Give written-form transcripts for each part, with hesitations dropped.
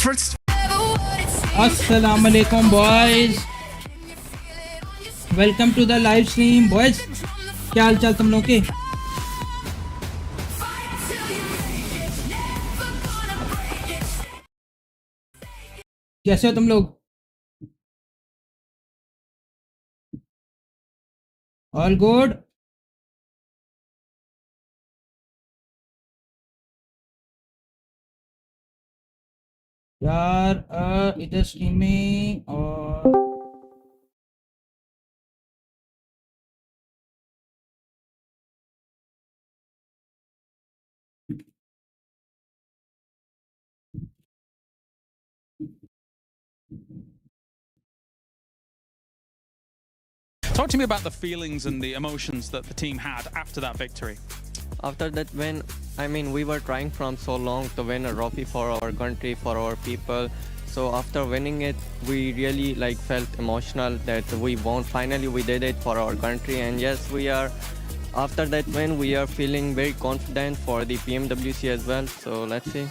First. Assalamu alaikum boys, welcome to the live stream boys. क्या हाल चाल तुम लोग के? कैसे हो तुम लोग? All good? यार इधर स्ट्रीमिंग और Talk to me about the feelings and the emotions that the team had after that victory. After that, we were trying from so long to win a trophy for our country, for our people. So after winning it, we really felt emotional that we won. Finally, we did it for our country. And yes, after that win, we are feeling very confident for the PMWC as well. So let's see.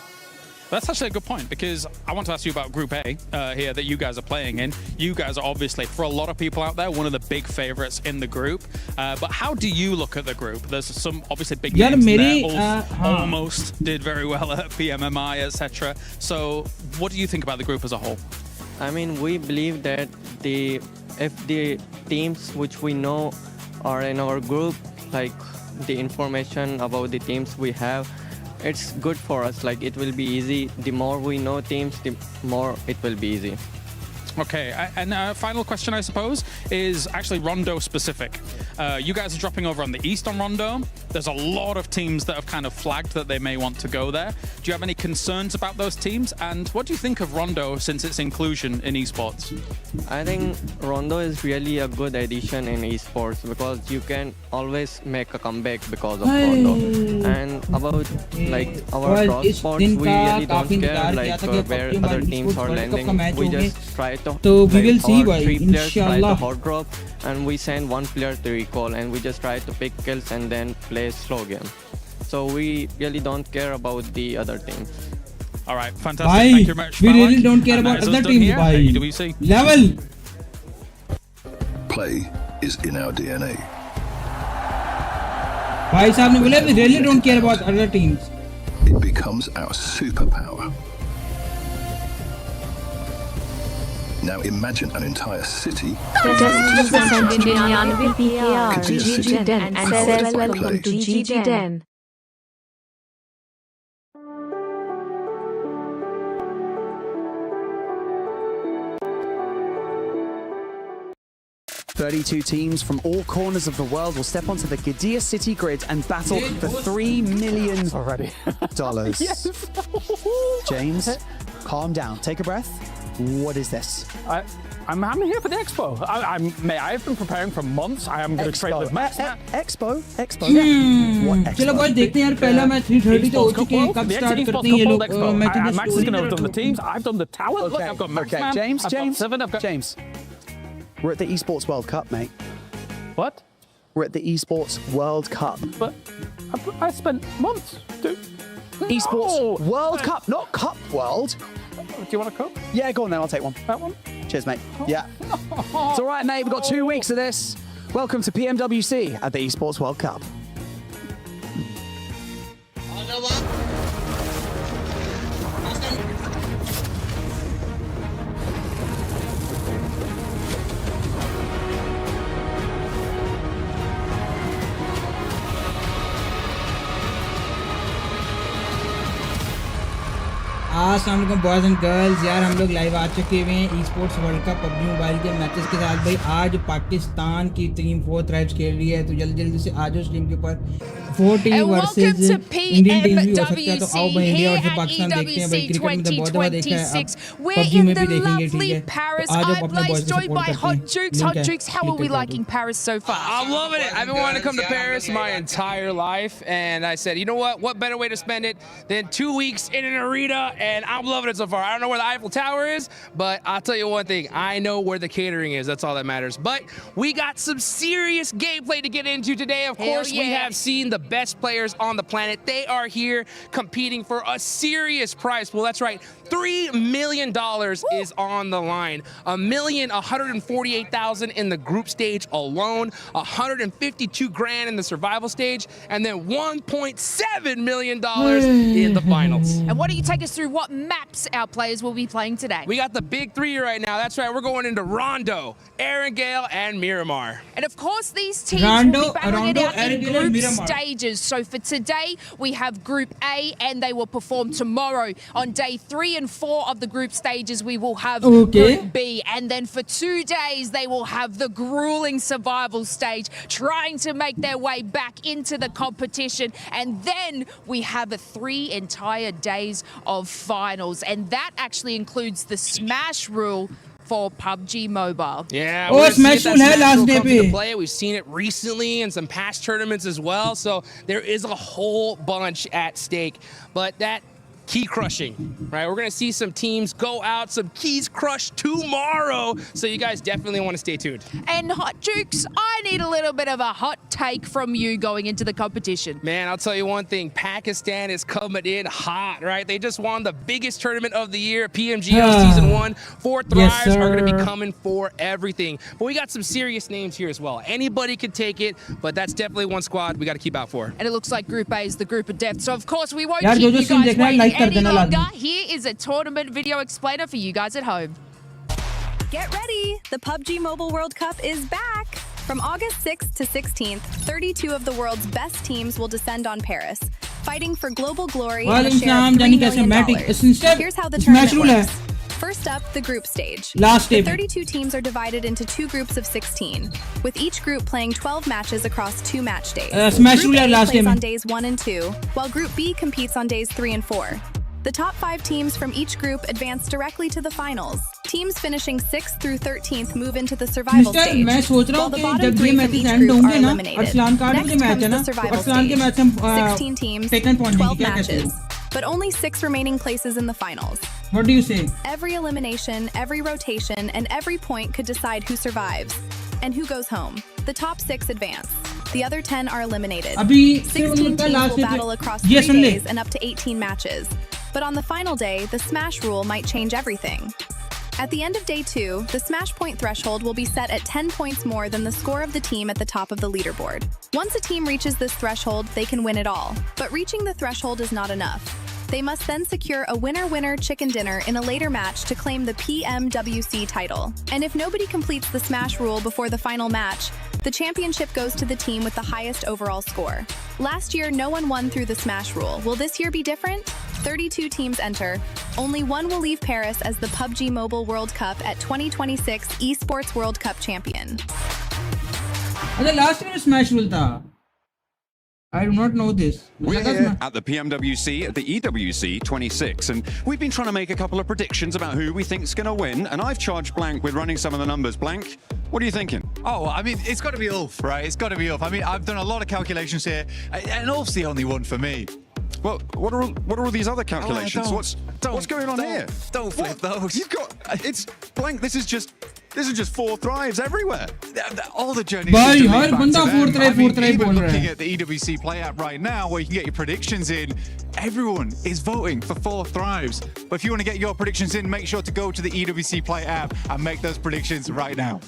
That's actually a good point, because I want to ask you about Group A here that you guys are playing in. You guys are obviously, for a lot of people out there, one of the big favorites in the group. But how do you look at the group? There's some obviously big names there. Almost did very well at PMMI, etc. So what do you think about the group as a whole? We believe that if the teams which we know are in our group, like the information about the teams we have, it's good for us. It will be easy. The more we know teams, the more it will be easy. Okay, and final question, I suppose, is actually Rondo specific. You guys are dropping over on the East on Rondo. There's a lot of teams that have kind of flagged that they may want to go there. Do you have any concerns about those teams? And what do you think of Rondo since its inclusion in esports? I think Rondo is really a good addition in esports because you can always make a comeback because of Rondo. And about our cross sports, we really don't care where other teams are landing. We just try to we will see our three players try to inshallah. hot drop, and we send one player to recall, and we just try to pick kills and then play slow game. So we really don't care about the other teams. All right, fantastic. Thank you very much. We really don't care about other teams. UWC. Level. Play is in our DNA. भाई साहब ने बोला we really don't care about other teams. It becomes our superpower. Now imagine an entire city welcome to GG Den. 32 teams from all corners of the world will step onto the Gidea city grid and battle for $3 million already. Yes. James, calm down. Take a breath. What is this? I'm here for the expo. I've been preparing for months. I am going to trade with Max. Expo. चलो boys देखते हैं यार पहला match 3:30 तो हो चुके हैं कब स्टार्ट करते हैं ये लोग Max is going to have done the teams. I've done the tower. Look, I've got Max. James. We're at the Esports World Cup, mate. What? We're at the Esports World Cup. But I spent months. Esports World Cup, not Cup World. Do you want a Coke? Yeah, go on then. I'll take one. That one? Cheers, mate. Yeah. It's all right, mate. We've got 2 weeks of this. Welcome to PMWC at the Esports World Cup. अस्सलाम वालेकुम boys and girls. यार हम लोग live आ चुके हुए हैं e sports world cup PUBG mobile के matches के साथ। भाई आज पाकिस्तान की टीम 4 ट्राइब्स खेल रही है, तो जल्दी से आ जाओ स्ट्रीम के ऊपर। 4 टीम वर्सेस इंडियन टीम भी हो सकता है, तो आओ भाई इंडिया और पाकिस्तान देखते हैं। भाई क्रिकेट में तो बहुत दफा देखा है, अब पबजी में भी देखेंगे, ठीक है? तो आ जाओ अपने बॉयज को सपोर्ट करते हैं। How are we liking Paris so far? I'm loving it. I've been wanting to come to Paris my entire life, and I said, you know what? What better way to spend it than 2 weeks in an arena? And I'm loving it so far. I don't know where the Eiffel Tower is, but I'll tell you one thing. I know where the catering is. That's all that matters. But we got some serious gameplay to get into today. Of course, we have seen the best players on the planet. They are here competing for a serious prize pool. That's right, $3 million is on the line. $1,148,000 in the group stage alone, 152 grand in the survival stage, and then $1.7 million in the finals. And why don't you take us through what maps our players will be playing today? We got the big three right now. That's right. We're going into Rondo, Erangel, and Miramar. And of course, these teams Rondo, will be battling it out in Erangel, and group Miramar. stages. So for today, we have Group A, and they will perform tomorrow. On day 3 and 4 of the group stages, we will have Group B. And then for 2 days, they will have the grueling survival stage, trying to make their way back into the competition. And then we have 3 entire days of finals. And that actually includes the Smash rule for PUBG Mobile. Yeah, Oh, Smash rule hai last day pe. Play. We've seen it recently in some past tournaments as well. So there is a whole bunch at stake. But that key crushing, right? We're going to see some teams go out, some keys crushed tomorrow. So you guys definitely want to stay tuned. And Hot Jukes, I need a little bit of a hot take from you going into the competition. Man, I'll tell you one thing. Pakistan is coming in hot, right? They just won the biggest tournament of the year, PMGO Season 1. 4 Thrives are going to be coming for everything. But we got some serious names here as well. Anybody could take it, but that's definitely one squad we got to keep out for. And it looks like Group A is the group of death. So, of course, we won't Yaar, keep jo you scene guys dekhna hai, waiting like kar any dena longer. lazmi. Here is a tournament video explainer for you guys at home. Get ready! The PUBG Mobile World Cup is back! From August 6th to 16th, 32 of the world's best teams will descend on Paris, fighting for global glory and a share of $3 million. Here's how the tournament works. First up, the group stage. The 32 teams are divided into 2 groups of 16, with each group playing 12 matches across 2 match days. Group A plays on days 1 and 2, while Group B competes on days 3 and 4. The top 5 teams from each group advance directly to the finals. Teams finishing 6th through 13th move into the survival stage, while the bottom 3 from each group are eliminated. Next comes the survival stage. 16 teams, 12 matches, but only 6 remaining places in the finals. What do you say? Every elimination, every rotation, and every point could decide who survives and who goes home. The top 6 advance. The other 10 are eliminated. 16 teams will battle across 3 days and up to 18 matches. But on the final day, the Smash rule might change everything. At the end of day 2, the Smash point threshold will be set at 10 points more than the score of the team at the top of the leaderboard. Once a team reaches this threshold, they can win it all. But reaching the threshold is not enough. They must then secure a winner-winner chicken dinner in a later match to claim the PMWC title. And if nobody completes the Smash rule before the final match, the championship goes to the team with the highest overall score. Last year, no one won through the Smash rule. Will this year be different? 32 teams enter. Only one will leave Paris as the PUBG Mobile World Cup at 2026 Esports World Cup champion. Last year Smash rule tha. I do not know this. We're here at the PMWC at the EWC 26, and we've been trying to make a couple of predictions about who we think's going to win, and I've charged Blank with running some of the numbers. Blank, what are you thinking? Oh, I mean, it's got to be Ulf, right? It's got to be Ulf. I mean, I've done a lot of calculations here, and Ulf's the only one for me. Well, what are all these other calculations? What's going on here? Don't flip those. You've got it's Blank. This is just 4 Thrives everywhere. All the journeys. Bhai, har banda 4 thrive even looking at the EWC Play app right now, where you can get your predictions in, everyone is voting for 4 Thrives. But if you want to get your predictions in, make sure to go to the EWC Play app and make those predictions right now.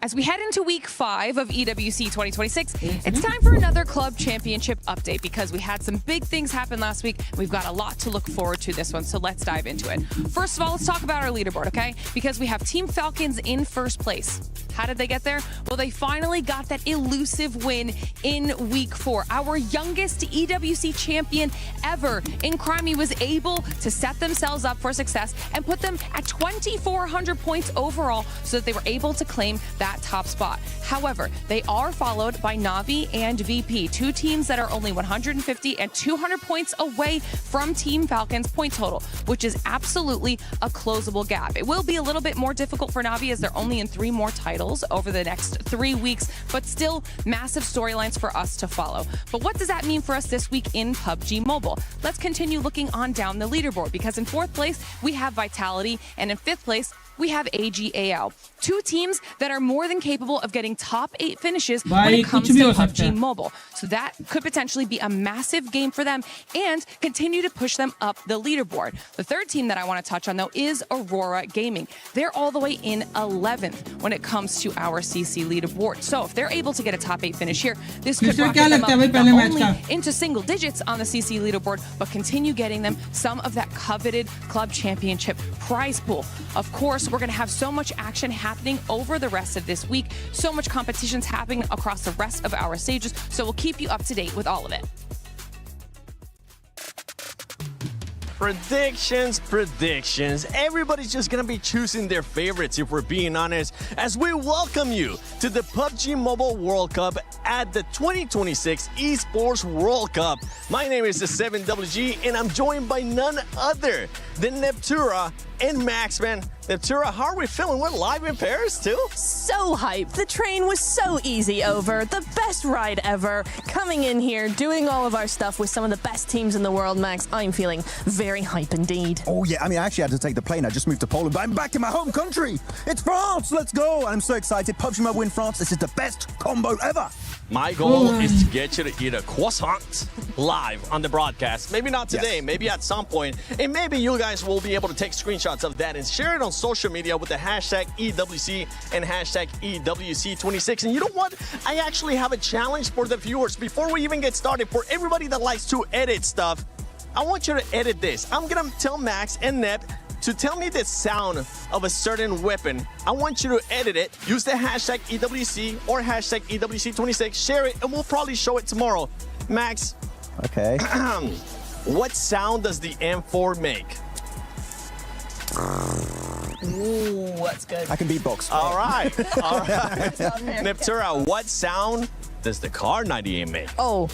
As we head into week 5 of EWC 2026, it's time for another club championship update because we had some big things happen last week. We've got a lot to look forward to this one, so let's dive into it. First of all, let's talk about our leaderboard, okay? Because we have Team Falcons in first place. How did they get there? Well, they finally got that elusive win in week 4. Our youngest EWC champion ever in Crimey was able to set themselves up for success and put them at 2,400 points overall so that they were able to claim that top spot. However, they are followed by Navi and VP, 2 teams that are only 150 and 200 points away from Team Falcon's point total, which is absolutely a closable gap. It will be a little bit more difficult for Navi as they're only in 3 more titles over the next 3 weeks, but still massive storylines for us to follow. But what does that mean for us this week in PUBG Mobile? Let's continue looking on down the leaderboard because in 4th place, we have Vitality, and in 5th place, we have AGAL. Two teams that are more than capable of getting top 8 finishes when भाई it comes कुछ भी to हो सकता PUBG है। Mobile. So that could potentially be a massive game for them and continue to push them up the leaderboard. The third team that I want to touch on, though, is Aurora Gaming. They're all the way in 11th when it comes to our CC leaderboard. So if they're able to get a top 8 finish here, this could Mister, rocket क्या them लगता है up भाई पहले not match only का? into single digits on the CC leaderboard, but continue getting them some of that coveted club championship prize pool. Of course, we're going to have so much action happening over the rest of this week, so much competitions happening across the rest of our stages, so we'll keep you up to date with all of it. Predictions. Everybody's just gonna be choosing their favorites, if we're being honest, as we welcome you to the PUBG Mobile World Cup at the 2026 Esports World Cup. My name is the 7WG, and I'm joined by none other than Neptura and Maxman. Neptura, how are we feeling? We're live in Paris too? So hyped. The train was so easy over. The best ride ever. Coming in here, doing all of our stuff with some of the best teams in the world, Max. I'm feeling very hype indeed. Oh yeah, I mean, I actually had to take the plane. I just moved to Poland, but I'm back in my home country. It's France. Let's go. I'm so excited. PUBG Mobile in France. This is the best combo ever. My goal is to get you to eat a croissant live on the broadcast. Maybe not today, maybe at some point. And maybe you guys will be able to take screenshots of that and share it on social media with the hashtag EWC and hashtag EWC26. And you know what? I actually have a challenge for the viewers. Before we even get started, for everybody that likes to edit stuff, I want you to edit this. I'm going to tell Max and Nep to tell me the sound of a certain weapon. I want you to edit it. Use the hashtag EWC or hashtag EWC26. Share it, and we'll probably show it tomorrow. Max. Okay. What sound does the M4 make? Ooh, that's good. I can beatbox. All right. All right. Neptura, what sound does the Car 98 make? Oh.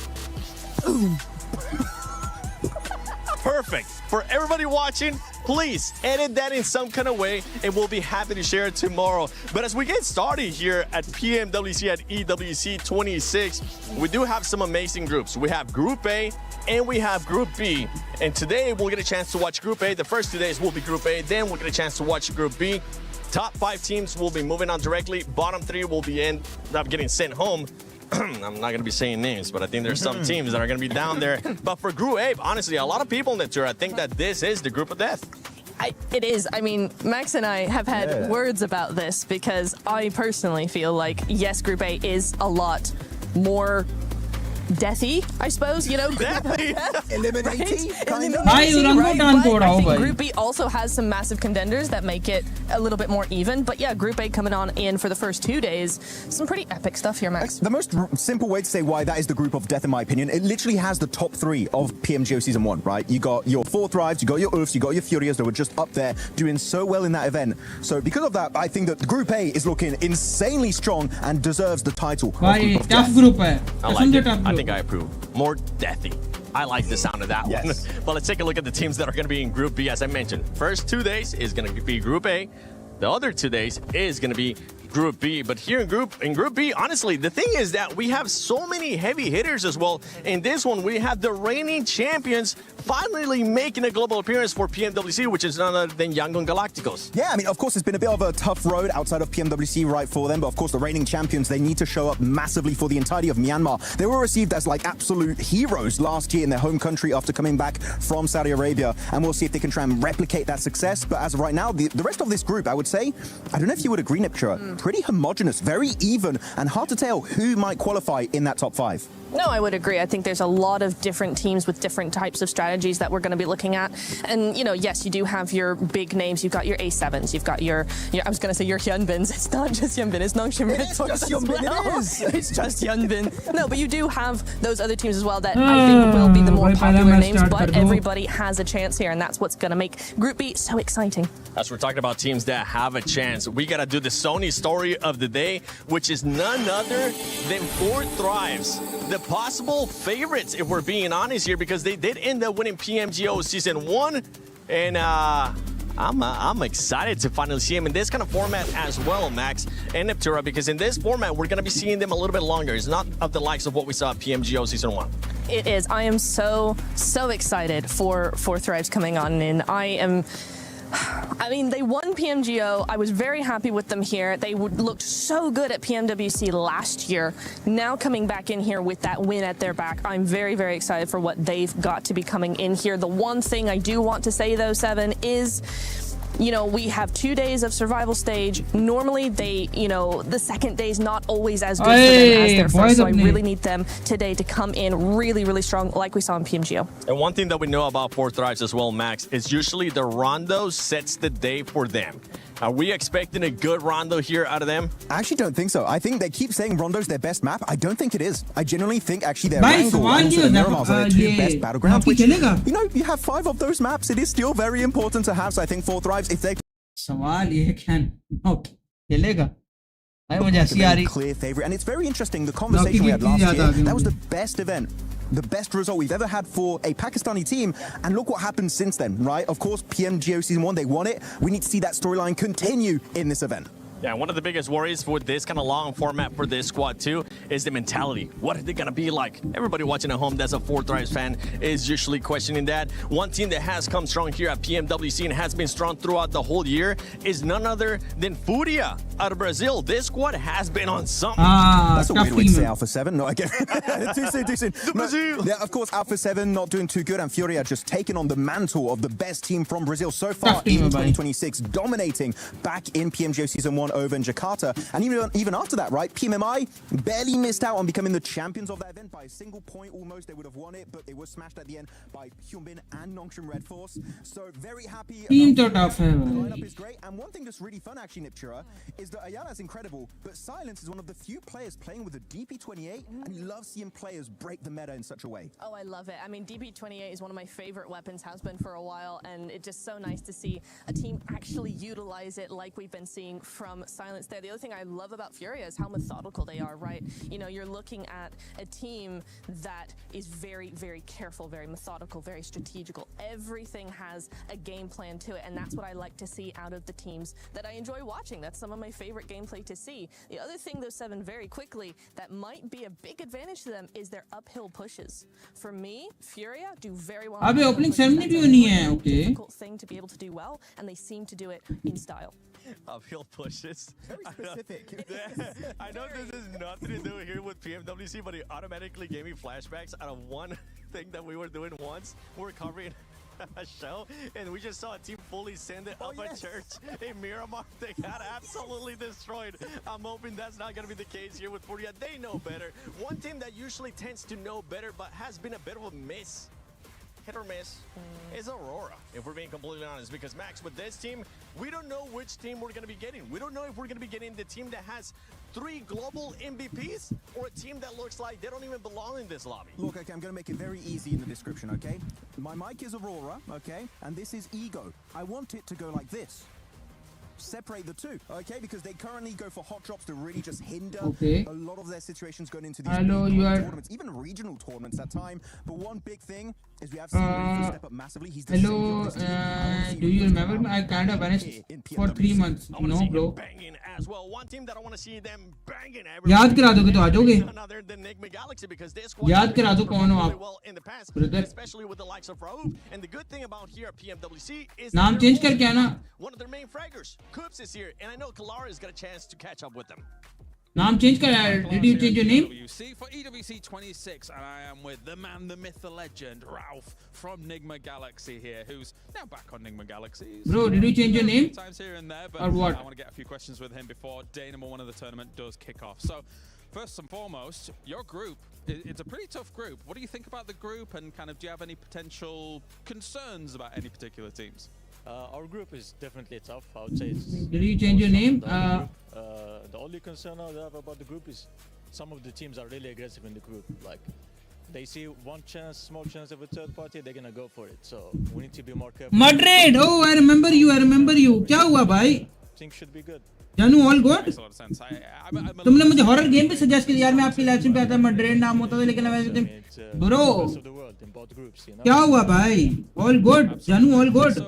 Perfect. For everybody watching, please edit that in some kind of way, and we'll be happy to share it tomorrow. But as we get started here at PMWC at EWC 26, we do have some amazing groups. We have Group A and we have Group B. And today we'll get a chance to watch Group A. The first 2 days will be Group A, then we'll get a chance to watch Group B. Top 5 teams will be moving on directly. Bottom 3 will be end up getting sent home. I'm not going to be saying names, but I think there's some teams that are going to be down there. But for Group A, honestly, a lot of people in the tour, I think that this is the group of death. It is. I mean, Max and I have had words about this because I personally feel like, yes, Group A is a lot more deathy, I suppose, you know. Eliminating, kind of. But I think Group B also has some massive contenders that make it a little bit more even. But yeah, Group A coming on in for the first 2 days. Some pretty epic stuff here, Max. The most simple way to say why that is the group of death, in my opinion, it literally has the top 3 of PMGO Season 1, right? You got your 4 Thrives, you got your Oofs, you got your Furious that were just up there doing so well in that event. So because of that, I think that Group A is looking insanely strong and deserves the title of Group of Death. group hai. I like it. I think I approve. More deathy. I like the sound of that one. But let's take a look at the teams that are going to be in Group B, as I mentioned. First 2 days is going to be Group A. The other 2 days is going to be Group B. But here in Group B, honestly, the thing is that we have so many heavy hitters as well. In this one, we have the reigning champions finally making a global appearance for PMWC, which is none other than Yangon Galacticos. Yeah, I mean, of course, it's been a bit of a tough road outside of PMWC right for them, but of course, the reigning champions, they need to show up massively for the entirety of Myanmar. They were received as like absolute heroes last year in their home country after coming back from Saudi Arabia, and we'll see if they can try and replicate that success. But as of right now, the rest of this group, I would say, I don't know if you would agree, Niptura, pretty homogenous, very even, and hard to tell who might qualify in that top 5. No, I would agree. I think there's a lot of different teams with different types of strategies that we're going to be looking at. And, you know, yes, you do have your big names. You've got your A7s. You've got your I was going to say your Hyunbins. It's not just Hyunbin. It's Nongshim Red Source as well. It's just Hyunbin. No, but you do have those other teams as well that I think will be the more popular names. But everybody has a chance here, and that's what's going to make Group B so exciting. As we're talking about teams that have a chance, we got to do the Sony story of the day, which is none other than 4 Thrives. The possible favorites, if we're being honest here, because they did end up winning PMGO Season 1. And I'm excited to finally see them in this kind of format as well, Max and Neptura, because in this format, we're going to be seeing them a little bit longer. It's not of the likes of what we saw at PMGO Season 1. It is. I am so excited for Thrives coming on in. I mean, they won PMGO. I was very happy with them here. They looked so good at PMWC last year. Now coming back in here with that win at their back, I'm very, very excited for what they've got to be coming in here. The one thing I do want to say, though, Seven, is, you know, we have 2 days of survival stage. Normally, they, you know, the second day is not always as good for them as their first. So I really need them today to come in really, really strong, like we saw in PMGO. And one thing that we know about Four Thrives as well, Max, is usually the rondo sets the day for them. Are we expecting a good rondo here out of them? I actually don't think so. I think they keep saying rondo's their best map. I don't think it is. I genuinely think actually their Wrangle and also the Miramars are their two best battlegrounds. Which, you know, you have 5 of those maps. It is still very important to have. So I think Four Thrives, if they clear favorite, and it's very interesting. The conversation we had last year, that was the best event, the best result we've ever had for a Pakistani team, and look what happened since then, right? Of course, PMGO Season 1, they won it. We need to see that storyline continue in this event. Yeah, one of the biggest worries for this kind of long format for this squad too is the mentality. What are they gonna be like? Everybody watching at home that's a Four Thrives fan is usually questioning that. One team that has come strong here at PMWC and has been strong throughout the whole year is none other than Furia out of Brazil. This squad has been on something. That's a weird way to say Alpha 7. No, again, too soon. Brazil. Yeah, of course, Alpha 7 not doing too good, and Furia just taking on the mantle of the best team from Brazil so far in 2026, dominating back in PMGO Season 1 over in Jakarta. And even after that, right, PMMI barely missed out on becoming the champions of that event by a single point almost. They would have won it, but they were smashed at the end by Hyunbin and Nongshim Red Force. So very happy. The lineup is great. And one thing that's really fun, actually, Niptura, is that Ayala is incredible, but Silence is one of the few players playing with a DP28, and you love seeing players break the meta in such a way. Oh, I love it. I mean, DP28 is one of my favorite weapons, has been for a while, and it's just so nice to see a team actually utilize it like we've been seeing from Silence there. The other thing I love about Furia is how methodical they are, right? You know, you're looking at a team that is very, very careful, very methodical, very strategical. Everything has a game plan to it, and that's what I like to see out of the teams that I enjoy watching. That's some of my favorite gameplay to see. The other thing, though, Seven, very quickly, that might be a big advantage to them is their uphill pushes. For me, Furia do very well. Abhi opening ceremony bhi honi hai, okay. Difficult thing to be able to do well, and they seem to do it in style. Uphill pushes. Very specific. I know this is nothing to do here with PMWC, but it automatically gave me flashbacks out of one thing that we were doing once. We were covering a show, and we just saw a team fully send it up a church in Miramar. They got absolutely destroyed. I'm hoping that's not going to be the case here with Furia. They know better. One team that usually tends to know better, but has been a bit of a miss, hit or miss, is Aurora, if we're being completely honest, because Max, with this team, we don't know which team we're going to be getting. We don't know if we're going to be getting the team that has 3 global MVPs or a team that looks like they don't even belong in this lobby. Look, okay, I'm going to make it very easy in the description, okay? My mic is Aurora, okay? And this is Ego. I want it to go like this. Separate the two, okay? Because they currently go for hot drops to really just hinder a lot of their situations going into these tournaments, even regional tournaments at time. But one big thing is we have seen Reefer step up massively. He's the hello, do you remember me? I kind of vanished for 3 months. No, bro. Banging as well. One team that I want to see them banging everywhere. याद करा दोगे तो आ जाओगे. Another than Enigma Galaxy, because this squad याद करा दो कौन हो आप. well in the past, especially with the likes of Raouf. And the good thing about here at PMWC is नाम चेंज करके आना. One of their main fraggers, Coops, is here, and I know Kalara's got a chance to catch up with them. नाम change करा. Did you change your name? EWC for EWC 26, and I am with the man, the myth, the legend, Ralph from Enigma Galaxy here, who's now back on Enigma Galaxy. Bro, did you change your name? Times here and there, but or what? I want to get a few questions with him before day number 1 of the tournament does kick off. So, first and foremost, your group, it's a pretty tough group. What do you think about the group, and kind of do you have any potential concerns about any particular teams? Our group is definitely tough. I would say it's... Did you change your name? The only concern I have about the group is some of the teams are really aggressive in the group. Like, they see one chance, small chance of a third party, they're gonna go for it. So we need to be more careful. Madrid! Oh, I remember you. क्या हुआ भाई? Things should be good. जानू all good? तुमने मुझे horror game पे suggest किया यार. मैं आपकी लाइव स्ट्रीम पे आता, मड्रिड नाम होता था, लेकिन वैसे तुम ब्रो क्या हुआ भाई? All good, जानू all good.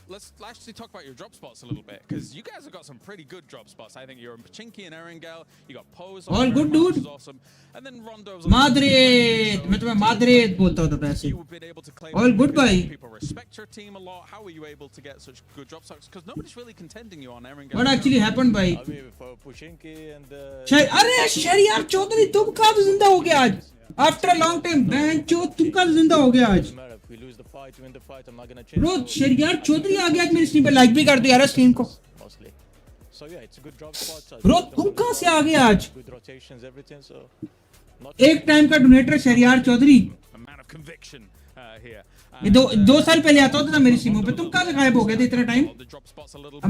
let's actually talk about your drop spots a little bit, because you guys have got some pretty good drop spots. I think you're in Pachinki and Erangel. You got Pose. All good, dude. Is awesome. And then Rondo's Madrid. मैं तुम्हें Madrid बोलता हूँ तो पैसे. All good, भाई. People respect your team a lot. How were you able to get such good drop spots? Because nobody's really contending you on Erangel. What actually happened, भाई? I mean, for Pachinki and अरे शहरियार चौधरी तुम कहाँ से जिंदा हो गया आज? After a long time, बैंचो तुम कहाँ से जिंदा हो गया आज? if we lose the fight, win the fight, I'm not gonna change. Bro, Shahryar Chaudhary आ गया आज मेरी स्ट्रीम पे. लाइक भी कर दो यार स्ट्रीम को. Mostly. So yeah, it's a good drop spot. Bro, तुम कहाँ से आ गए आज? Good rotations, everything. So. एक टाइम का डोनेटर शहरियार चौधरी. ये दो साल पहले आता होता था मेरी स्ट्रीमों पे. तुम कहाँ से गायब हो गए थे इतना टाइम?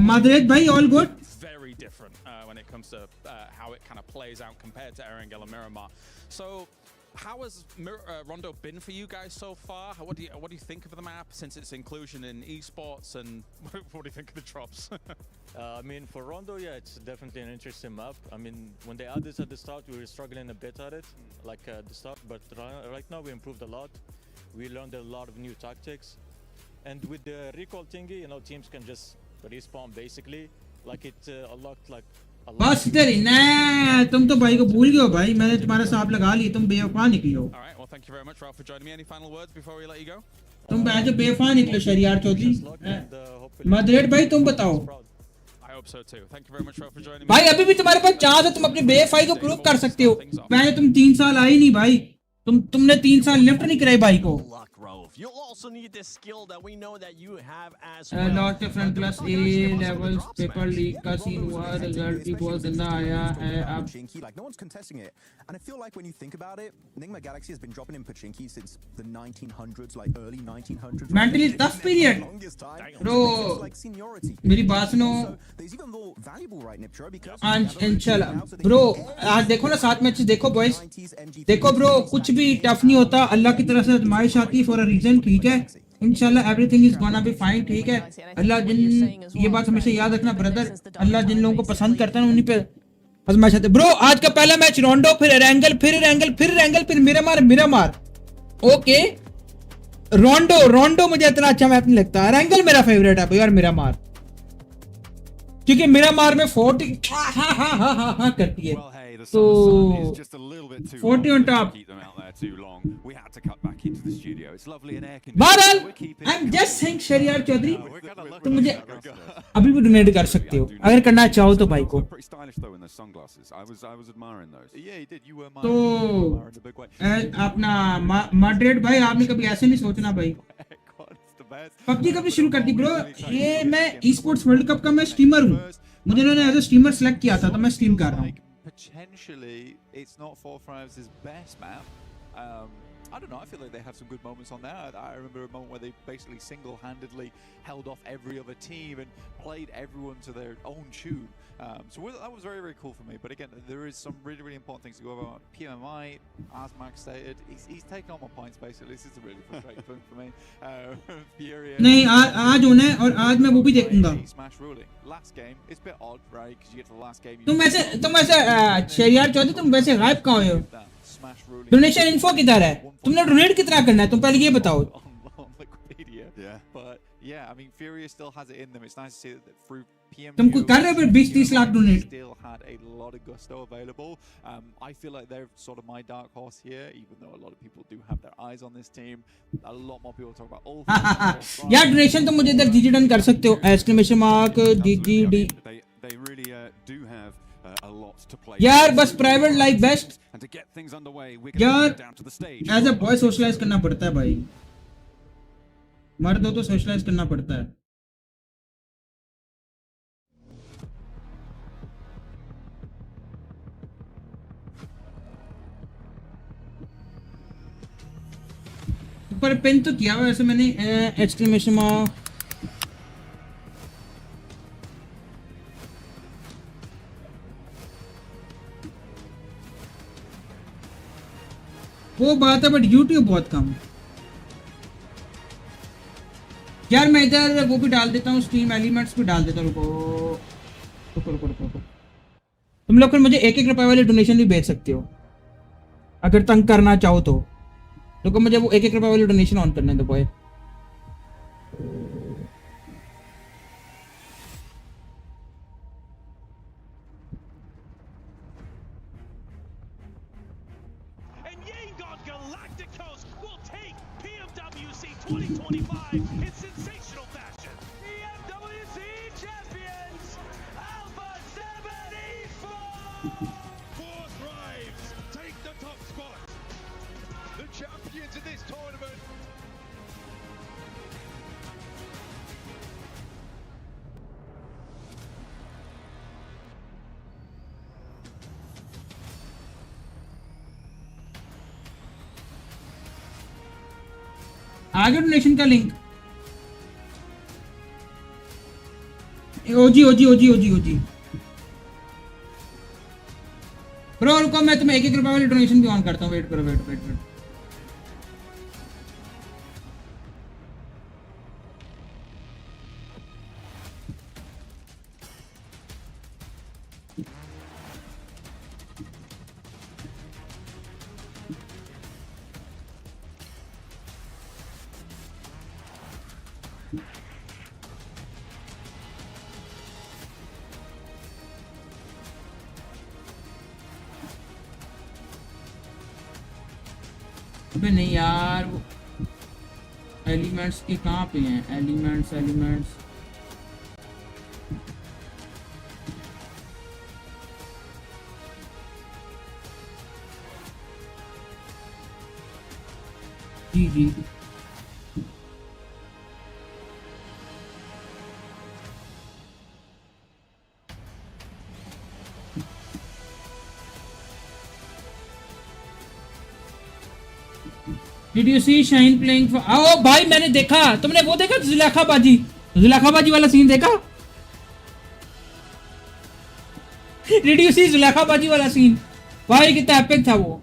Madrid भाई, all good. Very different when it comes to how it kind of plays out compared to Erangel and Miramar. So, how has Rondo been for you guys so far? What do you think of the map since its inclusion in esports, and what do you think of the drops? I mean, for Rondo, yeah, it's definitely an interesting map. I mean, when they added this at the start, we were struggling a bit at it, like at the start, but right now we improved a lot. We learned a lot of new tactics, and with the recall thingy, you know, teams can just respawn basically, like it unlocked like. बस तेरी ना तुम तो भाई को भूल गए हो भाई. मैंने तुम्हारा सांप लगा ली. तुम बेवफा निकलो. All right, well, thank you very much, Ralph, for joining me. Any final words before we let you go? तुम बैठो बेवफा निकलो शहरियार चौधरी. मदरेट भाई तुम बताओ. I hope so too. Thank you very much, Ralph, for joining me. भाई अभी भी तुम्हारे पास चांस है, तुम अपनी बेवफाई को प्रूव कर सकते हो. पहले तुम 3 साल आए नहीं भाई. तुमने 3 साल लिफ्ट नहीं कराई भाई को. You'll also need this skill that we know that you have as well. Lot different class A levels paper league का scene हुआ. Result भी बहुत गंदा आया है. अब like no one's contesting it, and I feel like when you think about it, Enigma Galaxy has been dropping in Pachinki since the 1900s, like early 1900s. Mentally tough period. Bro, मेरी बात सुनो. There's even more valuable right Niptro because इंशाल्लाह bro आज देखो ना 7 matches देखो boys. देखो bro कुछ भी टफ नहीं होता. अल्लाह की तरफ से आजमाइश आती है for a reason. ठीक है इंशाल्लाह everything is gonna be fine. ठीक है अल्लाह जिन ये बात हमेशा याद रखना ब्रदर. अल्लाह जिन लोगों को पसंद करता है उन्हीं पे आजमाइश आती है. ब्रो आज का पहला मैच रोंडो, फिर एरंगल, फिर एरंगल, फिर एरंगल, फिर मिरामार. ओके रोंडो मुझे इतना अच्छा मैप नहीं लगता. एरंगल मेरा फेवरेट है यार. मिरामार क्योंकि मिरामार में 40 करती है तो 40 on top. बहरहाल I am just saying Shahriyar Chaudhary तुम मुझे अभी भी डोनेट कर सकते हो अगर करना चाहो तो भाई को. तो अपना मॉडरेट भाई आपने कभी ऐसे नहीं सोचना भाई. पबजी कभी शुरू कर दी ब्रो. ये मैं ई स्पोर्ट्स वर्ल्ड कप का मैं स्ट्रीमर हूँ. मुझे उन्होंने एज अ स्ट्रीमर सेलेक्ट किया था तो मैं स्ट्रीम कर रहा हूँ. Potentially, it's not 4-5's best map. I don't know, I feel like they have some good moments on there. I remember a moment where they basically single-handedly held off every other team and played everyone to their own tune. So that was very, very cool for me. But again, there is some really, really important things to go about. PMI, as Max stated, he's taken all my points basically. This is a really frustrating thing for me. Fury. नहीं आज होना है और आज मैं वो भी देखूंगा. Smash ruling. Last game, it's a bit odd, right? Because you get to the last game. तुम ऐसे शहरियार चौधरी तुम वैसे गायब कहाँ हो? डोनेशन इन्फो किधर है? तुमने डोनेट कितना करना है? तुम पहले ये बताओ. Yeah, I mean, Fury still has it in them. It's nice to see that through PMU, तुम कर रहे हो 20-30 lakh donate. Still had a lot of gusto available. I feel like they're sort of my dark horse here, even though a lot of people do have their eyes on this team. A lot more people talk about all. यार donation तो मुझे इधर GG done कर सकते हो. Exclamation mark GGD. They really do have a lot to play. यार बस private life best. यार एज अ बॉय सोशलाइज करना पड़ता है भाई. मर्द हो तो सोशलाइज करना पड़ता है. पर पेन तो किया हुआ ऐसे मैंने एक्सक्लेमेशन मार्क. वो बात है बट YouTube बहुत कम. यार मैं इधर वो भी डाल देता हूँ स्ट्रीम एलिमेंट्स भी डाल देता हूँ. रुको तुम लोग फिर मुझे 1-1 रुपए वाले डोनेशन भी भेज सकते हो अगर तंग करना चाहो तो. रुको मुझे वो 1-1 रुपए वाले डोनेशन ऑन करने दो boy. EWC 2025 in sensational fashion. EWC champions, Alpha 74! 4 Thrives take the top spot. The champions of this tournament. आगे डोनेशन का लिंक ओजी ब्रो रुको, मैं तुम्हें 1-1 रुपए वाली डोनेशन भी ऑन करता हूँ। वेट करो, वेट। अबे नहीं यार, वो एलिमेंट्स के कहाँ पे हैं? एलिमेंट्स जी Did you see Shine playing for? ओ भाई मैंने देखा, तुमने वो देखा जुलेखा बाजी वाला सीन देखा? Did you see जुलेखा बाजी वाला सीन? भाई कितना एपिक था वो।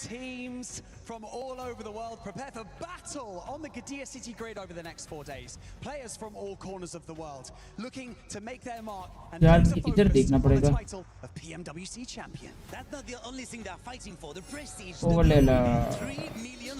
Teams from all over the world prepare for battle on the Gadia City grid over the next 4 days. Players from all corners of the world looking to make their mark and focus on the title of PMWC champion. That's not the only thing they're fighting for, the prestige. $3 million.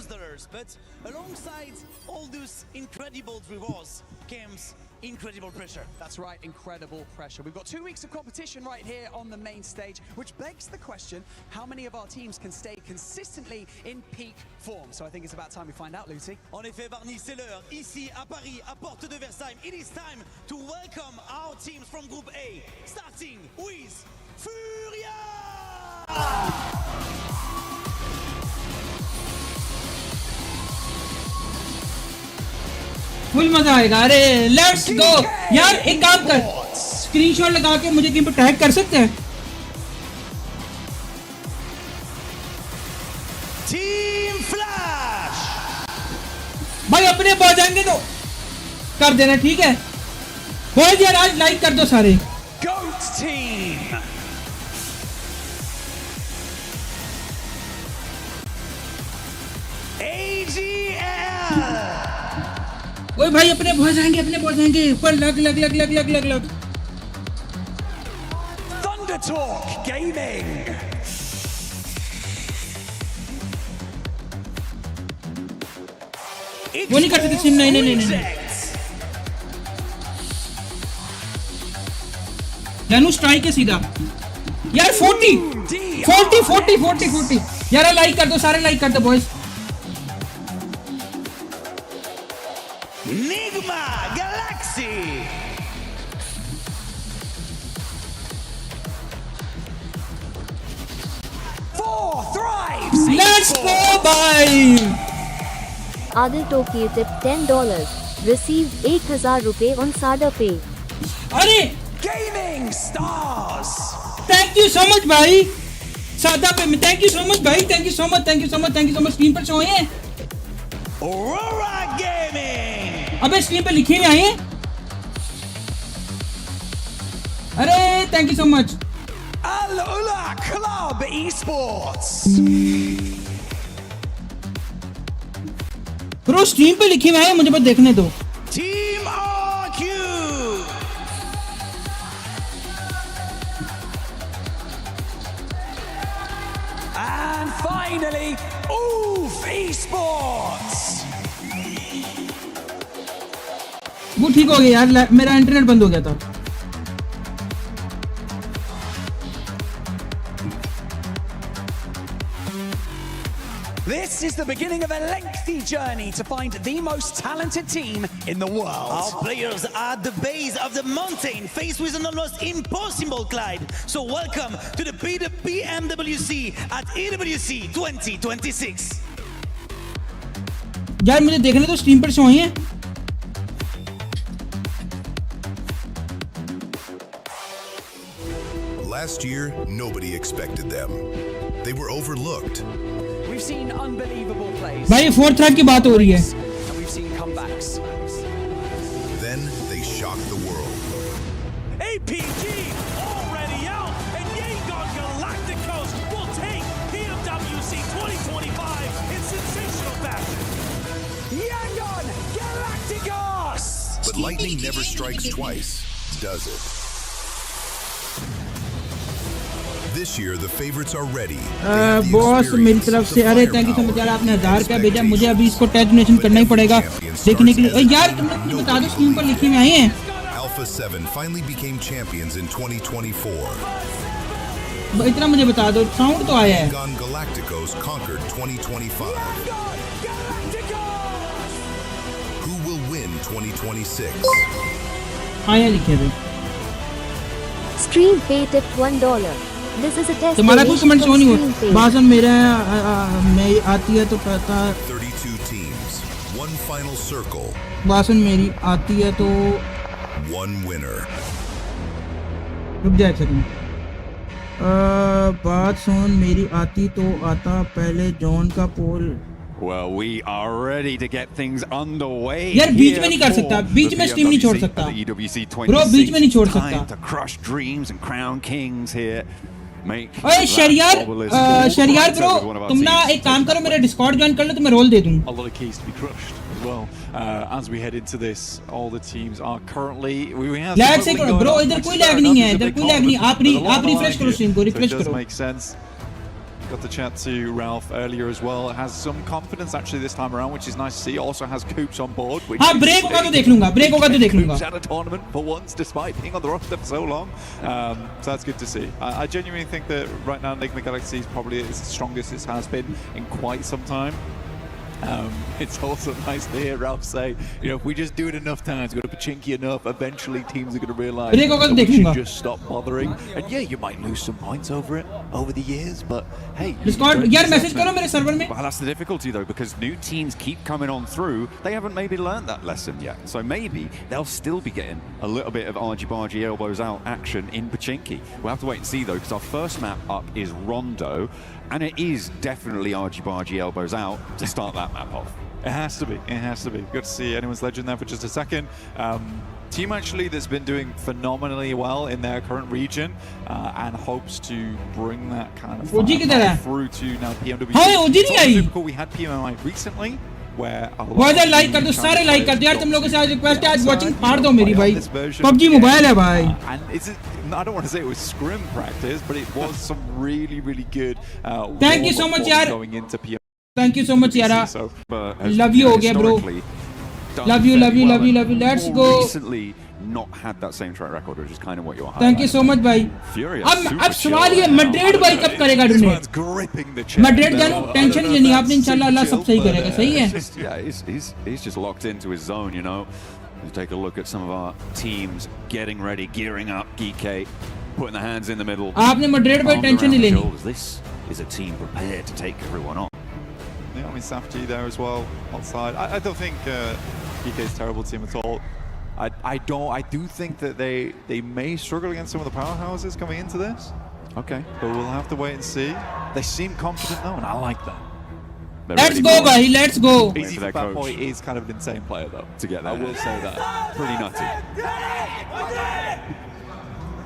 But alongside all those incredible rewards comes incredible pressure. That's right, incredible pressure. We've got 2 weeks of competition right here on the main stage, which begs the question, how many of our teams can stay consistently in peak form? So I think it's about time we find out, Lucy. En effet, Barney, c'est l'heure. Ici, à Paris, à Porte de Versailles, it is time to welcome our teams from Group A, starting with Furia! Full मजा आएगा। अरे let's go यार, एक काम कर, screenshot लगा के मुझे कहीं पे टैग कर सकते हैं? टीम फ्लैश भाई अपने पहुंच जाएंगे तो कर देना, ठीक है बॉयज यार, आज लाइक कर दो सारे। गोट टीम ओए भाई अपने पहुंच जाएंगे ऊपर। लग Thunder Talk Gaming वो नहीं कर सकते सिम। नहीं जानू स्ट्राइक है सीधा यार। 40 यार लाइक कर दो सारे, लाइक कर दो boys. Nigma Galaxy Four Thrives. Let's go bhai. Adil Toki tipped $10. Received 1000 rupees on Sada Pay. अरे Gaming Stars. Thank you so much भाई। सादा पे में thank you so much भाई। Thank you so much। Screen पर show है। Aurora Gaming. अबे screen पे लिखे हुए हैं। अरे thank you so much. Al Ula Club Esports. Bro stream पे लिखे हुए हैं, मुझे बस देखने दो। Team RQ. And finally, Oof Esports. वो ठीक हो गया यार, मेरा इंटरनेट बंद हो गया था। This is the beginning of a lengthy journey to find the most talented team in the world. Our players are at the base of the mountain, faced with an almost impossible climb. So welcome to the PMWC at EWC 2026. यार मुझे देखने तो stream पर show ही है। Last year, nobody expected them. They were overlooked. We've seen unbelievable plays. भाई fourth track की बात हो रही है। And we've seen comebacks. Then they shocked the world. APG already out, and Yegon Galacticos will take PMWC 2025 in sensational fashion. Yegon Galacticos! But lightning never strikes twice, does it? This year, the favorites are ready. Boss मेरी तरफ से अरे thank you so much यार, आपने 1000 रुपया भेजा, मुझे अभी इसको टैग डोनेशन करना ही पड़ेगा देखने के लिए। यार तुम लोग मुझे बता दो स्क्रीन पर लिखे हुए आए हैं। Alpha 7 finally became champions in 2024. इतना मुझे बता दो, साउंड तो आया है। Yegon Galacticos conquered 2025. Who will win 2026? आया लिखे थे। Stream pay tip $1. This is a test. तुम्हारा कोई कमेंट शो नहीं हो, भाषण मेरा मैं आती है तो पता। 32 teams, one final circle. भाषण मेरी आती है तो one winner. रुक जाए सेकंड। बात सुन, मेरी आती तो आता पहले जॉन का पोल। Well, we are ready to get things underway. यार बीच में नहीं कर सकता, बीच में स्ट्रीम नहीं छोड़ सकता ब्रो, बीच में नहीं छोड़ सकता। Time to crush dreams and crown kings here. ओए शरियार ब्रो, तुम ना एक काम करो, मेरा डिस्कॉर्ड ज्वाइन कर लो तो मैं रोल दे दूं। A lot of keys to be crushed as well. As we head into this, all the teams are currently we have lag से करो ब्रो, इधर कोई लैग नहीं है, इधर कोई लैग नहीं। आप रिफ्रेश करो स्ट्रीम को, रिफ्रेश करो। Makes sense. Got the chat to Ralph earlier as well. Has some confidence actually this time around, which is nice to see. Also has Coops on board. हाँ break होगा तो देख लूँगा, break होगा तो देख लूँगा। Coops at a tournament for once, despite being on the roster for so long. So that's good to see. I genuinely think that right now Enigma Galaxy is probably as strongest it has been in quite some time. It's also nice to hear Ralph say, you know, if we just do it enough times, we're going to pachinky enough, eventually teams are going to realize that we should just stop bothering. And yeah, you might lose some points over it over the years, but hey. Discord, यार message करो मेरे server में। Well, that's the difficulty though, because new teams keep coming on through. They haven't maybe learned that lesson yet, so maybe they'll still be getting a little bit of argy-bargy elbows out action in pachinky. We'll have to wait and see though, because our first map up is Rondo. And it is definitely argy-bargy elbows out to start that map off. It has to be. It has to be. Good to see anyone's legend there for just a second. Team actually that's been doing phenomenally well in their current region and hopes to bring that kind of through to now PMWC. Typical, we had PMI recently. वाजा like कर दो, सारे like कर दो यार, तुम लोगों से आज रिक्वेस्ट है, आज वाचिंग फाड़ दो मेरी भाई। PUBG मोबाइल है भाई। I don't want to say it was scrim practice, but it was some really good. Thank you so much यार। Going into PM. Thank you so much यार। Love you हो गया bro। Love you। Let's go। Recently not had that same track record, which is kind of what you're highlighting. Thank you so much भाई। अब सवाल ये Madrid भाई कब करेगा डोनेट? मैड्रिड जानू टेंशन ही नहीं, आपने इंशाल्लाह अल्लाह सब सही करेगा, सही है? Yeah, he's just locked into his zone, you know. You take a look at some of our teams getting ready, gearing up. GK putting the hands in the middle. आपने मैड्रिड भाई टेंशन नहीं लेनी। This is a team prepared to take everyone on. Yeah, I mean Safji there as well outside. I don't think GK is a terrible team at all. I do think that they may struggle against some of the powerhouses coming into this. Okay. But we'll have to wait and see. They seem confident though, and I like that. Let's go, buddy. Let's go. Easy for Bad Boy is kind of an insane player though. To get there. I will say that. Pretty nutty.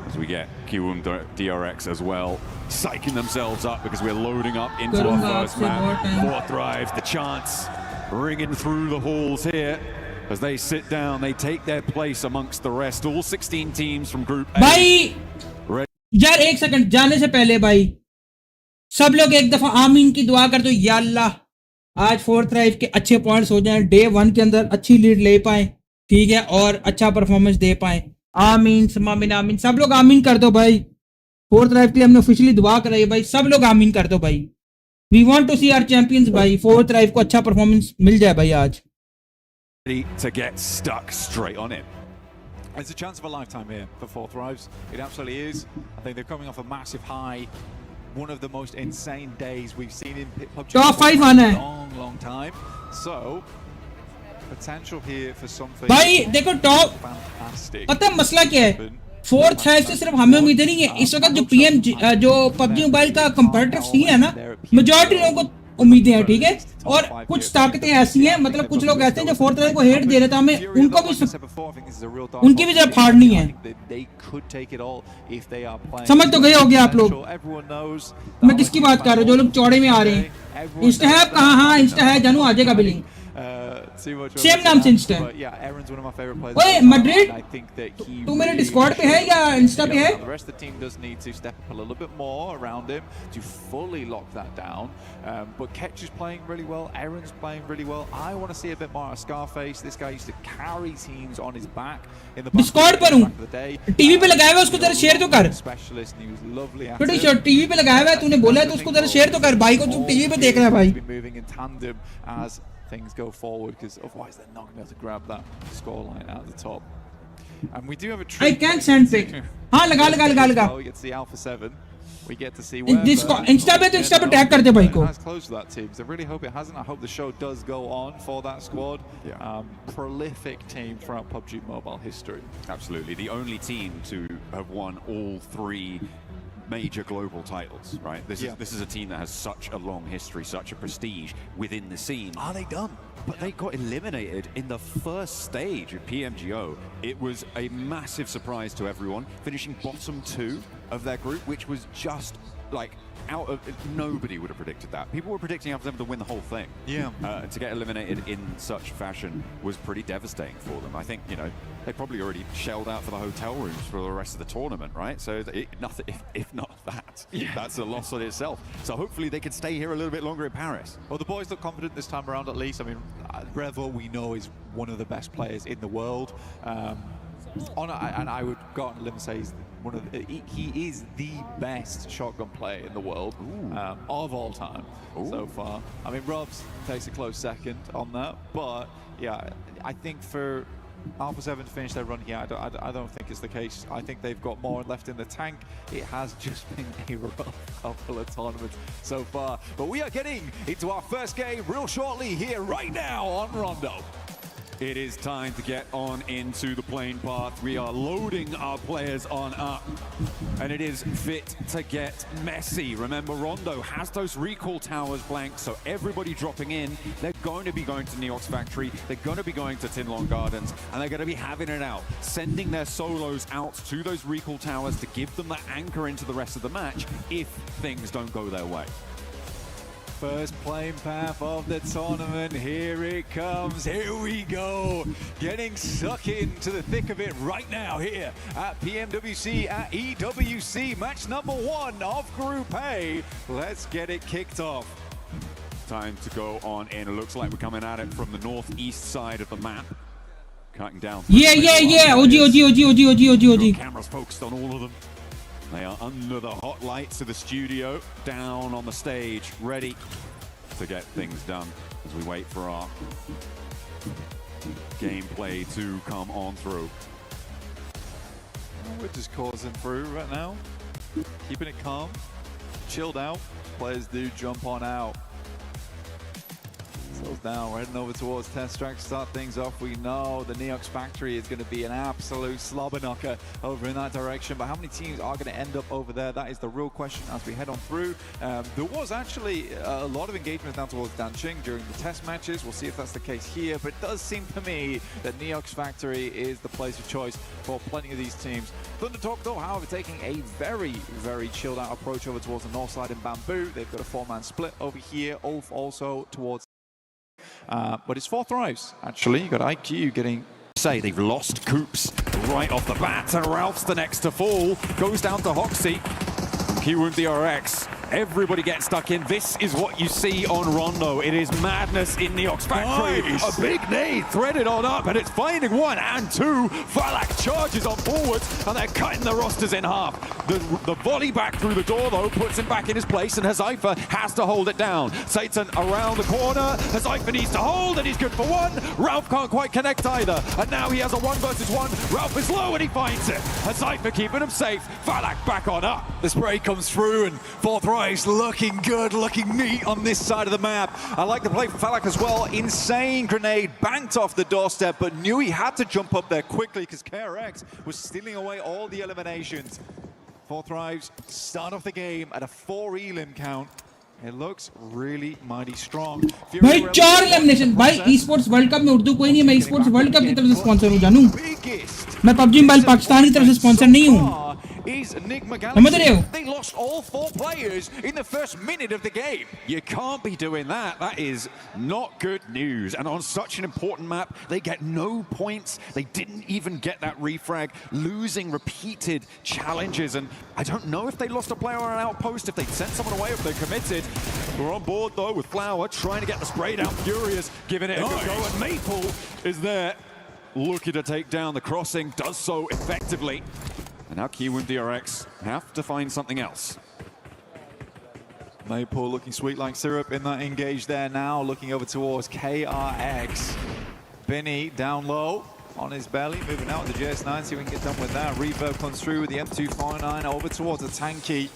As we get Kiwoom DRX as well, psyching themselves up because we're loading up into our first map. 4th Thrives, the chance ringing through the halls here. As they sit down, they take their place amongst the rest. All 16 teams from Group A. भाई यार एक second जाने से पहले भाई सब लोग एक दफा आमीन की दुआ कर दो, या अल्लाह आज 4th Thrive के अच्छे पॉइंट्स हो जाएं, डे 1 के अंदर अच्छी लीड ले पाए, ठीक है, और अच्छा परफॉर्मेंस दे पाए। आमीन समामीन आमीन, सब लोग आमीन कर दो भाई। 4th Thrive के लिए हमने ऑफिशियली दुआ कराई है भाई, सब लोग आमीन कर दो भाई। We want to see our champions भाई. 4th drive को अच्छा performance मिल जाए भाई आज. To get stuck straight on it. It's a chance of a lifetime here for 4th Thrives. It absolutely is. I think they're coming off a massive high. One of the most insane days we've seen in PUBG Top 5 for आना a है. long time. So, potential here for something. भाई देखो top. Fantastic. पता है मसला क्या है? 4th Thrive से सिर्फ हमें उम्मीद नहीं है. इस वक्त जो जो PUBG मोबाइल का कंपेटिटिव सीन है ना, मेजॉरिटी लोगों को उम्मीदें हैं, ठीक है. और कुछ ताकतें ऐसी हैं, मतलब कुछ लोग ऐसे हैं जो 4th Thrive को हेट दे रहे थे, हमें उनको भी उनकी भी जरा फाड़नी है. समझ तो गए होगे आप लोग मैं किसकी बात कर रहा हूँ, जो लोग चौड़े में आ रहे हैं. इंस्टा है कहाँ? हाँ इंस्टा है जानू, आ जाएगा बिलिंग. सेम नाम से इंस्टा है. ओए मैड्रिड तू मेरे डिस्कॉर्ड पे है या इंस्टा पे है? The rest of the team does need to step up a little bit more around him to fully lock that down. But Ketch is playing really well. Aaron's playing really well. I want to see a bit more of Scarface. This guy used to carry teams on his back in the Discord पर हूँ. TV पे लगाया हुआ उसको जरा share तो कर. Specialist, and he was lovely at बेटे it. शॉट टीवी पे लगाया हुआ है, तूने बोला है तो उसको जरा शेयर तो कर. भाई को तू टीवी पे देख रहा है भाई. Moving in tandem as things go forward, because otherwise they're not going to be able to grab that scoreline out the top. And we do have a I can't send pic. हाँ लगा. We get to see Alpha 7. We get to see where Insta पे तो Insta पे tag कर दे भाई को. has close to that team. So I really hope it hasn't. I hope the show does go on for that squad. Prolific team throughout PUBG Mobile history. Absolutely. The only team to have won all 3 major global titles, right? This is a team that has such a long history, such a prestige within the scene. Are they done? But they got eliminated in the first stage of PMGO. It was a massive surprise to everyone, finishing bottom 2 of their group, which was just like out of nobody would have predicted that. People were predicting after them to win the whole thing. To get eliminated in such fashion was pretty devastating for them. I think, you know, they probably already shelled out for the hotel rooms for the rest of the tournament, right? So nothing, if not that, that's a loss on itself. So hopefully they can stay here a little bit longer in Paris. Well, the boys look confident this time around, at least. I mean, Revo, we know, is one of the best players in the world. And I would go on a limb and say he is the best shotgun player in the world of all time so far. I mean, Robs takes a close second on that, but yeah, I think for Alpha 7 to finish their run here, I don't think it's the case. I think they've got more left in the tank. It has just been a rough couple of tournaments so far, but we are getting into our first game real shortly here right now on Rondo. It is time to get on into the plane path. We are loading our players on up, and it is fit to get messy. Remember, Rondo has those recall towers blank, so everybody dropping in, they're going to be going to Neox Factory, they're going to be going to Tinlong Gardens, and they're going to be having it out, sending their solos out to those recall towers to give them that anchor into the rest of the match if things don't go their way. First plane path of the tournament, here it comes, here we go. Getting stuck into the thick of it right now here at PMWC, at EWC, match number 1 of Group A. Let's get it kicked off. Time to go on in. It looks like we're coming at it from the northeast side of the map. Cutting down. Yeah. OG. Cameras focused on all of them. They are under the hot lights of the studio, down on the stage, ready to get things done as we wait for our gameplay to come on through. We're just coursing through right now, keeping it calm, chilled out. Players do jump on out. Slows down, we're heading over towards test track to start things off. We know the Neox Factory is going to be an absolute slobber knocker over in that direction, but how many teams are going to end up over there? That is the real question as we head on through. There was actually a lot of engagement down towards Danqing during the test matches. We'll see if that's the case here, but it does seem to me that Neox Factory is the place of choice for plenty of these teams. Thundertalk, though, however, taking a very, very chilled out approach over towards the north side in Bamboo. They've got a 4-man split over here. Ulf also towards but it's 4 Thrives, actually. You got IQ getting... Say they've lost Coops right off the bat, and Ralph's the next to fall. Goes down to Hoxie. Keywound DRX Everybody gets stuck in. This is what you see on Rondo. It is madness in the Ox Factory. Nice. A big nade threaded on up, and it's finding 1 and 2. Falak charges on forwards, and they're cutting the rosters in half. The volley back through the door, though, puts him back in his place, and Hazaifa has to hold it down. Satan around the corner. Hazaifa needs to hold, and he's good for 1. Ralph can't quite connect either, and now he has a 1 versus 1. Ralph is low, and he finds it. Hazaifa keeping him safe. Falak back on up. The spray comes through, and Fourth Rise looking good, looking neat on this side of the map. I like the play from Falak as well. Insane grenade, banked off the doorstep, but knew he had to jump up there quickly because KRX was stealing away all the eliminations. Fourth Rise start off the game at a 4 elim count. It looks really mighty strong. भाई 4 elimination भाई esports world cup में उर्दू कोई नहीं है मैं esports world cup की तरफ से स्पॉन्सर हूं जानू मैं PUBG मोबाइल पाकिस्तान की तरफ से स्पॉन्सर नहीं हूं समझ रहे हो They lost all 4 players in the first minute of the game. You can't be doing that. That is not good news. And on such an important map, they get no points. They didn't even get that refrag, losing repeated challenges. And I don't know if they lost a player on an outpost, if they sent someone away, if they committed. We're on board, though, with Flower trying to get the spray down. Furious giving it a good go. And Maple is there, looking to take down the crossing, does so effectively. And now Kiwoom DRX have to find something else. Maple looking sweet like syrup in that engage there now, looking over towards KRX. Benny down low on his belly, moving out with the JS9, see if we can get done with that. Reverb comes through with the M249 over towards the Tanky.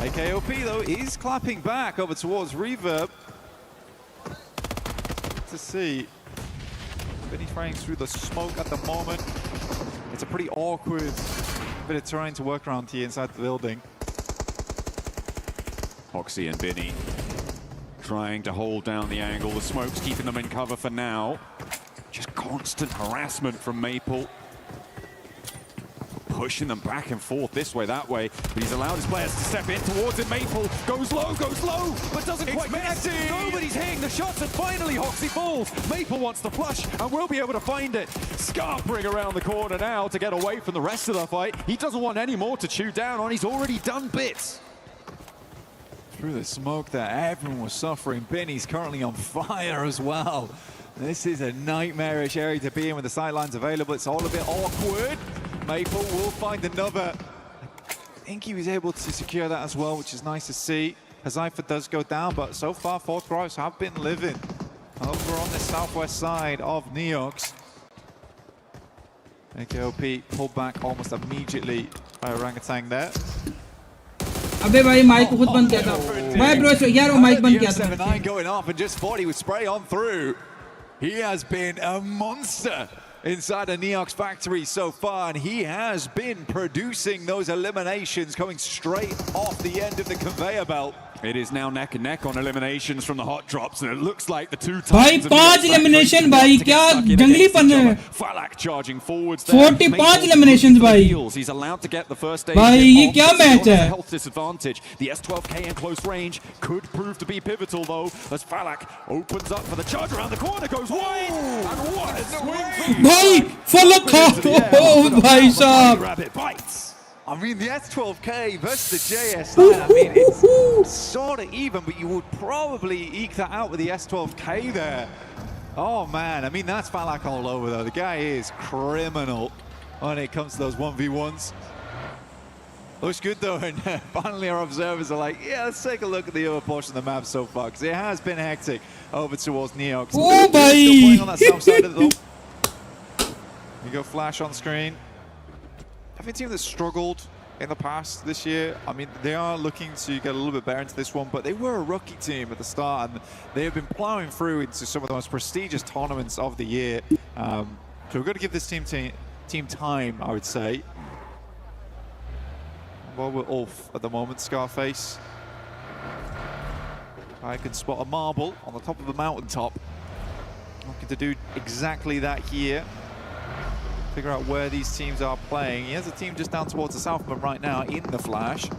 AKOP though is clapping back over towards Reverb. To see. Benny spraying through the smoke at the moment. It's a pretty awkward bit of terrain to work around here inside the building. Hoxie and Binny trying to hold down the angle. The smoke's keeping them in cover for now. Just constant harassment from Maple. Pushing them back and forth this way, that way. But he's allowed his players to step in towards it. Maple goes low, but doesn't quite connect. Nobody's hitting the shots, and finally Hoxie falls. Maple wants the flush, and will be able to find it. Scarpering around the corner now to get away from the rest of the fight. He doesn't want any more to chew down on. He's already done bits. Through the smoke there, everyone was suffering. Benny's currently on fire as well. This is a nightmarish area to be in with the sidelines available. It's all a bit awkward. Maple will find another. I think he was able to secure that as well, which is nice to see. Hazaifa does go down, but so far Fourth Rise have been living over on the southwest side of Neox. AKOP pulled back almost immediately by Orangutan there. अबे भाई mic खुद बंद किया था भाई bro यार वो mic बंद किया था 79 going off and just 40 with spray on through. He has been a monster inside a Neox factory so far, and he has been producing those eliminations coming straight off the end of the conveyor belt. It is now neck and neck on eliminations from the hot drops, and it looks like the two भाई 5 elimination भाई क्या जंगली पन है Falak charging forwards there. 45 eliminations भाई He's allowed to get the first stage. भाई ये क्या मैच है Health disadvantage. The S12K in close range could prove to be pivotal though, as Falak opens up for the charge around the corner, goes wide, and what a swing! भाई Falak oh भाई साहब Rabbit bites. I mean, the S12K versus the JS9, I mean, it's sort of even, but you would probably eke that out with the S12K there. Oh, man, I mean, that's Falak all over, though. The guy is criminal when it comes to those 1v1s. Looks good, though, and finally our observers are like, yeah, let's take a look at the other portion of the map so far, because it has been hectic over towards Neox. Oh, Still playing on that south side of the... You go flash on screen. Every team that struggled in the past this year, I mean, they are looking to get a little bit better into this one, but they were a rookie team at the start, and they have been plowing through into some of the most prestigious tournaments of the year. So we've got to give this team time, I would say. Well, we're off at the moment, Scarface. I can spot a marble on the top of the mountaintop. Looking to do exactly that here. Figure out where these teams are playing. He has a team just down towards the south right now in the flash.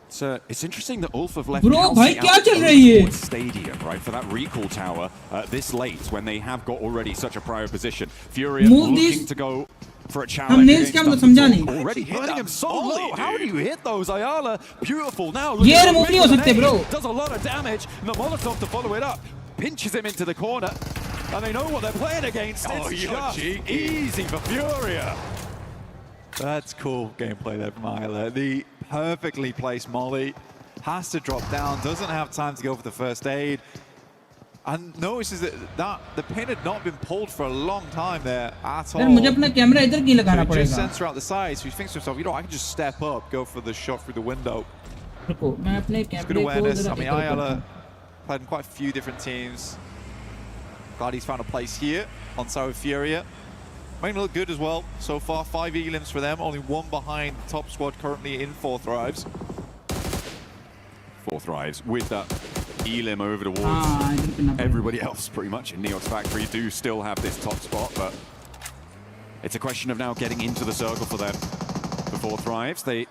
So it's interesting that Ulf have left Bro, भाई क्या चल रही है? Stadium, right, for that recall tower this late when they have got already such a prior position. Furia looking to go for a challenge. Thumbnails क्या मतलब समझा नहीं. Already hitting him so low. How do you hit those, Ayala? Beautiful. Now ये remove नहीं हो सकते bro. Does a lot of damage. And the Molotov to follow it up pinches him into the corner, and they know what they're playing against. It's just easy for Furia. That's cool gameplay there from Ayala. The perfectly placed molly has to drop down, doesn't have time to go for the first aid, and notices that the pin had not been pulled for a long time there at all. मुझे अपना camera इधर क्यों लगाना So he पड़ेगा? just censor out the side, so he thinks to himself, you know, I can just step up, go for the shot through the window. रुको, मैं अपने Good कैमरे को awareness. I जरा mean, इधर Ayala played in quite a few different teams. Glad he's found a place here on side with Furia. Making look good as well. So far, 5 elims for them. Only one behind the top squad currently in 4 Thrives. 4 Thrives with that elim over towards everybody else pretty much in Neox Factory do still have this top spot, but it's a question of now getting into the circle for them. The 4 Thrives, they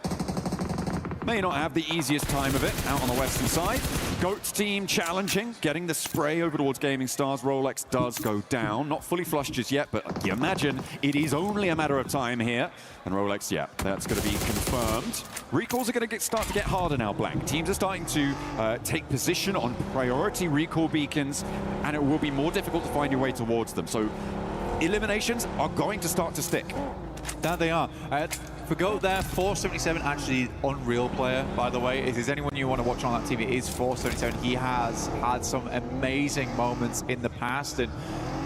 may not have the easiest time of it out on the western side. Goat's team challenging, getting the spray over towards Gaming Stars. Rolex does go down. Not fully flushed just yet, but you imagine it is only a matter of time here. And Rolex, yeah, that's going to be confirmed. Recalls are going to start to get harder now, Blank. Teams are starting to take position on priority recall beacons, and it will be more difficult to find your way towards them. So eliminations are going to start to stick. There they are. For Goat there, 477, actually unreal player, by the way. If there's anyone you want to watch on that TV, it is 477. He has had some amazing moments in the past and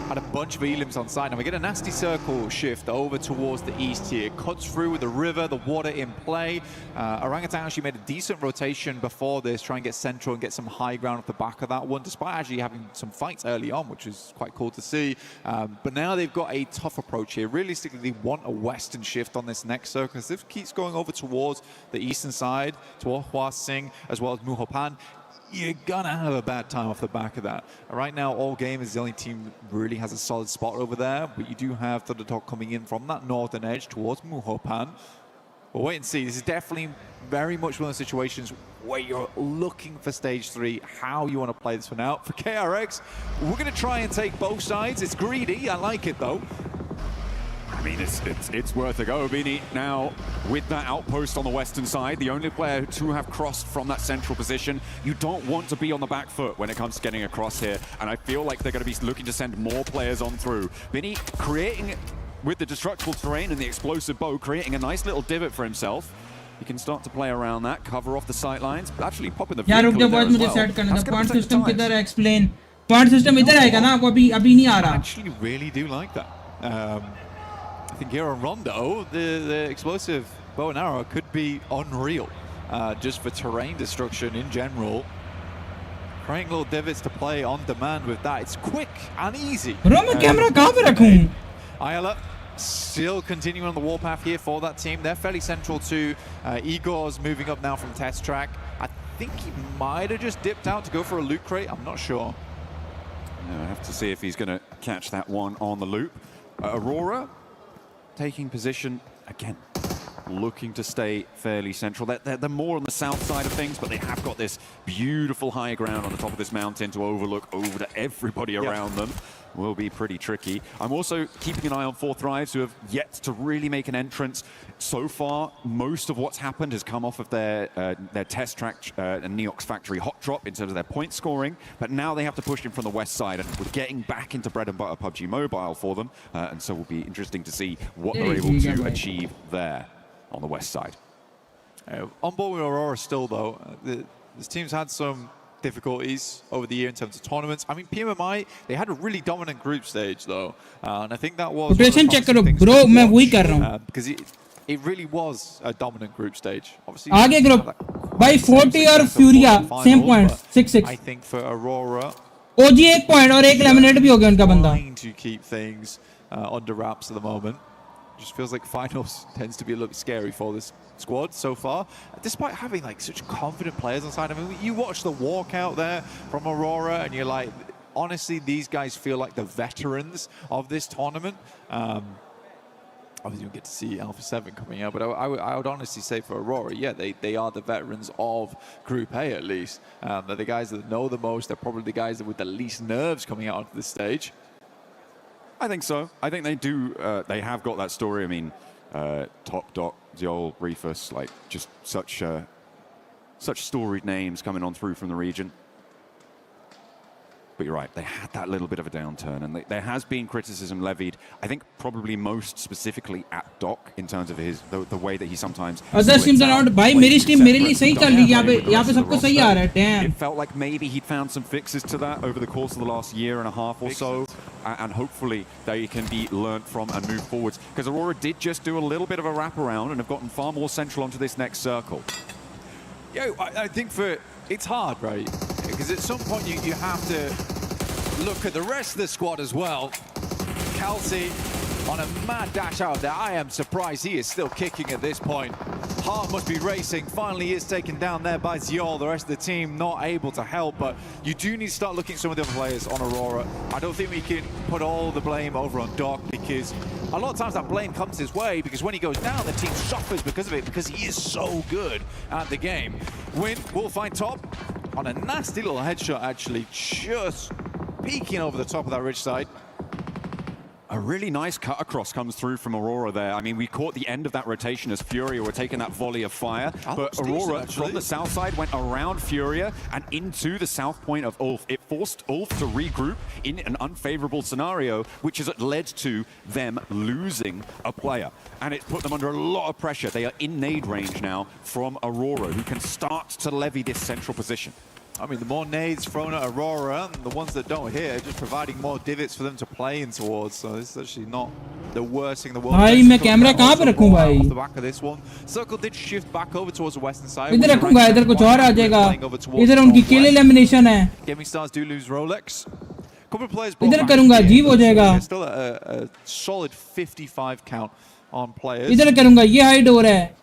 had a bunch of elims on side. Now we get a nasty circle shift over towards the east here. Cuts through with the river, the water in play. Orangutan actually made a decent rotation before this, try and get central and get some high ground off the back of that one, despite actually having some fights early on, which is quite cool to see. But now they've got a tough approach here. Realistically, they want a western shift on this next circle. If this keeps going over towards the eastern side, towards Hua Sing, as well as Muhopan, you're gonna have a bad time off the back of that. Right now, All Game is the only team that really has a solid spot over there, but you do have ZOTAC coming in from that northern edge towards Muhopan. We'll wait and see. This is definitely very much one of those situations where you're looking for stage 3, how you want to play this one out. For KRX, we're gonna try and take both sides. It's greedy, I like it though. I mean, it's worth a go. Bini now with that outpost on the western side, the only player to have crossed from that central position. You don't want to be on the back foot when it comes to getting across here, and I feel like they're going to be looking to send more players on through. Bini creating, with the destructible terrain and the explosive bow, creating a nice little divot for himself. He can start to play around that, cover off the sight lines, actually popping the vehicle in there as well. Set करना था point system किधर है explain point system इधर आएगा ना अभी नहीं आ रहा. I actually really do like that. I think here on Rondo, the explosive bow and arrow could be unreal, just for terrain destruction in general. Creating little divots to play on demand with that. It's quick and easy. Ayala still continuing on the warpath here for that team. They're fairly central to Igor's moving up now from test track. I think he might have just dipped out to go for a loot crate. I'm not sure. I have to see if he's going to catch that one on the loop. Aurora taking position again, looking to stay fairly central. They're more on the south side of things, but they have got this beautiful high ground on the top of this mountain to overlook over to everybody around them. Will be pretty tricky. I'm also keeping an eye on 4 Thrives, who have yet to really make an entrance. So far, most of what's happened has come off of their test track and Neox Factory hot drop in terms of their point scoring, but now they have to push in from the west side, and we're getting back into bread and butter PUBG Mobile for them, and so it will be interesting to see what they're able to achieve there on the west side. On board with Aurora still, though, this team's had some difficulties over the year in terms of tournaments. I mean, PMMI, they had a really dominant group stage, though, and I think that was check करो bro, मैं वही कर रहा हूँ. Because it really was a dominant group stage. Obviously, आगे group by 40 और Furia same points 6-6. I think for Aurora, OG 1 point और 1 eliminate भी हो गया उनका बंदा. Trying to keep things under wraps at the moment. Just feels like finals tends to be a little bit scary for this squad so far, despite having like such confident players on side. I mean, you watch the walkout there from Aurora and you're like, honestly, these guys feel like the veterans of this tournament. Obviously, we get to see Alpha 7 coming out, but I would honestly say for Aurora, yeah, they are the veterans of Group A at least. They're the guys that know the most. They're probably the guys that with the least nerves coming out onto this stage. I think so. I think they do. They have got that story. I mean, Top Dot, Ziol, Reefus, like just such storied names coming on through from the region. But you're right, they had that little bit of a downturn, and there has been criticism levied, I think probably most specifically at Doc in terms of the way that he sometimes... Other teams are not, भाई मेरी team मेरे लिए सही चल रही है, यहाँ पे सबको सही आ रहा है, damn. It felt like maybe he'd found some fixes to that over the course of the last year and a half or so, and hopefully they can be learnt from and move forwards. Because Aurora did just do a little bit of a wraparound and have gotten far more central onto this next circle. Yeah, I think it's hard, right? Because at some point you have to look at the rest of the squad as well. Kelsey on a mad dash out there. I am surprised he is still kicking at this point. Hart must be racing. Finally, he is taken down there by Ziol. The rest of the team not able to help, but you do need to start looking at some of the other players on Aurora. I don't think we can put all the blame over on Doc, because a lot of times that blame comes his way, because when he goes down, the team suffers because of it, because he is so good at the game. Win will find top on a nasty little headshot, actually, just peeking over the top of that ridge side. A really nice cut across comes through from Aurora there. I mean, we caught the end of that rotation as Furia were taking that volley of fire, but Aurora from the south side went around Furia and into the south point of Ulf. It forced Ulf to regroup in an unfavorable scenario, which has led to them losing a player. And it's put them under a lot of pressure. They are in nade range now from Aurora, who can start to levy this central position. I mean, the more nades thrown at Aurora, the ones that don't hit, just providing more divots for them to play in towards. So this is actually not the worst thing in the world. भाई मैं camera कहाँ पे रखूँ भाई? Off the back of this one, Circle did shift back over towards the western side. इधर रखूँगा, इधर कुछ और आ जाएगा. इधर उनकी kill elimination है. Gaming Stars do lose Rolex. Couple of players. इधर करूँगा, जीव हो जाएगा. Still a solid 55 count on players. इधर करूँगा, ये hide हो रहा है.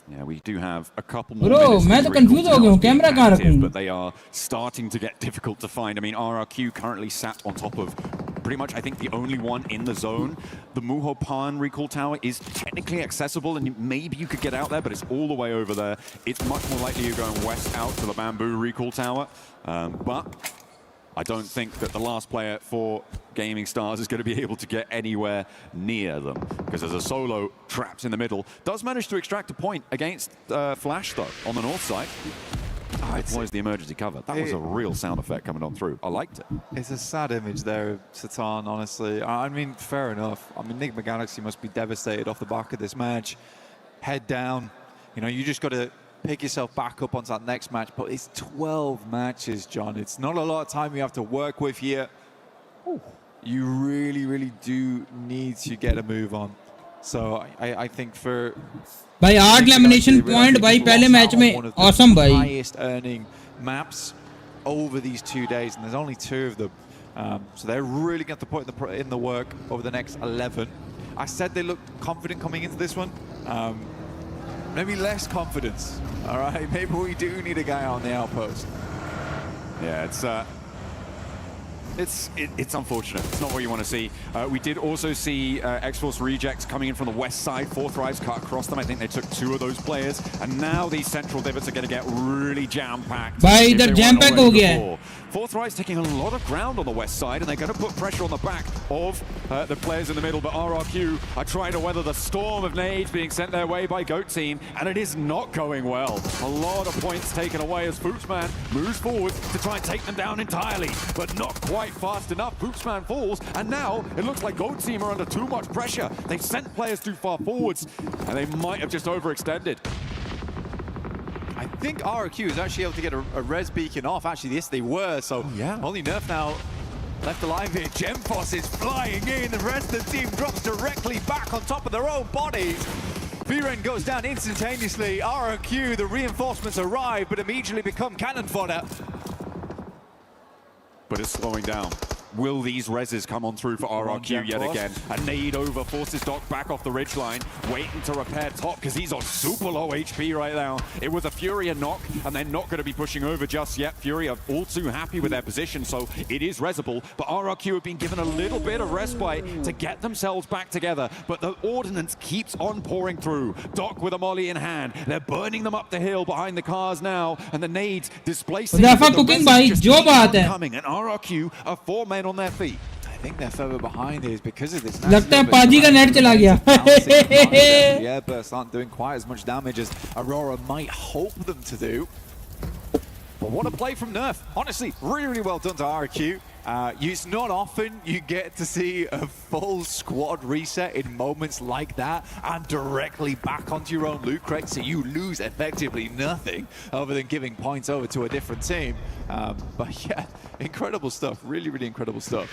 Yeah, we do have a couple more Bro, minutes. मैं तो confused हो गया हूँ, कैमरा कहाँ रखूँ? But they are starting to get difficult to find. I mean, RRQ currently sat on top of pretty much, I think, the only one in the zone. The Muho Pan recall tower is technically accessible, and maybe you could get out there, but it's all the way over there. It's much more likely you're going west out to the Bamboo recall tower. But I don't think that the last player for Gaming Stars is going to be able to get anywhere near them, because there's a solo trapped in the middle. Does manage to extract a point against Flash, though, on the north side. Deploys the emergency cover. That was a real sound effect coming on through. I liked it. It's a sad image there of Satan, honestly. I mean, fair enough. I mean, Enigma Galaxy must be devastated off the back of this match. Head down. You know, you just got to pick yourself back up onto that next match, but it's 12 matches, John. It's not a lot of time you have to work with here. Ooh. You really, really do need to get a move on. So I think for... भाई 8 elimination point भाई पहले match में awesome भाई. Highest earning maps over these 2 days, and there's only 2 of them. So they're really going to put in the work over the next 11. I said they looked confident coming into this one. Maybe less confidence. All right, maybe we do need a guy on the outpost. Yeah, it's unfortunate. It's not what you want to see. We did also see X-Force rejects coming in from the west side. 4 Thrives cut across them. I think they took 2 of those players, and now these central divots are going to get really jam-packed. भाई इधर jam-pack हो गया है. 4 Thrives taking a lot of ground on the west side, and they're going to put pressure on the back of the players in the middle, but RRQ are trying to weather the storm of nades being sent their way by GOAT Team, and it is not going well. A lot of points taken away as Pootsman moves forward to try and take them down entirely, but not quite fast enough. Pootsman falls, and now it looks like GOAT Team are under too much pressure. They've sent players too far forwards, and they might have just overextended. I think RRQ is actually able to get a res beacon off. Actually, yes, they were. So only Nerf now left alive here. GeForce is flying in. The rest of the team drops directly back on top of their own bodies. Viren goes down instantaneously. RRQ, the reinforcements arrive, but immediately become cannon fodder. But it's slowing down. Will these reses come on through for RRQ yet again? A nade over forces Doc back off the ridgeline, waiting to repair top because he's on super low HP right now. It was a Furia knock, and they're not going to be pushing over just yet. Furia all too happy with their position, so it is resable. But RRQ have been given a little bit of respite to get themselves back together. But the ordnance keeps on pouring through. Doc with a molly in hand. They're burning them up the hill behind the cars now, and the nades displacing. Coming, and RRQ are 4 men on their feet. think they're further behind is because of this. लगता है पाजी का net चला गया. The airbursts aren't doing quite as much damage as Aurora might hope them to do. But what a play from Nerf. Honestly, really, really well done to RQ. It's not often you get to see a full squad reset in moments like that and directly back onto your own loot crate, so you lose effectively nothing other than giving points over to a different team. But yeah, incredible stuff. Really, really incredible stuff.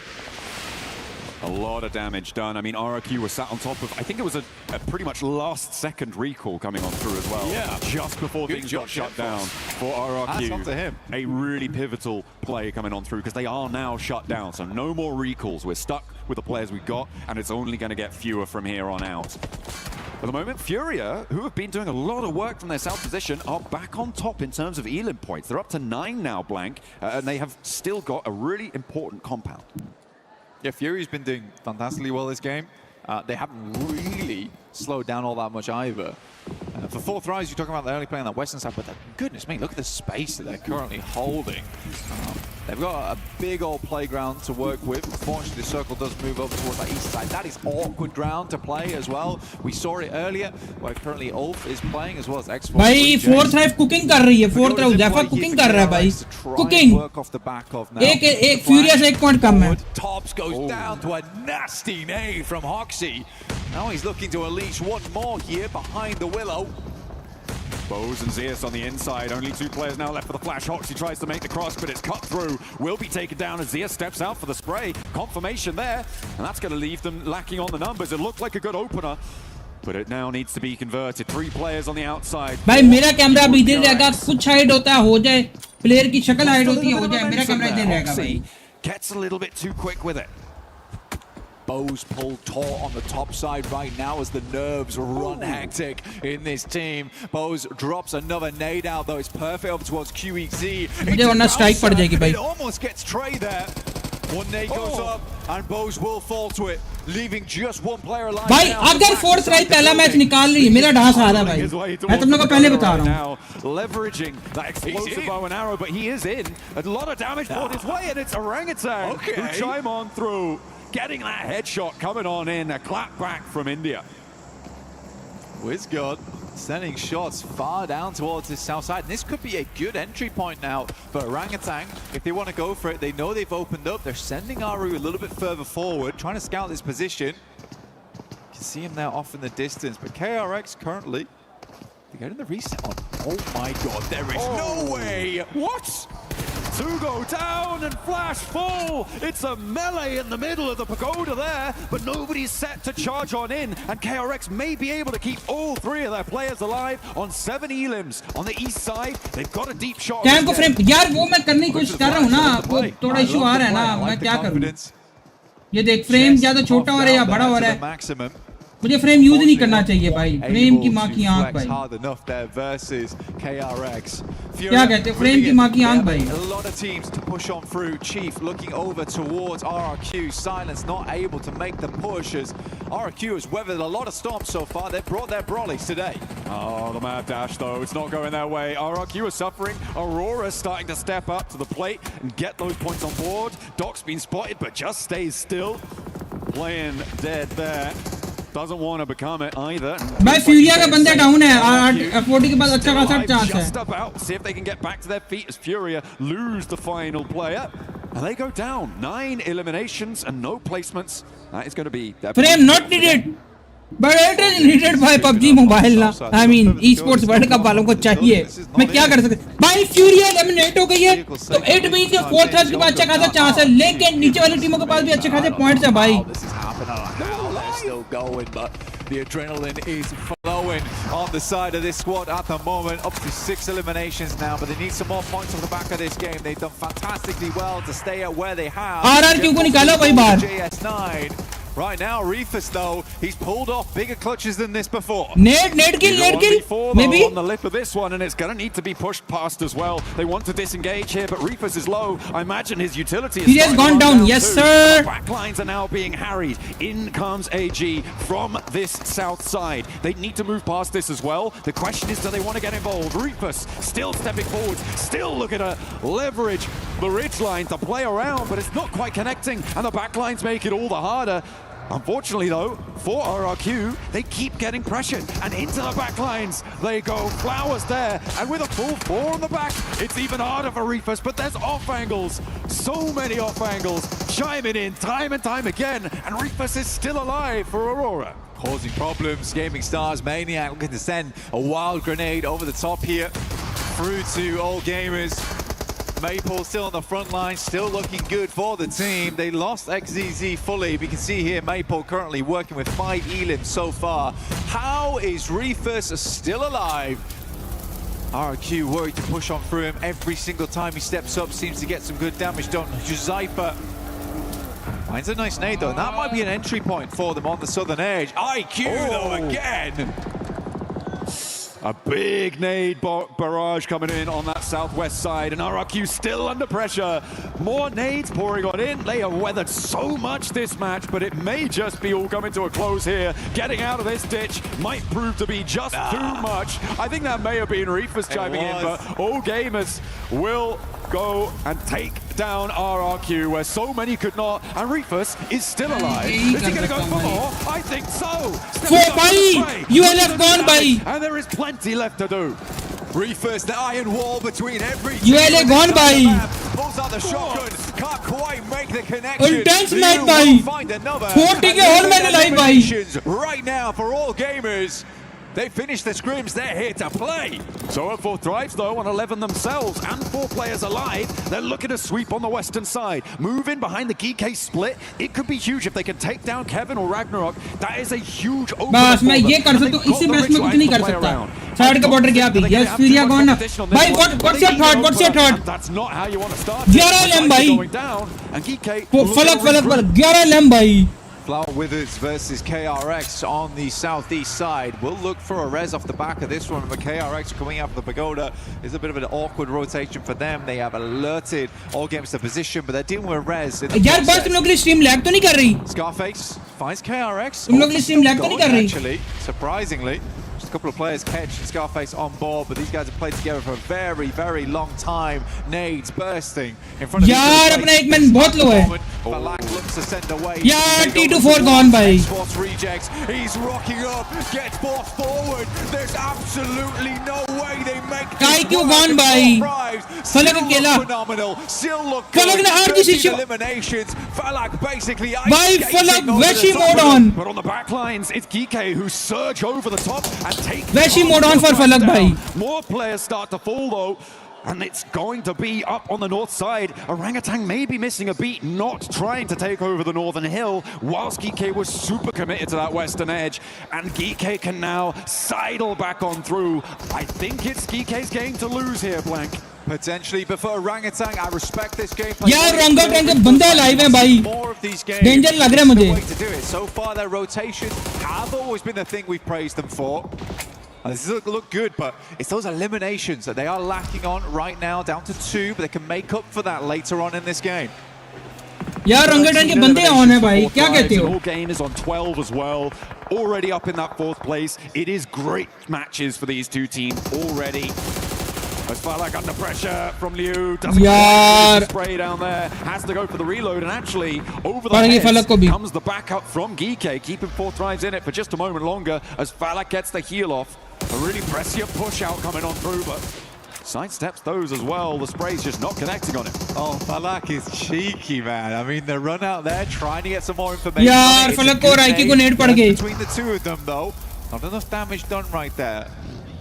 A lot of damage done. I mean, RRQ was sat on top of, I think it was a pretty much last second recall coming on through as well. Yeah. Just before Good things job, got shut GeForce. down for RRQ. That's up to him. A really pivotal play coming on through because they are now shut down. So no more recalls. We're stuck with the players we've got, and it's only going to get fewer from here on out. At the moment, Furia, who have been doing a lot of work from their south position, are back on top in terms of elim points. They're up to 9 now, Blank, and they have still got a really important compound. Yeah, Fury's been doing fantastically well this game. They haven't really slowed down all that much either. For Fourth Rise, you're talking about the early play on that western side, but goodness me, look at the space that they're currently holding. They've got a big old playground to work with. Unfortunately, the circle does move over towards that east side. That is awkward ground to play as well. We saw it earlier, where currently Ulf is playing as well as X4. भाई Fourth Rise cooking कर रही है. Fourth Rise Zephyr cooking कर रहा है भाई. Cooking. एक Furious एक point कम है. Tops goes down to a nasty nade from Hoxie. Now he's looking to unleash one more here behind the Willow. Bose and Zeus on the inside. Only 2 players now left for the flash. Hoxie tries to make the cross, but it's cut through. Will be taken down as Zeus steps out for the spray. Confirmation there, and that's going to leave them lacking on the numbers. It looked like a good opener, but it now needs to be converted. 3 players on the outside. भाई मेरा camera भी इधर रहेगा. कुछ hide होता है हो जाए. प्लेयर की शक्ल हाइड होती है हो जाए. मेरा कैमरा इधर रहेगा भाई. Gets a little bit too quick with it. Bose pulled taut on the top side right now as the nerves run hectic in this team. Bose drops another nade out, though it's perfect over towards QEZ. मुझे वरना strike पड़ जाएगी भाई. It almost gets Trey there. One nade goes up and Bose will fall to it, leaving just one player alive. भाई अगर Fourth Rise पहला match निकाल रही है मेरा ढांस आ रहा है भाई. मैं तुम लोगों को पहले बता रहा हूँ. Leveraging that explosive bow and arrow, but he is in. A lot of damage poured his way, and it's Orangutan who chime on through. Getting that headshot coming on in, a clap back from India. WizGod sending shots far down towards the south side. And this could be a good entry point now for Orangutan. If they want to go for it, they know they've opened up. They're sending Aru a little bit further forward, trying to scout this position. You can see him there off in the distance, but KRX currently, they're getting the reset on. Oh my God, there is no way! What? 2 go down and flash full. It's a melee in the middle of the pagoda there, but nobody's set to charge on in, and KRX may be able to keep all 3 of their players alive on 7 elims on the east side. They've got a deep shot. Cam को frame यार वो मैं करने की कोशिश कर रहा हूँ ना. वो थोड़ा इशू आ रहा है ना. मैं क्या करूँ? ये देख फ्रेम ज्यादा छोटा हो रहा है या बड़ा हो रहा है. मुझे फ्रेम यूज नहीं करना चाहिए भाई. फ्रेम की माँ की आंख भाई. क्या कहते हैं फ्रेम की माँ की आंख भाई. A lot of teams to push on through. Chief looking over towards RRQ. Silence not able to make the push as RRQ has weathered a lot of storms so far. They've brought their brollies today. Oh, the mad dash though, it's not going their way. RRQ is suffering. Aurora's starting to step up to the plate and get those points on board. Doc's been spotted but just stays still. Playing dead there. Doesn't want to become it either. भाई फ्यूरिया का बंदा down है. 40 के बाद अच्छा खासा chance है. Just about see if they can get back to their feet as Furia lose the final player. And they go down. 9 eliminations and no placements. That is going to be frame not needed. But it is needed by PUBG Mobile ना. I mean esports world cup वालों को चाहिए. मैं क्या कर सकता हूँ? भाई फ्यूरिया एलिमिनेट हो गई है. तो 8 बीच के 4th के बाद अच्छा खासा चांस है. लेकिन नीचे वाली टीमों के पास भी अच्छे खासे पॉइंट्स है भाई. Still going, but the adrenaline is flowing on the side of this squad at the moment. Up to 6 eliminations now, but they need some more points off the back of this game. They've done fantastically well to stay at where they have. RRQ को निकालो भाई बाहर. JS9. Right now, Reefus though, he's pulled off bigger clutches than this before. Nade kill, maybe on the lip of this one, and it's going to need to be pushed past as well. They want to disengage here, but Reefus is low. I imagine his utility is. He has gone down. Yes, sir. Backlines are now being harried. In comes AG from this south side. They need to move past this as well. The question is, do they want to get involved? Reefus still stepping forward, still looking to leverage the ridgeline to play around, but it's not quite connecting, and the backlines make it all the harder. Unfortunately, though, for RRQ, they keep getting pressured, and into the backlines they go. Flowers there, and with a full 4 on the back, it's even harder for Rufus, but there's off angles. So many off angles, chiming in time and time again, and Rufus is still alive for Aurora. Causing problems. Gaming Stars, Maniac looking to send a wild grenade over the top here, through to All Gamers. Maple still on the front line, still looking good for the team. They lost XZZ fully. We can see here Maple currently working with 5 elims so far. How is Rufus still alive? RRQ worried to push on through him every single time he steps up, seems to get some good damage done. Juzaifa finds a nice nade though, and that might be an entry point for them on the southern edge. IQ though again. A big nade barrage coming in on that southwest side, and RRQ still under pressure. More nades pouring on in. They have weathered so much this match, but it may just be all coming to a close here. Getting out of this ditch might prove to be just too much. I think that may have been Rufus chiming in, but All Gamers will go and take down RRQ where so many could not, and Rufus is still alive. Is he going to go for more? I think so. You have gone by, and there is plenty left to do. Rufus, the iron wall between every you have gone by. Pulls out the shotgun, can't quite make the connection. Intense match by. Find another. 40 ke all men alive by. Right now for All Gamers. They finished the scrims, they're here to play. So at 4 Thrives though, on 11 themselves and 4 players alive, they're looking to sweep on the western side. Move in behind the GK split. It could be huge if they can take down Kevin or Ragnarok. That is a huge opener. बस मैं ये कर सकता हूँ, इससे best में कुछ नहीं कर सकता. साइड का बॉर्डर गया अभी. Yes, Firia gone ना. भाई what's your thought? What's your thought? That's not how you want to start. 11 lem भाई. And GK फलक 11 lem भाई. Flower Withers versus KRX on the southeast side. We'll look for a res off the back of this one. But KRX coming out of the pagoda is a bit of an awkward rotation for them. They have alerted All Games to position, but they're dealing with res. यार बस तुम लोग की stream lag तो नहीं कर रही? Scarface finds KRX. तुम लोग की stream lag तो नहीं कर रही? Actually, surprisingly. A couple of players catch and Scarface on board, but these guys have played together for a very, very long time. Nades bursting in front of यार अपना एक man बहुत low है. Falak looks to send away. यार T24 gone by. Xbox rejects. He's rocking up. Gets forced forward. There's absolutely no way they make. IQ gone by. Falak अकेला. Phenomenal. Still look good. Falak ने हर किसी से. Eliminations. Falak basically. By Falak Veshi mode on. But on the back lines, it's GK who surge over the top and take. Veshi mode on for Falak bhai. More players start to fall though. And it's going to be up on the north side. Orangutan may be missing a beat, not trying to take over the northern hill, whilst GK was super committed to that western edge. And GK can now sidle back on through. I think it's GK's game to lose here, Blank. Potentially, but for Orangutan, I respect this gameplay. यार रंगट के बंदे live हैं भाई. Danger लग रहा है मुझे. So far, their rotations have always been the thing we've praised them for. This look good, but it's those eliminations that they are lacking on right now, down to 2, but they can make up for that later on in this game. यार रंगटन के बंदे on है भाई, क्या कहते हो? All game is on 12 as well, already up in that 4th place. It is great matches for these two teams already. As Falak under pressure from Liu, doesn't get spray down there, has to go for the reload, and actually over the head comes the backup from GK, keeping 4 Thrives in it for just a moment longer as Falak gets the heal off. A really prescient push out coming on through, but sidesteps those as well. The spray's just not connecting on it. Oh, Falak is cheeky, man. I mean, the run out there trying to get some more information. यार Falak को राइकी को net पड़ गई. Between the two of them, though, not enough damage done right there.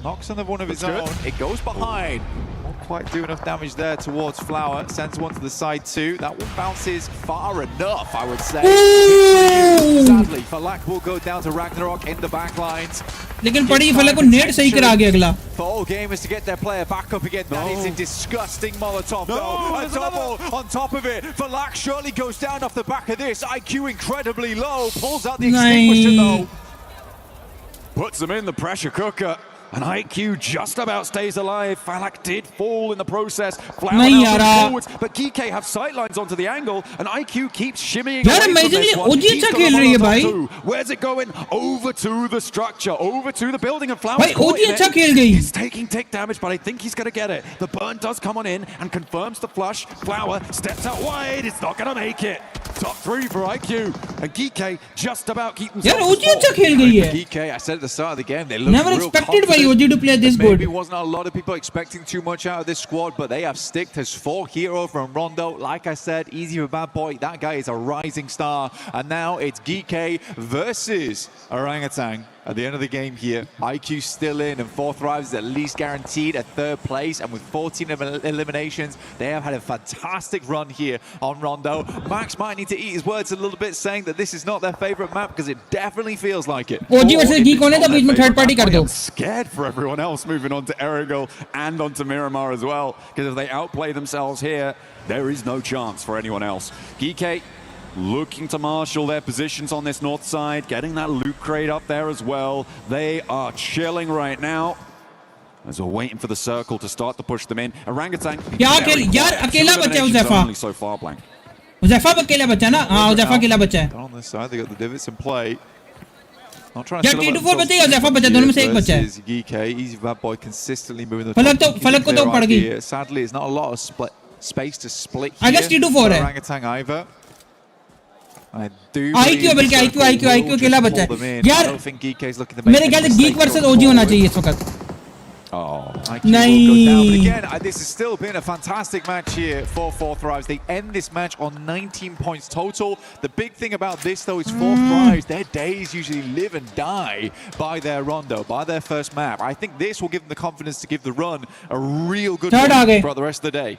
Knocks on the one of his own. It goes behind. Not quite do enough damage there towards Flower. Sends one to the side too. That one bounces far enough, I would say. Sadly, Falak will go down to Ragnarok in the back lines. लेकिन पड़ी Falak को net सही करा गया अगला. For All Gamers to get their player back up again. That is a disgusting Molotov though. A double on top of it. Falak surely goes down off the back of this. IQ incredibly low. Pulls out the extinguisher though. Puts them in the pressure cooker. And IQ just about stays alive. Falak did fall in the process. Flower now forwards, but GK have sightlines onto the angle, and IQ keeps shimmying away from this one. He's got them on top too. Where's it going? Over to the structure, over to the building, and Flower. He's taking tick damage, but I think he's going to get it. The burn does come on in and confirms the flush. Flower steps out wide. It's not going to make it. Top 3 for IQ, and GK just about keep themselves. GK, I said at the start of the game, they look never expected by OG to play this good. Maybe wasn't a lot of people expecting too much out of this squad, but they have sticked as 4 hero from Rondo. Like I said, easy for Bad Boy. That guy is a rising star, and now it's GK versus Orangutan. At the end of the game here, IQ still in, and 4 Thrives is at least guaranteed at 3rd place, and with 14 eliminations, they have had a fantastic run here on Rondo. Max might need to eat his words a little bit, saying that this is not their favorite map, because it definitely feels like it. I'm scared for everyone else moving on to Erigel and onto Miramar as well, because if they outplay themselves here, there is no chance for anyone else. GK looking to marshal their positions on this north side, getting that loot crate up there as well. They are chilling right now as we're waiting for the circle to start to push them in. Orangutan only so far, Blank. Uzaifa अकेला बचा ना हाँ Uzaifa अकेला बचा है On this side, they got the divots in play. Not trying यार T24 बचा है Uzaifa बचा दोनों में से एक बचा है GK, Easy Bad Boy consistently moving the फलक को तो पड़ गई. Sadly, it's not a lot of space to split I guess T24 है. Orangutan either. I do IQ बल्कि IQ अकेला बचा है यार. मेरे ख्याल से Geek versus OG होना चाहिए इस वक्त. Oh, IQ will go down. But again, this has still been a fantastic match here for 4 Thrives. They end this match on 19 points total. The big thing about this, though, is 4 Thrives, their days usually live and die by their Rondo, by their first map. I think this will give them the confidence to give the run a real good run for the rest of the day.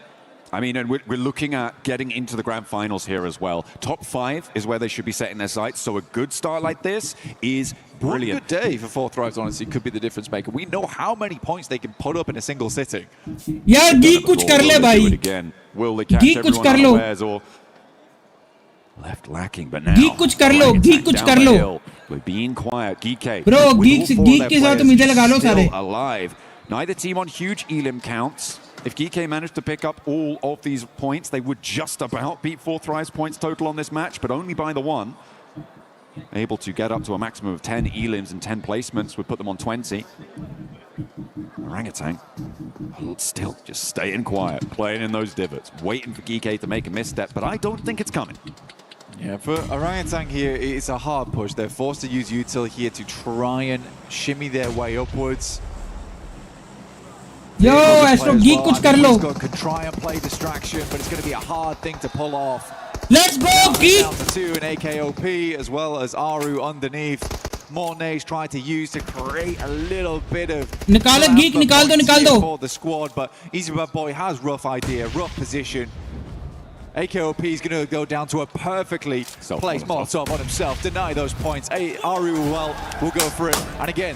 I mean, and we're looking at getting into the grand finals here as well. Top 5 is where they should be setting their sights, so a good start like this is brilliant. One good day for 4 Thrives, honestly, could be the difference maker. We know how many points they can put up in a single sitting. Yeah, Geek kuch kar le bhai. Again, will they catch everyone unawares or left lacking? But now, Geek kuch kar lo, Geek kuch kar lo. We're being quiet. GK, bro, Geek ke saath mujhe laga lo sare. Alive. Neither team on huge elim counts. If GK managed to pick up all of these points, they would just about beat 4 Thrives points total on this match, but only by the 1. Able to get up to a maximum of 10 elims and 10 placements would put them on 20. Orangutan still just staying quiet, playing in those divots, waiting for GK to make a misstep, but I don't think it's coming. Yeah, for Orangutan here, it's a hard push. They're forced to use util here to try and shimmy their way upwards. Yo, Astro, Geek kuch kar lo. Could try and play distraction, but it's going to be a hard thing to pull off. Let's go, Geek! Down to 2 and AKOP, as well as Aru underneath. More nades trying to use to create a little bit of nikal Geek, nikal do. For the squad, but Easy Bad Boy has rough idea, rough position. AKOP is going to go down to a perfectly placed Molotov on himself, deny those points. Aru will go for it, and again,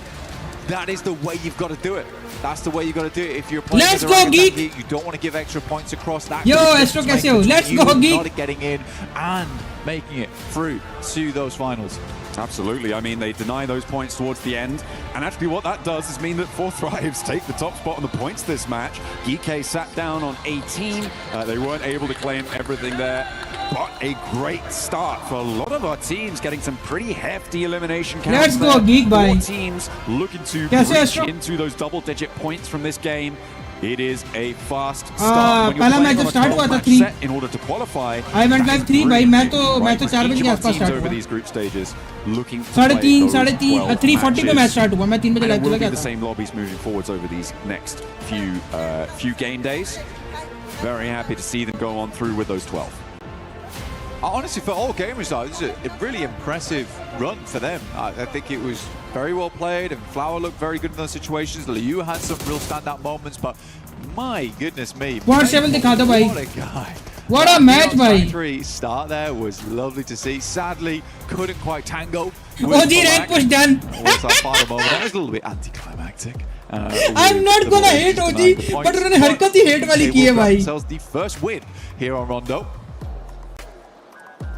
that is the way you've got to do it. That's the way you got to do it. If you're playing Let's go, Geek! You don't want to give extra points across that. Yo, Astro, kaise ho? Let's go, Geek! Not getting in and making it through to those finals. Absolutely. I mean, they deny those points towards the end. And actually what that does is mean that 4 Thrives take the top spot on the points this match. GK sat down on 18. They weren't able to claim everything there. But a great start for a lot of our teams, getting some pretty hefty elimination counts. Let's go, Geek, bhai. 4 teams looking to breach into those double-digit points from this game. It is a fast start. पहला match जब start हुआ था 3 in order to qualify. I went live 3 भाई मैं तो 4 बजे के आसपास start over these group stages looking 3:30 3:40 पे मैच स्टार्ट हुआ मैं 3 बजे लाइव चला गया था. The same lobbies moving forwards over these next few game days. Very happy to see them go on through with those 12. Honestly, for all gamers, though, this is a really impressive run for them. I think it was very well played, and Flower looked very good in those situations. Liu had some real standout moments, but my goodness me. What a guy. What a match, bhai. Start there was lovely to see. Sadly, couldn't quite tango. OG rank push done. Was that final moment? That was a little bit anticlimactic. I'm not gonna hate OG, but उन्होंने हरकत ही hate वाली की है भाई. Themselves the first win here on Rondo.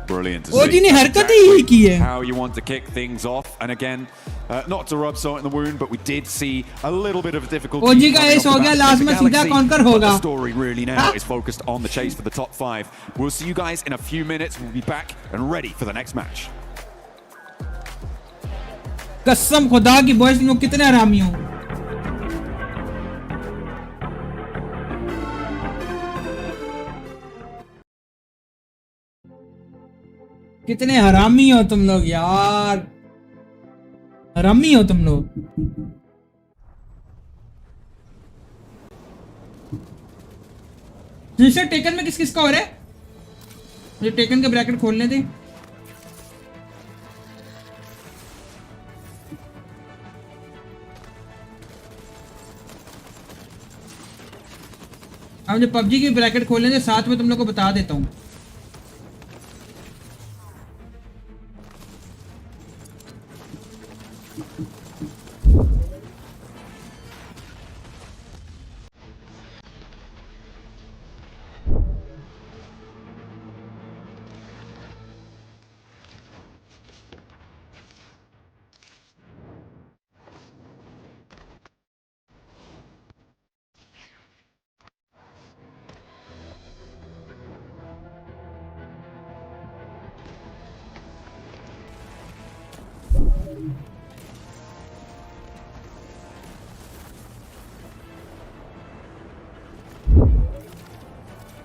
Brilliant to see. OG ने हरकत ही की है. How you want to kick things off, and again, Not to rub salt in the wound, but we did see a little bit of a difficulty. OG का S हो गया, last में सीधा conquer होगा. The story really now is focused on the chase for the top 5. We'll see you guys in a few minutes. We'll be back and ready for the next match. कसम खुदा की boys तुम लोग कितने हरामी हो. कितने हरामी हो तुम लोग यार, हरामी हो तुम लोग. जिससे टेकन में किस किस का हो रहा है, मुझे टेकन का ब्रैकेट खोलने दे. अब मुझे पबजी की ब्रैकेट खोलने दे, साथ में तुम लोग को बता देता हूँ.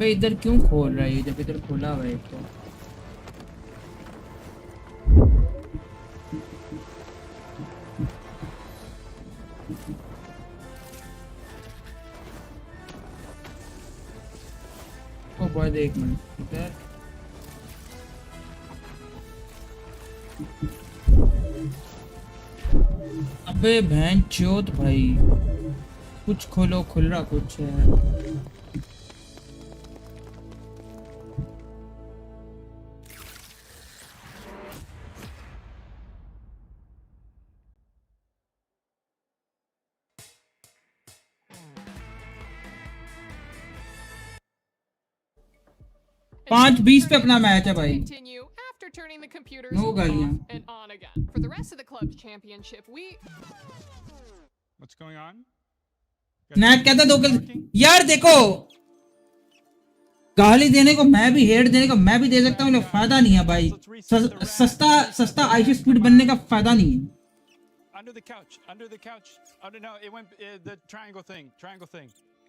इधर क्यों खोल रहा है जब इधर खोला हुआ है. तो ओ बॉय एक मिनट इधर. अबे बहन चोद भाई, कुछ खोलो, खुल रहा कुछ है. पाँच 20 पे अपना मैच है भाई. नो गालियां. नेट कहता दो यार. देखो गाली देने को मैं भी, हेट देने को मैं भी दे सकता हूँ, लेकिन फायदा नहीं है भाई. सस्ता आईसी स्पीड बनने का फायदा नहीं है.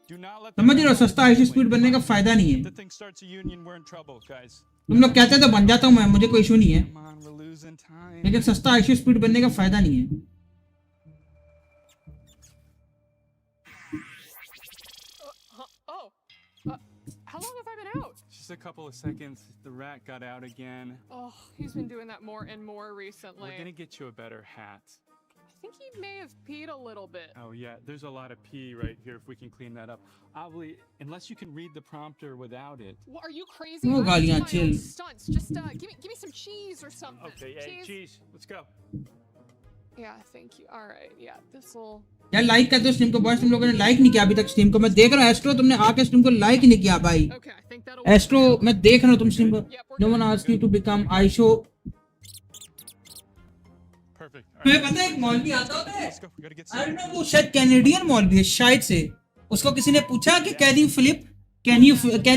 समझ रहे हो, सस्ता आईसी स्पीड बनने का फायदा नहीं है. तुम लोग कहते तो बन जाता हूँ मैं, मुझे कोई इशू नहीं है, लेकिन सस्ता आईसी स्पीड बनने का फायदा नहीं है. How long have I been out? Just a couple of seconds. The rat got out again. Oh, he's been doing that more and more recently. We're gonna get you a better hat. I think he may have peed a little bit. Oh yeah, there's a lot of pee right here if we can clean that up. Obviously, unless you can read the prompter without it. Well, are you crazy? No, Galia, chill. Stunts. Just give me some cheese or something. Okay, hey, cheese. Let's go. Yeah, thank you. All right, yeah, this will. यार like कर दो stream को boys. तुम लोगों ने like नहीं किया अभी तक स्ट्रीम को. मैं देख रहा हूँ एस्ट्रो, तुमने आके स्ट्रीम को लाइक नहीं किया भाई. एस्ट्रो मैं देख रहा हूँ तुम स्ट्रीम को. No one asked you to become IShow. मैं पता है एक मौलवी आता होता है, आई डोंट नो, वो शायद कैनेडियन मौलवी है शायद से. उसको किसी ने पूछा कि can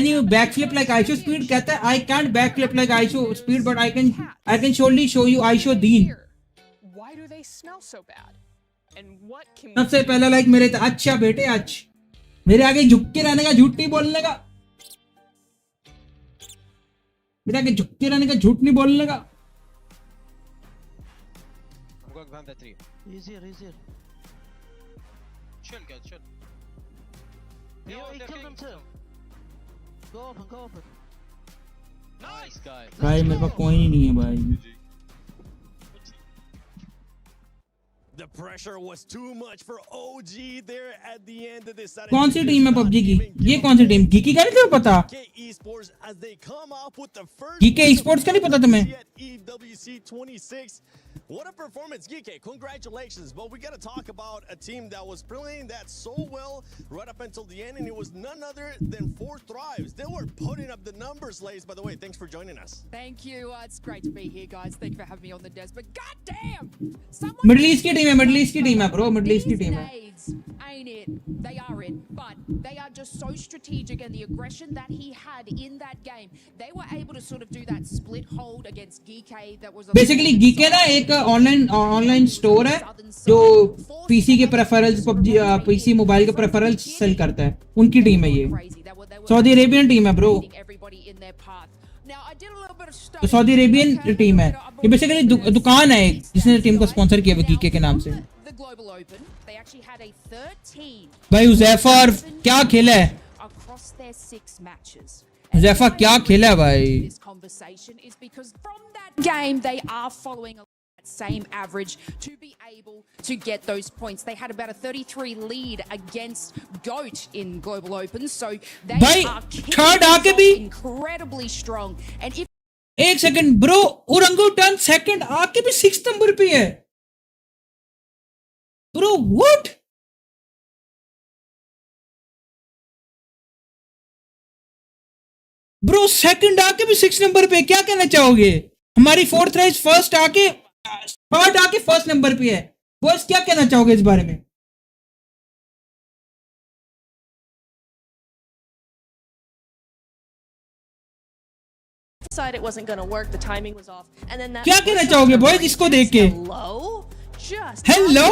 you back flip like IShow Speed. कहता है I can't back flip like IShow Speed but I can surely show you IShow dean. Why do they smell so bad? And what can सबसे पहला like मेरे था. अच्छा बेटे, आज मेरे आगे झुक के रहने का, झूठ नहीं बोलने का. मेरे आगे झुक के रहने का, झूठ नहीं बोलने का. Easier. Chill, guys, chill. He killed himself. Go open. Nice guy. भाई मेरे पास कोई नहीं है भाई. The pressure was too much for OG there at the end of this. कौन सी टीम है पबजी की? ये कौन सी टीम? गीकी का नहीं पता? गीके esports का नहीं पता तुम्हें? EWC 26 What a performance, Geek. Congratulations. But we got to talk about a team that was playing that so well right up until the end, and it was none other than 4 Thrives. They were putting up the numbers, Lace. By the way, thanks for joining us. Thank you. It's great to be here, guys. Thank you for having me on the desk. But goddamn, Middle East की team है, Middle East की team है, bro. Middle East की team है. Ain't it? They are it, but they are just so strategic, and the aggression that he had in that game, they were able to sort of do that split hold against GK. That was Basically GK ना एक online store है जो PC के प्रेफरल्स PC mobile के प्रेफरल्स cell करता है. उनकी team है ये. सऊदी अरेबियन टीम है ब्रो. तो सऊदी अरेबियन टीम है ये. बेसिकली दुकान है जिसने टीम को स्पॉन्सर किया GK के नाम से. भाई हुज़ैफा क्या खेला है. हुज़ैफा क्या खेला है भाई. Game they are following that same average to be able to get those points. They had about a 33 lead against GOAT in Global Open, so they are third आके भी incredibly strong. And if एक second bro, orangutan second आके भी 6th number पे है bro. What bro, second आके भी 6th number पे. क्या कहना चाहोगे. हमारी 4th राइज फर्स्ट आके थर्ड आके 1st नंबर पे है. बॉस क्या कहना चाहोगे इस बारे में. It wasn't going to work. The timing was off, and then that. क्या कहना चाहोगे बॉयज इसको देख के. Hello,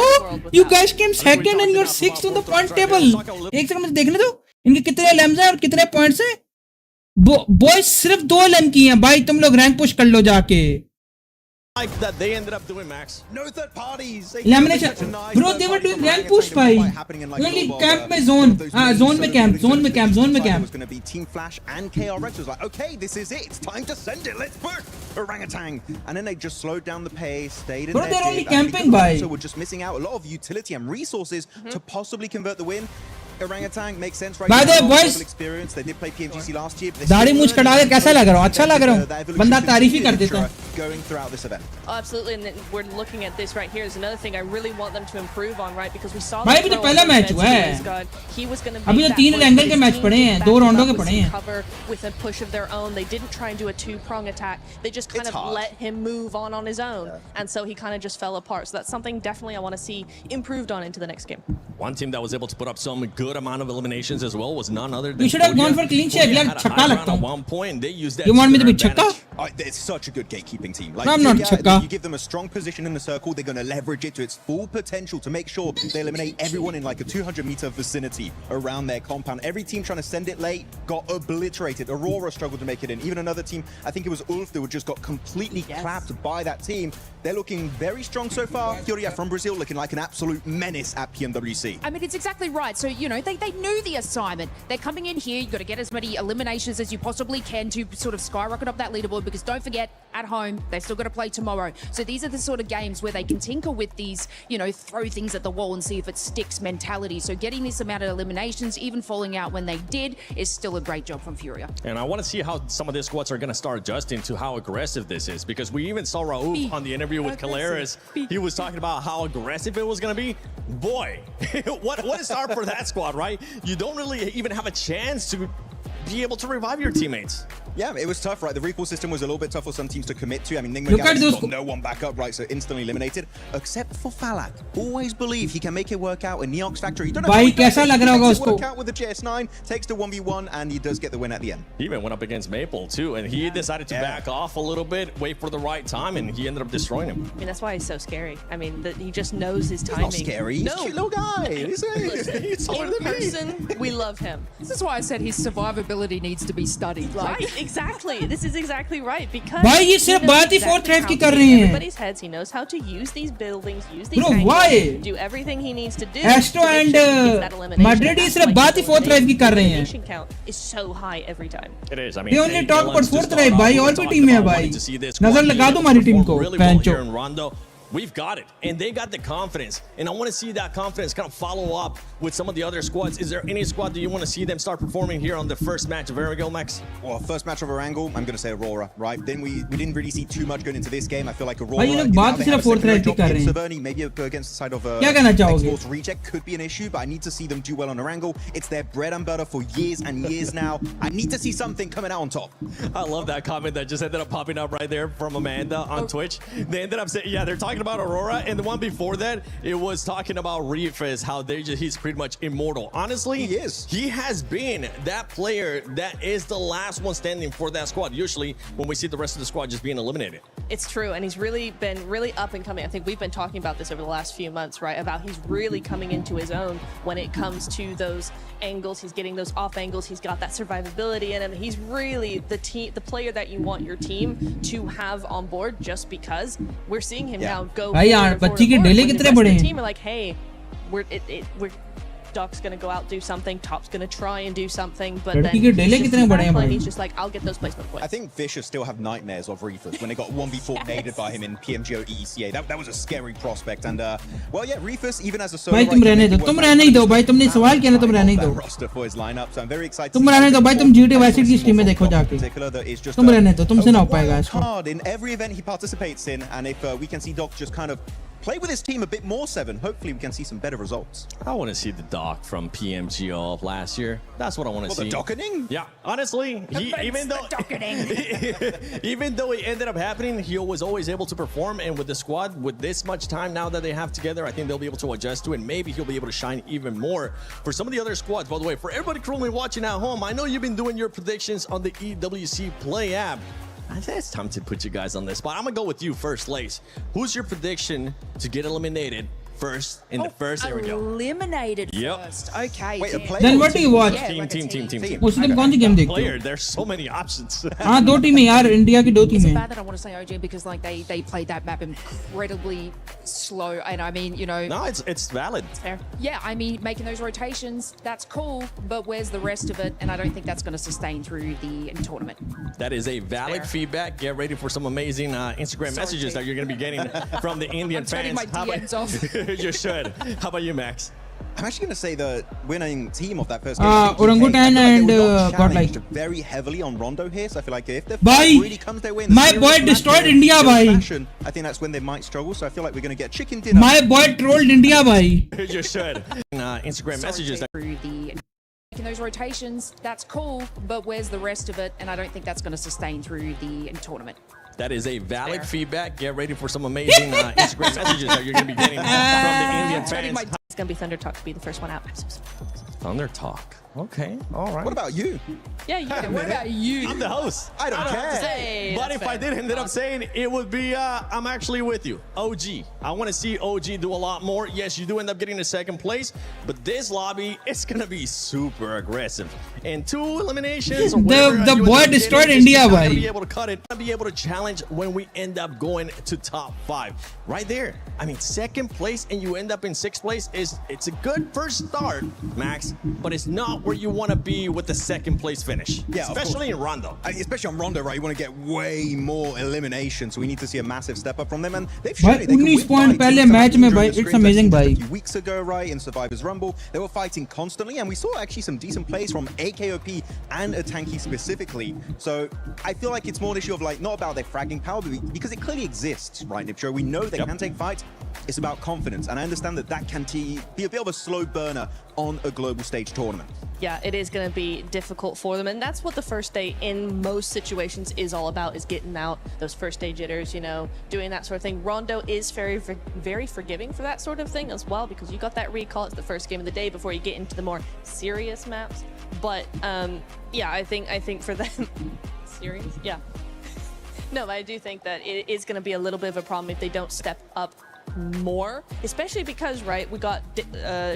you guys came second and you're 6th on the point table. एक सेकंड मुझे देखने दो इनके कितने LMs हैं और कितने पॉइंट्स हैं. बॉयज सिर्फ 2 LM की हैं भाई. तुम लोग रैंक पुश कर लो जाके. Like that they ended up doing, Max. No third parties. Elimination, bro. They were doing rank push, bhai. Only camp में zone. Zone में camp. Zone में camp. Zone में camp. Was going to be Team Flash and KRX was like, okay, this is it. It's time to send it. Let's push Orangutan. And then they just slowed down the pace, stayed in bro, their they're only dip, camping, bhai. So we're just missing out a lot of utility and resources to possibly convert the win. Orangutan makes sense right By now. the way, boys, experience. They did play PMGC last year. दाढ़ी मूछ कटा के कैसा लग रहा हूँ. अच्छा लग रहा हूँ. बंदा तारीफ ही कर देता है. Going throughout this event. Oh, absolutely, and we're looking at this right here. Is another thing I really want them to improve on, right? Because we saw. भाई अभी तो पहला मैच हुआ है. अभी तो 3 एंगल के मैच पड़े हैं. 2 राउंडों के पड़े हैं. Cover with a push of their own. They didn't try and do a 2-prong attack. They just kind of let him move on his own, and so he kind of just fell apart. So that's something definitely I want to see improved on into the next game. One team that was able to put up some good amount of eliminations as well was none other than. You should have gone for clean sheet. Like chakka lagta hu. At one point, they used that. You want me to be chakka? It's such a good gatekeeping team. Like, no, I'm not chakka. You give them a strong position in the circle, they're going to leverage it to its full potential to make sure they eliminate everyone in like a 200-meter vicinity around their compound. Every team trying to send it late got obliterated. Aurora struggled to make it in. Even another team, I think it was Ulf, that just got completely clapped by that team. They're looking very strong so far. Furia from Brazil looking like an absolute menace at PMWC. I mean, it's exactly right. So, you know, they knew the assignment. They're coming in here. You've got to get as many eliminations as you possibly can to sort of skyrocket up that leaderboard, because don't forget, at home, they've still got to play tomorrow. So these are the sort of games where they can tinker with these, you know, throw things at the wall and see if it sticks mentality. So getting this amount of eliminations, even falling out when they did, is still a great job from Furia. And I want to see how some of these squads are going to start adjusting to how aggressive this is, because we even saw Raouf on the interview with Kalaris. He was talking about how aggressive it was going to be. Boy, what a start for that squad, right? You don't really even have a chance to be able to revive your teammates. Yeah, it was tough, right? The recall system was a little bit tough for some teams to commit to. I mean, Ningma got no one back up, right? So instantly eliminated, except for Falak. Always believe he can make it work out in Neox Factory. You don't know how he does it. He makes it work out with the JS9, takes the 1v1, and he does get the win at the end. He even went up against Maple, too, and he decided to back off a little bit, wait for the right time, and he ended up destroying him. I mean, that's why he's so scary. I mean, he just knows his timing. He's not scary. He's a cute little guy. He's in person, we love him. This is why I said his survivability needs to be studied. Like. Right, exactly. This is exactly right, because why ये सिर्फ बात ही 4th राइव की कर रहे हैं. Everybody's heads. He knows how to use these buildings, use these angles, why? Do everything he needs to do. Astro and Madrid ही सिर्फ बात ही 4th राइव की कर रहे हैं. Elimination count is so high every time. It is. I mean, they only talk about 4th राइव भाई, और भी team है भाई. नजर लगा दो हमारी टीम को. we've got it. And they got the confidence. And I want to see that confidence kind of follow up with some of the other squads. Is there any squad that you want to see them start performing here on the first match of Erangel, Max? Well, first match of Erangel, I'm going to say Aurora, right? Then we didn't really see too much going into this game. I feel like Aurora, भाई ये लोग बात सिर्फ fourth rank की कर रहे हैं Saverny, maybe against the side of क्या कहना चाहोगे Xbox reject could be an issue, but I need to see them do well on Erangel. It's their bread and butter for years and years now. I need to see something coming out on top. I love that comment that just ended up popping up right there from Amanda on Twitch. They ended up saying, yeah, they're talking about Aurora, and the one before that, it was talking about Reefus, how he's pretty much immortal. Honestly, he is. He has been that player that is the last one standing for that squad. Usually, when we see the rest of the squad just being eliminated. It's true, and he's really been up and coming. I think we've been talking about this over the last few months, right? About he's really coming into his own when it comes to those angles. He's getting those off angles. He's got that survivability in him. He's really the player that you want your team to have on board, just because we're seeing him now go. भाई यार बच्ची के डेले कितने बड़े हैं? Team are like, hey, we're Doc's gonna go out and do something, Top's gonna try and do something, but then he's just like, I'll get those placement points. I think Vicious still have nightmares of Reefus when they got 1v4 naded by him in PMGO ECA. That was a scary prospect, and well, yeah, Reefus even as a solo. भाई तुम रहने दो भाई तुमने सवाल किया ना तुम रहने दो. Roster for his lineup, so I'm very excited. तुम रहने दो भाई तुम GTA Vice City की स्ट्रीम में देखो जाके. तुम रहने दो तुमसे ना हो पाएगा इसको. Hard in every event he participates in, and if we can see Doc just kind of play with his team a bit more, Seven, hopefully we can see some better results. I want to see the Doc from PMGO of last year. That's what I want to see. The docketing? Yeah, honestly, even though it ended up happening, he was always able to perform, and with the squad, with this much time now that they have together, I think they'll be able to adjust to it, and maybe he'll be able to shine even more for some of the other squads. By the way, for everybody currently watching at home, I know you've been doing your predictions on the EWC Play app. I think it's time to put you guys on this spot. I'm going to go with you first, Lace. Who's your prediction to get eliminated first in the first? There we go. Eliminated first. Okay. Wait, a player? Then what do you watch? Yeah, Team. उसमें कौन सी game देखते हो? Player, there's so many options. हाँ दो टीमें यार India की दो It's टीमें. bad that I want to say OG because like they played that map incredibly slow, and I mean, you know. No, it's valid. It's fair. Yeah, I mean, making those rotations, that's cool, but where's the rest of it? And I don't think that's going to sustain through the tournament. That is a valid feedback. Get ready for some amazing Instagram messages that you're going to be getting from the Indian fans. I'm turning my DMs off. You should. How about you, Max? I'm actually going to say the winning team of that first game. Orangutan and Godlike. Very heavily on Rondo here, so I feel like if the Bhai, really comes their way in the my boy destroyed India, bhai. I think that's when they might struggle. So I feel like we're going to get chicken dinner. My boy trolled India, bhai. You should. Instagram messages. Through the making those rotations, that's cool, but where's the rest of it? And I don't think that's going to sustain through the tournament. That is a valid feedback. Get ready for some amazing Instagram messages that you're going to be getting from the Indian fans. It's gonna be Thunder Talk to be the first one out. Thunder Talk. Okay, all right. What about you? Yeah, you. What about you? I'm the host. I don't care. Say, but if I did end up saying, it would be, I'm actually with you. OG. I want to see OG do a lot more. Yes, you do end up getting to second place, but this lobby, it's going to be super aggressive. And 2 eliminations. The boy destroyed India, bhai. Be able to cut it. Be able to challenge when we end up going to top 5. Right there. I mean, second place and you end up in 6th place it's a good first start, Max, but it's not where you want to be with the second place finish. Yeah, especially in Rondo. Especially on Rondo, right? You want to get way more elimination, so we need to see a massive step up from them. And they've shown it. 19 point पहले match में भाई, it's amazing भाई. A few weeks ago, right, in Survivor's Rumble, they were fighting constantly, and we saw actually some decent plays from AKOP and Atanki specifically. So I feel like it's more an issue of like, not about their fragging power, but because it clearly exists, right, Nipcho? We know they can take fights. It's about confidence, and I understand that can be a bit of a slow burner on a global stage tournament. Yeah, it is going to be difficult for them, and that's what the first day in most situations is all about, is getting out those first day jitters, you know, doing that sort of thing. Rondo is very forgiving for that sort of thing as well, because you got that recall. It's the first game of the day before you get into the more serious maps. But yeah, I think for them, serious? Yeah. No, I do think that it is going to be a little bit of a problem if they don't step up more, especially because, right, we got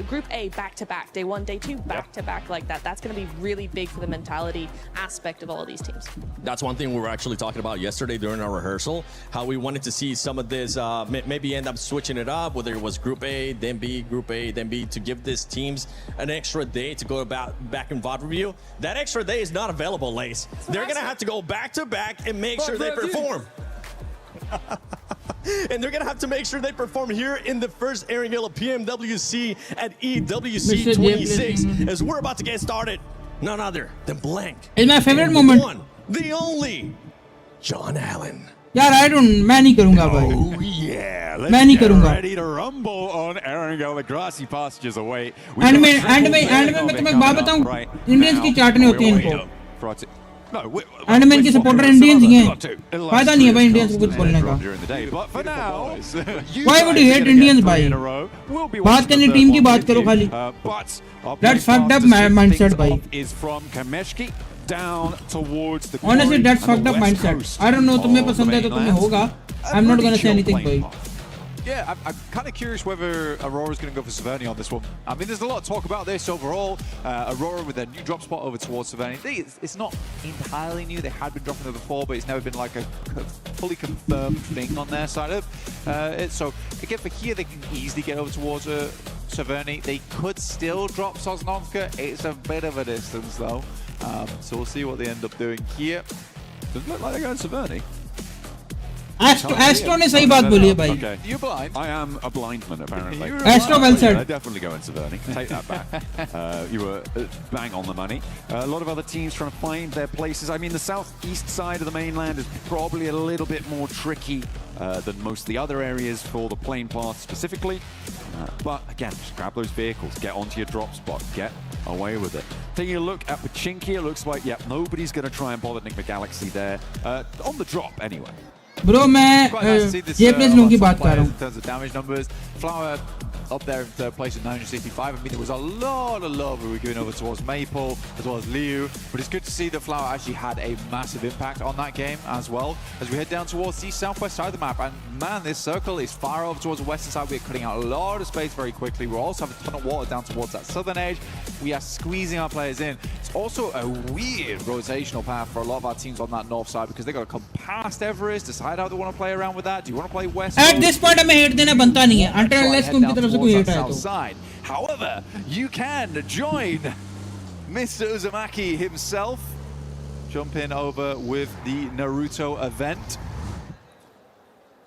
Group A back-to-back, day 1, day 2 back-to-back like that. That's going to be really big for the mentality aspect of all of these teams. That's one thing we were actually talking about yesterday during our rehearsal, how we wanted to see some of this, maybe end up switching it up, whether it was Group A, then B, Group A, then B, to give these teams an extra day to go back in VOD review. That extra day is not available, Lace. They're going to have to go back-to-back and make sure they perform. And they're going to have to make sure they perform here in the first airing gala of PMWC at EWC 26 as we're about to get started. None other than Blank. It's my favorite and moment. The one, the only, John Allen. यार I don't, मैं नहीं करूँगा भाई. Oh yeah, let's मैं नहीं get करूँगा. ready to rumble on Erangel. The grassy pastures away. And में तुम्हें एक बात बताऊँ, इंडियंस की चाटने होती हैं इनको. एंड में इनके सपोर्टर इंडियंस ही हैं. फायदा नहीं है भाई इंडियंस को कुछ बोलने का. Why would you hate Indians भाई? बात करनी टीम की बात करो खाली. That's fucked up mindset भाई. Down towards the honestly that's fucked up mindset. I don't know, तुम्हें पसंद है तो तुम्हें होगा. I'm not gonna say anything भाई. Yeah, I'm kind of curious whether Aurora's going to go for Severny on this one. I mean, there's a lot of talk about this overall. Aurora with their new drop spot over towards Severny. It's not entirely new. They had been dropping there before, but it's never been like a fully confirmed thing on their side of it. So again, for here, they can easily get over towards Severny. They could still drop Sosnovka. It's a bit of a distance though. So we'll see what they end up doing here. Doesn't look like they're going Severny. Astro ने सही बात बोली है भाई. Okay. You're blind. I am a blind man apparently. Astro well said. They're definitely going Severny. Take that back. You were bang on the money. A lot of other teams trying to find their places. I mean, the southeast side of the mainland is probably a little bit more tricky than most of the other areas for the plane path specifically. But again, just grab those vehicles, get onto your drop spot, get away with it. Taking a look at Pachinki, it looks like, yep, nobody's going to try and bother Nick McGalaxy there. On the drop, anyway. Bro, मैं ये place लोगों की बात कर रहा हूँ. In terms of damage numbers, Flower up there in third place at 965. I mean, there was a lot of love we were giving over towards Maple as well as Liu, but it's good to see that Flower actually had a massive impact on that game as well. As we head down towards the southwest side of the map, and man, this circle is far over towards the western side. We're cutting out a lot of space very quickly. We also have a ton of water down towards that southern edge. We are squeezing our players in. It's also a weird rotational path for a lot of our teams on that north side because they've got to come past Everest, decide how they want to play around with that. Do you want to play west? At this point, हमें hate देना बनता नहीं है. Until unless उनकी तरफ से कोई hate आए तो. However, you can join Mr. Uzumaki himself. Jump in over with the Naruto event.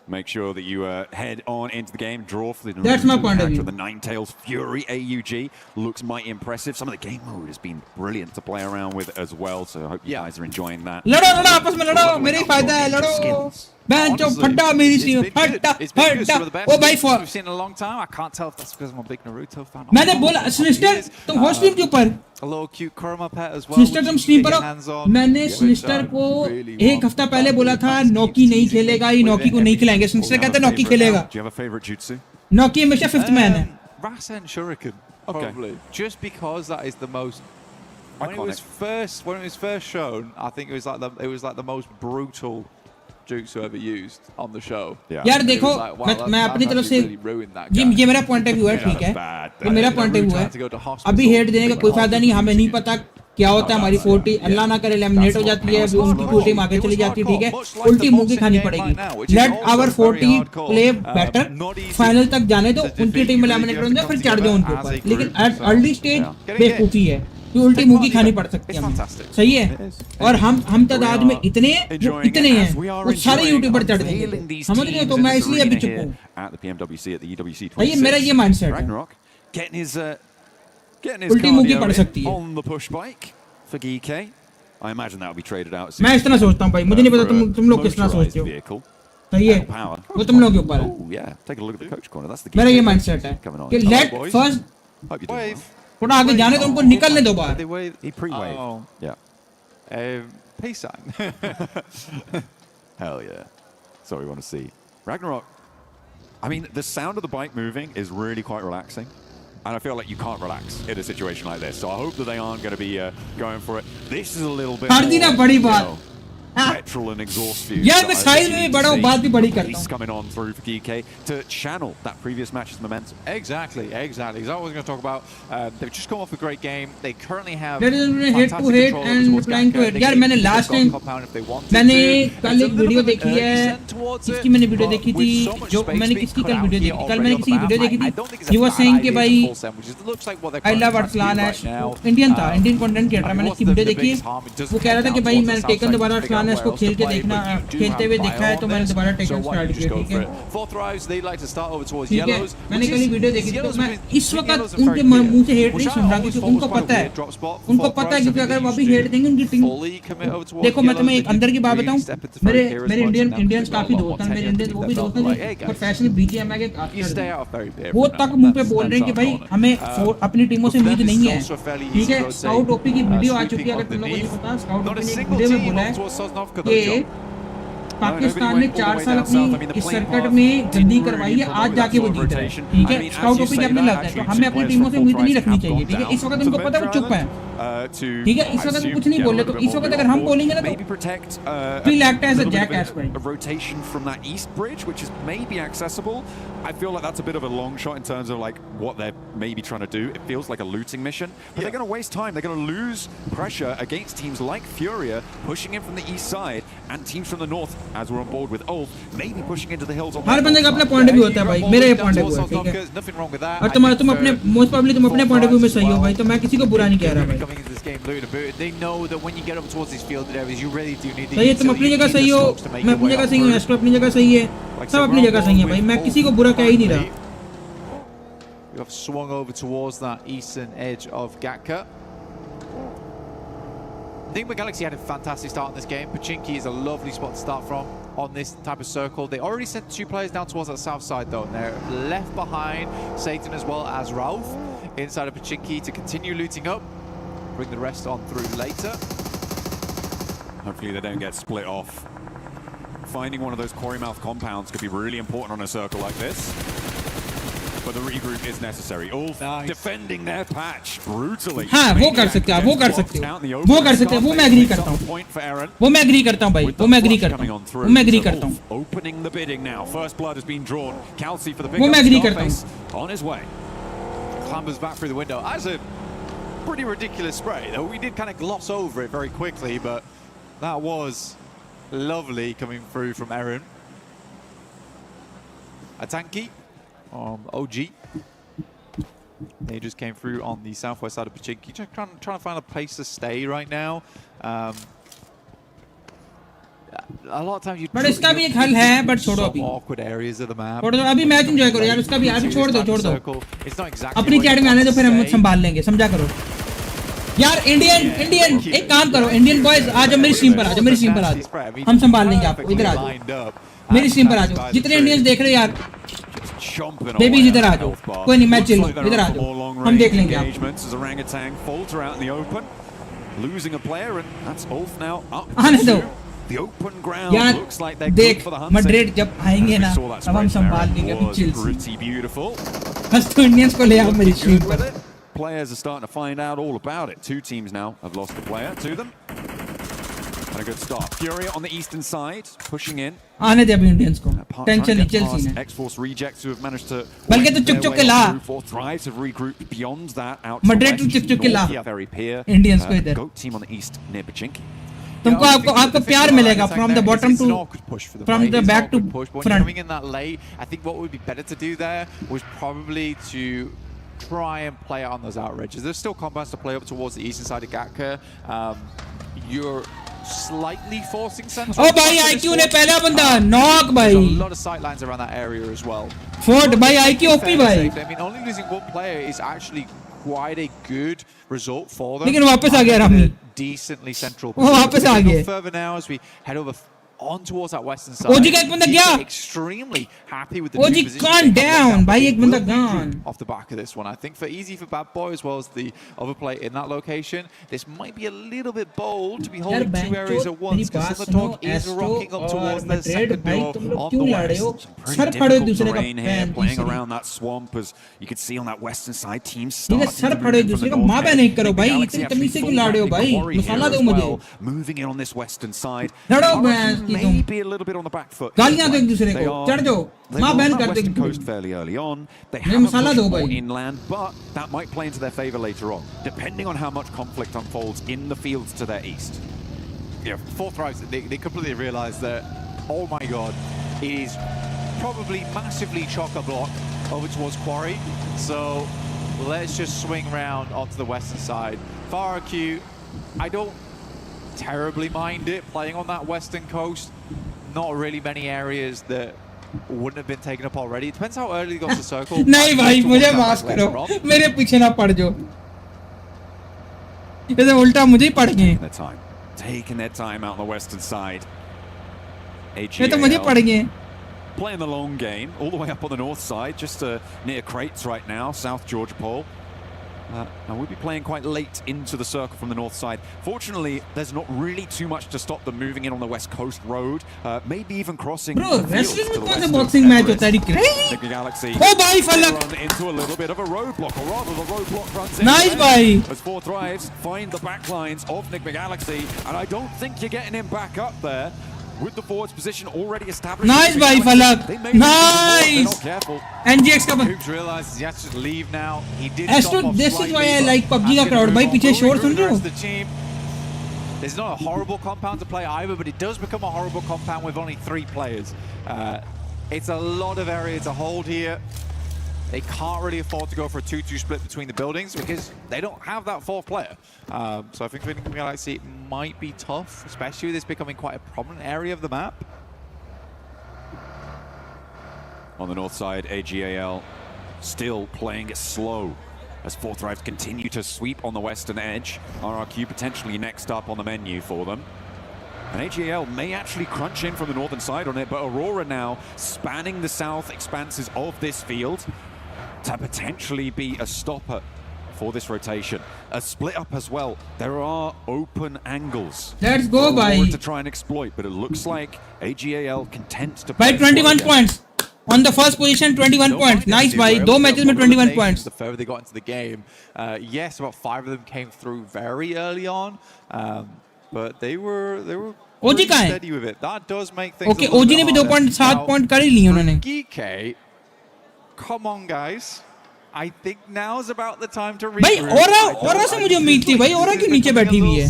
Make sure that you head on into the game, draw for the That's my point of view. The Ninetales Fury AUG looks mighty impressive. Some of the game mode has been brilliant to play around with as well, so I hope you guys are enjoying that. लड़ो आपस में लड़ो, मेरा ही फायदा है, लड़ो. Bencho, फटा मेरी टीम, फटा. ओ भाई We've seen in a long time. I can't tell if that's because I'm a big Naruto fan. मैंने बोला सिस्टर तुम हो स्ट्रीम के ऊपर. A little cute Kurama pet as well. Sister तुम स्ट्रीम पर हो. मैंने सिस्टर को एक हफ्ता पहले बोला था नॉकी नहीं खेलेगा, ये नॉकी को नहीं खिलाएंगे. सिस्टर कहते हैं नॉकी खेलेगा. Do you have a favorite jutsu? नॉकी हमेशा फिफ्थ मैन है. Rasen Shuriken, probably. Just because that is the most. When it was first shown, I think it was like the most brutal jutsu ever used on the show. यार देखो मैं अपनी तरफ से ये मेरा पॉइंट ऑफ व्यू है, ठीक है, ये मेरा पॉइंट ऑफ व्यू है. अभी हेट देने का कोई फायदा नहीं, हमें नहीं पता क्या होता है. हमारी 40 अल्लाह ना करे लैमिनेट हो जाती है, उनकी पूरी टीम आगे चली जाती है, ठीक है, उल्टी मुंह की खानी पड़ेगी. Let our 40 play better, final तक जाने दो, उनकी टीम में लैमिनेट हो जाए फिर चढ़ जाओ उनके ऊपर. लेकिन एट अर्ली स्टेज बेवकूफी है, ये उल्टी मुंह की खानी पड़ सकती है हमें. सही है. और हम तादाद में इतने हैं, वो सारे यूट्यूबर चढ़ जाएंगे, समझ रहे हो. तो मैं इसलिए अभी चुप हूँ. ये मेरा ये माइंडसेट है. उल्टी मुंह की पड़ सकती है. On the push bike for GK. I imagine that will be traded out. मैं इस तरह सोचता हूँ भाई, मुझे नहीं पता तुम लोग किस तरह सोचते हो. सही है, वो तुम लोग के ऊपर है. मेरा ये माइंडसेट है कि लेट फर्स्ट थोड़ा आगे जाने तो उनको निकलने दो बाहर. He pre-wave. Oh. Yeah. Peace sign. Hell yeah. That's what we want to see. Ragnarok. I mean, the sound of the bike moving is really quite relaxing. And I feel like you can't relax in a situation like this. So I hope that they aren't going to be going for it. This is a little bit more, petrol and exhaust fumes. यार मैं size में बड़ा हूँ, बात भी बड़ी करता हूँ. Coming on through for GK to channel that previous match's momentum. Exactly. Because I was going to talk about. They've just come off a great game. They currently have. There is hate to hate and flying to hate. यार मैंने last time मैंने कल एक video देखी है, इसकी मैंने video देखी थी, जो मैंने किसकी कल वीडियो देखी, कल मैंने किसी की वीडियो देखी थी. He was saying कि भाई I love Arslan Ash, Indian था, इंडियन कंटेंट क्रिएटर. मैंने इसकी वीडियो देखी, वो कह रहा था कि भाई मैंने टेकन दोबारा Arslan Ash को खेल के देखना खेलते हुए देखा है तो मैंने दोबारा टेकन स्टार्ट किया ठीक है ठीक है मैंने कल वीडियो देखी थी तो मैं इस वक्त उनके मुंह से हेट नहीं सुन रहा क्योंकि उनको पता है क्योंकि अगर वो अभी हेट देंगे उनकी टीम देखो मैं तुम्हें एक अंदर की बात बताऊं मेरे इंडियंस काफी दोस्त हैं मेरे इंडियन वो भी दोस्त हैं प्रोफेशनल बीजीएमआई के वो तक मुंह पे बोल रहे हैं कि भाई हमें अपनी टीमों से उम्मीद नहीं है ठीक है स्काउट ओपी की वीडियो आ चुकी है अगर तुम लोगों को पता स्काउट ओपी ने एक वीडियो में बोला है कि पाकिस्तान ने 4 साल अपनी इस सर्किट में गंदी करवाई है आज जाके वो जीत रहे हैं ठीक है स्काउट ओपी के अपने लगता है तो हमें अपनी टीमों से उम्मीद नहीं रखनी चाहिए ठीक है इस वक्त उनको पता है वो चुप है ठीक है इस वक्त कुछ नहीं बोल रहे तो इस वक्त अगर हम बोलेंगे ना तो feel act as a jackass rotation from that east bridge which is maybe accessible. I feel like that's a bit of a long shot in terms of like what they're maybe trying to do. It feels like a looting mission, but they're going to waste time. They're going to lose pressure against teams like Furia pushing in from the east side and teams from the north, as we're on board with Ulf, maybe pushing into the hills. हर बंदे का अपना point of view होता है भाई मेरा ये point of view है ठीक है और तुम अपने मोस्ट प्रोबब्ली तुम अपने पॉइंट ऑफ व्यू में सही हो भाई तो मैं किसी को बुरा नहीं कह रहा भाई सही है तुम अपनी जगह सही हो मैं अपनी जगह सही हूँ एस्ट्रो अपनी जगह सही है सब अपनी जगह सही है भाई मैं किसी को बुरा कह ही नहीं रहा You have swung over towards that eastern edge of Gatka. I think the Galaxy had a fantastic start in this game. Pachinki is a lovely spot to start from on this type of circle. They already sent 2 players down towards that south side though, and they're left behind Satan as well as Ralph inside of Pachinki to continue looting up. Bring the rest on through later. Hopefully they don't get split off. Finding one of those quarry mouth compounds could be really important on a circle like this. But the regroup is necessary. Ulf defending their patch brutally. हाँ वो कर सकते हैं वो कर सकते हो वो कर सकते हैं वो मैं एग्री करता हूँ वो मैं एग्री करता हूँ भाई वो मैं एग्री करता हूँ वो मैं एग्री करता हूँ Opening the bidding now. First blood has been drawn. Kelsey for the वो मैं एग्री pickup. करता हूँ On his way. Clambers back through the window. That's a pretty ridiculous spray. Though we did kind of gloss over it very quickly, but that was lovely coming through from Aaron. Atanki. OG. They just came through on the southwest side of Pachinki. Just trying to find a place to stay right now. A lot of times you. But इसका भी एक हल है but छोड़ो अभी. Awkward areas of the map. छोड़ दो अभी मैच एंजॉय करो यार उसका भी अभी छोड़ दो अपनी चैट में आने दो फिर हम संभाल लेंगे समझा करो यार इंडियन एक काम करो इंडियन बॉयज आ जाओ मेरी स्ट्रीम पर आ जाओ हम संभाल लेंगे आपको इधर आ जाओ मेरी स्ट्रीम पर आ जाओ जितने इंडियंस देख रहे हो यार बेबीज इधर आ जाओ कोई नहीं मैच चलो इधर आ जाओ हम देख लेंगे आप आने दो यार देख मैड्रिड जब आएंगे ना तब हम संभाल लेंगे अभी चिल बस तो इंडियंस को ले आओ मेरी स्ट्रीम पर Players are starting to find out all about it. 2 teams now have lost a player to them. And a good start. Furia on the eastern side, pushing in. आने दे अभी Indians को tension नहीं चल scene है X-Force rejects who have managed to बल्कि तो चुप चुप के ला Thrives have regrouped beyond that out to Madrid तो चुप चुप के ला very peer इंडियंस को इधर goat team on the east near Pachinki. तुमको आपको प्यार मिलेगा from the bottom to from the back to front. Coming in that late, I think what would be better to do there was probably to try and play on those outrages. There's still combats to play up towards the eastern side of Gatka. You're slightly forcing central. Oh भाई IQ ने पहला बंदा knock भाई. A lot of sight lines around that area as well. Ford भाई IQ OP भाई. I mean only losing 1 player is actually quite a good result for them. लेकिन वापस आ गया रामी. Decently central. वो वापस आ गया. Further now as we head over on towards that western side. OG का एक बंदा गया. Extremely happy with the OG gone down. भाई एक बंदा gone. Off the back of this one, I think for Easy for Bad Boy as well as the other play in that location, this might be a little bit bold to be holding 2 areas at once. Because the dog is rocking up towards the second door on the west. Pretty difficult terrain here, playing around that swamp as you can see on that western side. Teams starting to move in from the north. The Galaxy actually falling back in the quarry here as well. Moving in on this western side. Maybe a little bit on the back foot. गालियां दो एक दूसरे को चढ़ जाओ मां बहन कर the coast fairly early on. They haven't pushed more inland, but that might play into their favor later on, depending on how much conflict unfolds in the fields to their east. Yeah, 4th Thrives, they completely realize that, oh my god, it is probably massively chock-a-block over towards Quarry. So let's just swing round onto the western side. Far Q, I don't terribly mind it. Playing on that western coast, not really many areas that wouldn't have been taken up already. It depends how early they got to the circle. नहीं भाई मुझे माफ करो मेरे पीछे ना पड़ जाओ ये तो उल्टा मुझे ही पड़ गए taking their time out on the western side. ये तो मुझे पड़ गए playing the long game all the way up on the north side, just near Crates right now, South Georgia Pole. And we'll be playing quite late into the circle from the north side. Fortunately, there's not really too much to stop them moving in on the west coast road. Maybe even crossing the field to the west boxing match होता है crazy. Nick Galaxy. Oh भाई फलक. Run into a little bit of a roadblock, or rather the roadblock runs in. Nice भाई. As Four Thrives find the back lines of Nick Galaxy, and I don't think you're getting him back up there. With the forwards position already established. Nice by Falak. Nice. NGX का Pubg realizes he has to leave now. He did Astro, this is why I like PUBG का crowd. भाई पीछे शोर सुन रहे हो? It's not a horrible compound to play either, but it does become a horrible compound with only 3 players. It's a lot of area to hold here. They can't really afford to go for a 2-2 split between the buildings because they don't have that 4th player. So I think for Nick Galaxy it might be tough, especially with this becoming quite a prominent area of the map. On the north side, AGAL still playing it slow as Four Thrives continue to sweep on the western edge. RRQ potentially next up on the menu for them. And AGAL may actually crunch in from the northern side on it, but Aurora now spanning the south expanses of this field to potentially be a stopper for this rotation. A split up as well. There are open angles. Let's go, bhai. To try and exploit, but it looks like AGAL content to play. By 21 points. On the first position, 21 points. Nice, bhai. 2 matches में 21 points. The further they got into the game. Yes, about 5 of them came through very early on. But they were OG कहाँ है? steady with it. That does make things Okay, OG ने भी 2.7 point कर ही लिए उन्होंने. GK, come on guys. I think now's about the time to भाई ओरा से मुझे उम्मीद थी भाई ओरा क्यों नीचे बैठी हुई है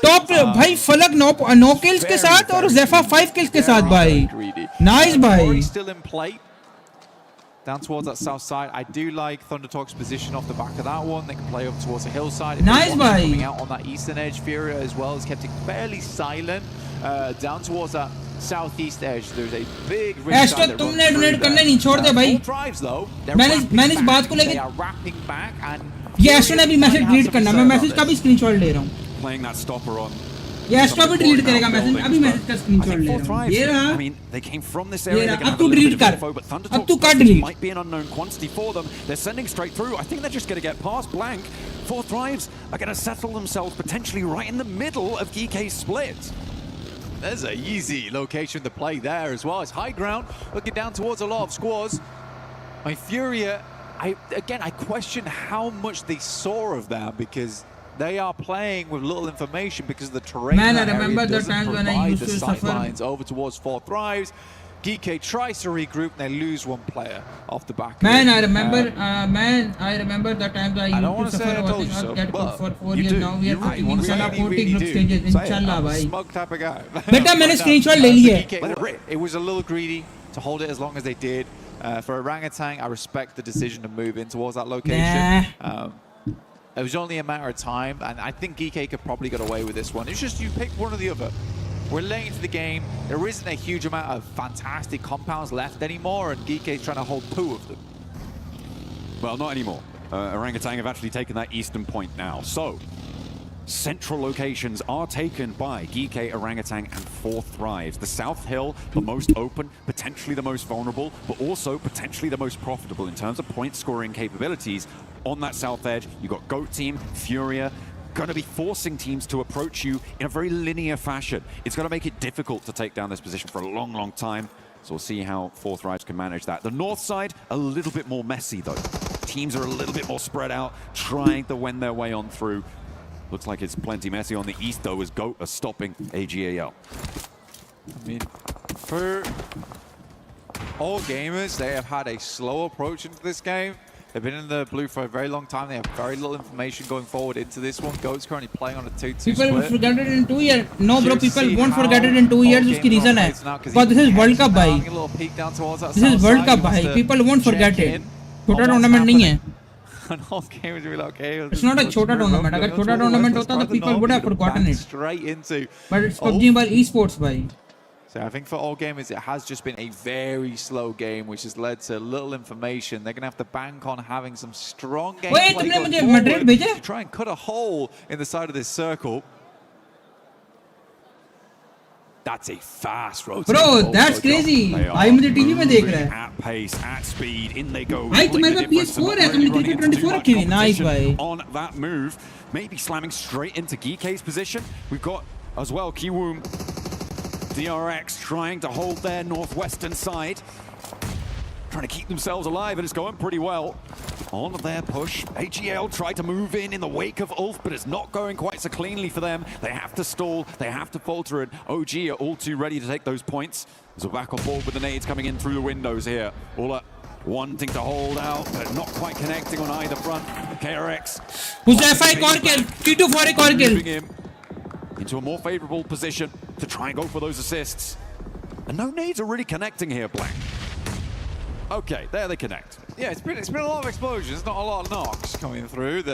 टॉप भाई फलक 9 kills के साथ और ज़ेफा 5 kills के साथ भाई नाइस भाई still in play down towards that south side. I do like Thunder Talk's position off the back of that one. They can play over towards the hillside. Nice bhai. Coming out on that eastern edge, Furia as well has kept it fairly silent. Down towards that southeast edge, there's a big ridge Astro, side that तुमने runs donate through करना there. नहीं छोड़ दे भाई Drives though. मैंने इस बात को लेके They are wrapping back and ये एस्ट्रो ने भी मैसेज डिलीट करना मैं मैसेज का भी स्क्रीनशॉट ले रहा हूं playing that stopper on. ये एस्ट्रो भी डिलीट करेगा मैसेज अभी मैसेज का स्क्रीनशॉट ले रहा हूं ये रहा I mean, they came from this area. They're अब तू डिलीट कर अब तू काट delete might be an unknown quantity for them. They're sending straight through. I think they're just going to get past blank. Four Thrives are going to settle themselves potentially right in the middle of GK's split. There's an easy location to play there as well. It's high ground, looking down towards a lot of squads. My Furia, I question how much they saw of that because they are playing with little information because the terrain. Man, I remember the times when I used to suffer. Sidelines over towards Four Thrives. GK tries to regroup and they lose one player off the back. Man, I remember. I remember the times I used to suffer watching us get cooked for 4 years. Now we are sitting in Salah 40 group stages. Inshallah, bhai. Smug type of guy. Beta, मैंने screenshot ले लिया है. It was a little greedy to hold it as long as they did. For Orangutan, I respect the decision to move in towards that location. It was only a matter of time, and I think GK could probably get away with this one. It's just you pick one or the other. We're late into the game. There isn't a huge amount of fantastic compounds left anymore, and GK is trying to hold 2 of them. Well, not anymore. Orangutan have actually taken that eastern point now. So, central locations are taken by GK, Orangutan, and Four Thrives. The South Hill, the most open, potentially the most vulnerable, but also potentially the most profitable in terms of point-scoring capabilities. On that south edge, you've got GOAT Team, Furia, going to be forcing teams to approach you in a very linear fashion. It's going to make it difficult to take down this position for a long, long time. So we'll see how Four Thrives can manage that. The north side, a little bit more messy, though. Teams are a little bit more spread out, trying to wend their way on through. Looks like it's plenty messy on the east, though, as GOAT are stopping AGAL. I mean, for all gamers, they have had a slow approach into this game. They've been in the blue for a very long time. They have very little information going forward into this one. GOAT's currently playing on a 2-2 split. People will forget it in 2 years. No, bro, people won't forget it in 2 years. उसकी reason है. But this is World Cup, bhai. This is World Cup, bhai. People won't forget it. छोटा tournament नहीं है. And all games will be like, okay. It's not a chota tournament. Agar chota tournament hota, the people would have forgotten it. Straight into. But it's PUBG Mobile esports, bhai. So I think for all gamers, it has just been a very slow game, which has led to little information. They're going to have to bank on having some strong gameplay to try and cut a hole in the side of this circle. That's a fast rotation. Bro, that's crazy. I am the TV mein dekh raha hai. At pace, at speed, in they go. Bhai, tumhare paas PS4 hai, tumne cricket 24 rakhi hai. Nice, bhai. On that move, maybe slamming straight into Geek's position. We've got as well Kiwoom, DRX trying to hold their northwestern side, trying to keep themselves alive, and it's going pretty well. On their push, AGL tried to move in the wake of Ulf, but it's not going quite so cleanly for them. They have to stall, they have to falter it. OG are all too ready to take those points. So back on board with the nades coming in through the windows here. Ola wanting to hold out, but not quite connecting on either front. KRX. Huzaifa ek aur kill. T2 for ek aur kill. Into a more favorable position to try and go for those assists. And no nades are really connecting here, Black. Okay, there they connect. Yeah, it's been a lot of explosions, not a lot of knocks coming through.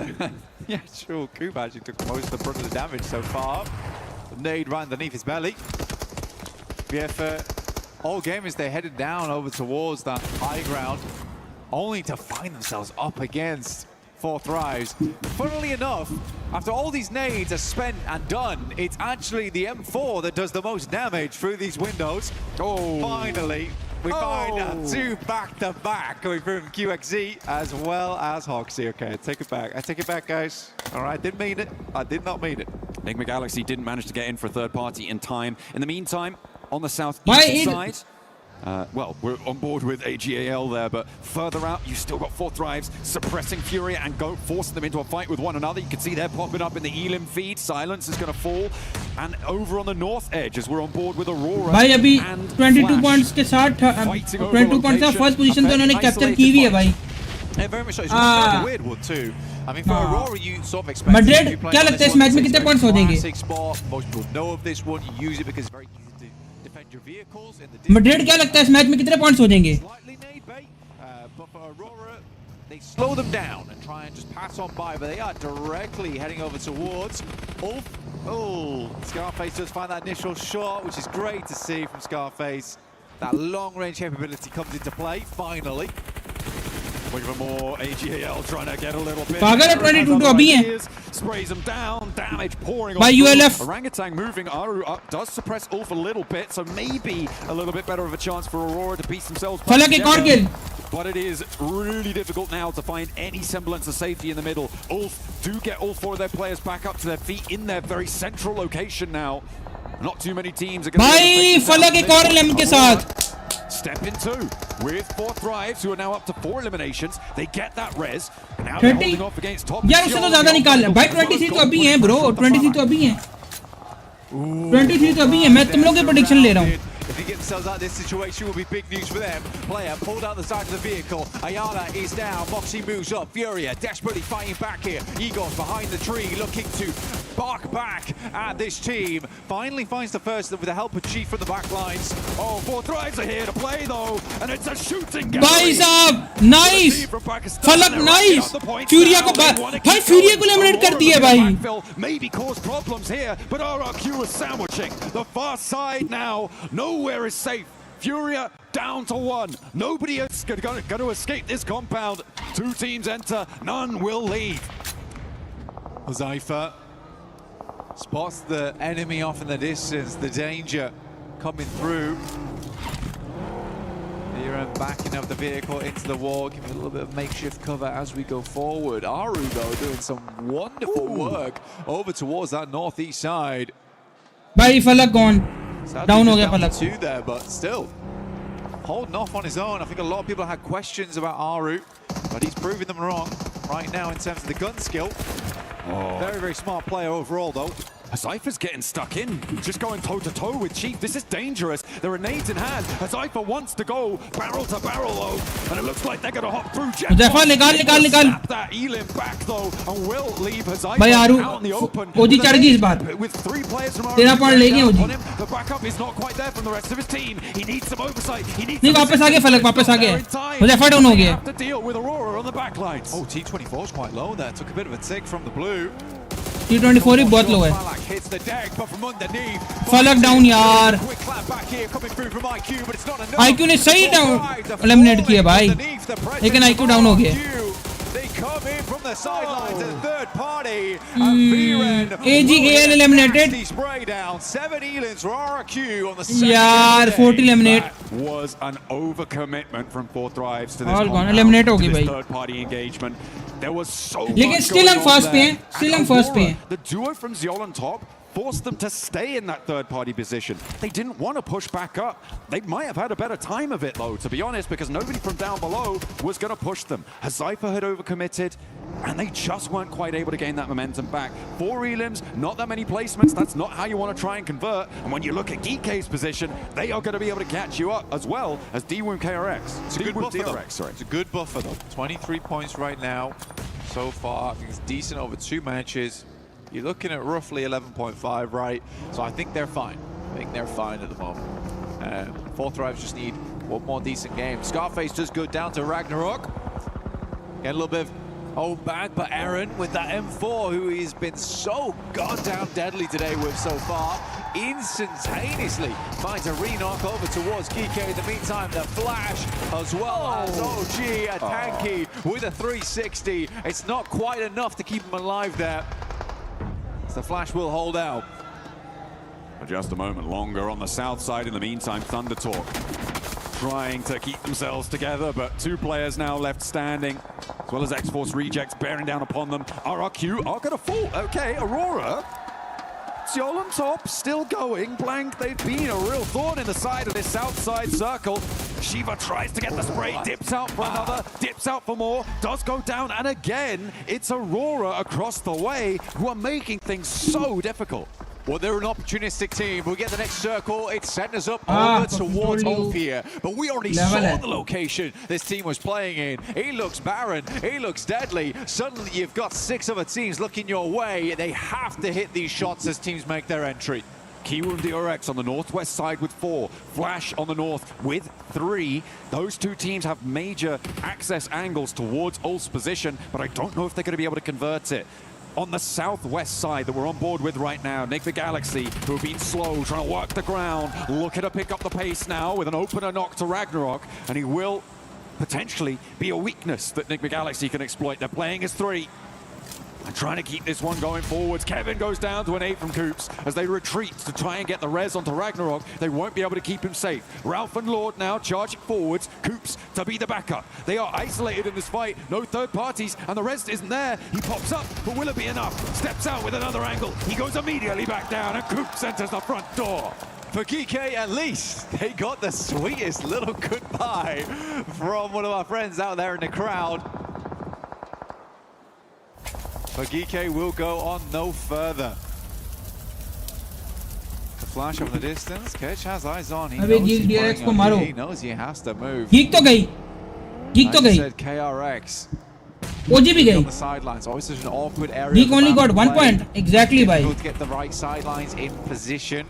Yeah, sure, Pubg actually took most of the brunt of the damage so far. The nade right underneath his belly. Yeah, for all gamers, they headed down over towards that high ground, only to find themselves up against 4 Thrives. Funnily enough, after all these nades are spent and done, it's actually the M4 that does the most damage through these windows. Oh, finally. We find 2 back-to-back coming through from QXZ as well as Hoxie. Okay, take it back. I take it back, guys. All right, didn't mean it. I did not mean it. Enigma Galaxy didn't manage to get in for a third party in time. In the meantime, on the southeast side, well, we're on board with AGAL there, but further out, you've still got 4 Thrives suppressing Fury and forcing them into a fight with one another. You can see they're popping up in the Elim feed. Silence is going to fall. And over on the north edge, as we're on board with Aurora bhai, abhi and 22 points ke saath 22 points ka first position to unhone capture ki hui hai bhai. Yeah, very much so. It's a weird one too. I mean, for Aurora, you sort of expect Madrid, kya lagta hai is match mein kitne points ho jayenge? Most people know of this one. You use it because it's very easy to defend your vehicles. Madrid, kya lagta hai is match mein kitne points ho jayenge? Slightly nade bait, but for Aurora, they slow them down and try and just pass on by, but they are directly heading over towards Ulf. Oh, Scarface does find that initial shot, which is great to see from Scarface. That long-range capability comes into play, finally. Looking for more AGAL, trying to get a little bit. Pagal 22 to abhi hai. Sprays them down, damage pouring by ULF. Orangutan moving Aru up, does suppress Ulf a little bit, so maybe a little bit better of a chance for Aurora to piece themselves back Falak ek aur kill. But it is really difficult now to find any semblance of safety in the middle. Ulf do get all 4 of their players back up to their feet in their very central location now. Not too many teams are going to bhai Falak ek aur lemon ke saath. Step in 2 with 4 Thrives, who are now up to 4 eliminations. They get that res. And now they're holding off against top. यार उससे तो ज़्यादा निकाल ले. भाई 23 तो अभी हैं bro. 23 तो अभी हैं. 23 तो अभी हैं. मैं तुम लोग के prediction ले रहा हूँ. If he gets themselves out of this situation, will be big news for them. Player pulled out the side of the vehicle. Ayala is down. Moxie moves up. Furia desperately fighting back here. Igor's behind the tree, looking to bark back at this team. Finally finds the first with the help of Chief from the back lines. Oh, 4 Thrives are here to play though, and it's a shooting game. भाई साहब, nice. Falak nice. Furia को भाई Furia को eliminate कर दिया भाई. Maybe cause problems here, but RRQ is sandwiching the far side now. Nowhere is safe. Furia down to 1. Nobody is going to escape this compound. 2 teams enter, none will leave. Huzaifa spots the enemy off in the distance, the danger coming through. Here backing up the vehicle into the wall, giving a little bit of makeshift cover as we go forward. Aru, though, doing some wonderful work over towards that northeast side. Bhai Falak gone. Down ho gaya Falak. 2 there, but still holding off on his own. I think a lot of people had questions about Aru, but he's proving them wrong right now in terms of the gun skill. Very, very smart player overall, though. Cypher's getting stuck in, just going toe-to-toe with Chief. This is dangerous. There are nades in hand. Hezaifa wants to go barrel to barrel though, and it looks like they're going to hop through. Hezaifa निकाल Snap that Elim back though, and will leave Hezaifa भाई आरू out in the open. ओजी चढ़ गई इस बार With 3 players from 13 point ले गए ओजी the backup is not quite there from the rest of his team. He needs some oversight. He needs नहीं वापस आ गए फलक वापस आ गए हज़ैफा डाउन हो गया to deal with Aurora on the back lines. Oh, T24 is quite low there. Took a bit of a tick from the blue. T24 ही बहुत लो है Falak hits the deck, but from underneath. फलक down यार Quick clap back here coming through from IQ, but it's not enough. IQ ने सही down eliminate किया भाई लेकिन IQ down हो गया They come in from the sidelines as third party. And VREN AGAL eliminated. Spray down. 7 Elins for RRQ on the second. यार 40 eliminate. That was an overcommitment from 4 Thrives to this. All gone. Eliminate हो गई भाई. Third party engagement. There was so लेकिन much still going हम on first पे there. हैं. Still हम first पे हैं. The duo from Zeol on top forced them to stay in that third-party position. They didn't want to push back up. They might have had a better time of it, though, to be honest, because nobody from down below was going to push them. Hezaifa had overcommitted, and they just weren't quite able to gain that momentum back. 4 elims, not that many placements. That's not how you want to try and convert. And when you look at Geek's position, they are going to be able to catch you up as well as D-Woom KRX. It's a good buffer, though. It's a good buffer, though. 23 points right now so far. I think it's decent over 2 matches. You're looking at roughly 11.5, right? So I think they're fine. I think they're fine at the moment. 4 Thrives just need one more decent game. Scarface does go down to Ragnarok. Get a little bit of hold back, but Aaron with that M4, who has been so goddamn deadly today with so far, instantaneously finds a re-knock over towards Kike. In the meantime, the flash as well as OG, a tanky with a 360. It's not quite enough to keep him alive there. The flash will hold out. Just a moment longer on the south side. In the meantime, Thunder Talk trying to keep themselves together, but 2 players now left standing, as well as X-Force rejects bearing down upon them. RRQ are going to fall. Okay, Aurora. Zeol on top, still going. Blank, they've been a real thorn in the side of this south side circle. Shiva tries to get the spray, dips out for another, dips out for more, does go down, and again, it's Aurora across the way who are making things so difficult. Well, they're an opportunistic team. We'll get the next circle. It sent us up over towards Ophir. But we already saw the location this team was playing in. He looks barren. He looks deadly. Suddenly, you've got 6 other teams looking your way. They have to hit these shots as teams make their entry. Kiwoom DRX on the northwest side with 4. Flash on the north with 3. Those 2 teams have major access angles towards Ulf's position, but I don't know if they're going to be able to convert it. On the southwest side that we're on board with right now, Nick the Galaxy, who have been slow, trying to work the ground, looking to pick up the pace now with an opener knock to Ragnarok, and he will potentially be a weakness that Nick the Galaxy can exploit. They're playing as 3. And trying to keep this one going forwards. Kevin goes down to an 8 from Coops as they retreat to try and get the res onto Ragnarok. They won't be able to keep him safe. Ralph and Lord now charging forwards. Coops to be the backup. They are isolated in this fight. No third parties, and the rest isn't there. He pops up, but will it be enough? Steps out with another angle. He goes immediately back down, and Coops enters the front door. For Kike, at least, they got the sweetest little goodbye from one of our friends out there in the crowd. But Geek will go on no further. The flash from the distance. Ketch has eyes on. He knows he has to move. Geek तो गई. Geek तो गई. Said KRX. OG भी गई. On the sidelines. Always such an awkward area. Geek only got 1 point. Exactly, भाई. To get the right sidelines in position.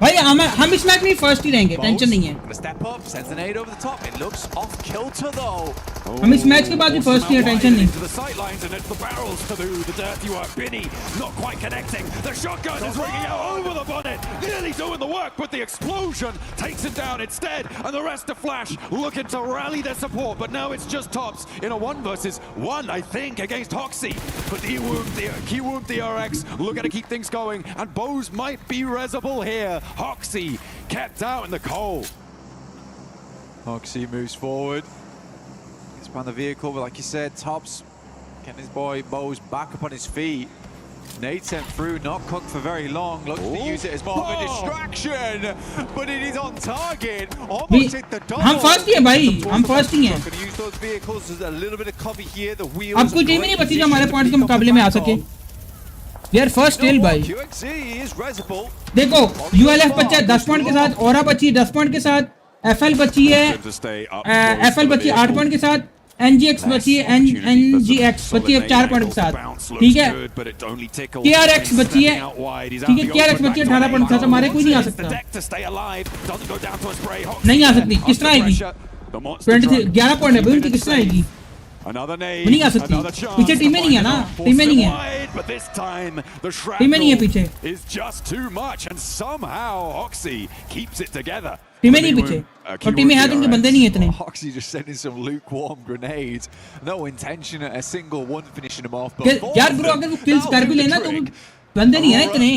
भाई हम इस मैच में फर्स्ट ही रहेंगे, टेंशन नहीं है. Step up, sends an aid over the top. It looks off kilter though. हम इस मैच के बाद भी फर्स्ट ही हैं, टेंशन नहीं. To the sidelines and it's the barrels to do the dirty work. Binny not quite connecting. The shotgun is ringing out over the bonnet. Nearly doing the work, but the explosion takes it down instead. And the rest of Flash looking to rally their support, but now it's just Tops in a 1 versus 1, I think, against Hoxie. But Kiwoom DRX looking to keep things going, and Bose might be resable here. Hoxie kept out in the cold. Hoxie moves forward. Expand the vehicle, but like you said, Tops getting his boy Bose back up on his feet. Nade sent through, not cooked for very long. Looks to use it as more of a distraction, but it is on target. Almost hit the double. हम first ही हैं भाई, हम first ही हैं. Going to use those vehicles as a little bit of cover here. The wheels. अब कोई team ही नहीं बची जो हमारे पॉइंट के मुकाबले में आ सके. यार फर्स्ट टेल भाई देखो ULF बच्चा 10 पॉइंट के साथ, ओरा बची 10 पॉइंट के साथ, FL बची है FL बची 8 पॉइंट के साथ, NGX बची है NGX बची है 4 पॉइंट के साथ, ठीक है। KRX बची है, ठीक है, KRX बची है 18 पॉइंट के साथ। हमारे कोई नहीं आ सकता, नहीं आ सकती। किस तरह आएगी? 11 पॉइंट है भाई उनकी, किस तरह आएगी? नहीं आ सकती, पीछे टीमें नहीं है ना, टीमें नहीं है, टीमें नहीं है पीछे, टीमें नहीं पीछे, और टीमें हैं तो उनके बंदे नहीं है इतने। Hoxie just sending some lukewarm grenades. No intention at a single one finishing him off. यार ब्रो अगर वो किल्स कर भी लेना तो बंदे नहीं है इतने।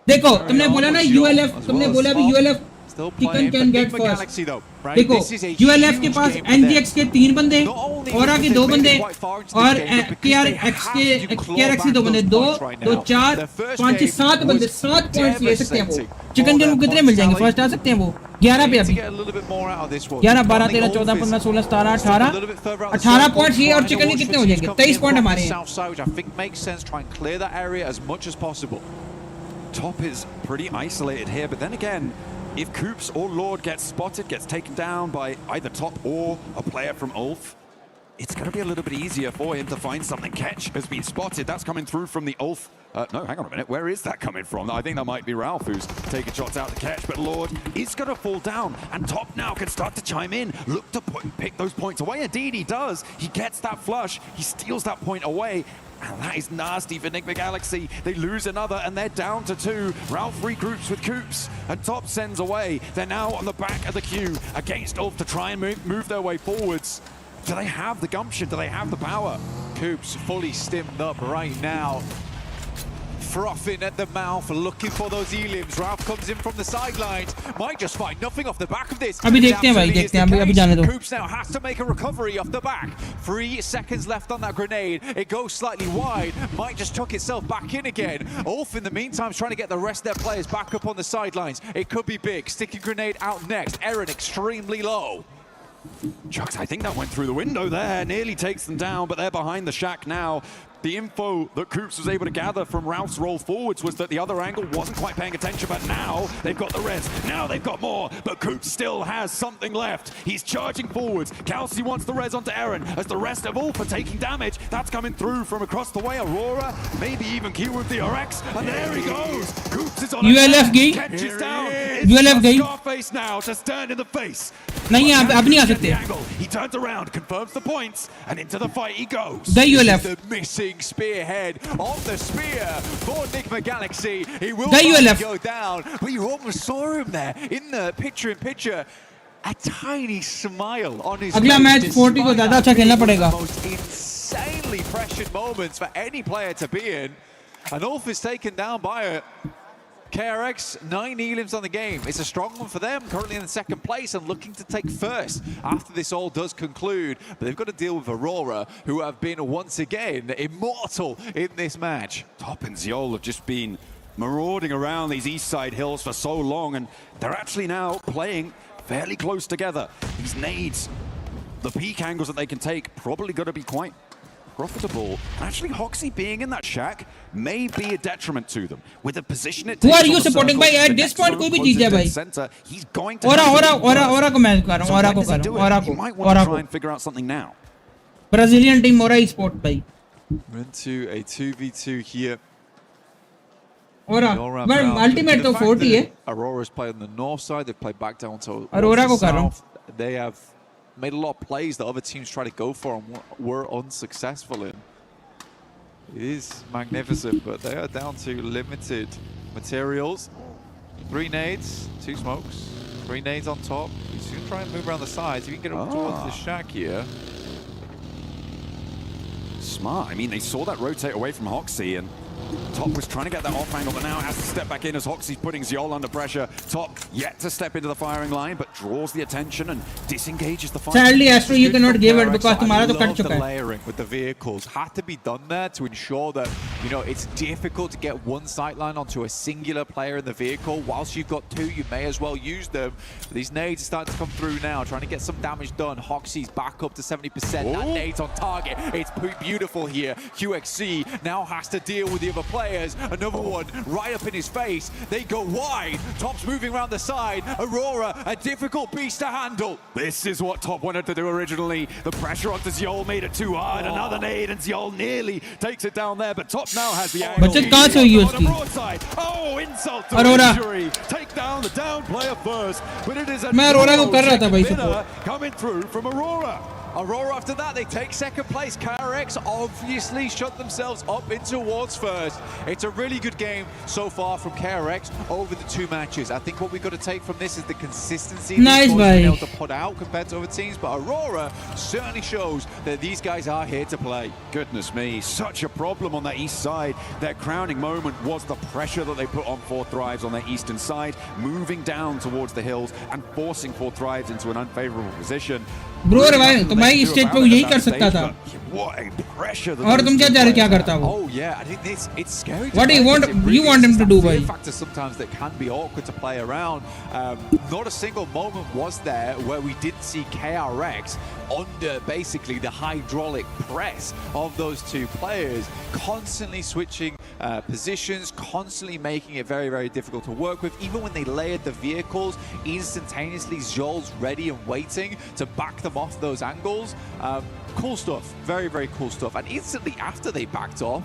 देखो तुमने बोला ना ULF, तुमने बोला अभी ULF can get first। देखो ULF के पास NGX के 3 बंदे, ओरा के 2 बंदे, और KRX के 2 बंदे, 2 4 5 7 बंदे, 7 पॉइंट्स ले सकते हैं वो। चिकन के कितने मिल जाएंगे? फर्स्ट आ सकते हैं वो 11 पे अभी, 11 12 13 14 15 16 17 18 पॉइंट्स ये, और चिकन के कितने हो जाएंगे? 23 पॉइंट हमारे हैं। Top is pretty isolated here, but then again, if Coops or Lord gets spotted, gets taken down by either Top or a player from Ulf, it's going to be a little bit easier for him to find something. Catch has been spotted. That's coming through from the Ulf. No, hang on a minute. Where is that coming from? I think that might be Ralph who's taking shots out to Catch, but Lord is going to fall down, and Top now can start to chime in, look to pick those points away. Indeed, he does. He gets that flush. He steals that point away. And that is nasty for Enigma Galaxy. They lose another and they're down to 2. Ralph regroups with Coops and Top sends away. They're now on the back of the queue against Ulf to try and move their way forwards. Do they have the gumption? Do they have the power? Coops fully stimmed up right now. Frothing at the mouth, looking for those elims. Ralph comes in from the sidelines. Might just find nothing off the back of this. अभी देखते हैं भाई, देखते हैं, अभी जाने दो। Coops now has to make a recovery off the back. 3 seconds left on that grenade. It goes slightly wide. Might just chuck itself back in again. Ulf in the meantime is trying to get the rest of their players back up on the sidelines. It could be big. Sticky grenade out next. Aaron extremely low. Chucks, I think that went through the window there. Nearly takes them down, but they're behind the shack now. The info that Coops was able to gather from Ralph's roll forwards was that the other angle wasn't quite paying attention, but now they've got the res. Now they've got more, but Coops still has something left. He's charging forwards. Kelsey wants the res onto Aaron as the rest of Ulf are taking damage. That's coming through from across the way. Aurora, maybe even Q with the RX, and there he goes. Coops is on ULF गई, catches down. ULF गई, Scarface now to stand in the face. नहीं अब नहीं आ सकते। He turns around, confirms the points, and into the fight he goes. गई ULF। The missing spearhead on the spear for Enigma Galaxy. He will go down, but you almost saw him there in the picture-in-picture. A tiny smile on his face. अगला match 40 को ज़्यादा अच्छा खेलना पड़ेगा। Most insanely pressured moments for any player to be in. And Ulf is taken down by it. KRX, 9 elims on the game. It's a strong one for them, currently in the second place and looking to take first after this all does conclude. But they've got to deal with Aurora, who have been once again immortal in this match. Top and Ziol have just been marauding around these east side hills for so long, and they're actually now playing fairly close together. These nades, the peak angles that they can take, probably going to be quite profitable. Actually, Hoxie being in that shack may be a detriment to them. With the position it takes. Who are you supporting by? At this point, कोई भी जीत जाए भाई। He's going to. ओरा को मैं कर रहा हूँ, You might want to try and figure out something now. Brazilian team aura e-sport भाई। We're into a 2v2 here. Aura, but ultimate तो 40 है। Aurora's played on the north side. They've played back down to Aurora को कर रहा हूँ। They have made a lot of plays that other teams try to go for and were unsuccessful in. It is magnificent, but they are down to limited materials. 3 nades, 2 smokes, 3 nades on top. He's going to try and move around the sides. If you can get up towards the shack here. Smart. I mean, they saw that rotate away from Hoxie, and Top was trying to get that off angle, but now has to step back in as Hoxie's putting Ziol under pressure. Top yet to step into the firing line, but draws the attention and disengages the fight. Sadly, Astro, you cannot give it because तुम्हारा तो cut चुका है. The layering with the vehicles had to be done there to ensure that, you know, it's difficult to get one sightline onto a singular player in the vehicle. Whilst you've got 2, you may as well use them. But these nades are starting to come through now, trying to get some damage done. Hoxie's back up to 70%. That nade's on target. It's beautiful here. QXC now has to deal with the other players. Another one right up in his face. They go wide. Top's moving around the side. Aurora, a difficult beast to handle. This is what Top wanted to do originally. The pressure onto Zjol made it too hard. Another nade, and Zjol nearly takes it down there, but Top now has the angle. बचत कहाँ से हुई उसकी? Oh, insult to Aurora. injury. Take down the down player first, but it is a मैं Aurora को कर रहा था भाई support. coming through from Aurora. Aurora after that, they take second place. KRX obviously shut themselves up into Wards first. It's a really good game so far from KRX over the two matches. I think what we've got to take from this is the consistency Nice, they've been able bhai. to put out compared to other teams. But Aurora certainly shows that these guys are here to play. Goodness me, such a problem on that east side. Their crowning moment was the pressure that they put on Four Thrives on their eastern side, moving down towards the hills and forcing Four Thrives into an unfavorable position. Bro भाई तो मैं इस stage पे यही कर सकता था और तुम क्या जा रहे क्या करता वो Oh yeah, I think it's scary. What do you want? You want him to do, bhai? Factors sometimes that can be awkward to play around. Not a single moment was there where we didn't see KRX under basically the hydraulic press of those two players, constantly switching positions, constantly making it very, very difficult to work with. Even when they layered the vehicles, instantaneously Zjol's ready and waiting to back them off those angles. Cool stuff, very, very cool stuff. And instantly after they backed off,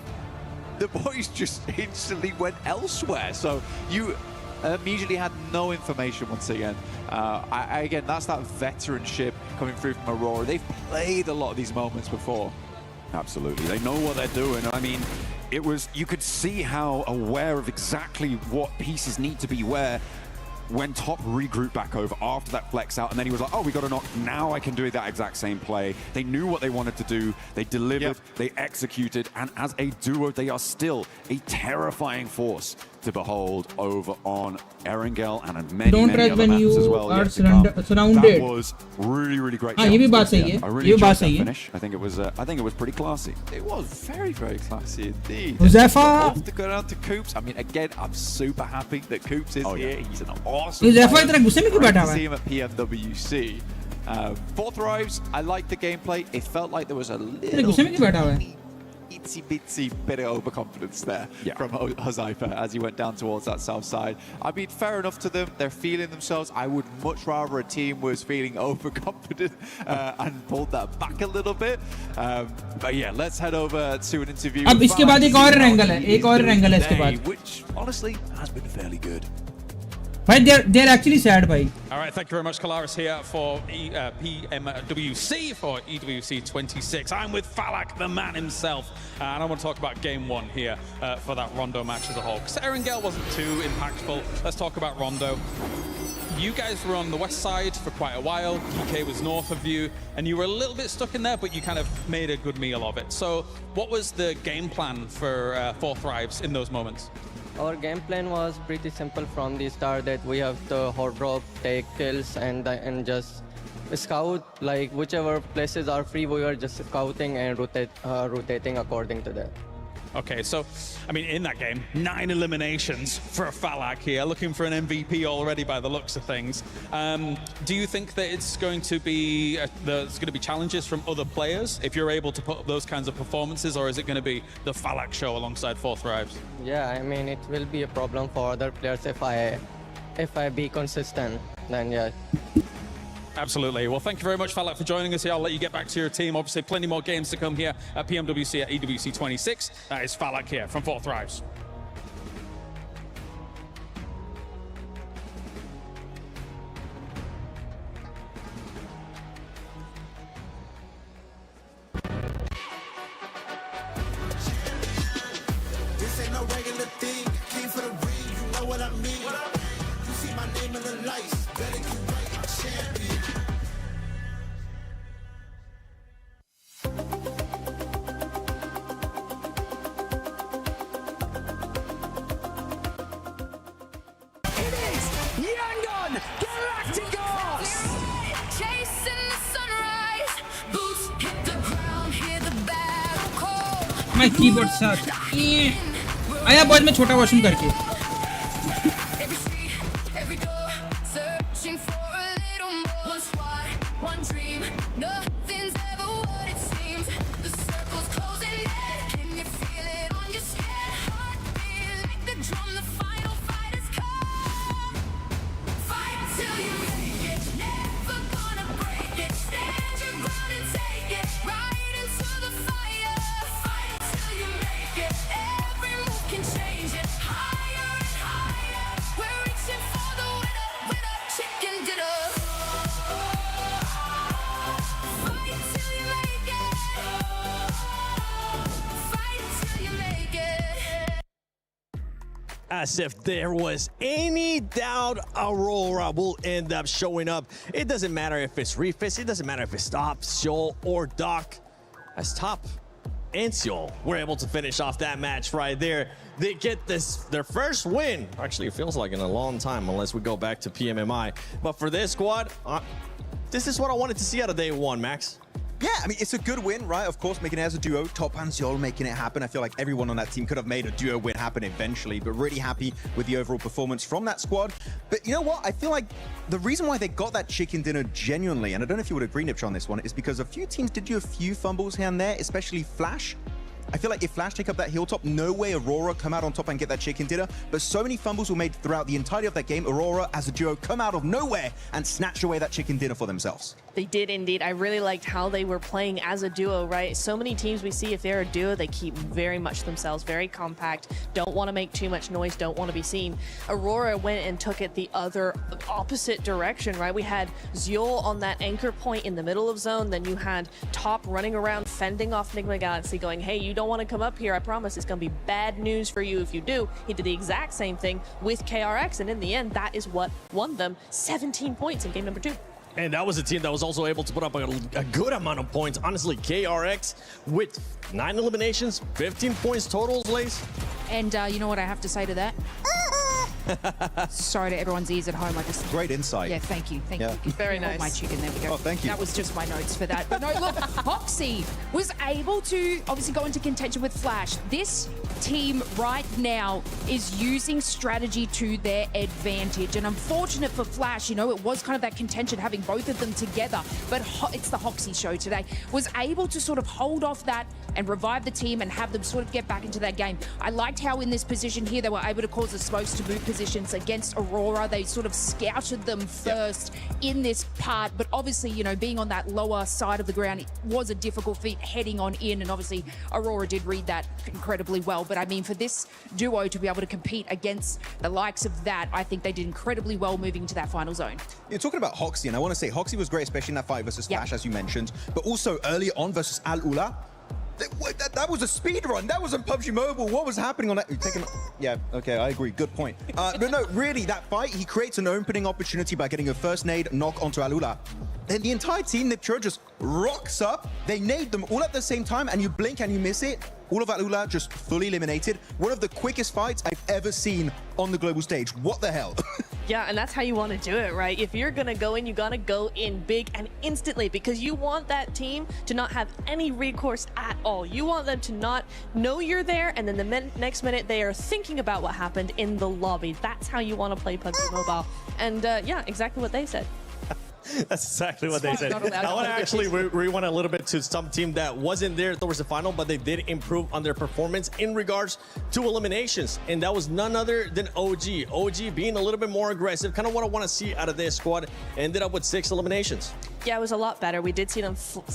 the boys just instantly went elsewhere. So you immediately had no information once again. Again, that's that veteranship coming through from Aurora. They've played a lot of these moments before. Absolutely, they know what they're doing. I mean, it was, you could see how aware of exactly what pieces need to be where when Top regrouped back over after that flex out, and then he was like, oh, we got to knock, now I can do that exact same play. They knew what they wanted to do, they delivered, they executed, and as a duo, they are still a terrifying force to behold over on Erangel and many, many other maps as well. Are surrounded. That was really, really great. ये भी बात सही है. I really enjoyed that finish. I think it was pretty classy. It was very, very classy indeed. Huzafa! Off to go down to Coops. I mean, again, I'm super happy that Coops is here. He's an awesome Huzafa player. इतना गुस्से में क्यों बैठा हुआ है? See him at PMWC. Four Thrives, I liked the gameplay. It felt like there was a little itsy bitsy bit of overconfidence there from Huzafa as he went down towards that south side. I mean, fair enough to them. They're feeling themselves. I would much rather a team was feeling overconfident and pulled that back a little bit. But yeah, let's head over to an interview. अब इसके बाद एक और angle है, एक और angle है इसके बाद. Which honestly has been fairly good. Bhai, they're actually sad, bhai. All right, thank you very much, Kalaris here for PMWC for EWC 26. I'm with Falak, the man himself, and I want to talk about game one here for that Rondo match as a whole. Because Erangel wasn't too impactful. Let's talk about Rondo. You guys were on the west side for quite a while. PK was north of you, and you were a little bit stuck in there, but you kind of made a good meal of it. So what was the game plan for Four Thrives in those moments? Our game plan was pretty simple from the start, that we have to hot drop, take kills, and just scout, like whichever places are free, we were just scouting and rotating according to that. Okay, so, I mean, in that game, 9 eliminations for a Falak here, looking for an MVP already by the looks of things. Do you think that it's going to be, there's going to be challenges from other players if you're able to put up those kinds of performances, or is it going to be the Falak show alongside Four Thrives? Yeah, I mean, it will be a problem for other players if I be consistent, then yeah. Absolutely. Well, thank you very much, Falak, for joining us here. I'll let you get back to your team. Obviously, plenty more games to come here at PMWC at EWC 26. That is Falak here from Four Thrives. This ain't no regular thing. Came for the ring, you know what I mean. You see my name in the lights. Better get right, I'm champion. My keyboard sucks. आया boys में छोटा washroom करके. as if there was any doubt Aurora will end up showing up. It doesn't matter if it's Refis, it doesn't matter if it's Top, Seoul, or Doc. As Top and Seoul were able to finish off that match right there. They get their first win. Actually, it feels like in a long time, unless we go back to PMMI. But for this squad, this is what I wanted to see out of day one, Max. Yeah, I mean, it's a good win, right? Of course, making it as a duo, Top and Seoul making it happen. I feel like everyone on that team could have made a duo win happen eventually, but really happy with the overall performance from that squad. But you know what? I feel like the reason why they got that chicken dinner genuinely, and I don't know if you would agree, Nipch, on this one, is because a few teams did do a few fumbles here and there, especially Flash. I feel like if Flash take up that hilltop, no way Aurora come out on top and get that chicken dinner. But so many fumbles were made throughout the entirety of that game. Aurora, as a duo, come out of nowhere and snatch away that chicken dinner for themselves. They did indeed. I really liked how they were playing as a duo, right? So many teams we see, if they're a duo, they keep very much themselves, very compact, don't want to make too much noise, don't want to be seen. Aurora went and took it the other opposite direction, right? We had Zeol on that anchor point in the middle of zone, then you had Top running around, fending off Enigma Galaxy, going, hey, you don't want to come up here, I promise it's going to be bad news for you if you do. He did the exact same thing with KRX, and in the end, that is what won them 17 points in game number 2. And that was a team that was also able to put up a good amount of points. Honestly, KRX with 9 eliminations, 15 points total, Lace. And you know what I have to say to that? Sorry to everyone's ears at home. I just great insight. Yeah, thank you. Thank you. Very nice. My chicken. There we go. Oh, thank you. That was just my notes for that. But no, look, Hoxie was able to obviously go into contention with Flash. This team right now is using strategy to their advantage. And unfortunate for Flash, you know, it was kind of that contention having both of them together. But it's the Hoxie show today. Was able to sort of hold off that and revive the team and have them sort of get back into that game. I liked how in this position here they were able to cause the smokes to move positions against Aurora. They sort of scouted them first in this part, but obviously, you know, being on that lower side of the ground, it was a difficult feat heading on in, and obviously Aurora did read that incredibly well. But I mean, for this duo to be able to compete against the likes of that, I think they did incredibly well moving into that final zone. You're talking about Hoxie, and I want to say Hoxie was great, especially in that fight versus Flash, as you mentioned, but also early on versus Al Ula. That was a speed run. That was on PUBG Mobile. What was happening on that? Yeah, okay, I agree. Good point. No, really, that fight, he creates an opening opportunity by getting a first nade knock onto Alula. Then the entire team, Nipchura, just rocks up. They nade them all at the same time, and you blink and you miss it. All of Alula just fully eliminated. One of the quickest fights I've ever seen on the global stage. What the hell? Yeah, and that's how you want to do it, right? If you're going to go in, you got to go in big and instantly, because you want that team to not have any recourse at all. You want them to not know you're there, and then the next minute they are thinking about what happened in the lobby. That's how you want to play PUBG Mobile. And yeah, exactly what they said. That's exactly what they said. I want to actually rewind a little bit to some team that wasn't there towards the final, but they did improve on their performance in regards to eliminations. And that was none other than OG. OG being a little bit more aggressive, kind of what I want to see out of this squad. Ended up with 6 eliminations. Yeah, it was a lot better. We did see them full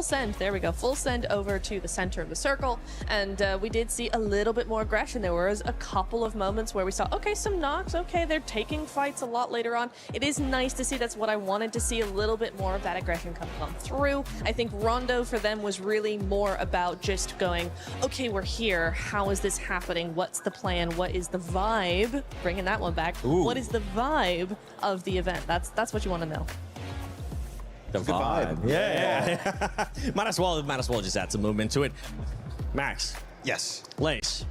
send over to the center of the circle. And we did see a little bit more aggression. There was a couple of moments where we saw, okay, some knocks. Okay, they're taking fights a lot later on. It is nice to see. That's what I wanted to see, a little bit more of that aggression coming on through. I think Rondo for them was really more about just going, okay, we're here. How is this happening? What's the plan? What is the vibe? Bringing that one back. Ooh. What is the vibe of the event? That's what you want to know. The vibe. Yeah. might as well just add some movement to it. Max. Yes. Lace.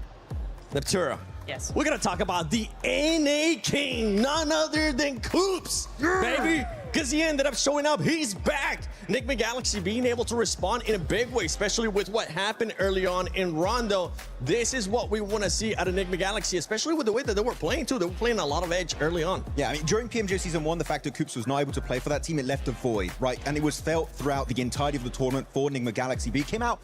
Neptura. Yes. We're going to talk about the NA King, none other than Coops, baby, because he ended up showing up. He's back. Enigma Galaxy being able to respond in a big way, especially with what happened early on in Rondo. This is what we want to see out of Enigma Galaxy, especially with the way that they were playing, too. They were playing a lot of edge early on. Yeah, I mean, during PMJ Season 1, the fact that Coops was not able to play for that team, it left a void, right? And it was felt throughout the entirety of the tournament for Enigma Galaxy. But he came out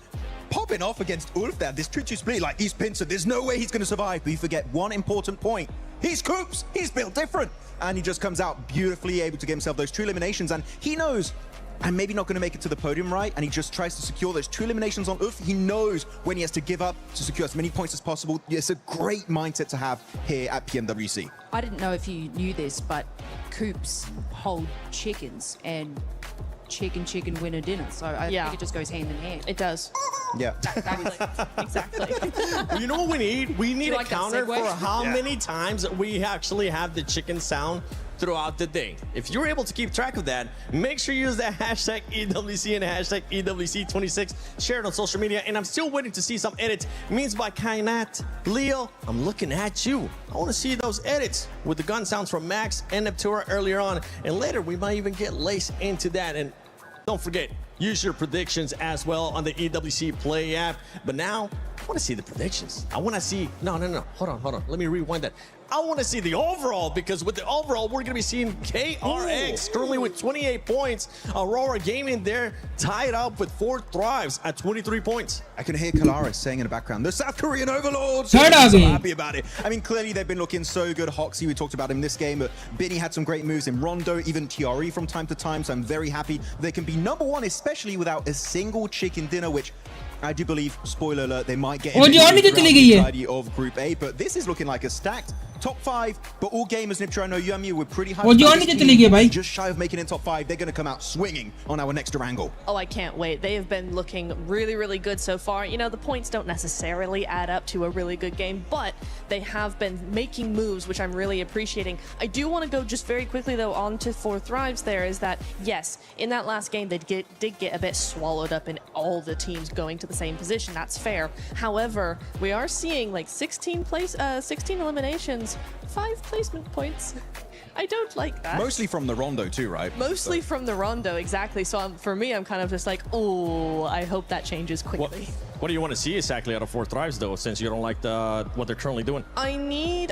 popping off against Ulf there. This 2-2 split, like, he's Pincer. There's no way he's going to survive. But you forget one important point. He's Coops. He's built different. And he just comes out beautifully able to get himself those 2 eliminations. And he knows I'm maybe not going to make it to the podium, right? And he just tries to secure those 2 eliminations on Ulf. He knows when he has to give up to secure as many points as possible. It's a great mindset to have here at PMWC. I didn't know if you knew this, but Coops hold chickens, and chicken winner dinner. So I think it just goes hand in hand. It does. Yeah. Exactly. You know what we need? We need a like that counter segue? for how Yeah. many times we actually have the chicken sound throughout the day. If you're able to keep track of that, make sure you use that hashtag EWC and hashtag EWC26. Share it on social media. And I'm still waiting to see some edits. Means by Kainat. Leo, I'm looking at you. I want to see those edits with the gun sounds from Max and Neptura earlier on. And later, we might even get laced into that. And don't forget, use your predictions as well on the EWC Play app. But now, I want to see the predictions. I want to see, no. Hold on. Let me rewind that. I want to see the overall, because with the overall, we're going to be seeing KRX currently with 28 points. Aurora Gaming there tied up with 4 Thrives at 23 points. I can hear Kalaris saying in the background, the South Korean overlords. Third I'm so Abby. happy about it. I mean, clearly they've been looking so good. Hoxie, we talked about him this game, but Binny had some great moves in Rondo, even TRE from time to time. So I'm very happy they can be #1, especially without a single chicken dinner, which I do believe, spoiler alert, they might get Oh, in जी, और नीचे चली गई है। entirety of Group A, but this is looking like a stacked top 5. But all gamers, Niptra, I know you and me, we're pretty high. Oh, जी, और नीचे चली गई है, भाई। Just shy of making it top 5. They're going to come out swinging on our next Durango. Oh, I can't wait. They have been looking really, really good so far. You know, the points don't necessarily add up to a really good game, but they have been making moves, which I'm really appreciating. I do want to go just very quickly, though, on to 4 Thrives there, is that, yes, in that last game, they did get a bit swallowed up in all the teams going to the same position. That's fair. However, we are seeing like 16 eliminations, 5 placement points. I don't like that. Mostly from the Rondo too, right? Mostly from the Rondo, exactly. So for me, I'm kind of just like, oh, I hope that changes quickly. What do you want to see exactly out of 4 Thrives, though, since you don't like what they're currently doing? I mean,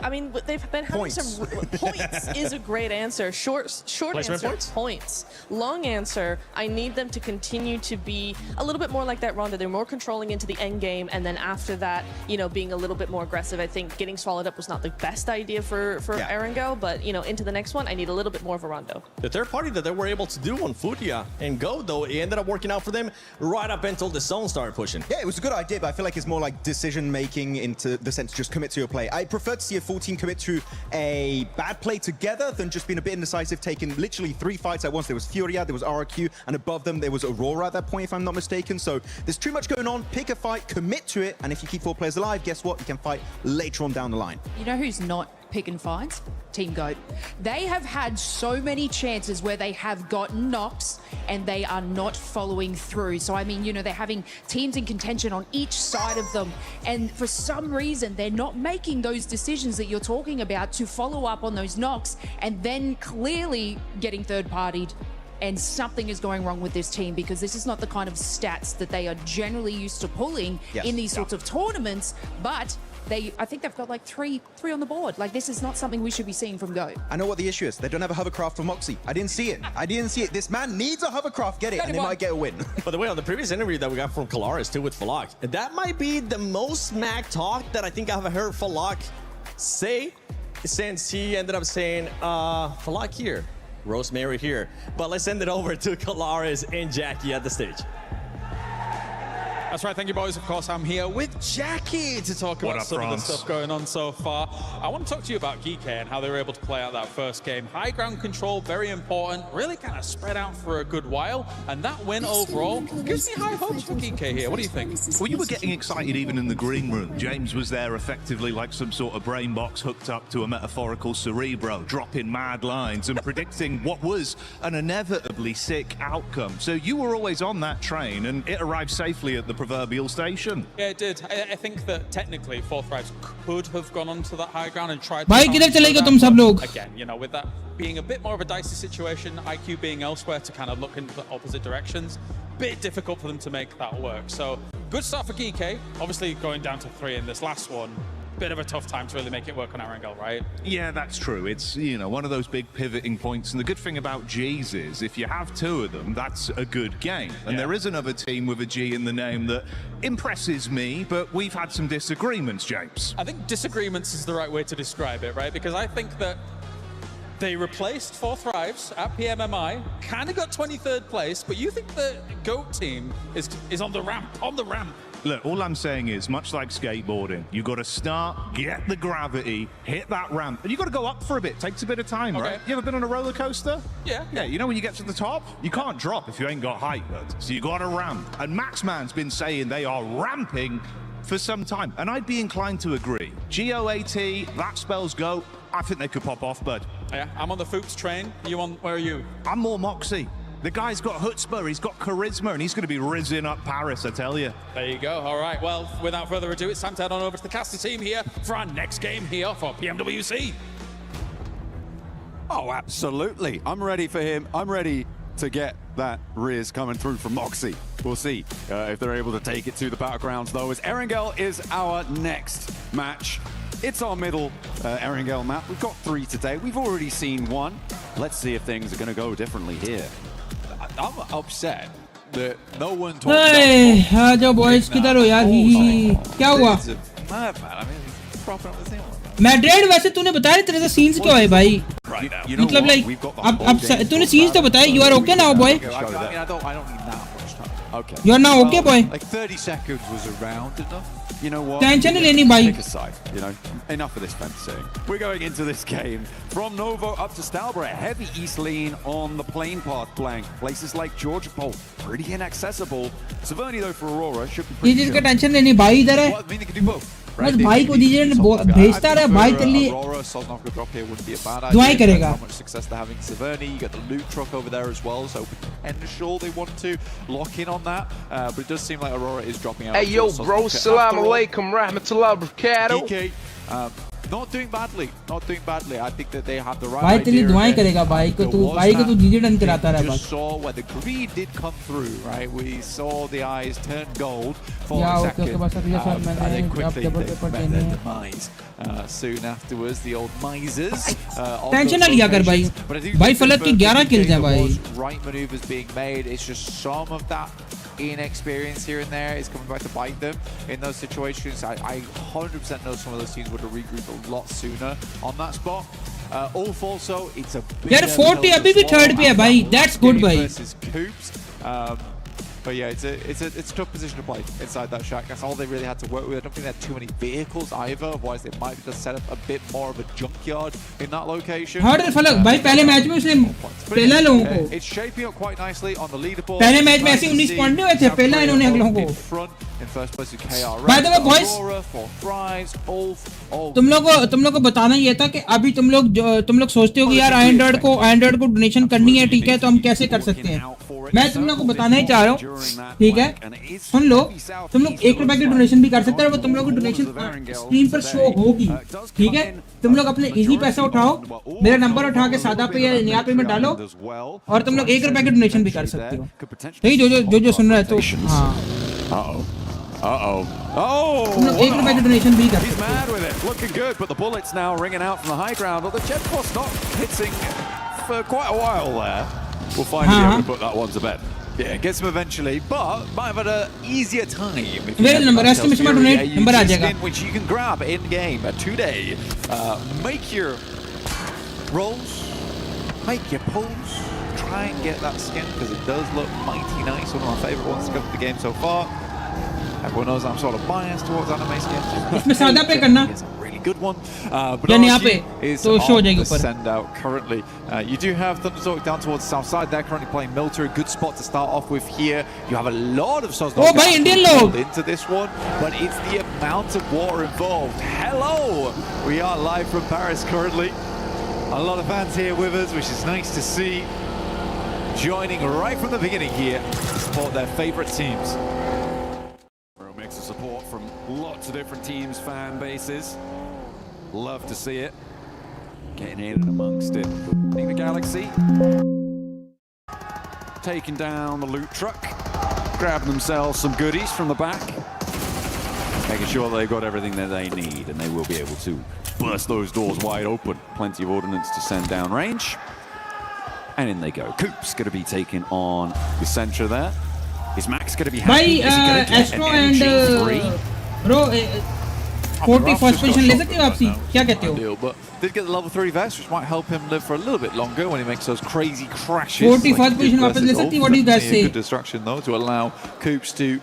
they've been having some points is a great answer. Short Placement answer, points. Long answer, I need them to continue to be a little bit more like that Rondo. They're more controlling into the end game, and then after that, you know, being a little bit more aggressive. I think getting swallowed up was not the best idea for Erangel, but, you know, into the next one, I need a little bit more of a Rondo. The third party that they were able to do on Futia and Go, though, it ended up working out for them right up until the zone started pushing. Yeah, it was a good idea, but I feel like it's more like decision making into the sense just commit to your play. I prefer to see a full team commit to a bad play together than just being a bit indecisive, taking literally 3 fights at once. There was Furia, there was RRQ, and above them there was Aurora at that point, if I'm not mistaken. So there's too much going on. Pick a fight, commit to it, and if you keep 4 players alive, guess what? You can fight later on down the line. You know who's not picking fights? Team GOAT. They have had so many chances where they have gotten knocks and they are not following through. So, I mean, you know, they're having teams in contention on each side of them. And for some reason, they're not making those decisions that you're talking about to follow up on those knocks and then clearly getting third-partied. And something is going wrong with this team because this is not the kind of stats that they are generally used to pulling in these sorts of tournaments. But I think they've got like three on the board. Like, this is not something we should be seeing from Go. I know what the issue is. They don't have a hovercraft for Moxie. I didn't see it. This man needs a hovercraft. Get it, and they might get a win. By the way, on the previous interview that we got from Kalaris too with Falak, that might be the most smack talk that I think I've heard Falak say since he ended up saying, Falak here, Rosemary here. But let's send it over to Kalaris and Jackie at the stage. That's right, thank you boys. Of course, I'm here with Jackie to talk about some of the stuff going on so far. I want to talk to you about Geek and how they were able to play out that first game. High ground control, very important, really kind of spread out for a good while. And that win overall gives me high hopes for Geek here. What do you think? Well, you were getting excited even in the green room. James was there effectively like some sort of brain box hooked up to a metaphorical cerebro, dropping mad lines and predicting what was an inevitably sick outcome. So you were always on that train, and it arrived safely at the proverbial station. Yeah, it did. I think that technically 4 Thrives could have gone onto that high ground and tried to... भाई किधर चले गए तुम सब लोग? Again, you know, with that being a bit more of a dicey situation, IQ being elsewhere to kind of look in the opposite directions, bit difficult for them to make that work. So, good start for Geek. Obviously going down to 3 in this last one. Bit of a tough time to really make it work on Erangel, right? Yeah, that's true. It's, you know, one of those big pivoting points. And the good thing about G's is if you have 2 of them, that's a good game. And there is another team with a G in the name that impresses me, but we've had some disagreements, James. I think disagreements is the right way to describe it, right? Because I think that they replaced 4 Thrives at PMMI, kind of got 23rd place, but you think the GOAT team is on the ramp, Look, all I'm saying is, much like skateboarding, you got to start, get the gravity, hit that ramp, and you got to go up for a bit. Takes a bit of time, right? You ever been on a roller coaster? Yeah. Yeah, you know when you get to the top, you can't drop if you ain't got height, bud. So you got to ramp. And Maxman's been saying they are ramping for some time, and I'd be inclined to agree. GOAT, that spells go. I think they could pop off, bud. Yeah, I'm on the Fuchs train. Where are you? I'm more Moxie. The guy's got chutzpah, he's got charisma, and he's going to be rizzing up Paris, I tell you. There you go. All right. Well, without further ado, it's time to head on over to the caster team here for our next game here for PMWC. Oh, absolutely. I'm ready for him. I'm ready to get that Riz coming through from Moxie. We'll see if they're able to take it to the Battlegrounds, though, as Erangel is our next match. It's our middle Erangel map. We've got 3 today. We've already seen 1. Let's see if things are going to go differently here. I'm upset that no one talked Hey, आ जाओ boys, किधर हो यार? क्या हुआ? Madrid वैसे तूने बताया तेरे से सीन्स क्या है भाई? मतलब like अब तूने सीन्स तो बताया. You are okay now, boy? I don't need that much time. Okay. You are now okay, boy? Like 30 seconds was around enough. You know what? Tension नहीं लेनी भाई. Pick a side, you know. Enough of this fencing. We're going into this game from Novo up to Stalborough. Heavy east lean on the plane path blank. Places like Georgia Pole, pretty inaccessible. Saverni though for Aurora should be pretty ये जिसका tension नहीं भाई इधर है. Well, I mean, they can do both. बस भाई को दीजिए भेजता रहा भाई तेरे लिए. Aurora, Sosnov could drop here wouldn't be a bad idea. दुआएं करेगा. How much success they're having. Saverni, you got the loot truck over there as well, so potential they want to lock in on that. But it does seem like Aurora is dropping out. Hey yo, bro, salam alaikum, rahmatullah, barakatuh. Not doing badly. Not doing badly. I think that they have the right भाई idea. तेरे लिए दुआएं करेगा भाई को तू दीजिए done कराता रहा Just बस. saw where the greed did come through, right? We saw the eyes turn gold for Yeah, a okay, second, बस अगले साल मैंने and then quickly double they paper met देने their हैं. demise. Soon afterwards, the old misers. Tension ना लिया कर भाई. भाई फलक की 11 kills हैं भाई. Right maneuvers being made. It's just some of that inexperience here and there is coming back to bite them in those situations. I 100% know some of those teams would have regrouped a lot sooner on that spot. Ulf also, it's a big यार 40 अभी भी third पे है भाई. That's good भाई. versus Coops. But yeah, it's a tough position to play inside that shack. That's all they really had to work with. I don't think they had too many vehicles either. Otherwise, they might have just set up a bit more of a junkyard in that location. हाँ तो फलक भाई पहले match में उसने पहला लोगों को. It's shaping up quite nicely on the leaderboard. पहले मैच में ऐसे 19 पॉइंट हुए थे. पहला इन्होंने हम लोगों को. In first place with KRS. By the way, boys, Aurora, for Thrives, Ulf, तुम लोग को बताना ये था कि अभी तुम लोग सोचते हो कि यार iAndroid को डोनेशन करनी है, ठीक है, तो हम कैसे कर सकते हैं. मैं तुम लोग को बताना ही चाह रहा हूँ, ठीक है. सुन लो, तुम लोग ₹1 की डोनेशन भी कर सकते हो. वो तुम लोग की डोनेशन स्क्रीन पर शो होगी, ठीक है. तुम लोग अपने इजी पैसा उठाओ, मेरा नंबर उठा के सादा पे या नया पे में डालो और तुम लोग ₹1 की डोनेशन भी कर सकते हो. ठीक, जो सुन रहा है तो हाँ. तुम लोग ₹1 की डोनेशन भी कर He's सकते mad हो. with it, looking good, but the bullets now ringing out from the high ground. But the GeForce not hitting for quite a while there. We'll finally be able to put that one to bed. Yeah, gets him eventually, but might have had an easier time. मेरा number estimation में donate number आ जाएगा. Which you can grab in game today. Make your rolls, make your pulls, try and get that skin because it does look mighty nice. One of my favorite ones to come to the game so far. Everyone knows I'm sort of biased towards anime skins. इसमें सादा पे करना. It's a really good one. But यानी यहाँ पे is तो show हो on जाएगी the ऊपर. send out currently. You do have Thundertalk down towards the south side. They're currently playing Military. Good spot to start off with here. You have a lot of Sosno Oh, भाई Indian लोग. into this one, but it's the amount of water involved. Hello, we are live from Paris currently. A lot of fans here with us, which is nice to see. Joining right from the beginning here to support their favorite teams. Real mix of support from lots of different teams, fan bases. Love to see it. Getting in and amongst it. I think the Galaxy taking down the loot truck, grabbing themselves some goodies from the back, making sure they've got everything that they need, and they will be able to burst those doors wide open. Plenty of ordnance to send down range. And in they go. Coop's going to be taking on the centre there. Is Max going to be happy? Is he going to get Astro an MG3? bro 41st position ले सकते हो आप सी क्या कहते हो? But did get the level 3 vest, which might help him live for a little bit longer when he makes those crazy crashes. 41st position वापस ले सकती. What do you guys say? Good distraction though to allow Coops to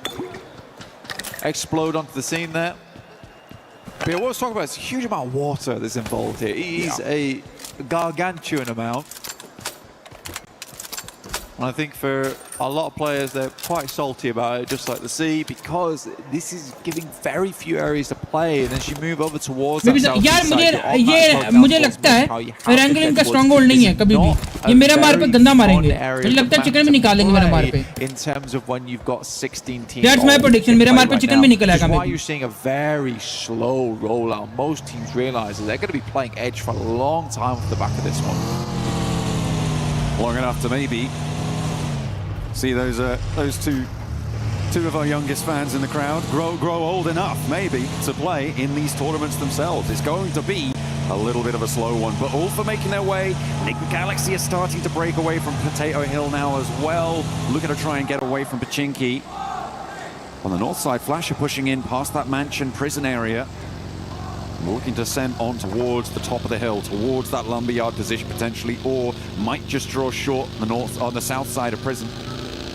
explode onto the scene there. But yeah, what I was talking about is a huge amount of water that's involved here. It is a gargantuan amount. And I think for a lot of players, they're quite salty about it, just like the sea, because this is giving very few areas to play. And as you move over towards that यार मुझे लगता है रैंगल इनका strong hold नहीं है कभी भी. ये मेरा मार पे गंदा मारेंगे. मुझे लगता है चिकन भी निकालेंगे मेरा मार पे. In terms of when you've got 16 teams. That's my prediction. मेरा मार पे चिकन भी निकल आएगा. Why you're seeing a very slow rollout. Most teams realize that they're going to be playing edge for a long time off the back of this one. Long enough to maybe see those two of our youngest fans in the crowd grow old enough maybe to play in these tournaments themselves. It's going to be a little bit of a slow one, but all for making their way. Enigma Galaxy are starting to break away from Potato Hill now as well, looking to try and get away from Pachinki. On the north side, Flasher pushing in past that mansion prison area, looking to send on towards the top of the hill, towards that lumberyard position potentially, or might just draw short on the south side of prison,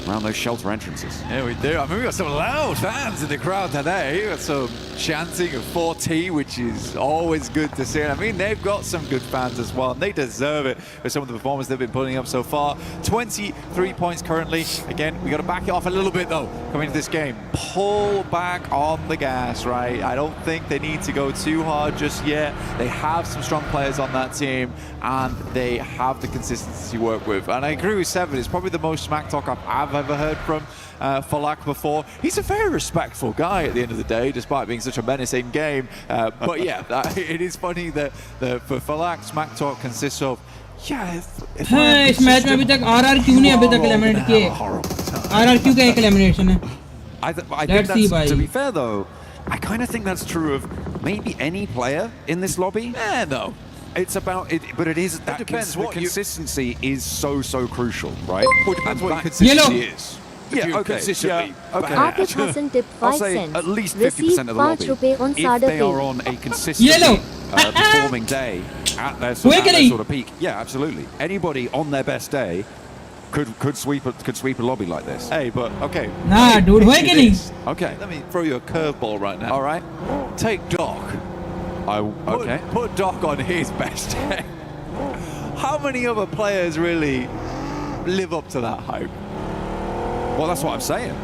around those shelter entrances. Yeah, we do. I mean, we got some loud fans in the crowd today. We got some chanting of 4T, which is always good to see. I mean, they've got some good fans as well, and they deserve it for some of the performances they've been putting up so far. 23 points currently. Again, we got to back it off a little bit, though, coming into this game. Pull back on the gas, right? I don't think they need to go too hard just yet. They have some strong players on that team, and they have the consistency to work with. And I agree with Seven. It's probably the most smack talk I've ever heard from Falak before. He's a very respectful guy at the end of the day, despite being such a menacing game. But yeah, it is funny that for Falak, smack talk consists of, yeah, इस match में अभी तक RR क्यों नहीं अभी तक eliminate किए. RR क्यों का एक एलिमिनेशन है. I think that's, to be fair though, I kind of think that's true of maybe any player in this lobby. No. It's about it, but it is that consistency is so crucial, right? Well, it depends what consistency is. Yeah, okay. Consistently. Yeah, okay. Atif Hassan tip 5 I'll say cents. at least 50% Receive of the lobby. ₹5 on If Sada they are Pay. on a consistently performing day at their sort of peak, yeah, absolutely. Anybody on their best day could sweep a lobby like this. Hey, but okay. Nah, dude, okay. Let me throw you a curveball right now. All right. Take Doc. Okay. Put Doc on his best day. How many other players really live up to that hype? Well, that's what I'm saying,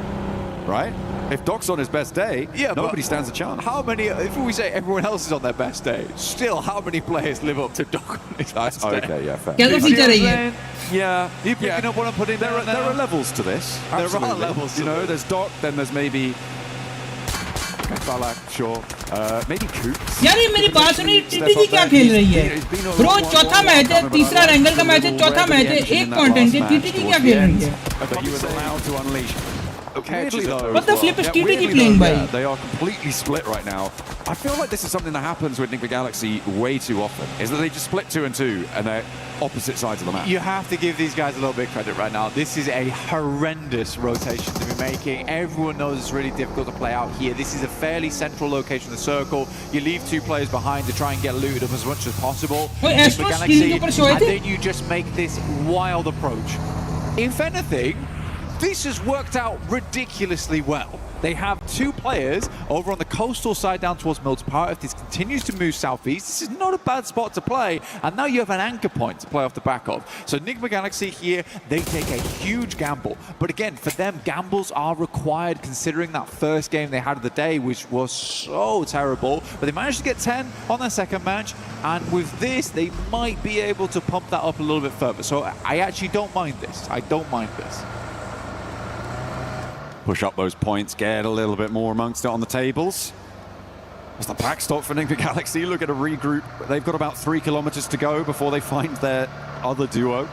right? If Doc's on his best day, nobody stands a chance. How many, if we say everyone else is on their best day, still how many players live up to Doc on his best day? Okay, yeah, fair. Yeah. You picking up what I'm putting there? There are levels to this. Absolutely. There are levels. You know, there's Doc, then there's maybe Falak, sure. Maybe Coops. यार ये मेरी बात सुनी टीटीजी क्या खेल रही है. Bro चौथा मैच है, तीसरा रैंगल का मैच है, चौथा मैच है, एक कंटेंट है. टीटीजी क्या खेल रही है. But you were allowed to unleash. Weirdly, though, what the flip is TTG playing by? They are completely split right now. I feel like this is something that happens with Enigma Galaxy way too often, is that they just split 2 and 2 and they're opposite sides of the map. You have to give these guys a little bit of credit right now. This is a horrendous rotation to be making. Everyone knows it's really difficult to play out here. This is a fairly central location in the circle. You leave 2 players behind to try and get looted up as much as possible. Enigma Galaxy, and then you just make this wild approach. If anything, this has worked out ridiculously well. They have 2 players over on the coastal side down towards Milton. If this continues to move southeast, this is not a bad spot to play. And now you have an anchor point to play off the back of. So Enigma Galaxy here, they take a huge gamble. But again, for them, gambles are required considering that first game they had of the day, which was so terrible. But they managed to get 10 on their second match. And with this, they might be able to pump that up a little bit further. So I actually don't mind this. I don't mind this. Push up those points, get a little bit more amongst it on the tables. As the backstop for Enigma Galaxy, look at a regroup. They've got about 3 kilometers to go before they find their other duo.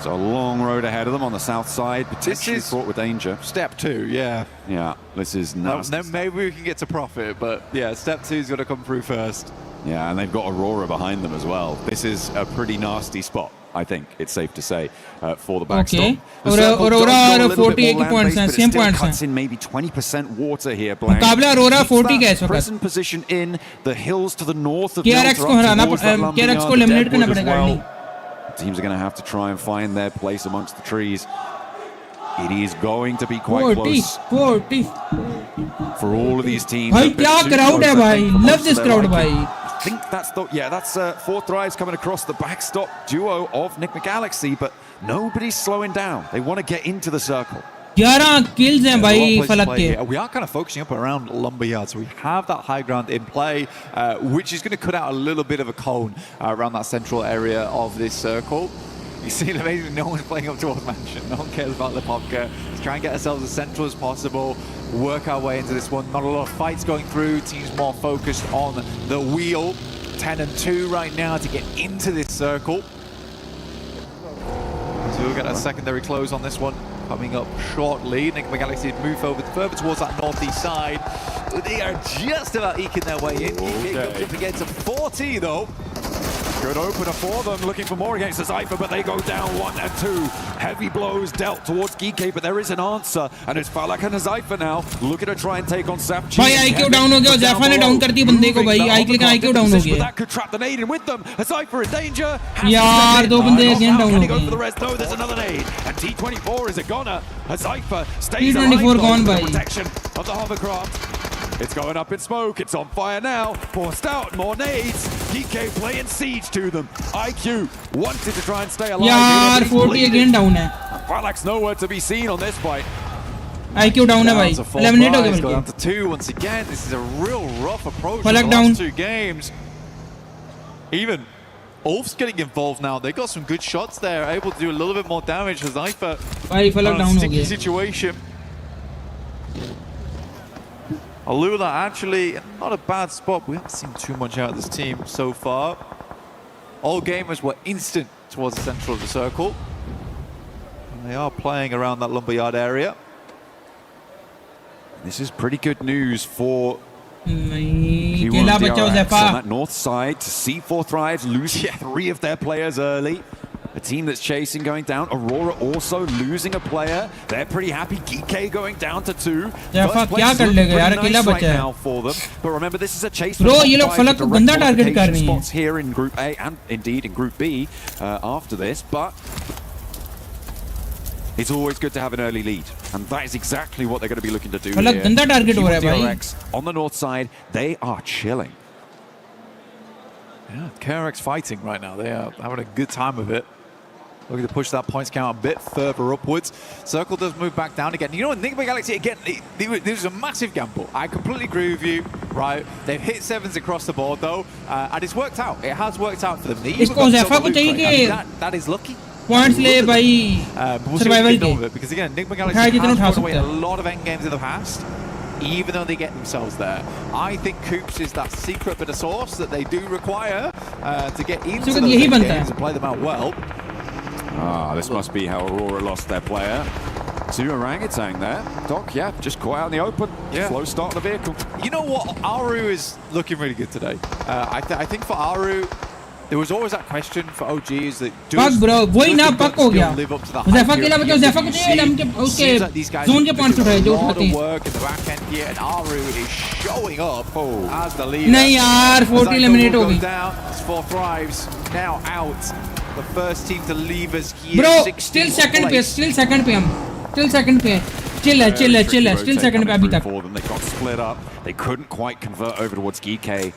So a long road ahead of them on the south side, potentially fraught with danger. Step 2, yeah. Yeah, this is nasty. Then maybe we can get to profit, but yeah, step 2's got to come through first. Yeah, and they've got Aurora behind them as well. This is a pretty nasty spot, I think it's safe to say, for the backstop. Okay. Aurora 48 points and same points. Cuts in maybe 20% water here. Blank. मुकाबला Aurora 40 का है इस वक्त. Prison position in the hills to the north of KRX को हराना, KRX को eliminate करना पड़ेगा. Teams are going to have to try and find their place amongst the trees. It is going to be quite 40, close 40. for all of these teams. भाई They've been क्या too crowd close, है I भाई. think, for Love most of this their crowd liking. भाई. I think that's 4 Thrives coming across the backstop duo of Nick McGalaxy, but nobody's slowing down. They want to get into the circle. 11 kills हैं भाई फलक के. We are kind of focusing up around Lumberyard, so we have that high ground in play, which is going to cut out a little bit of a cone around that central area of this circle. You see, amazingly, no one's playing up towards Mansion. No one cares about the Pubg. Let's try and get ourselves as central as possible, work our way into this one. Not a lot of fights going through. Teams more focused on the wheel. 10 and 2 right now to get into this circle. So we'll get a secondary close on this one coming up shortly. Nick McGalaxy move over further towards that northeast side. They are just about eking their way in. Okay. Comes up against a 40 though. Good opener for them, looking for more against the Cypher, but they go down 1 and 2. Heavy blows dealt towards Geek, but there is an answer, and it's Falak and Cypher now looking to try and take on Sapchi. भाई IQ down हो गया. Zephyr ने down कर दिया बंदे को भाई. IQ down हो गया. That could trap the nade in with them. Cypher in danger. यार 2 बंदे again डाउन हो Go for the गए. rest. No, there's another nade, and T24 is a goner. Cypher stays T24 alive, gone, though, bhai. protection of the hovercraft. It's going up in smoke, it's on fire now. Forced out, more nades. DK playing siege to them. IQ wanted to try and stay alive. यार 40 again down है. Falak's nowhere to be seen on this fight. IQ down है भाई. Down to 4 eliminate हो गया tries, go बल्कि. down to 2 once again. This is a real rough approach for Falak the down. last 2 games. Even Ulf's getting involved now. They got some good shots there, able to do a little bit more damage to Cypher. भाई Falak down हो Sticky गया. situation. Alula actually not a bad spot. We haven't seen too much out of this team so far. All gamers were instant towards the central of the circle. And they are playing around that lumberyard area. This is pretty good news for नहीं केला बचाओ on Zephyr. that north side. To C4 Thrives losing 3 of their players early. A team that's chasing going down. Aurora also losing a player. They're pretty happy. GK going down to 2. Zephyr क्या कर लेगा यार अकेला right बचा है. now for them. But remember, this is a chase. Bro, for ये लोग top फलक 5 को with गंदा direct target कर रही हैं. spots here in Group A and indeed in Group B after this. But it's always good to have an early lead, and that is exactly what they're going to be looking to do फलक here. गंदा target हो रहा है भाई. DRX on the north side, they are chilling. Yeah, KRX fighting right now. They are having a good time of it. Looking to push that points count a bit further upwards. Circle does move back down again. You know what, Nick McGalaxy, again, this is a massive gamble. I completely agree with you, right? They've hit 7s across the board, though, and it's worked out. It has worked out for them. इसको Zephyr को चाहिए कि that is lucky. points ले भाई. We'll see Survival what we can do के. with it, because again, Nick McGalaxy उठाए जितना has उठा thrown away a सकता है. lot of end games in the past, even though they get themselves there. I think Coops is that secret bit of sauce that they do require to get into इसको those यही end बनता games है. and play them out well. This must be how Aurora lost their player. 2 orangutan there. Doc, yeah, just caught out in the open. Yeah. Slow start of the vehicle. You know what? Aru is looking really good today. I think for Aru, there was always that question for OG is that Fuck bro, वही ना पक हो गया. live up to that Zephyr hype केला here? बचाओ Zephyr को चाहिए हम के Seems like these उसके guys zone के are points doing उठाए a जो lot उठाते of हैं. work in the back end here, and Aru is showing up as the leader. नहीं यार 40 eliminate हो गई. It's 4 Thrives now out. The first team to leave us here. Bro, still second पे हम. Still second पे. Chill है, still second पे अभी तक. For them. They got split up. They couldn't quite convert over towards GK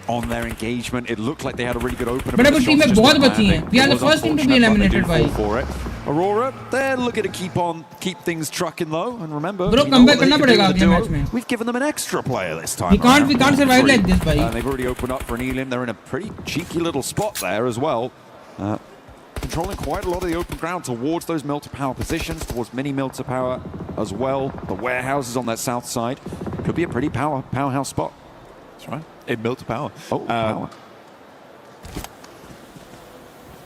on their engagement. It looked like they had a really good opener. बड़े but the team में shots just बहुत weren't बची हैं. landing. We are It the was first team to be unfortunate, but they eliminated do by. fall for it. Aurora, they're looking to keep things trucking low. And remember, Bro, you know comeback what they करना can do पड़ेगा with the अगले duo. match में. We've given them an extra player this time. We can't survive like this, भाई. They've already opened up for an elim. They're in a pretty cheeky little spot there as well. Controlling quite a lot of the open ground towards those mill to power positions, towards mini mill to power as well. The warehouses on that south side could be a pretty powerhouse spot. That's right. In mill to power. Oh, power.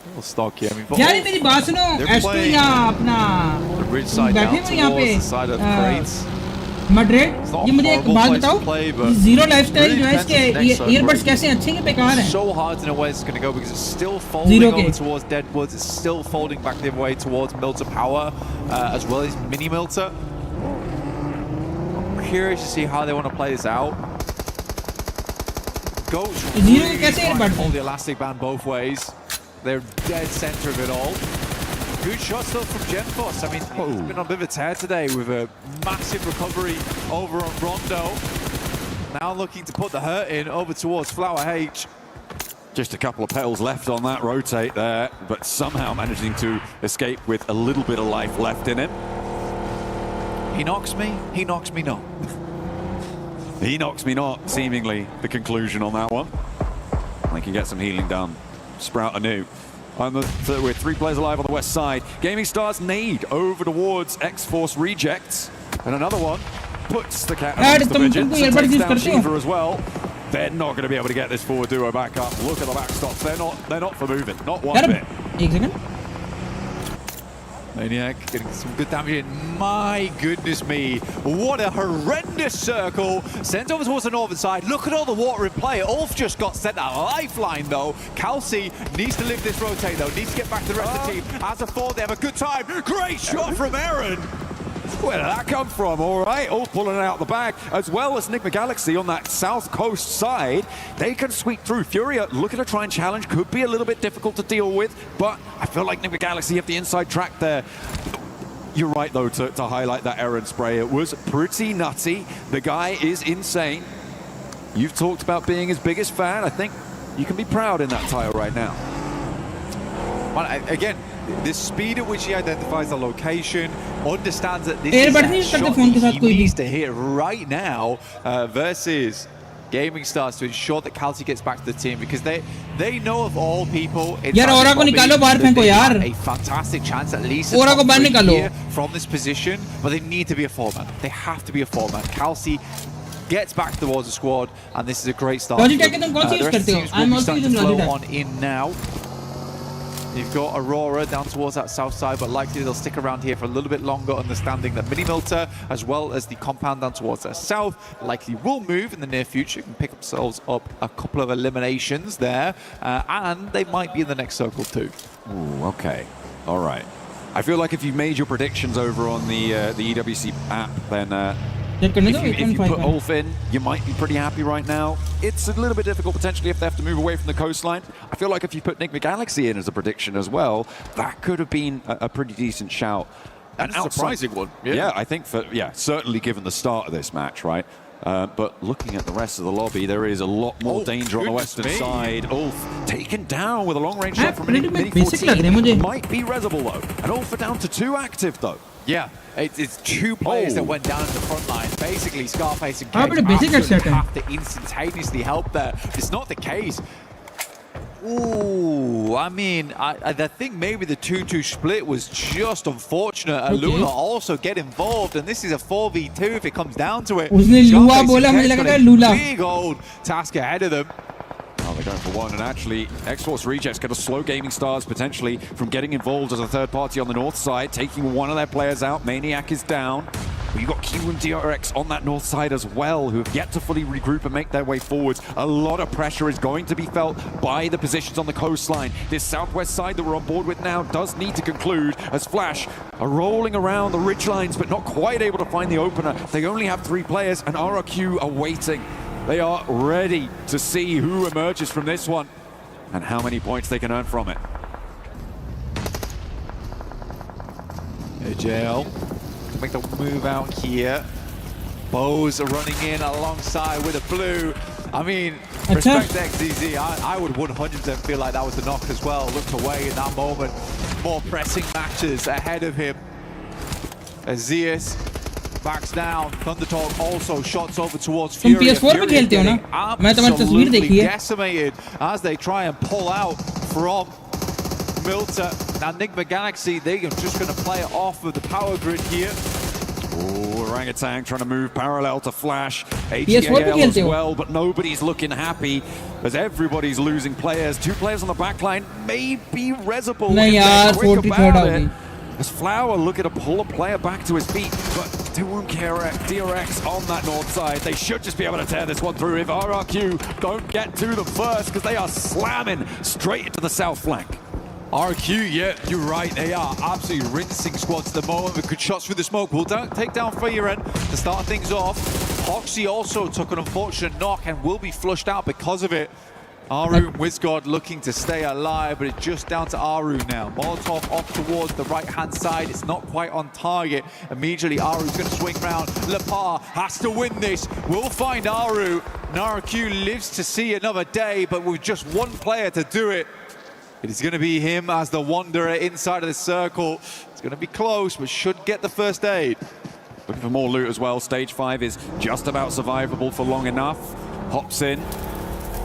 Little stock here. I mean, यार मेरी बात सुनो. S2 यहाँ अपना the ridge side down बैठे हुए यहाँ towards पे. the side of the crates. Madrid, ये मुझे एक बात बताओ. Zero lifestyle जो है इसके earbuds कैसे अच्छे हैं बेकार हैं? So hard to know where it's going to go because it's still folding over towards Deadwoods. It's still folding back the other way towards Milter Power as well as Mini Milter. I'm curious to see how they want to play this out. Goats really trying to hold the elastic band both ways. They're dead center of it all. good shots though from GeForce. I mean, he's been on a bit of a tear today with a massive recovery over on Rondo. Now looking to put the hurt in over towards Flower H. Just a couple of petals left on that rotate there, but somehow managing to escape with a little bit of life left in him. He knocks me not. He knocks me not, seemingly the conclusion on that one. They can get some healing done. Sprout anew. With 3 players alive on the west side. Gaming Stars nade over towards X-Force rejects. And another one puts the cat amongst the pigeons and takes down Shiva as well. They're not going to be able to get this forward duo back up. Look at the backstops. They're not for moving. Not one bit. Maniac getting some good damage in. My goodness me. What a horrendous circle. Sent over towards the northern side. Look at all the water in play. Ulf just got sent a lifeline though. Kelsey needs to live this rotate though. Needs to get back to the rest of the team. As a forward, they have a good time. Great shot from Aaron. Where did that come from? All right, all pulling it out the bag, as well as Enigma Galaxy on that south coast side. They can sweep through. Furia looking to try and challenge, could be a little bit difficult to deal with, but I feel like Enigma Galaxy have the inside track there. You're right, though, to highlight that Aaron spray. It was pretty nutty. The guy is insane. You've talked about being his biggest fan. I think you can be proud in that tile right now. Well, again, the speed at which he identifies the location, understands that this is a shot he needs to hit right now versus Gaming Stars to ensure that Kelsey gets back to the team, because they know of all people in a fantastic chance at least here from this position, but they need to be a 4-man. They have to be a 4-man. Kelsey gets back towards the squad, and this is a great start. The rest of the teams will be starting to flow on in now. You've got Aurora down towards that south side, but likely they'll stick around here for a little bit longer, understanding that Minimilter, as well as the compound down towards the south, likely will move in the near future, can pick themselves up a couple of eliminations there, and they might be in the next circle too. Ooh, okay. All right. I feel like if you've made your predictions over on the EWC app, then if you put Ulf in, you might be pretty happy right now. It's a little bit difficult potentially if they have to move away from the coastline. I feel like if you put Enigma Galaxy in as a prediction as well, that could have been a pretty decent shout. And a surprising one. Yeah, I think certainly given the start of this match, right? But looking at the rest of the lobby, there is a lot more danger on the western side. Ulf taken down with a long-range shot from Mini 14. Might be Reservoir though. And Ulf are down to 2 active though. Yeah, it's 2 players that went down in the front line. Basically, Scarface and Cage absolutely have to instantaneously help there. It's not the case. Ooh, I mean, I think maybe the 2-2 split was just unfortunate. Lula also get involved, and this is a 4v2 if it comes down to it. Scarface got a big old task ahead of them. Oh, they're going for one, and actually, X-Force Rejects going to slow Gaming Stars potentially from getting involved as a third party on the north side, taking one of their players out. Maniac is down. But you've got Q and DRX on that north side as well, who have yet to fully regroup and make their way forwards. A lot of pressure is going to be felt by the positions on the coastline. This southwest side that we're on board with now does need to conclude, as Flash are rolling around the ridge lines, but not quite able to find the opener. They only have 3 players, and RRQ are waiting. They are ready to see who emerges from this one and how many points they can earn from it. JL to make the move out here. Bows are running in alongside with a blue. I mean, respect XZZ. I would 100% feel like that was the knock as well. Looked away in that moment. More pressing matches ahead of him. Azias backs down. Thundertalk also shots over towards Fury. Absolutely decimated as they try and pull out from Milter. Now Enigma Galaxy, they're just going to play it off of the power grid here. Oh, Orangutan trying to move parallel to Flash. AGAL as well, but nobody's looking happy as everybody's losing players. 2 players on the back line. Maybe Reservoir quick about it. As Flower looking to pull a player back to his feet, but they won't care. DRX on that north side. They should just be able to tear this one through if RRQ don't get to them first, because they are slamming straight into the south flank. RQ, yeah, you're right. They are absolutely rinsing squads at the moment with good shots through the smoke. We'll take down Feiren to start things off. Hoxie also took an unfortunate knock and will be flushed out because of it. Aru and Wizgod looking to stay alive, but it's just down to Aru now. Molotov off towards the right-hand side. It's not quite on target. Immediately, Aru's going to swing round. Lepar has to win this. We'll find Aru. Naraku lives to see another day, but with just one player to do it. It is going to be him as the Wanderer inside of the circle. It's going to be close, but should get the first aid. Looking for more loot as well. Stage 5 is just about survivable for long enough. Hops in.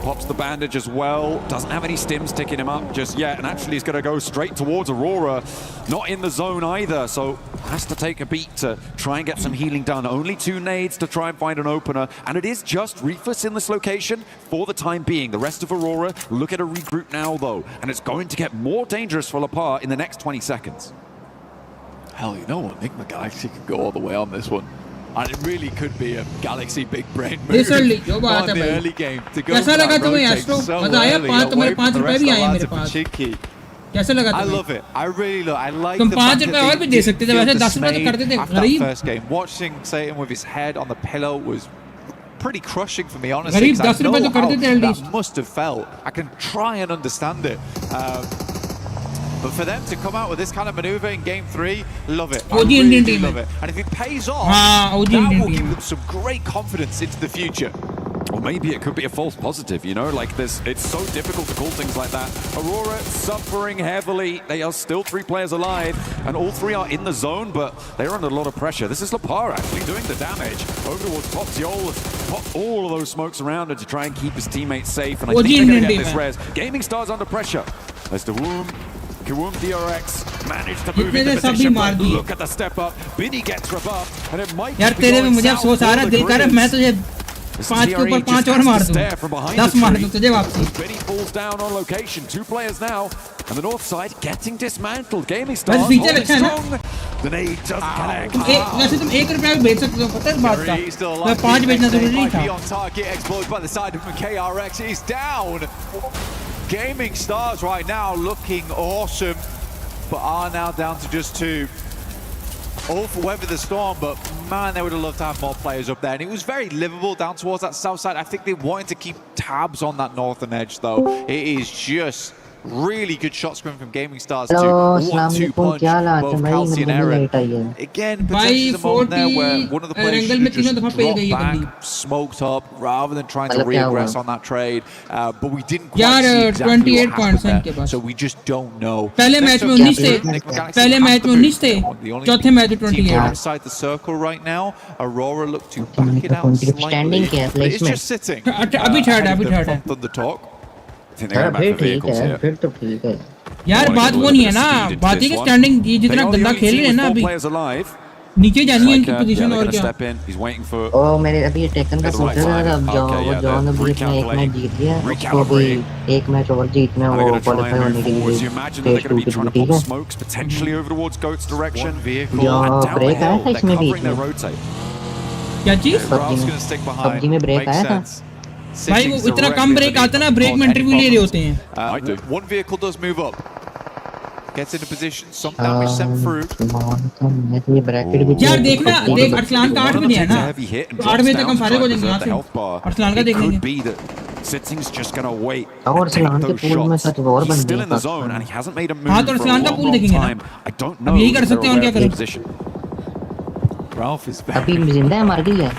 Pops the bandage as well. Doesn't have any stims ticking him up just yet. And actually he's going to go straight towards Aurora. Not in the zone either. So has to take a beat to try and get some healing done. Only 2 nades to try and find an opener. And it is just Reefus in this location for the time being. The rest of Aurora look at a regroup now though. And it's going to get more dangerous for Lepar in the next 20 seconds. Hell, you know what? Enigma Galaxy could go all the way on this one. And it really could be a Galaxy big brain move on the early game to go for that rotate so early away from the rest of the lads of Pachinki. I love it. I really love it. I like the fact that they didn't feel dismayed after that first game. Watching Satan with his head on the pillow was pretty crushing for me, honestly. I know how that must have felt. I can try and understand it. But for them to come out with this kind of maneuver in Game 3, love it. I really do love it. And if it pays off, that will give them some great confidence into the future. Or maybe it could be a false positive, you know, like this. It's so difficult to call things like that. Aurora suffering heavily. They are still 3 players alive, and all 3 are in the zone, but they're under a lot of pressure. This is Lepar actually doing the damage. Over towards Popsiol, pop all of those smokes around him to try and keep his teammates safe, and I think they're going to get this res. Gaming Star's under pressure. There's the Womb. Kiwum DRX managed to move into position, but look at the step up. Biddy gets rebuffed, and it might be going south for the Grizz. 5 के ऊपर 5 और मार दूं 10 मार दूं तुझे वापसी Biddy falls down on location. 2 players now, and the north side getting dismantled. Gaming Star feature अच्छा है ना the nade doesn't connect. वैसे तुम 1 रुपया भी बेच सकते हो पता है इस बात का मैं 5 बेचना जरूरी नहीं था on target, explodes by the side of KRX. He's down. Gaming Stars right now looking awesome, but are now down to just 2. All for Weather the Storm, but man, they would have loved to have more players up there. And it was very livable down towards that south side. I think they wanted to keep tabs on that northern edge, though. It is just really good shot screen from Gaming Stars to 1-2 punch both Kelsey and Aaron. Again, potentially a moment there where one of the players should have just dropped back, smoked up, rather than trying to regress on that trade. But we didn't quite see exactly what happened there, so we just don't know. पहले match में 19 थे चौथे match में 28 outside the circle right now. Aurora looked to back it out slightly, but it's just sitting. अभी third है Thunder Talk. फिर तो ठीक है यार बात वो नहीं है ना बात है कि स्टैंडिंग जितना गंदा खेल रहे हैं ना अभी नीचे जानी है इनकी पोजीशन और क्या ओ मेरे अभी ये टेकन का सोच रहा था अब जाओ वो जॉन अभी इसमें 1 मैच जीत गया उसको अभी 1 मैच और जीतना वो क्वालीफाई होने के लिए स्टेज 2 के लिए ठीक है जो ब्रेक आया था इसमें भी क्या चीज पबजी में ब्रेक आया था भाई वो इतना कम ब्रेक आता ना ब्रेक में इंटरव्यू ले रहे होते हैं One vehicle does move up. Gets into position, some damage sent through. यार देखना देख अरसलान का 8 बजे है ना 8 बजे तक हम फारिग हो जाएंगे यहाँ से अरसलान का देख लेंगे Sitting's just gonna wait. और अरसलान के पूल में सच और बन still in the zone and he hasn't made a move हाँ तो अरसलान का पूल देखेंगे ना I don't know. यही कर सकते हैं और क्या करें Ralph is अभी जिंदा है मर गई है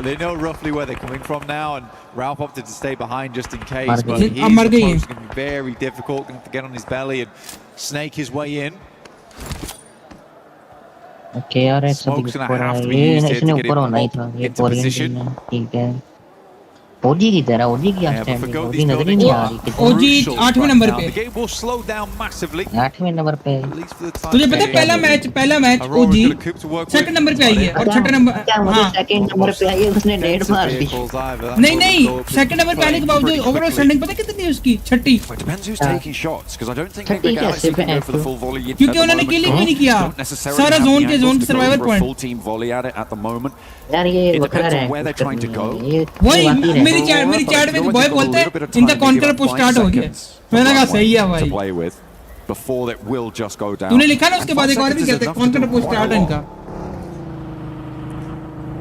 they know roughly where they're coming from now, and Ralph opted to stay behind just in case. But he's going to be very difficult, going to get on his belly and snake his way in. Smoke's going to have to be used here to get him into position. ओजी की तरह ओजी की standing ओजी नजर ही नहीं आ रही OG 8वें नंबर पे The game will slow down massively. 8वें नंबर पे तुझे पता है पहला मैच ओजी सेकंड नंबर पे आई है और छठे नंबर हां सेकंड नंबर पे आई है उसने डेड मार दी नहीं सेकंड नंबर पे आने के बावजूद ओवरऑल स्टैंडिंग पता कितनी है उसकी 36 depends who's taking shots because I don't think the Galaxy can go for the full volley क्योंकि उन्होंने किल ही नहीं किया सारा जोन के zone survival point full team volley at it at the moment. यार ये बकरा है where they're trying to go. वही मेरी चैट में बॉय बोलते हैं इनका कॉन्कर पुश स्टार्ट हो गया मैंने कहा सही है भाई play with before that will just go down. तूने लिखा ना उसके बाद एक और भी कहते हैं कॉन्कर पुश स्टार्ट है इनका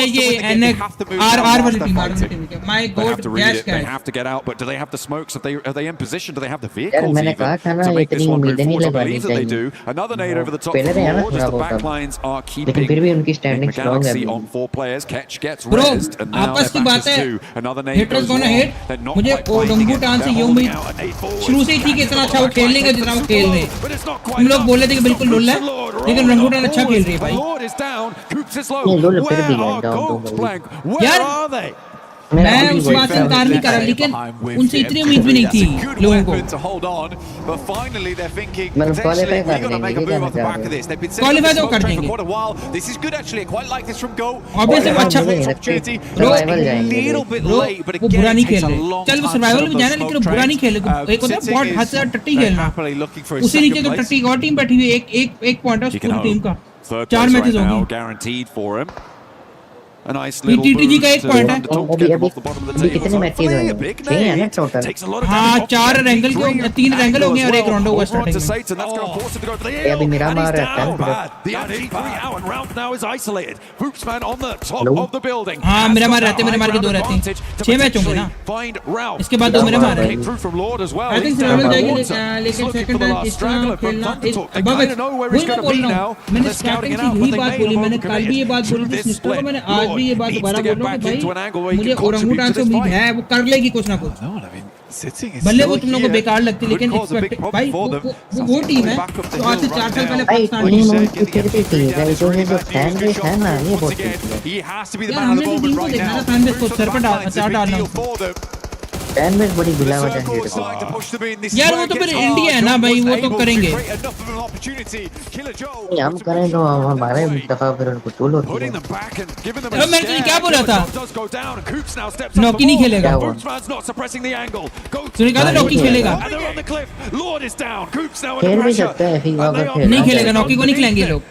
मुझे ये NX R वाली team my They god have to read it. They Jazzcash have to get out. But do they have the smokes? Are they in position? Do they have the यार vehicles मैंने even कहा था ना to make this इतनी one move उम्मीदें नहीं forward? I लगानी believe that they चाहिए do. Another nade over the top पहले रहे ना floor. थोड़ा Just the बहुत back lines are लेकिन keeping फिर भी उनकी स्टैंडिंग स्ट्रांग है Galaxy on 4 players. Ketch gets Bro, rezzed, and now आपस की they're back बात as है 2. Another nade haters goes gonna wrong. hate They're not मुझे quite playing ओडंगू again. टान से They're ये holding उम्मीद out an 8 शुरू से ही थी कि इतना अच्छा वो खेल लेंगे जितना वो खेल रहे हैं हम लोग बोल रहे थे कि बिल्कुल लुल्ला है लेकिन रंगूटान अच्छा खेल रही है भाई Lord is down. Coops is low. नहीं लोल फिर भी Where है are डाउन Goats तो blank? Where यार are they? मैं उस बात से इनकार नहीं कर रहा, लेकिन उनसे इतनी उम्मीद भी नहीं थी लोगों को। क्वालिफाई तो कर देंगे, ऑब्वियसली अच्छा वो बुरा नहीं खेल रहे। चल वो सर्वाइवल में जाना, लेकिन वो बुरा नहीं खेले। एक होता है बहुत हद से टट्टी खेलना, उसी नीचे तो टट्टी और टीम बैठी हुई, एक पॉइंट है पूरी टीम का, 4 मैचेस हो गए। TTG का 1 पॉइंट है। अभी कितने मैचेस हुए हैं? 6 हैं ना टोटल। हाँ 4 रैंगल के 3 रैंगल हो गए और 1 राउंड हुआ स्टार्टिंग में। अभी मेरा मार रहता है। हाँ मेरा मार रहते, मेरे मार के 2 रहते हैं, 6 मैच होंगे ना, इसके बाद 2 मेरे मार रहे हैं। आई थिंक सर्वाइवल जाएगी, लेकिन सेकंड टाइम इस तरह खेलना वही मैं बोल रहा हूँ। मैंने स्टार्टिंग से यही बात बोली, मैंने कल भी ये बात बोली थी सिस्टर को, मैंने आज भी ये बात दोबारा बोल रहा हूँ कि भाई मुझे ओरंगुटान से उम्मीद है, वो कर लेगी कुछ ना कुछ, भले वो तुम लोगों को बेकार लगती, लेकिन भाई वो टीम है तो आज से 4 साल पहले पाकिस्तान टीम जो फैन बेस है ना, ये बहुत यार हमने तो टीम को देखना था, फैन बेस को सर पर डालना। फैन बेस बड़ी गिलावट है यार, वो तो फिर इंडिया है ना भाई, वो तो करेंगे। हम करें तो हमारे दफा फिर उनको टूल होती है। मैंने तुझे क्या बोला था, नॉकी नहीं खेलेगा, तूने कहा था नॉकी खेलेगा, खेल भी सकता है, नहीं खेलेगा, नॉकी को नहीं खिलाएंगे लोग।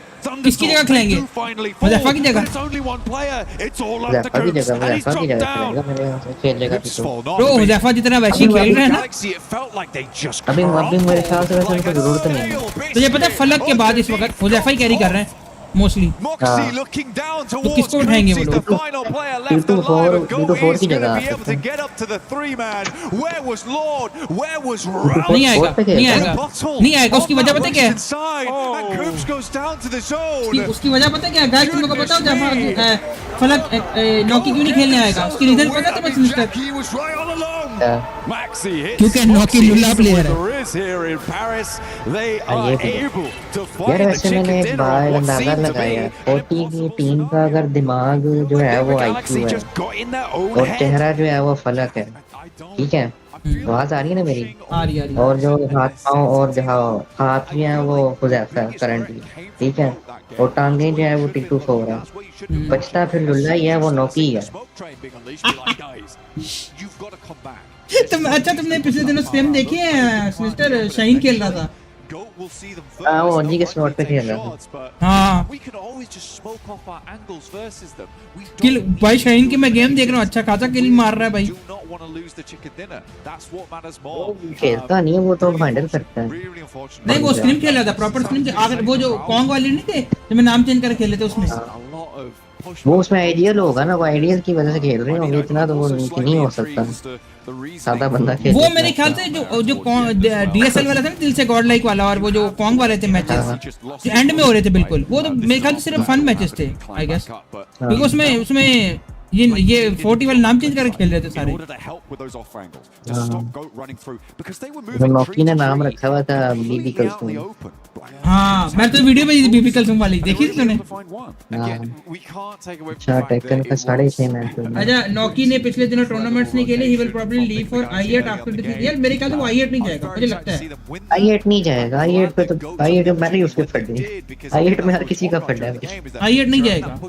किसकी जगह खिलाएंगे? मुजफ्फर की जगह। ब्रो मुजफ्फर जितना वैसे खेल रहे हैं ना, अभी मेरे ख्याल से वैसे उनको जरूरत नहीं है। तुझे पता है फलक के बाद इस वक्त मुजफ्फर ही कैरी कर रहे हैं मोस्टली, तो किसको उठाएंगे वो लोग? T24 की जगह नहीं आएगा, नहीं आएगा, नहीं आएगा। उसकी वजह पता क्या है? उसकी वजह पता क्या है गाइस, तुम लोगों को बताओ जब फलक नॉकी क्यों नहीं खेलने आएगा? उसकी रीजन पता है तुम्हें मिस्टर? क्योंकि नॉकी लुल्ला प्लेयर है। यार वैसे मैंने एक बार अंदाजा लगाया, 40 की टीम का अगर दिमाग जो है वो IQ है और चेहरा जो है वो फलक है, ठीक है? आवाज आ रही है ना मेरी? आ रही है। और जो हाथ पाँव और जो हाथ भी हैं वो हुज़ैफा है करंटली, ठीक है? और टांगे जो है वो T24 है, बचता फिर लुल्ला ही है, वो नॉकी है। अच्छा तुमने पिछले दिनों स्ट्रीम देखी है? मिस्टर शाहीन खेल रहा था, वो जी के स्लॉट पे खेल रहा था। हाँ किल भाई, शाहीन की मैं गेम देख रहा हूँ, अच्छा खासा किल मार रहा है भाई। खेलता नहीं है वो, तो हैंडल करता है। नहीं वो स्क्रीम खेल रहा था, प्रॉपर स्क्रीम। आखिर वो जो कॉन्ग वाले नहीं थे जो मैं नाम चेंज करके खेले थे उसमें, वो उसमें आइडियल होगा ना, वो आइडियल की वजह से खेल रहे होंगे, इतना तो वो नहीं हो सकता सादा बंदा खेल। वो मेरे ख्याल से जो DSL वाला था ना, दिल से गॉड लाइक वाला, और वो जो कॉन्ग वाले थे मैचेस एंड में हो रहे थे बिल्कुल, वो तो मेरे ख्याल से सिर्फ फन मैचेस थे आई गेस, क्योंकि उसमें ये 40 वाले नाम चेंज करके खेल रहे थे सारे। नॉकी ने नाम रखा हुआ था बीबी कल्सुम। हाँ मैं तो वीडियो में बीबी कल्सुम वाली देखी थी तूने? अच्छा टेक्न का 6.5 मैच। अच्छा नॉकी ने पिछले दिनों टूर्नामेंट्स नहीं खेले, he will probably leave for i8 after the season. यार मेरे ख्याल से वो i8 नहीं जाएगा, मुझे लगता है i8 नहीं जाएगा। i8 पे तो i8 में मैंने उसके फट गई, i8 में हर किसी का फट है, i8 नहीं जाएगा।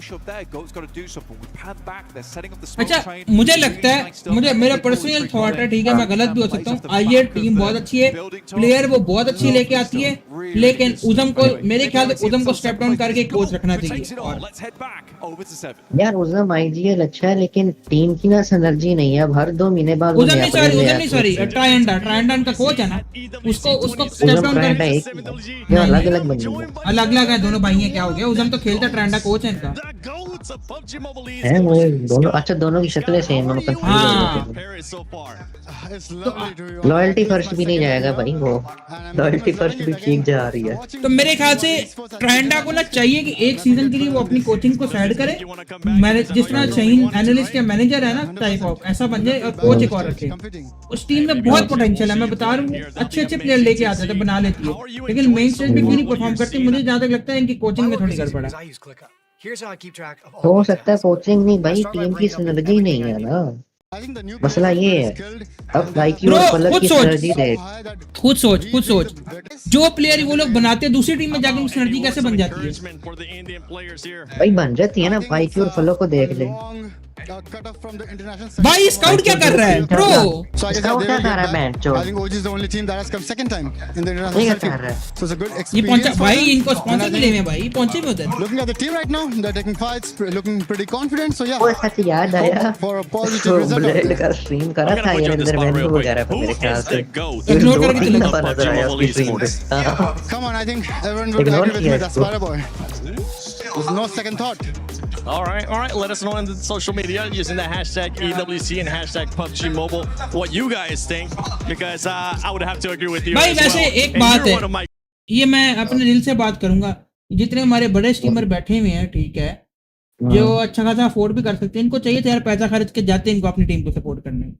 अच्छा मुझे लगता है, मुझे मेरा पर्सनल थॉट है, ठीक है मैं गलत भी हो सकता हूँ, i8 टीम बहुत अच्छी है, प्लेयर वो बहुत अच्छी लेके आती है, लेकिन उज़म को मेरे ख्याल से उज़म को स्टेप डाउन करके कोच रखना चाहिए। यार उज़म आईजीएल अच्छा है, लेकिन टीम की ना सिनर्जी नहीं है। अब हर 2 महीने बाद उज़म नहीं सॉरी ट्रायंडा का कोच है ना, उसको स्टेप डाउन करके ये अलग-अलग बन गए, अलग-अलग है दोनों भाई हैं। क्या हो गया? उज़म तो खेलता ट्रायंडा कोच है इनका है वो दोनों। अच्छा दोनों की शक्लें सेम हैं, लॉयल्टी फर्स्ट भी नहीं जाएगा भाई, वो लॉयल्टी फर्स्ट भी ठीक जा रही है। तो मेरे ख्याल से ट्रायंडा को ना चाहिए कि एक सीजन के लिए वो अपनी कोचिंग को साइड करे, मैंने जिस तरह शाहीन एनालिस्ट या मैनेजर है ना टाइप ऑफ, ऐसा बन जाए और कोच एक और रखे। उस टीम में बहुत पोटेंशियल है, मैं बता रहा हूँ अच्छे प्लेयर लेके आते थे, बना लेती है, लेकिन मेन स्टेज पे क्यों नहीं परफॉर्म करती? मुझे जहाँ तक लगता है इनकी कोचिंग में थोड़ी गड़बड़ है। हो सकता है कोचिंग नहीं भाई, टीम की सिनर्जी नहीं है ना। मसला ये है, अब IQ और पलक की सिनर्जी देख। खुद सोच जो प्लेयर वो लोग बनाते हैं दूसरी टीम में जाकर उनकी सिनर्जी कैसे बन जाती है? भाई बन जाती है ना, IQ और पलक को देख ले। भाई स्काउट क्या कर रहा है ब्रो? स्काउट क्या कर रहा है बेंचो? ये क्या कर रहा है? ये पहुंचा भाई, इनको स्पॉन्सर मिले हैं भाई, पहुंचे भी उधर। वो सच याद आया, ब्लेड का स्ट्रीम करा था ये अंदर वेन्यू वगैरह पे मेरे ख्याल से। इग्नोर करके चले दफा नजर आया उसकी स्ट्रीम पे। इग्नोर किया इसको। There's no second thought. All right. Let us know in the social media using the hashtag EWC and hashtag PUBG Mobile what you guys think, because I would have to agree with you. भाई as वैसे well. एक And बात you're one of है, my- ये मैं अपने दिल से बात करूंगा, जितने हमारे बड़े स्ट्रीमर बैठे हुए हैं, ठीक है, जो अच्छा खासा अफोर्ड भी कर सकते हैं, इनको चाहिए था यार पैसा खर्च के जाते इनको अपनी टीम को सपोर्ट करने।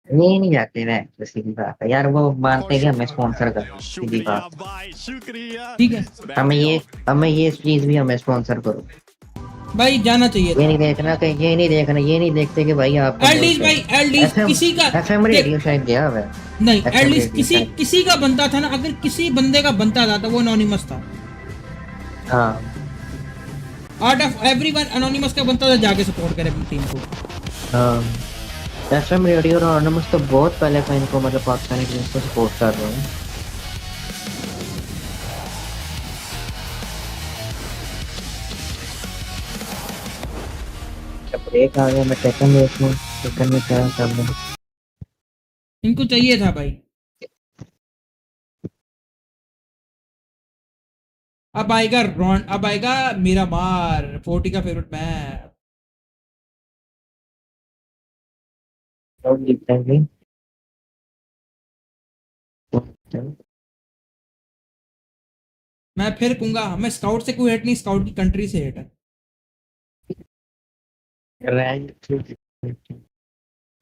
नहीं जाते ना, सीधी बात है यार, वो मानते हैं कि हमें स्पॉन्सर कर, सीधी बात। ठीक है, हमें ये चीज भी हमें स्पॉन्सर करो भाई, जाना चाहिए। ये नहीं देखना कि ये नहीं देखते कि भाई आप एटलीस्ट किसी का FM रेडियो शायद गया है नहीं, एटलीस्ट किसी का बनता था ना, अगर किसी बंदे का बनता था तो वो एनोनिमस था। हाँ, आउट ऑफ एवरीवन एनोनिमस का बनता था, जाके सपोर्ट करे अपनी टीम को। हाँ, FM रेडियो और एनोनिमस तो बहुत पहले का इनको मतलब पाकिस्तानी टीम को सपोर्ट कर रहे हैं। ब्रेक आ गया, मैं टेकन देखूं, टेकन में क्या कर रहा हूं। इनको चाहिए था भाई। अब आएगा मेरा मार 40 का फेवरेट मैच। मैं फिर कहूंगा, हमें स्काउट से कोई हेट नहीं, स्काउट की कंट्री से हेट है।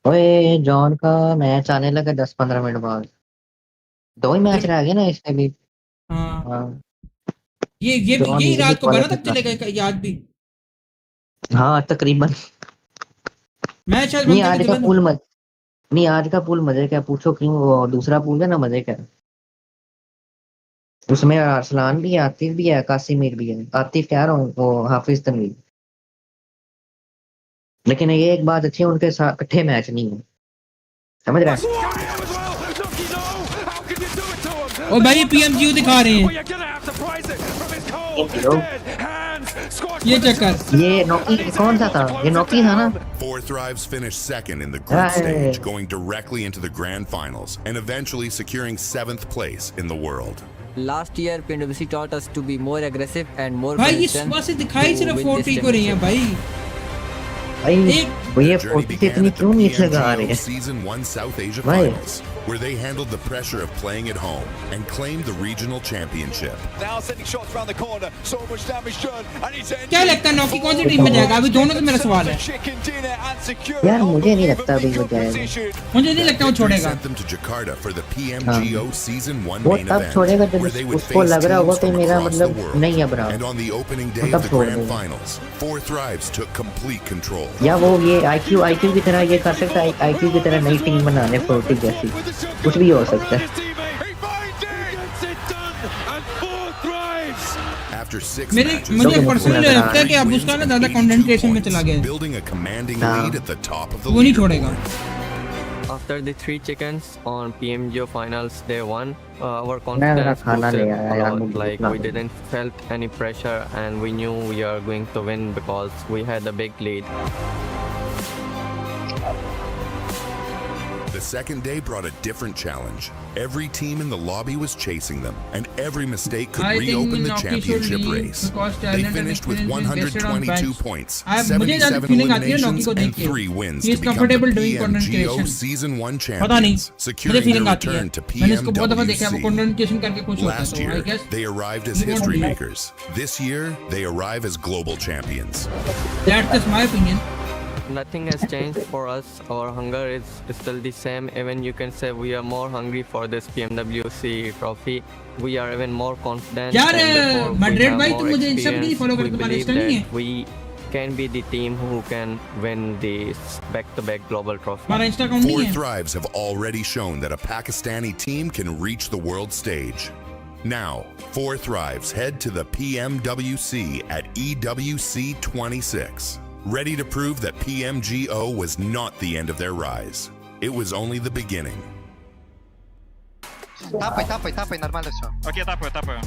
ओए जॉन का मैच आने लगा 10-15 मिनट बाद, 2 ही मैच रह गए ना इसमें भी। हाँ। ये रात को 12 तक चलेगा याद भी। हाँ तकरीबन। मैच नहीं आज का पूल मजे क्या, पूछो क्यों, वो दूसरा पूल है ना मजे क्या, उसमें अरसलान भी है, आतिफ भी है, कासिमीर भी है। आतिफ कह रहा हूँ, वो हाफिज तनवीर। लेकिन ये एक बात अच्छी है, उनके साथ इकट्ठे मैच नहीं है, समझ रहा है? ओ भाई PMG दिखा रहे हैं ये चक्कर। ये नौकी कौन सा था? ये नौकी था ना? 4 Thrives finished second in the group stage, going directly into the grand finals and eventually securing 7th place in the world. Last year, PWC taught us to be more aggressive and more भाई consistent. इस वजह से दिखाई सिर्फ 40 को रही है भाई। ये 40 से इतनी क्यों नीचे लगा रहे हैं? Season 1 South Asia Why? Finals, where they handled the pressure of playing at home and claimed the regional championship. Now sending shots around the corner, so much damage done, and he's क्या लगता है नौकी कौन सी team में जाएगा? अभी दोनों से मेरा सवाल है। यार मुझे नहीं लगता अभी वो जाएगा, मुझे नहीं लगता वो छोड़ेगा। Sent them to Jakarta for the PMGO Season 1 वो main तब event, छोड़ेगा जब where they would उसको face लग रहा होगा teams कि from मेरा across the मतलब world. नहीं है बरा। And on the opening day तब of the छोड़ grand देगा। finals, 4 Thrives took complete control. या वो ये IQ की तरह ये कर सकता है, IQ की तरह नई टीम बनाने 40 जैसी, कुछ भी हो सकता है। After 6 मुझे matches, पर्सनली लगता है कि अब उसका ना ज्यादा कंसंट्रेशन में चला गया, building a commanding lead at the top of the वो नहीं छोड़ेगा। After the 3 chickens on PMGO finals day 1, our मेरा confidence खाना ले boosted आया a यार, lot. मुझे Like भूख we लगी। didn't felt any pressure and we knew we are going to win because we had a big lead. The second day brought a different challenge. Every team in the lobby was chasing them, and every mistake could I think reopen the Noki should championship leave race. because They talent and finished with experience is based on 122 bench. points, मुझे ज्यादा 77 feeling आती है नौकी eliminations, को देख and के। 3 wins He to is become the comfortable doing content PMGO creation। Season 1 पता नहीं, champions, मुझे securing फीलिंग their आती है। return to मैंने इसको बहुत दफा देखा है, वो PMWC. कंटेंट क्रिएशन करके खुश होता है, Last तो I year, guess they arrived as he won't history be. makers. This year, they arrive as global champions. That's just my opinion. Nothing has changed for us. Our hunger is still the same. Even you can say we are more hungry for this PMWC trophy. We are even more confident. यार and therefore we Madrid have भाई more तुम मुझे Insta पे नहीं experience. Follow We करते, तुम्हारा believe Insta नहीं है? that we can be the team who can win the back-to-back global trophy. Four Thrives have already shown that a Pakistani team can reach the world stage. Now, Four Thrives head to the PMWC at EWC 26, ready to prove that PMGO was not the end of their rise. It was only the beginning. Тапай, нормально все. Окей, тапаю.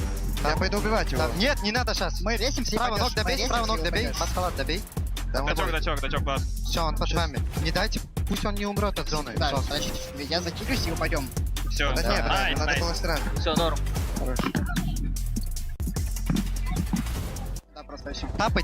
Я пойду убивать его. Нет, не надо сейчас. Мы ресимся и право ног добей, под халат добей. Дачок, класс. Все, он под вами. Не дайте, пусть он не умрет от зоны. Да, я закидываюсь и упадем. Все, надо было сразу. Все, норм. Хорош. Да, просто еще. Тапай.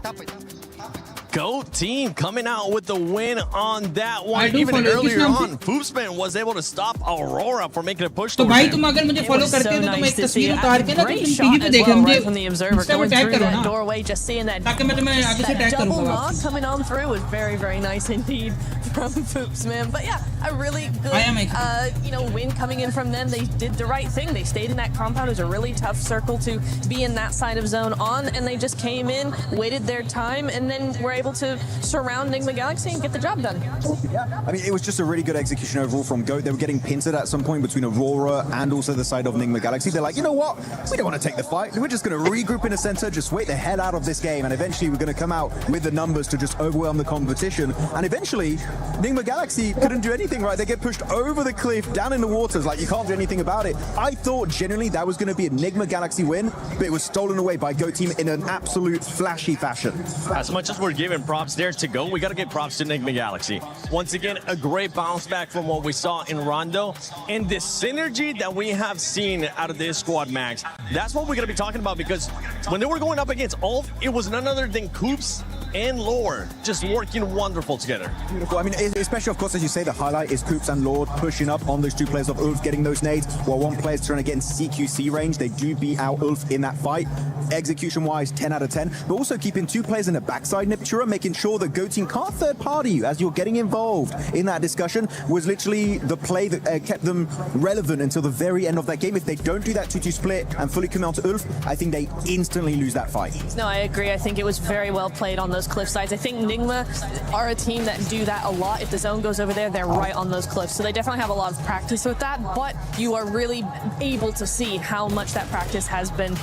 GOAT team coming out with the win on that one. Even earlier on, Pubg was able to stop Aurora from making a push. तो भाई तुम अगर मुझे follow करते हो तो तुम एक तस्वीर उतार के ना तुम पीजी पे देख मुझे from the observer going through that doorway, just seeing that double knock coming on through was very nice indeed from Pubg. But yeah, a really good win coming in from them. They did the right thing. They stayed in that compound. It was a really tough circle to be in that side of zone on, and they just came in, waited their time, and then were able to surround Nigma Galaxy and get the job done. Yeah, I mean, it was just a really good execution overall from GOAT. They were getting pincered at some point between Aurora and also the side of Nigma Galaxy. They're like, you know what? We don't want to take the fight. We're just going to regroup in the center, just wait the hell out of this game, and eventually we're going to come out with the numbers to just overwhelm the competition. And eventually, Nigma Galaxy couldn't do anything, right? They get pushed over the cliff, down in the waters, like you can't do anything about it. I thought genuinely that was going to be a Nigma Galaxy win, but it was stolen away by GOAT team in an absolute flashy fashion. As much as we're giving props there to GOAT, we got to give props to Nigma Galaxy. Once again, a great bounce back from what we saw in Rondo, and the synergy that we have seen out of this squad, Max. That's what we're going to be talking about, because when they were going up against Ulf, it was none other than Coops and Lord just working wonderful together. Beautiful. I mean, especially, of course, as you say, the highlight is Coops and Lord pushing up on those two players of Ulf, getting those nades, while one player's trying to get in CQC range. They do beat out Ulf in that fight. Execution-wise, 10 out of 10. But also keeping two players in the backside, Niptura, making sure the GOAT team can't third-party you as you're getting involved in that discussion was literally the play that kept them relevant until the very end of that game. If they don't do that 2-2 split and fully come out to Ulf, I think they instantly lose that fight. No, I agree. I think it was very well played on those cliff sides. I think Nigma are a team that do that a lot. If the zone goes over there, they're right on those cliffs. So they definitely have a lot of practice with that, but you are really able to see how much that practice has been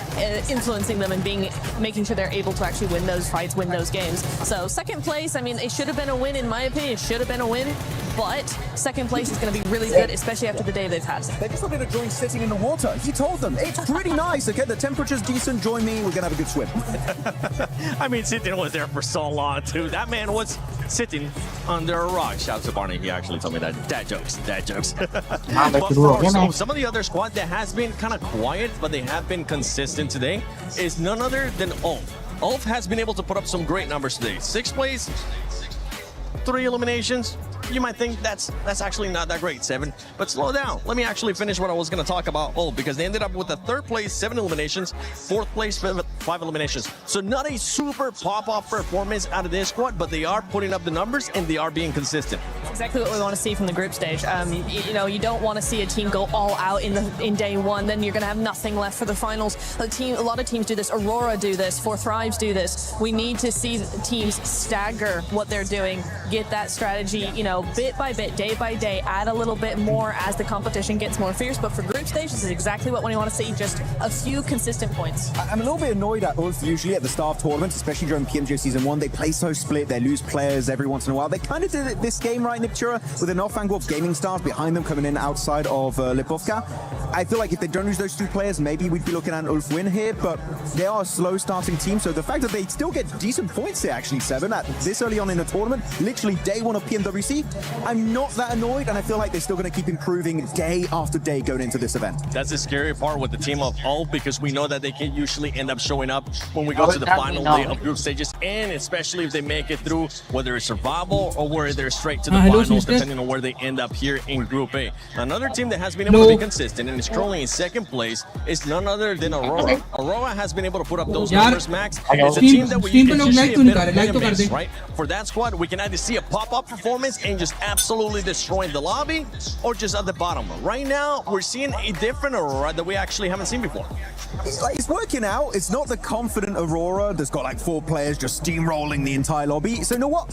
influencing them and making sure they're able to actually win those fights, win those games. So second place, I mean, it should have been a win in my opinion. It should have been a win, but second place is going to be really good, especially after the day they've had. They just wanted to join sitting in the water. He told them, it's pretty nice, okay? The temperature's decent, join me, we're going to have a good swim. I mean, Sitting was there for so long, too. That man was sitting under a rock. Shout out to Barney, he actually told me that. Dad jokes. But for some of the other squad that has been kind of quiet, but they have been consistent today, is none other than Ulf. Ulf has been able to put up some great numbers today. 6th place, 3 eliminations. You might think that's actually not that great, 7. But slow down. Let me actually finish what I was going to talk about. Because they ended up with a 3rd place, 7 eliminations, 4th place, 5 eliminations. So not a super pop-off performance out of this squad, but they are putting up the numbers and they are being consistent. Exactly what we want to see from the group stage. You don't want to see a team go all out in day one. Then you're going to have nothing left for the finals. A lot of teams do this. Aurora do this. Four Thrives do this. We need to see teams stagger what they're doing, get that strategy, bit by bit, day by day, add a little bit more as the competition gets more fierce. But for group stage, this is exactly what we want to see, just a few consistent points. I'm a little bit annoyed at Ulf usually at the start of tournaments, especially during PMGO Season 1. They play so split, they lose players every once in a while. They kind of did it this game, right, Niptura, with enough angle of gaming stars behind them coming in outside of Lipovka. I feel like if they don't lose those 2 players, maybe we'd be looking at an Ulf win here, but they are a slow starting team, so the fact that they still get decent points here, actually, 7, at this early on in the tournament, literally day 1 of PMWC, I'm not that annoyed, and I feel like they're still going to keep improving day after day going into this event. That's the scary part with the team of Ulf, because we know that they can usually end up showing up when we go to the final day of group stages, and especially if they make it through, whether it's survival or whether they're straight to the finals, depending on where they end up here in Group A. Another team that has been able to be consistent and is currently in second place is none other than Aurora. Aurora has been able to put up those numbers, Max. It's a team that we usually see a bit of hit and miss, right? For that squad, we can either see a pop-up performance and just absolutely destroying the lobby, or just at the bottom. Right now, we're seeing a different Aurora that we actually haven't seen before. It's working out. It's not the confident Aurora that's got like 4 players just steamrolling the entire lobby. So you know what?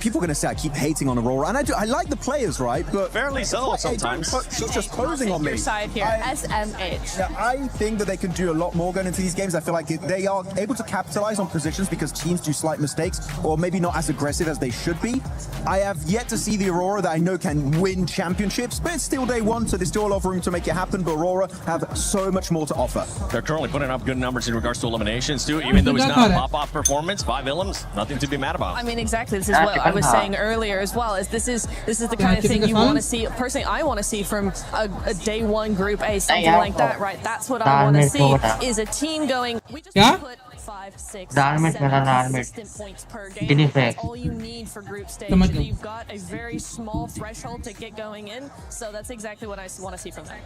People are going to say I keep hating on Aurora, and I like the players, right? But fairly so sometimes. She's just posing on me. Your side here, SMH. Yeah, I think that they can do a lot more going into these games. I feel like they are able to capitalize on positions because teams do slight mistakes, or maybe not as aggressive as they should be. I have yet to see the Aurora that I know can win championships, but it's still day one, so there's still a lot of room to make it happen. But Aurora have so much more to offer. They're currently putting up good numbers in regards to eliminations too, even though it's not a pop-off performance. 5 elims, nothing to be mad about. I mean, exactly. This is what I was saying earlier as well. Is this is the kind of thing you want to see. Personally, I want to see from a day one Group A, something like that, right? That's what I want to see. Is a team going. We just put 5, 6, 7 consistent points per game. That's all you need for group stage. You've got a very small threshold to get going in, so that's exactly what I want to see from them.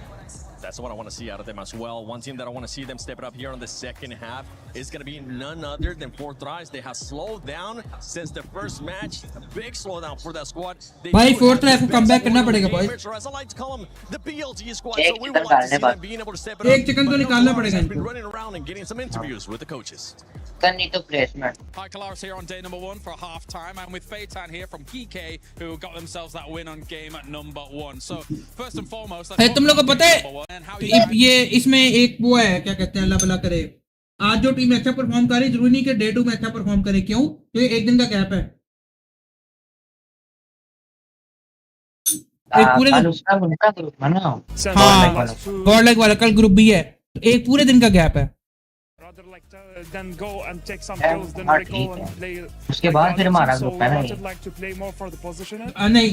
That's what I want to see out of them as well. One team that I want to see them step it up here on the second half is going to be none other than 4thrives. They have slowed down since the first match. A big slowdown for that squad. भाई 4thrives को comeback करना पड़ेगा boys. As I like to call them, the BLG squad. So we would like to see them being able to step it up. एक chicken तो निकालना पड़ेगा इनको. Been running around and getting some interviews with the coaches. Hi, Kalaris here on day number 1 for half time. I'm with Feitan here from PK, who got themselves that win on game at number 1. So first and foremost, तुम लोगों को पता है ये इसमें एक वो है क्या कहते हैं अल्लाह भला करे आज जो टीम अच्छा परफॉर्म करे जरूरी नहीं कि डे 2 में अच्छा परफॉर्म करे क्यों क्योंकि एक दिन का गैप है एक पूरे गॉड लाइक वाला कल ग्रुप भी है एक पूरे दिन का गैप है then go and take some kills, then we go and play. उसके बाद फिर हमारा ग्रुप है ना like to play more for the positioner. नहीं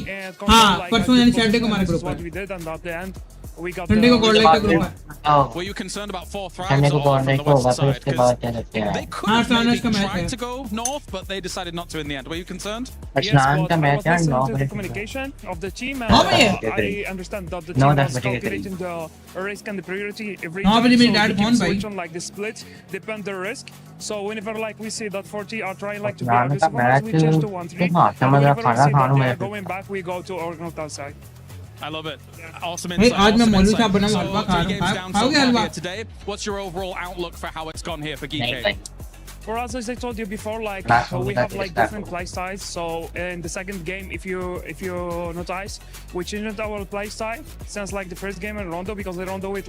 हाँ परसों यानी सैटरडे को हमारा ग्रुप है. What we did and at the end we got. Sunday को गॉड लाइक का ग्रुप है. Were you concerned about 4thrives or from the west side? They could have tried to go north, but they decided not to in the end. Were you concerned? Yes, but I was listening to the communication of the team, and I understand that the team was calculating the risk and the priority every time. So they keep switch on like the split, depend the risk. So whenever like we see that 40 are trying like to be aggressive on us, we change to 1-3. Whenever we see that they are going back, we go to our north side. I love it. Awesome insight. Awesome insight. So 3 games down so far here today. What's your overall outlook for how it's gone here for GK? For us, as I told you before, like we have like different play styles. So in the second game, if you notice, we changed our play style since like the first game in Rondo, because in Rondo we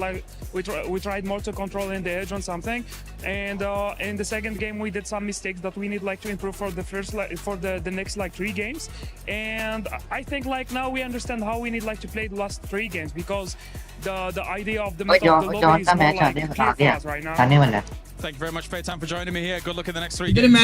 tried more to control in the edge on something, and in the second game we did some mistakes that we need like to improve for the first for the next like 3 games. And I think like now we understand how we need like to play the last 3 games, because the idea of the meta of the lobby is more like clear for us right now. Thank you very much, Feitan, for joining me here. Good luck in the next 3 games.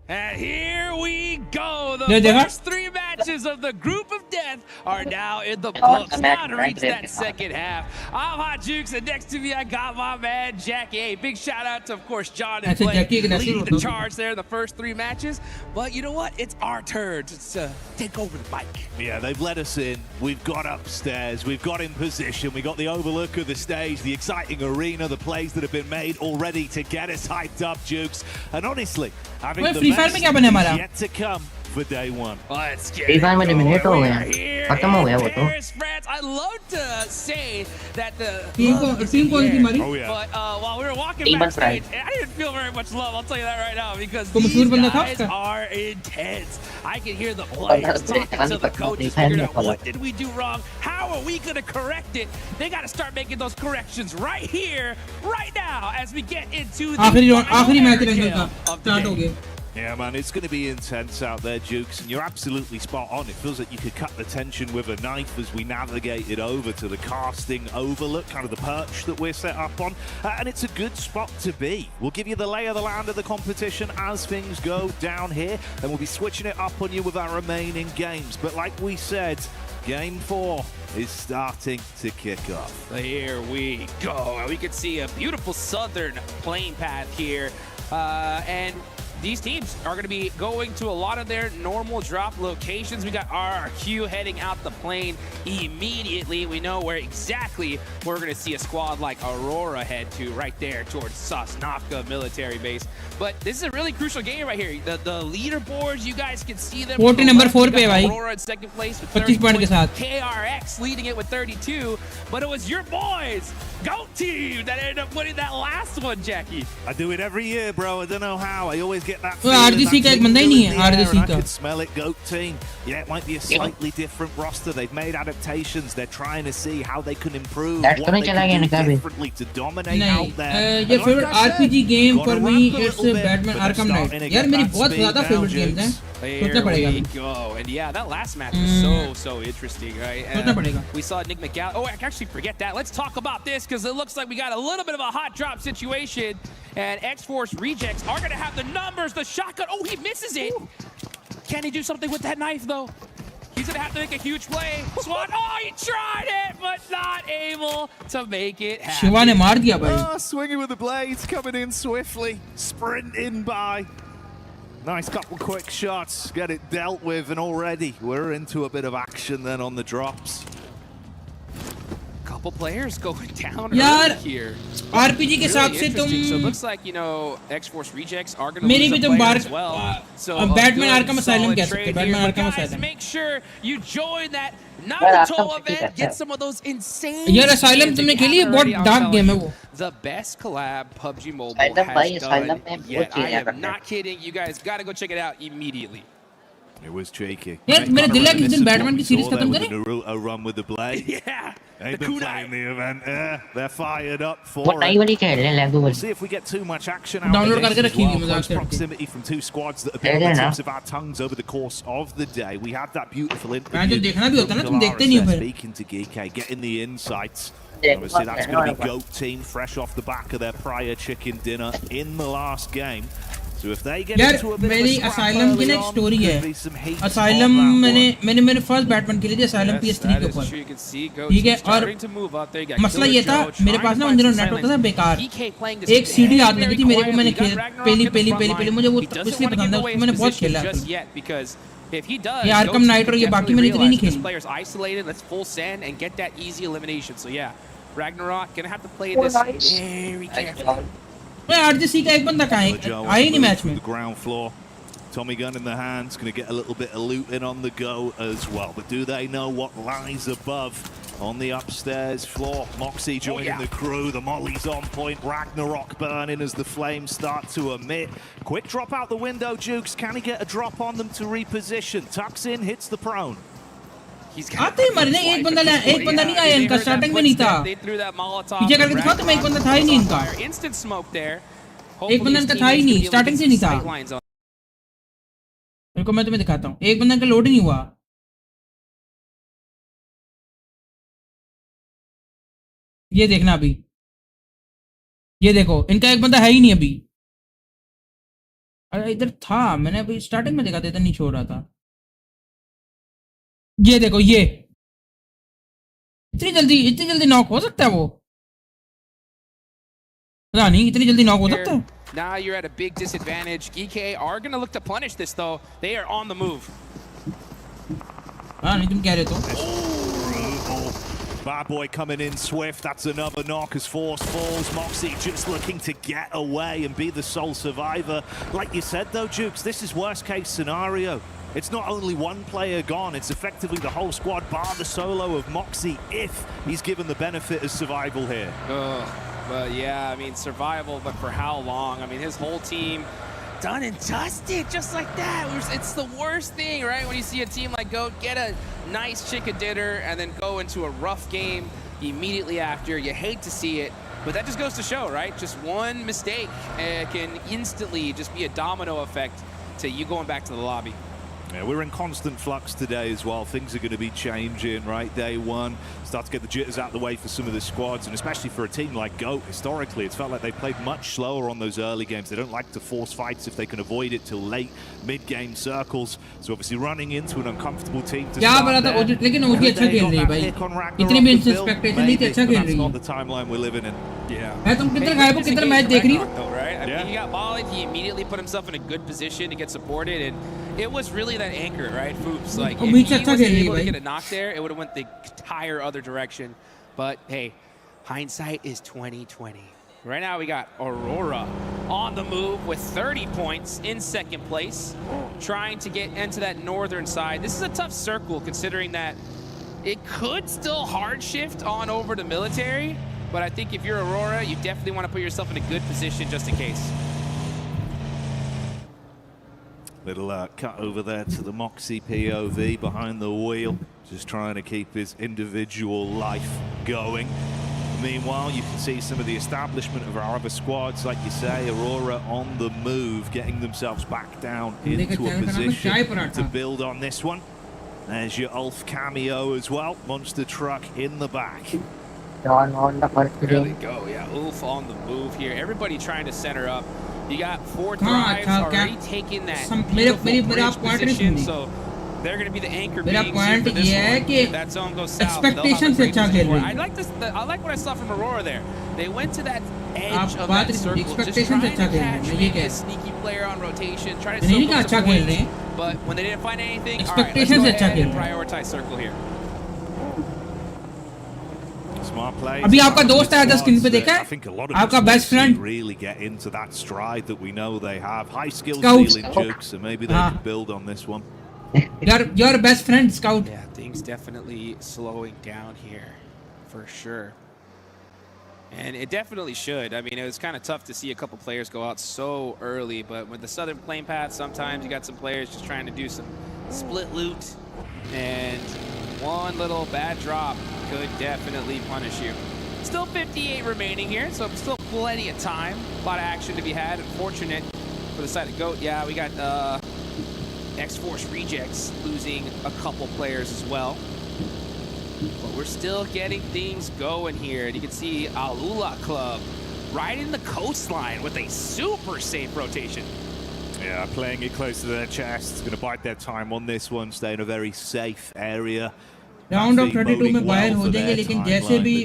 And here we go. The first 3 matches of the group of death are now in the books. Now to reach that second half. I'm Hot Jukes, and next to me I got my man Jackie. Hey, big shout out to, of course, John and Blake leading the charge there in the first 3 matches. But you know what? It's our turn to take over the mic. Yeah, they've let us in. We've got upstairs. We've got in position. We got the overlook of the stage, the exciting arena, the plays that have been made already to get us hyped up, Jukes. And honestly, having the best yet to come for day 1. Let's get it going. I love to say that the but while we were walking backstage, I didn't feel very much love. I'll tell you that right now, because these guys are intense. I can hear the players talking to the coaches, figuring out what did we do wrong, how are we going to correct it. They got to start making those corrections right here, right now, as we get into the final game. Yeah, man, it's going to be intense out there, Jukes, and you're absolutely spot on. It feels like you could cut the tension with a knife as we navigated over to the casting overlook, kind of the perch that we're set up on, and it's a good spot to be. We'll give you the lay of the land of the competition as things go down here, and we'll be switching it up on you with our remaining games. But like we said, Game 4 is starting to kick off. Here we go. We can see a beautiful southern plane path here, and these teams are going to be going to a lot of their normal drop locations. We got RRQ heading out the plane immediately. We know where exactly we're going to see a squad like Aurora head to, right there towards Sosnovka military base. But this is a really crucial game right here. The leaderboards, you guys can see them. 40 number 4 पे भाई Aurora in second place with 25 point के साथ. KRX leading it with 32, but it was your boys, GOAT team, that ended up winning that last one, Jackie. I do it every year, bro. I don't know how. I always get that feeling. RDC का एक बंदा ही नहीं है, RDC का. I can smell it, GOAT team. Yeah, it might be a slightly different roster. They've made adaptations. They're trying to see how they can improve, what they can do differently to dominate out there. Your favorite RPG game for me it's Batman Arkham Knight. यार मेरी बहुत ज़्यादा favorite games हैं. There we go. And yeah, that last match was so interesting, right? And we saw Nick McGowan. Oh, I can actually forget that. Let's talk about this because it looks like we got a little bit of a hot drop situation. And X-Force Rejects are going to have the numbers, the shotgun. Oh, he misses it. Can he do something with that knife, though? He's going to have to make a huge play. Swan, oh, he tried it, but not able to make it happen. Shiva ने मार दिया भाई. Oh, swinging with the blades, coming in swiftly, sprinting by. Nice couple quick shots, get it dealt with, and already we're into a bit of action then on the drops. Couple players going down यार here. RPG के हिसाब से तुम So it looks like, you know, X-Force Rejects are going to मेरी lose भी a तुम player बार as well. So Batman Arkham Asylum कह सकते हैं. Batman Arkham guys, Asylum. make sure you join that Naruto event. Get some of those insane. यार Asylum तुमने खेली है? बहुत dark game है वो. The best collab PUBG Mobile has done yet. I am not kidding. You guys got to go check it out immediately. It was cheeky. यार मेरा दिल है कि इस दिन बैटमैन की सीरीज खत्म करें. Naruto run with the blade. Yeah. They've been playing the event. They're fired up for वो नई वाली खेल रहे हैं. We'll see if we get too much action out Download of करके this as रखिए well. मजाक Close से. proximity from two squads that have been on the tips of our tongues over the course of the day. We had that beautiful interview. देखना भी होता है ना, तुम देखते नहीं हो फिर. Speaking to Geek, getting the insights. Obviously, that's going to be GOAT team fresh off the back of their prior chicken dinner in the last game. So if they get into a bit मेरी of a Asylum की ना एक story है. Asylum मैंने मेरे first Batman खेली थी Asylum PS3 के ऊपर. ठीक है, और मसला ये था मेरे पास ना उन दिनों नेट होता था बेकार. एक सीडी हाथ लगी थी मेरे को, मैंने पहली मुझे वो इसलिए पसंद है, मैंने बहुत खेला. If he does, ये Arkham Knight और ये बाकी मैंने इतनी नहीं खेली. Players isolated, let's full send and get that easy elimination. So yeah, Ragnarok gonna have to play this very carefully. RGC का एक बंदा कहाँ है? आया ही नहीं मैच में. The ground floor. Tommy gun in the hands, going to get a little bit of loot in on the go as well. But do they know what lies above on the upstairs floor? Moxie joining the crew. The molly's on point. Ragnarok burning as the flames start to emit. Quick drop out the window, Jukes. Can he get a drop on them to reposition? Tucks in, hits the prone. आते ही मरने. एक बंदा नहीं आया इनका, starting में नहीं था. पीछे करके दिखाओ तो एक बंदा था ही नहीं इनका. एक बंदा इनका था ही नहीं, स्टार्टिंग से नहीं था. मैं तुम्हें दिखाता हूँ. एक बंदा इनका लोड ही नहीं हुआ. ये देखना अभी, ये देखो इनका एक बंदा है ही नहीं अभी. अरे इधर था, मैंने अभी स्टार्टिंग में देखा था, इधर नहीं छोड़ रहा था. ये देखो, ये इतनी जल्दी नॉक हो सकता है वो? पता नहीं इतनी जल्दी नॉक हो सकता है. Now you're at a big disadvantage. GK are going to look to punish this though. They are on the move. हाँ नहीं तुम कह रहे तो. Bad boy coming in swift. That's another knock as Force falls. Moxie just looking to get away and be the sole survivor. Like you said though, Jukes, this is worst case scenario. It's not only one player gone, it's effectively the whole squad bar the solo of Moxie if he's given the benefit of survival here. But yeah, I mean, survival, but for how long? I mean, his whole team done and dusted just like that. It's the worst thing, right? When you see a team like GOAT get a nice chicken dinner and then go into a rough game immediately after. You hate to see it, but that just goes to show, right? Just one mistake can instantly just be a domino effect to you going back to the lobby. Yeah, we're in constant flux today as well. Things are going to be changing, right? Day one, start to get the jitters out of the way for some of the squads, and especially for a team like GOAT. Historically, it's felt like they've played much slower on those early games. They don't like to force fights if they can avoid it till late mid-game circles. So obviously running into an uncomfortable team to क्या start बड़ा था, there. लेकिन वो भी अच्छा खेल रही है भाई, इतनी भी इनसे एक्सपेक्टेशन नहीं थी, अच्छा खेल रही है। Not the timeline we're living in. Yeah. मैं तुम किधर गायब हो, किधर मैच देख रही हो? Right? I mean, he got volleyed. He immediately put himself in a good position to get supported, and it was really that anchor, right? Foops, like if he was able to get a knock there, it would have went the entire other direction. But hey, hindsight is 20/20. Right now we got Aurora on the move with 30 points in second place, trying to get into that northern side. This is a tough circle considering that it could still hard shift on over to military, but I think if you're Aurora, you definitely want to put yourself in a good position just in case. Little cut over there to the Moxie POV behind the wheel, just trying to keep his individual life going. Meanwhile, you can see some of the establishment of our other squads, like you say, Aurora on the move, getting themselves back down into a position to build on this one. There's your Ulf cameo as well, monster truck in the back. There we go, yeah, Ulf on the move here. Everybody trying to center up. You got 4 drives already taking that beautiful bridge position, so they're going to be the anchor beings here for this one. If that zone goes south, they'll have a great position. I like what I saw from Aurora there. They went to that edge of that circle, just trying to catch maybe a sneaky player on rotation, trying to soak up some points. But when they didn't find anything, all right, let's go ahead and prioritize circle here. Smart play. अभी आपका दोस्त आया था screen पे देखा है? आपका best friend really get into that stride that we know they have. High skill ceiling jugs, so maybe they can build on this one. Your best friend, Scout. Yeah, things definitely slowing down here, for sure. And it definitely should. I mean, it was kind of tough to see a couple players go out so early, but with the southern plane path, sometimes you got some players just trying to do some split loot, and one little bad drop could definitely punish you. Still 58 remaining here, so still plenty of time. A lot of action to be had. Unfortunate for the side of GOAT. Yeah, we got X-Force rejects losing a couple players as well. But we're still getting things going here. And you can see Alula Club right in the coastline with a super safe rotation. Yeah, playing it close to their chest. Going to bide their time on this one, stay in a very safe area. Round of 32 में बाहर हो जाएंगे, लेकिन जैसे भी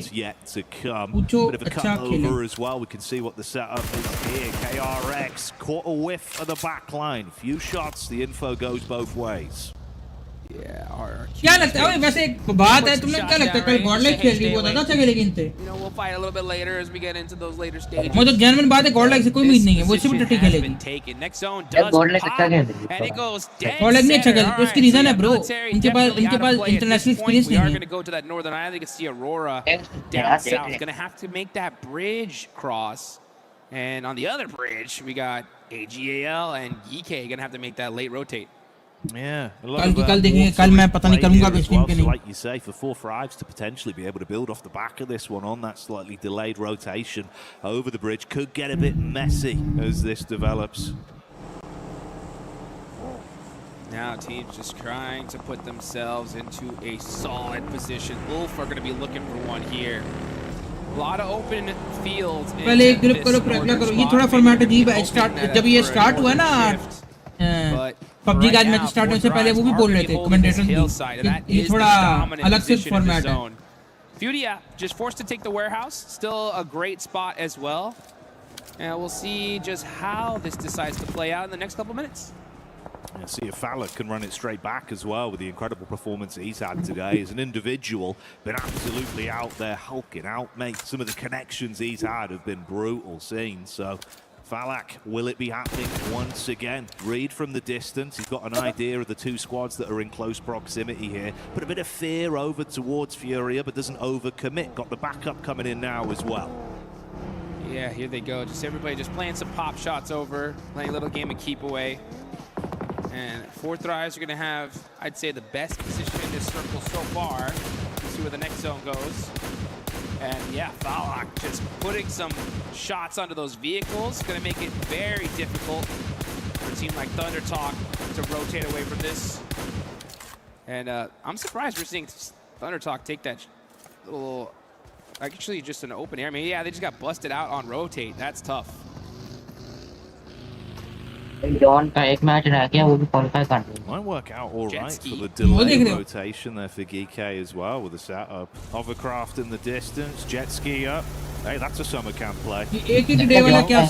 पूछो अच्छा खेलें. As well, we can see what the setup is here. KRX caught a whiff of the back line. Few shots, the info goes both ways. Yeah, क्या लगता है वैसे एक बात है, तुमने क्या लगता है कल गॉडलाइक खेल रही वो ज्यादा अच्छा खेलेगी इनसे? You know, we'll fight a little bit later as we get into those later stages. मुझे तो जेन्युइन बात है, गॉडलाइक से कोई उम्मीद नहीं है, वो इससे भी टट्टी खेलेगी. Next zone does गॉडलाइक अच्छा खेल रही है. गॉडलाइक नहीं अच्छा खेल, उसकी रीजन है ब्रो, इनके पास इंटरनेशनल एक्सपीरियंस नहीं है. We are going to go to that northern island. You can see Aurora down south. Going to have to make that bridge cross. And on the other bridge, we got AGAL and EK going to have to make that late rotate. Yeah, कल देखेंगे, कल मैं पता नहीं करूंगा कि stream पे नहीं. Like you say, for 4-5s to potentially be able to build off the back of this one on that slightly delayed rotation over the bridge could get a bit messy as this develops. Now teams just trying to put themselves into a solid position. Wolf are going to be looking for one here. A lot of open fields. पहले एक group करो, फिर अगला करो. ये थोड़ा format अजीब है. स्टार्ट जब ये स्टार्ट हुआ ना PUBG का मैच स्टार्ट होने से पहले वो भी बोल रहे थे कमेंटेटर भी, ये थोड़ा अलग से फॉर्मेट है. Fudia just forced to take the warehouse. Still a great spot as well. And we'll see just how this decides to play out in the next couple minutes. Yeah, see if Fowler can run it straight back as well with the incredible performance that he's had today. As an individual, been absolutely out there hulking out, mate. Some of the connections he's had have been brutal scenes. So Falak, will it be happening once again? Read from the distance. He's got an idea of the two squads that are in close proximity here. Put a bit of fear over towards Furia, but doesn't overcommit. Got the backup coming in now as well. Yeah, here they go. Just everybody just playing some pop shots over, playing a little game of keep away. And 4 Thrives are going to have, I'd say, the best position in this circle so far. We'll see where the next zone goes. And yeah, Falak just putting some shots onto those vehicles. Going to make it very difficult for a team like Thunder Talk to rotate away from this. And I'm surprised we're seeing Thunder Talk take that little, actually just an open air. I mean, yeah, they just got busted out on rotate. That's tough. Dawn का एक match रह गया वो भी qualify कर दिया. Might work out all right for the delayed rotation there for Geek as well with the setup. Hovercraft in the distance, jet ski up. Hey, that's a summer camp play. एक ही day वाला क्या?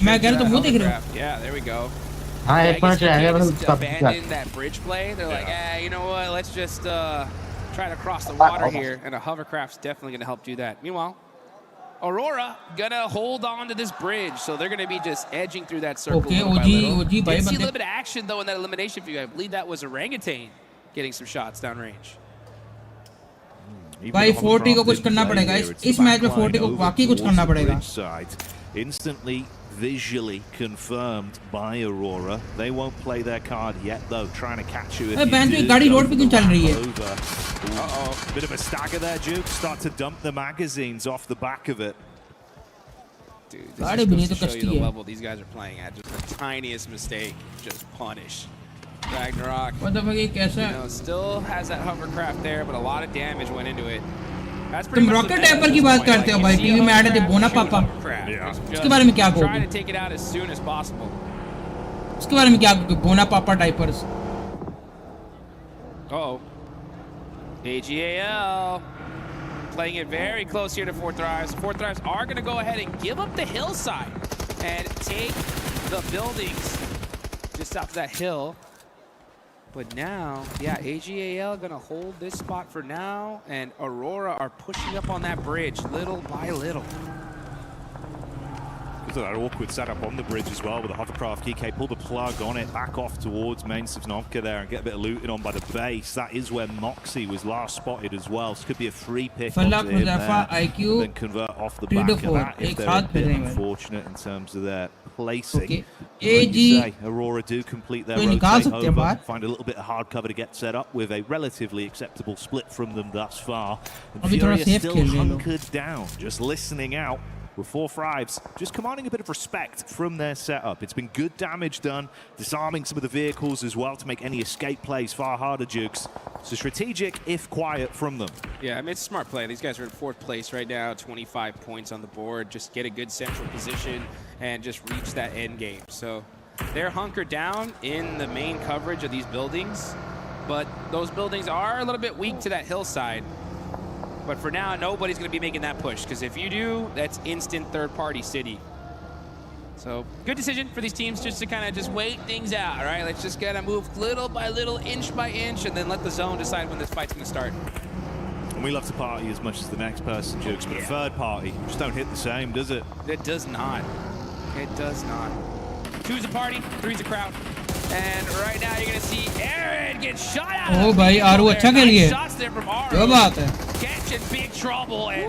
मैं कह रहा तो वो देख रहा हूँ. Yeah, there we go. हाँ एक मैच रह गया बस उसका. Abandon that bridge play. They're like, you know what? Let's just try to cross the water here, and a hovercraft's definitely going to help do that. Meanwhile, Aurora gonna hold on to this bridge, so they're gonna be just edging through that circle. Okay, OG, did see a little bit of action though in that elimination view. I believe that was Orangutan getting some shots downrange. भाई 40 को कुछ करना पड़ेगा इस match में 40 को वाकई कुछ करना पड़ेगा. Instantly visually confirmed by Aurora. They won't play their card yet though, trying to catch you. गाड़ी रोड पे क्यों चल रही है? Bit of a stagger there, Duke. Start to dump the magazines off the back of it. Dude, this just goes to show you the level these guys are playing at. Just the tiniest mistake, just punish. Ragnarok, what the fuck, कैसा? You know, still has that hovercraft there, but a lot of damage went into it. तुम rocket tapper की बात करते हो भाई, TV में add थे बोना पापा. उसके बारे में क्या कहोगे? उसके बारे में क्या कहोगे? बोना पापा diapers. Oh, AGAL playing it very close here to Four Thrives. Four Thrives are going to go ahead and give up the hillside and take the buildings just up that hill. But now, yeah, AGAL gonna hold this spot for now, and Aurora are pushing up on that bridge little by little. Look at that awkward setup on the bridge as well with the hovercraft. GK pull the plug on it, back off towards main Sivnovka there and get a bit of looting on by the base. That is where Moxie was last spotted as well. This could be a free pick onto him there, then convert off the back of that if they're a bit unfortunate in terms of their placing. Okay. Like you say, Aurora do complete their rotate over, find a little bit of hard cover to get set up with a relatively acceptable split from them thus far. And Furia still hunkered down, just listening out with Four Thrives, just commanding a bit of respect from their setup. It's been good damage done, disarming some of the vehicles as well to make any escape plays far harder, Jukes. So strategic, if quiet, from them. Yeah, I mean, it's a smart play. These guys are in 4th place right now, 25 points on the board. Just get a good central position and just reach that end game. So they're hunkered down in the main coverage of these buildings, but those buildings are a little bit weak to that hillside. But for now, nobody's going to be making that push, because if you do, that's instant third-party city. So good decision for these teams just to kind of just wait things out, all right? Let's just kind of move little by little, inch by inch, and then let the zone decide when this fight's going to start. And we love to party as much as the next person, Jukes, but a third party just don't hit the same, does it? It does not. It does not. 2's a party, 3's a crowd. And right now you're going to see Aaron get shot out. Oh, भाई आरू अच्छा खेल गया. क्या बात है?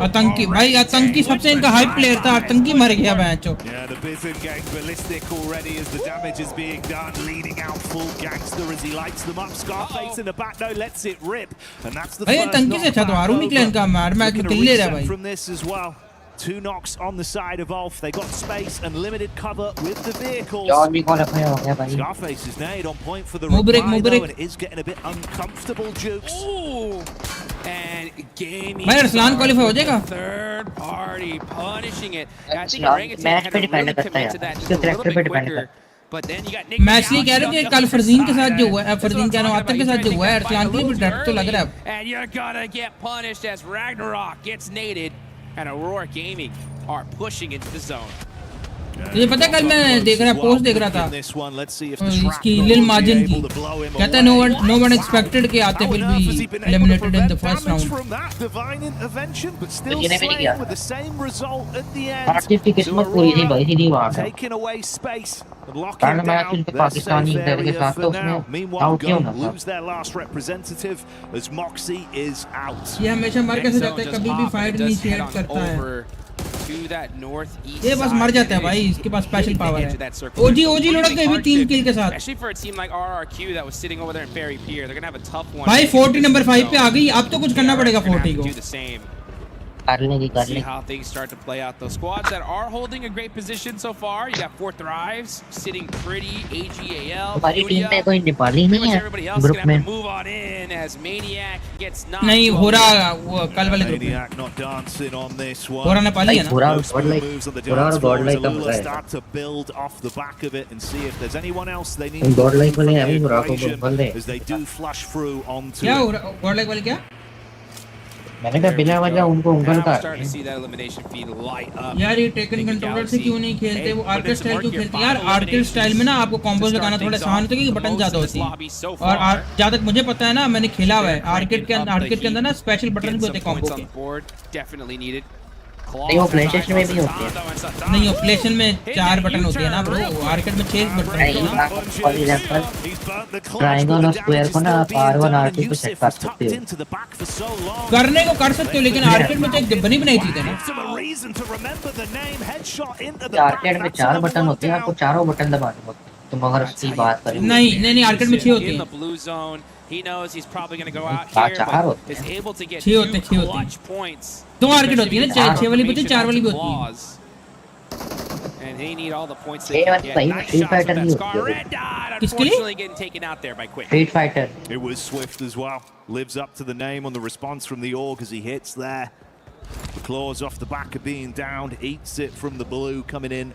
आतंकी भाई आतंकी सबसे इनका हाई प्लेयर था. आतंकी मर गया मैचो. Yeah, the Bizen getting ballistic already as the damage is being done, leading out full gangster as he lights them up. Scarface in the back though lets it rip, and that's the भाई आतंकी से अच्छा तो आरू निकला इनका match में किल ले रहा भाई. From this as well. 2 knocks on the side of Ulf. They got space and limited cover with the vehicles. Scarface is nailed on point for the reply though, and it is getting a bit uncomfortable, Jukes. Ooh. And gaming. Third party punishing it. I think Orangutan had to really commit to that just a little bit quicker. But then you got Nick. Match नहीं कह रहे थे कल फरजीन के साथ जो हुआ है, फरजीन क्या नाम आतंक के साथ जो हुआ है, अरसलान के भी डर तो लग रहा है. And you're gonna get punished as Ragnarok gets naded. And Aurora Gaming are pushing into the zone. तुझे पता कल मैं देख रहा पोस्ट देख रहा था इसकी लिल मार्जिन की. कहता है no one expected कि आते will be eliminated in the first round. Artist की किस्मत पूरी थी भाई, सीधी बात है. कारण मैच उनके पाकिस्तानी प्लेयर के साथ तो उसमें आउट क्यों ना था. ये हमेशा मर कैसे जाता है, कभी भी फाइट नहीं शेयर करता है. ये बस मर जाता है भाई, इसके पास स्पेशल पावर है. ओजी लुढ़क गए भी 3 किल के साथ. भाई 40 नंबर 5 पे आ गई, अब तो कुछ करना पड़ेगा 40 को. See how things start to play out. Those squads that are holding a great position so far. You got 4 Thrives sitting pretty. AGAL. हमारी टीम पे कोई नेपाली नहीं है ग्रुप में Move on in as Maniac gets knocked. नहीं हो रहा वो कल वाले ग्रुप में Maniac not dancing on this one. हो रहा नेपाली है ना पूरा godlike का मजा है Start to build off the back of it and see if there's anyone else they need godlike वाले हैं पूरा को बोल दे as they do flash through onto क्या हो रहा godlike वाले क्या मैंने कहा बिना वजह उनको उंगल का यार ये टेकन कंट्रोलर से क्यों नहीं खेलते वो आर्केड स्टाइल क्यों खेलते यार आर्केड स्टाइल में ना आपको कॉम्बोज लगाना थोड़ा आसान होता है क्योंकि बटन ज्यादा होती है और जहाँ तक मुझे पता है ना मैंने खेला हुआ है आर्केड के अंदर ना स्पेशल बटन भी होते हैं कॉम्बो के नहीं वो प्लेस्टेशन में भी होती है नहीं वो प्लेस्टेशन में 4 बटन होती है ना ब्रो आर्केड में 6 बटन होते हैं ना फॉर एग्जांपल ट्रायंगल और स्क्वायर को ना आप R1 R2 पे सेट कर सकते हो करने को कर सकते हो लेकिन आर्केड में तो एक बनी बनाई चीज है ना आर्केड में 4 बटन होते हैं आपको चारों बटन दबाने होते हैं तुम अगर उसकी बात करें नहीं आर्केड में 6 होते हैं He knows he's probably going to go out here, but is able to get 2 clutch points. 2 arcade होती है ना 6 वाली भी होती है 4 वाली भी होती है And they need all the points they can get. Street Fighter नहीं होती है Red dot, unfortunately getting taken out there by Quick. Street Fighter It was Swift as well. Lives up to the name on the response from the org as he hits there. The claws off the back of being downed, eats it from the blue coming in.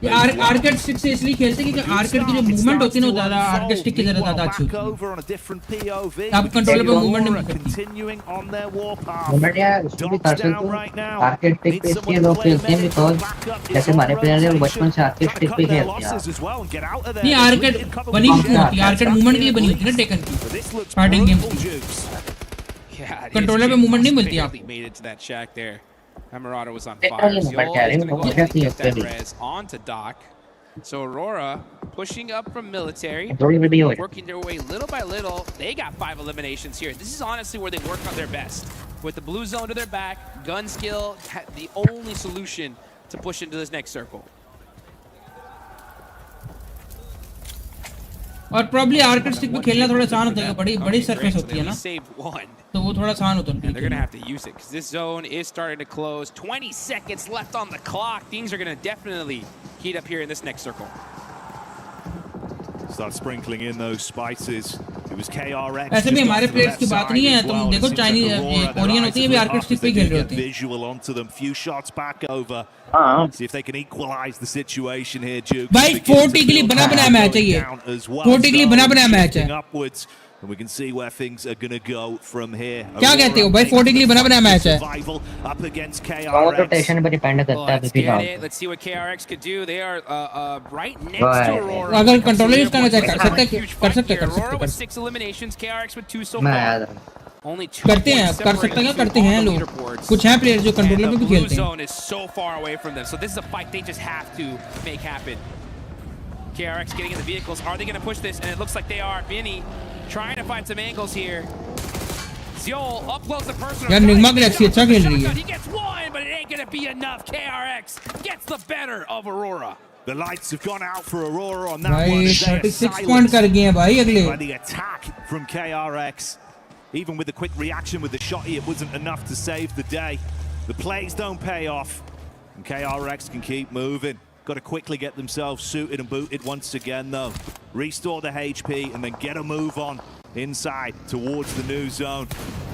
Arcade stick से इसलिए खेलते हैं क्योंकि arcade की जो movement होती है ना वो ज्यादा आर्केड स्टिक की ज्यादा अच्छी होती है आप कंट्रोलर पे मूवमेंट नहीं करते मूवमेंट यार उसको भी कर सकते हो आर्केड स्टिक पे इसलिए लोग खेलते हैं बिकॉज़ जैसे हमारे प्लेयर हैं बचपन से आर्केड स्टिक पे खेलते हैं नहीं आर्केड बनी क्यों होती है आर्केड मूवमेंट के लिए बनी होती है ना टेकन की फाइटिंग गेम कंट्रोलर पे मूवमेंट नहीं मिलती आपको Marauder was on fire. Onto Doc. So Aurora pushing up from military, working their way little by little. They got 5 eliminations here. This is honestly where they work on their best. With the blue zone to their back, gun skill, the only solution to push into this next circle. और probably arcade stick पे खेलना थोड़ा आसान होता है बड़ी surface होती है ना तो वो थोड़ा आसान होता है They're going to have to use it because this zone is starting to close. 20 seconds left on the clock. Things are going to definitely heat up here in this next circle. Start sprinkling in those spices. It was KRX. ऐसे भी हमारे players की बात नहीं है तुम देखो Chinese Korean होती है भी आर्केड स्टिक पे खेल रहे होते हैं Visual onto them. Few shots back over. See if they can equalize the situation here, Duke. भाई 40 के लिए बना बनाया मैच है ये 40 के लिए बना बनाया मैच है And we can see where things are going to go from here. क्या कहते हो भाई 40 के लिए बना बनाया मैच है up against KRX. रोटेशन पे डिपेंड करता है किसी का Let's see what KRX could do. They are right next to Aurora. अगर कंट्रोलर यूज करना चाहे कर सकते Aurora with 6 eliminations, KRX with 2 so far. Only 2 करते हैं कर सकते हैं करते हैं लोग कुछ हैं प्लेयर जो कंट्रोलर पे भी खेलते हैं zone is so far away from them. So this is a fight they just have to make happen. KRX getting in the vehicles. Are they going to push this? And it looks like they are. Vinny trying to find some angles here. Ziol up close and personal. यार Nigma Galaxy अच्छा खेल रही है He gets one, but it ain't going to be enough. KRX gets the better of Aurora. The lights have gone out for Aurora on that भाई one. 36 point कर गए हैं भाई अगले By the attack from KRX. Even with the quick reaction with the shotty, it wasn't enough to save the day. The plays don't pay off. And KRX can keep moving. Got to quickly get themselves suited and booted once again, though. Restore the HP and then get a move on inside towards the new zone.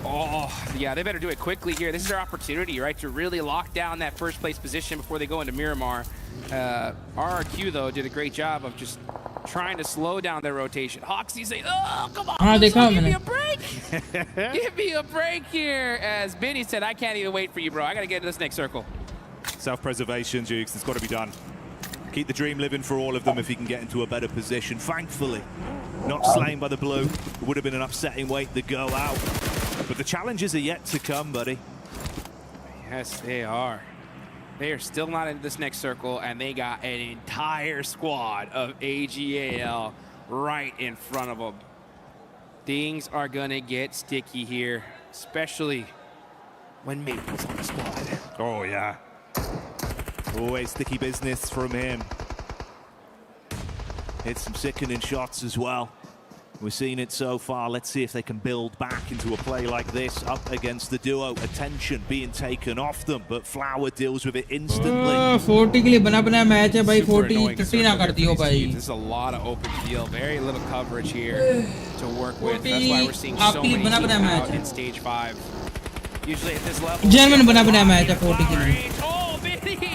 Oh, yeah, they better do it quickly here. This is their opportunity, right, to really lock down that first place position before they go into Miramar. RRQ, though, did a great job of just trying to slow down their rotation. Hoxie saying, oh, come on, give me a break. Give me a break here. As Benny said, I can't even wait for you, bro. I got to get into this next circle. Self-preservation, Jukes, it's got to be done. Keep the dream living for all of them if he can get into a better position. Thankfully, not slain by the blue. It would have been an upsetting way to go out. But the challenges are yet to come, buddy. Yes, they are. They are still not in this next circle, and they got an entire squad of AGAL right in front of them. Things are going to get sticky here, especially when Maple's on the squad. Oh, yeah. Always sticky business from him. Hit some sickening shots as well. We've seen it so far. Let's see if they can build back into a play like this up against the duo. Attention being taken off them, but Flower deals with it instantly. 40 के लिए बना match है भाई. 40 30 ना कर दियो भाई. There's a lot of open field, very little coverage here to work with. That's why we're seeing so many teams out in stage 5. Usually at this level. German बना मैच है 40 के लिए. Oh, Vinny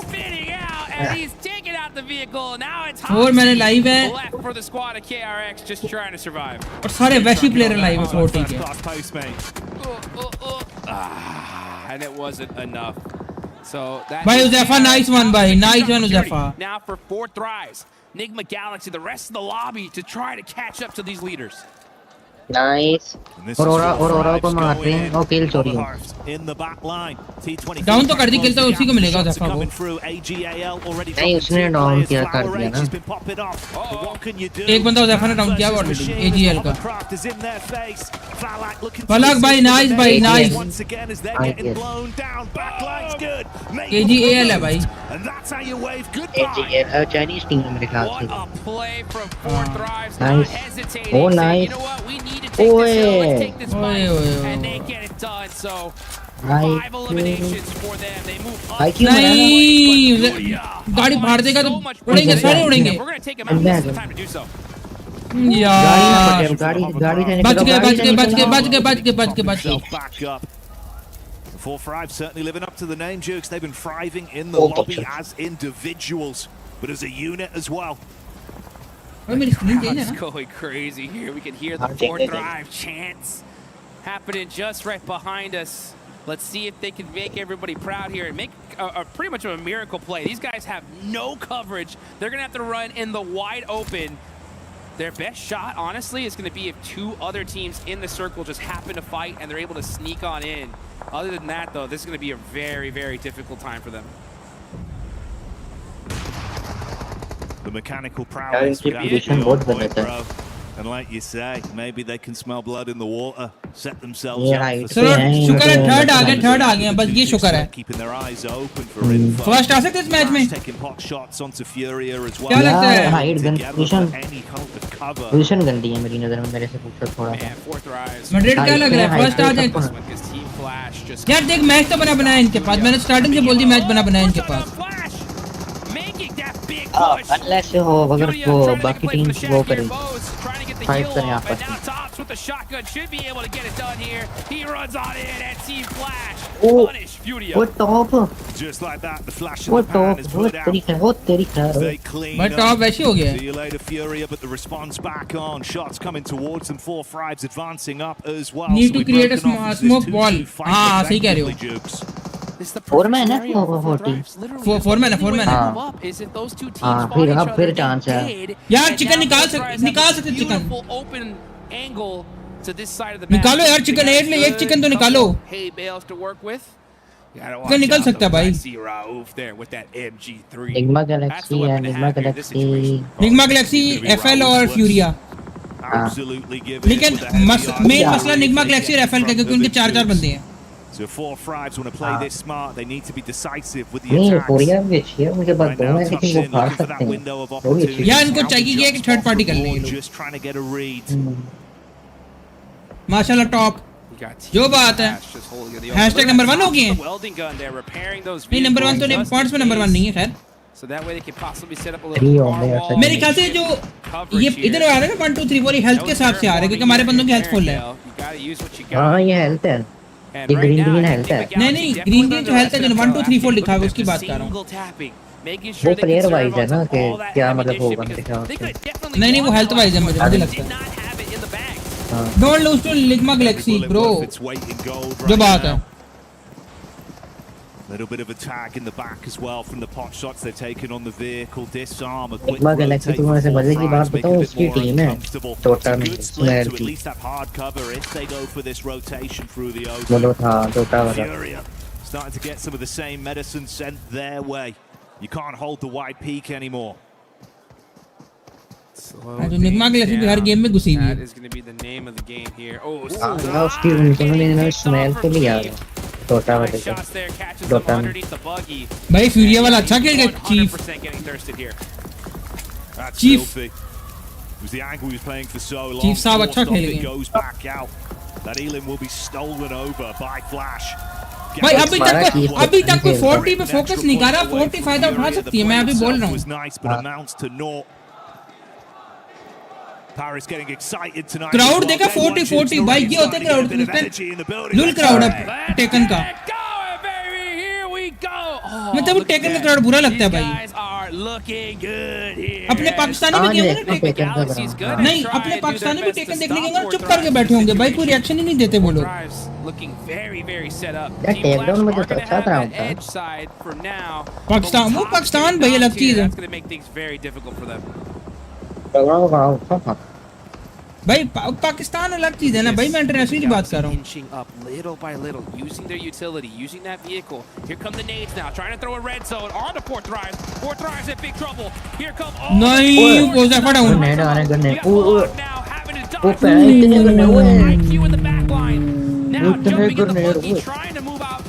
spinning out and he's taking out the vehicle. Now it's और मैंने live है. left for the squad of KRX just trying to survive. और सारे वैशी player live है 40 के. And it wasn't enough. So that भाई Uzefa nice one भाई. Nice one Uzefa. Now for 4 thrives. Nigma Galaxy, the rest of the lobby to try to catch up to these leaders. Nice. Aurora को मारते हैं और किल चोरी हो. Down तो कर दी, किल तो उसी को मिलेगा Uzefa को. नहीं उसने डाउन किया कर दिया ना. एक बंदा Uzefa ने डाउन किया ऑलरेडी AGL का. पलक भाई नाइस भाई नाइस. AGL है भाई. AGL चाइनीज टीम मेरे ख्याल से. नाइस. ओ नाइस. ओए And they get it done. So 5 eliminations for them. They move up. नहीं गाड़ी फाड़ देगा तो उड़ेंगे सारे उड़ेंगे. We're going to take him out. This is the time to do so. यार गाड़ी बच गए. Back up. 4-5 certainly living up to the name, Jukes. They've been thriving in the lobby as individuals, but as a unit as well. It's going crazy here. We can hear the 4 Thrive chants happening just right behind us. Let's see if they can make everybody proud here and make a pretty much of a miracle play. These guys have no coverage. They're going to have to run in the wide open. Their best shot, honestly, is going to be if 2 other teams in the circle just happen to fight and they're able to sneak on in. Other than that, though, this is going to be a very, very difficult time for them. The mechanical prowess, bro. And like you say, maybe they can smell blood in the water, set themselves up. चलो शुक्र है third आ गए बस ये शुक्र है. Keeping their eyes open for info. First आ सकते इस मैच में. Taking pot shots onto Furia as well. क्या लगता है? हाइड गन पोजीशन गंदी है मेरी नजर में. मेरे से पूछो थोड़ा. मैड्रिड क्या लग रहा है फर्स्ट आ जाए. यार देख मैच तो बना है इनके पास. मैंने स्टार्टिंग से बोल दी मैच बना है इनके पास. अनलेस हो अगर वो बाकी टीम वो करें फाइट करें आपस में. with the shotgun should be able to get it done here. He runs on in and sees Flash punish Furia. What top? Just like that, the flash in the pan is put out. They clean up. top ऐसे हो गया. See you later, Furia, but the response back on. Shots coming towards them. 4-5s advancing up as well. Need to create a smoke wall. हाँ सही कह रहे हो. Foreman है 40. Foreman है. फिर चांस है. यार चिकन निकाल सकते chicken. Angle to this side of the map. निकालो यार चिकन. एक चिकन तो निकालो. Hay bales to work with. Chicken निकल सकता है भाई. निग्मा गैलेक्सी है. निग्मा गैलेक्सी FL और फ्यूरिया. लेकिन मेन मसला निग्मा गैलेक्सी और FL का क्योंकि उनके 4 बंदे हैं. So 4-5s want to play this smart. They need to be decisive with the attacks. नहीं पूरिया भी अच्छी है. उनके पास दोनों है लेकिन वो फाड़ सकते हैं. यार इनको चाहिए कि थर्ड पार्टी कर लें. Just trying to get a read. माशाल्लाह टॉप. जो बात है. हैशटैग नंबर 1 हो गए हैं. नहीं नंबर 1 तो नहीं. पॉइंट्स में नंबर 1 नहीं है खैर. So that way they can possibly set up a little. मेरे ख्याल से जो ये इधर आ रहे हैं ना 1 2 3 4 हेल्थ के हिसाब से आ रहे हैं क्योंकि हमारे बंदों की हेल्थ फुल है. हां ये हेल्थ है. ये ग्रीन हेल्थ है. नहीं ग्रीन जो हेल्थ है जो 1 2 3 4 लिखा है उसकी बात कर रहा हूं. वो प्लेयर वाइज है ना कि क्या मतलब होगा दिखा. नहीं वो हेल्थ वाइज है मुझे लगता है. Don't lose to Nigma Galaxy bro. जो बात है. Little bit of a tag in the back as well from the pot shots they're taking on the vehicle. Disarm a quick Nigma Galaxy तुम्हारे से बदले की बात बताओ. उसकी टीम है टोटा में smell to at least have hard cover if they go for this rotation through the open. बोलो था टोटा वाला. Starting to get some of the same medicine sent their way. You can't hold the wide peak anymore. जो Nyingma Galaxy भी हर game में घुसी हुई है. That is going to be the name of the game here. हां उसकी उन्होंने smell तो लिया टोटा वाले को. टोटा में भाई फ्यूरिया वाला अच्छा खेल गया chief. It was the angle he was playing for so long. Chief साहब अच्छा खेल It गए goes back out. That Elim will be stolen over by Flash. भाई अभी तक कोई 40 पे फोकस नहीं कर रहा, 40 फायदा उठा सकती है, मैं अभी बोल रहा हूँ। Paris getting excited tonight. Crowd देखा 40 भाई, ये होता है क्राउड, लुल क्राउड है टेकन का। मतलब वो टेकन का क्राउड बुरा लगता है भाई। अपने पाकिस्तानी भी गेम ना टेकन, नहीं अपने पाकिस्तानी भी टेकन देखने के बाद चुप करके बैठे होंगे भाई, कोई रिएक्शन ही नहीं देते वो लोग। टेकडाउन मुझे तो अच्छा था। पाकिस्तान वो पाकिस्तान भाई अलग चीज है भाई, पाकिस्तान अलग चीज है ना भाई, मैं इंटरनेशनल की बात कर रहा हूँ। Little by little, using their utility, using that vehicle. Here come the nades now, trying to throw a red zone on the Fourth Thrives. Fourth Thrives in big trouble. Here come all नहीं वो जा पड़ा हूँ। नेड आ रहा है गन्ने। now having to वो dodge. पे इतने गन्ने वो है। IQ in the back line. Now jumping in the buggy, trying to move out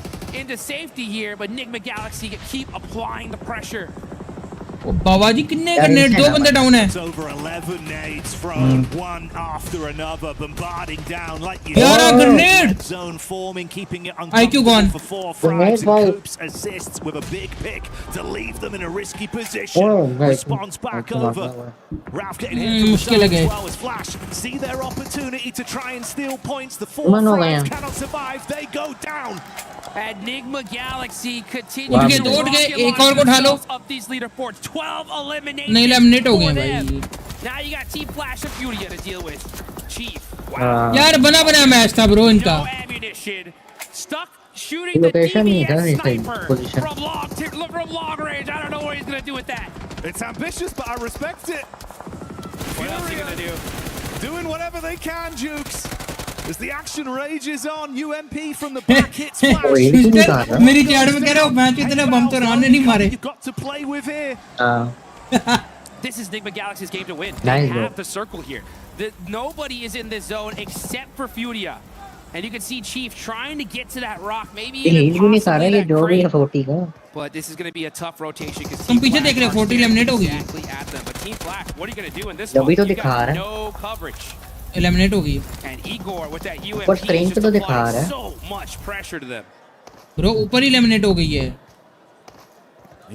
into safety here, but Enigma Galaxy keep applying the pressure. बाबाजी कितने नेट, 2 बंदे डाउन है। Over 11 nades thrown one after another, bombarding down like you यार grenade zone forming, keeping it IQ gone for 4 frags, and Coops assists with a big pick to leave them in a risky position. Responds back over. Ralph getting hit from the side as well as Flash see their opportunity to try and steal points. The 4 frags cannot survive, they go down. Enigma Galaxy continues to rocket up these leaderboards. 12 eliminations. नहीं eliminate हो गए भाई। Now you got Team Flash and Furia to deal with. Chief. यार बना match था bro इनका। No ammunition. Stuck shooting the DBS sniper from long range. I don't know what he's gonna do with that. It's ambitious, but I respect it. What else are you gonna do? Doing whatever they can, Jukes. As the action rages on, UMP from the back hits Flash. मेरी chat में कह रहा हूँ match इतने बम तो रान ने नहीं मारे। You've got to play with here. This is Enigma Galaxy's game to win. Nice, they have the circle here. Nobody is in this zone except for Furia. And you can see Chief trying to get to that rock, maybe even possibly that crate. But this is going to be a tough rotation because Team Flash are exactly at them. But Team Flash, what are you going to do in this one? You got no coverage. Eliminate हो गई। And Igor with that UMP just applied so much pressure to them. Bro ऊपर ही eliminate हो गई है।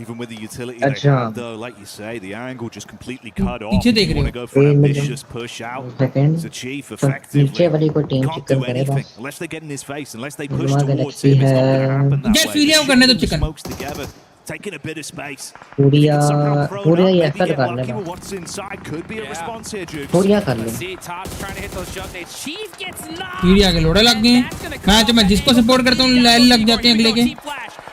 Even with the utility they have, though, like you say, the angle just completely cut off. पीछे देख You रहे want to go for an ambitious push out. It's a Chief effectively can't do anything unless they get in his face, unless they push towards him. It's not going to happen that way. Smokes together, taking a bit of space. पूरिया ये ऐसा कर Lucky लेना। with what's inside could be a response here, Juke. पूरिया कर ले। See, Todd's trying to hit those jump nades. Chief gets knocked. पूरिया के लोड़े लग गए। मैच में जिसको सपोर्ट करता हूँ लग जाते हैं अगले के।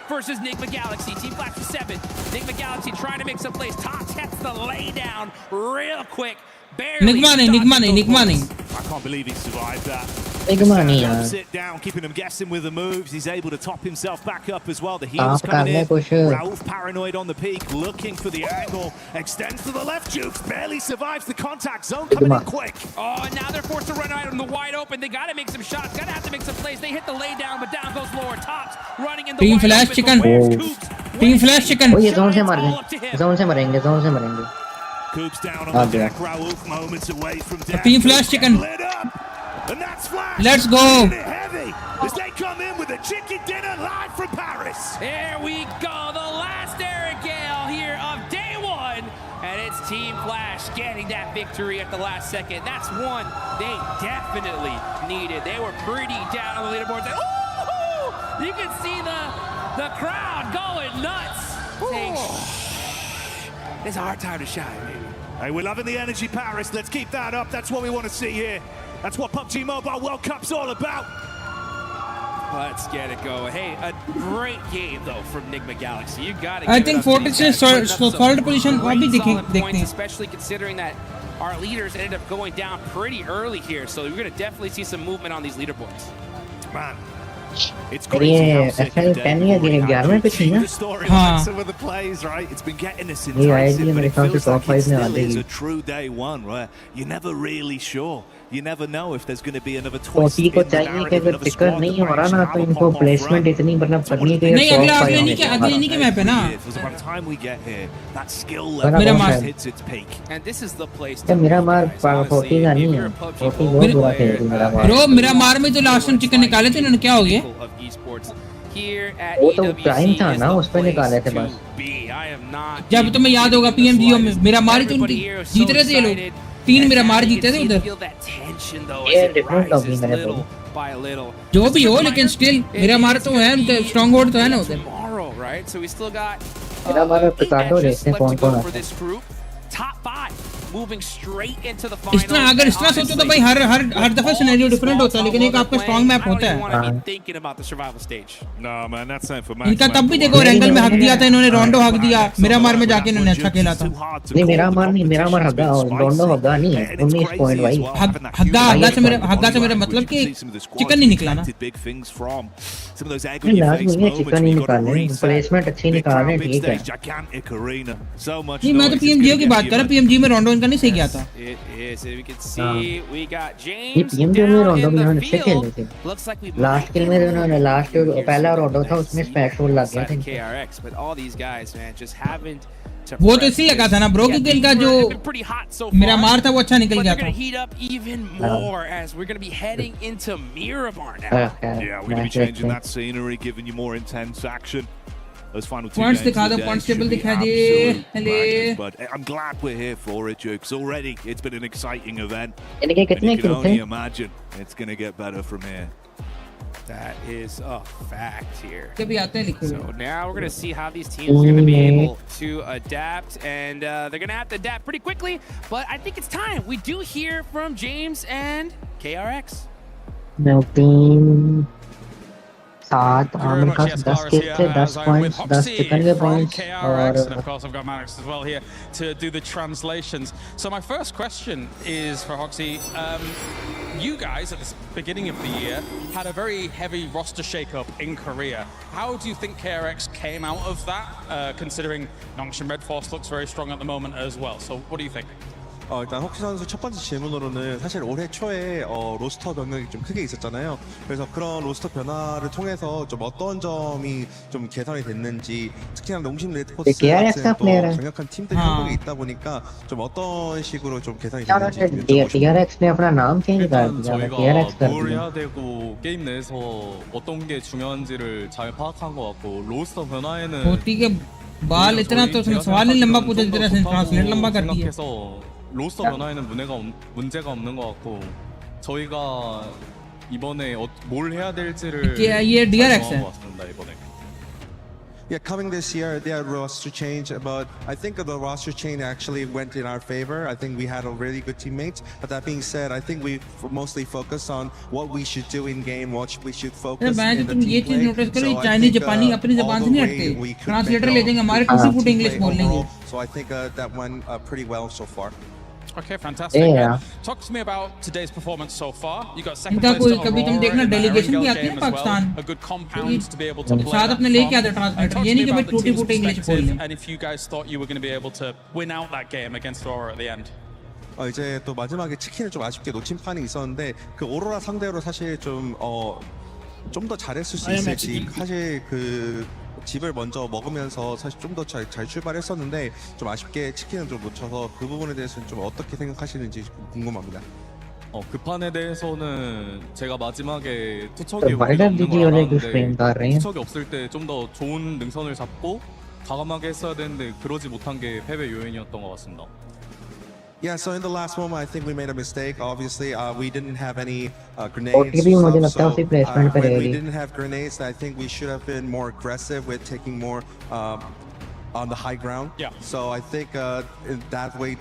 Versus Enigma Galaxy. Team Flash for 7. Enigma Galaxy trying to make some plays. Tots gets the lay down real quick. Enigma नहीं। I can't believe he survived that. Enigma नहीं यार। Sit down, keeping him guessing with the moves. He's able to top himself back up as well. The heals coming in. Rauf paranoid on the peak, looking for the angle. Extends to the left. Jukes barely survives the contact zone coming in quick. Oh, and now they're forced to run out in the wide open. They got to make some shots. Got to have to make some plays. They hit the lay down, but down goes Lord. Tops running in the Team wide Flash open. chicken. Team Flash chicken. ओ ये zone से मारेंगे। Zone से मरेंगे। Coops down on the deck. Rauf moments away from death. Team Flash chicken. And that's Flash. Let's go. Heavy as they come in with a chicken dinner live from Paris. Here we go. The last Eric Gale here of day one. And it's Team Flash getting that victory at the last second. That's one they definitely needed. They were pretty down on the leaderboard. Ooh, you can see the crowd going nuts. Saying, it's our time to shine, baby. Hey, we're loving the energy, Paris. Let's keep that up. That's what we want to see here. That's what PUBG Mobile World Cup's all about. Let's get it going. Hey, a great game though from Enigma Galaxy. You got to. I think Fortis is solid position. अभी देखते हैं. Especially considering that our leaders ended up going down pretty early here, so you're going to definitely see some movement on these leaderboards. Man. It's crazy how sick the story some of the plays, right? It's been getting us in transit, but it feels like it's still is a true day one where you're never really sure. you never know if there's going to be another twist OT in को the चाहिए कि narrative, अगर another टिकर squad नहीं that हो रहा managed ना to तो have a इनको pop-off प्लेसमेंट run. इतनी मतलब करनी चाहिए नहीं अगले नहीं के मैप है ना So by the time we get here, that skill level मेरा just मार hits its peak. And this is the place तो to मेरा be, मार guys. Honestly, 40 का if नहीं you're है a PUBG 40 mobile बहुत बुरा player, खेल रही मेरा मार ब्रो मेरा मार में तो लास्ट टाइम चिकन निकाले थे इन्होंने क्या हो गया of esports here at वो तो EWC टाइम था is ना the उस पे निकाले थे place बस to be. I am not जब तुम्हें याद होगा पीएमजीओ में मेरा मार तो Everybody here is so जीत रहे थे ये लोग excited. 3 मेरा And मार now you जीते can थे see- उधर feel that tension though ये as it different होगी rises मेरे little को by little. जो Just भी a हो reminder, लेकिन स्टिल it मेरा मार is तो gonna है be स्ट्रॉन्ग होल्ड तो है ना उधर tomorrow, right? So we still got मेरा मार 8 पिकाटो matches देखते हैं left कौन to go कौन for आता है this group. Top 5 moving straight into the finals. इतना अगर इतना सोचो तो भाई हर दफा सिनेरियो डिफरेंट होता है लेकिन एक आपका स्ट्रॉन्ग मैप होता है Thinking about the survival stage. No, man, that's something for इनका तब भी देखो रैंगल में हक दिया था इन्होंने रोंडो हक दिया मेरा मार में जाके इन्होंने अच्छा खेला था नहीं मेरा मार नहीं मेरा मार हग्गा रोंडो हग्गा नहीं है 19 पॉइंट भाई हग्गा से मेरा मतलब कि चिकन नहीं निकला ना नहीं लास्ट में चिकन नहीं निकाले प्लेसमेंट अच्छी निकाल रहे हैं ठीक है नहीं मैं तो पीएमजीओ की बात कर रहा पीएमजी में रोंडो इनका नहीं सही गया था It is. We can see we got ये James पीएमजीओ में down रोंडो in में the उन्होंने अच्छे खेले field. थे Looks like we लास्ट किल में उन्होंने लास्ट पहला रोंडो था उसमें स्पेशल लग गया था KRX, but all these guys, man, just haven't. वो तो इसलिए लगा था ना ब्रो क्योंकि इनका जो मेरा मार था वो अच्छा निकल गया था Heat up even more as we're going to be heading into Miramar now. Yeah, we're going to be changing that scenery, giving you more intense action. Those final two Points games दिखा of दो the day points should table be दिखा दे absolute हेले practice, but I'm glad we're here for it, Jukes. Already, it's been an exciting event. इनके And कितने you can kill only थे imagine it's going to get better from here. That is a fact here. जब आते हैं लिखो So now we're going to see how these teams are going to be able to adapt, and they're going to have to adapt pretty quickly, but I think it's time. We do hear from James and KRX. मैं 3 7 आमिर का 10 किल थे 10 points 10 chicken के points और and of course I've got Maddox as well here to do the translations. So my first question is for Hoxie. You guys at the beginning of the year had a very heavy roster shake-up in Korea. How do you think KRX came out of that, considering Nongshin Red Force looks very strong at the moment as well? So what do you think? 일단 헉시 선수 첫 번째 질문으로는 사실 올해 초에 로스터 변경이 좀 크게 있었잖아요. 그래서 그런 로스터 변화를 통해서 좀 어떤 점이 좀 개선이 됐는지 특히나 농심 레드포스 같은 또 강력한 팀들이 한국에 있다 보니까 좀 어떤 식으로 좀 개선이 됐는지 좀 여쭤보고 싶습니다. DRX ने अपना नाम change कर दिया DRX कर 뭘 दिया 해야 되고 게임 내에서 어떤 게 중요한지를 잘 파악한 것 같고 로스터 변화에는 होती के बाल इतना तो उसने सवाल नहीं लंबा पूछा जितना इसने ट्रांसलेट लंबा कर दिया 로스터 변화에는 문제가 없는 것 같고 저희가 이번에 뭘 해야 될지를 ये DRX है 같습니다 이번에. Yeah, coming this year, they had roster change, but I think the roster change actually went in our favor. I think we had a really good teammates. But that being said, I think we mostly focused on what we should do in game, what we should focus in the ये चीज notice करो Chinese जापानी अपनी जुबान से नहीं हटते translator ले जाएंगे हमारे टूटी-फूटी इंग्लिश बोल लेंगे So I think that went pretty well so far. Okay, fantastic. Yeah. Talk to me about today's performance so far. You got second इनका place कोई to कभी तुम Aurora देखना in the डेलीगेशन भी Aerial आती है game as well. Pakistan A good compound to be able to play साथ that अपने लेके आते from. ट्रांसलेटर Talk ये to नहीं me कि भाई about the team's टूटी-फूटी इंग्लिश बोल perspective, लें and if you guys thought you were going to be able to win out that game against Aurora at the end. 이제 또 마지막에 치킨을 좀 아쉽게 놓친 판이 있었는데 그 오로라 상대로 사실 좀 더 잘했을 수 있을지 사실 그 집을 먼저 먹으면서 사실 좀 더 잘 출발했었는데 좀 아쉽게 치킨을 좀 놓쳐서 그 부분에 대해서는 좀 어떻게 생각하시는지 궁금합니다. 그 판에 대해서는 제가 마지막에 투척이 wider 없는 video 걸 वाले जो stream कर रहे 알았는데 हैं 투척이 없을 때 좀 더 좋은 능선을 잡고 과감하게 했어야 되는데 그러지 못한 게 패배 요인이었던 것 같습니다. Yeah, so in the last moment, I think we made a mistake. Obviously, we didn't have any grenades. भी मुझे लगता है उसी प्लेसमेंट पे When we रहेगी didn't have grenades, I think we should have been more aggressive with taking more on the high ground. Yeah. So I think in that way,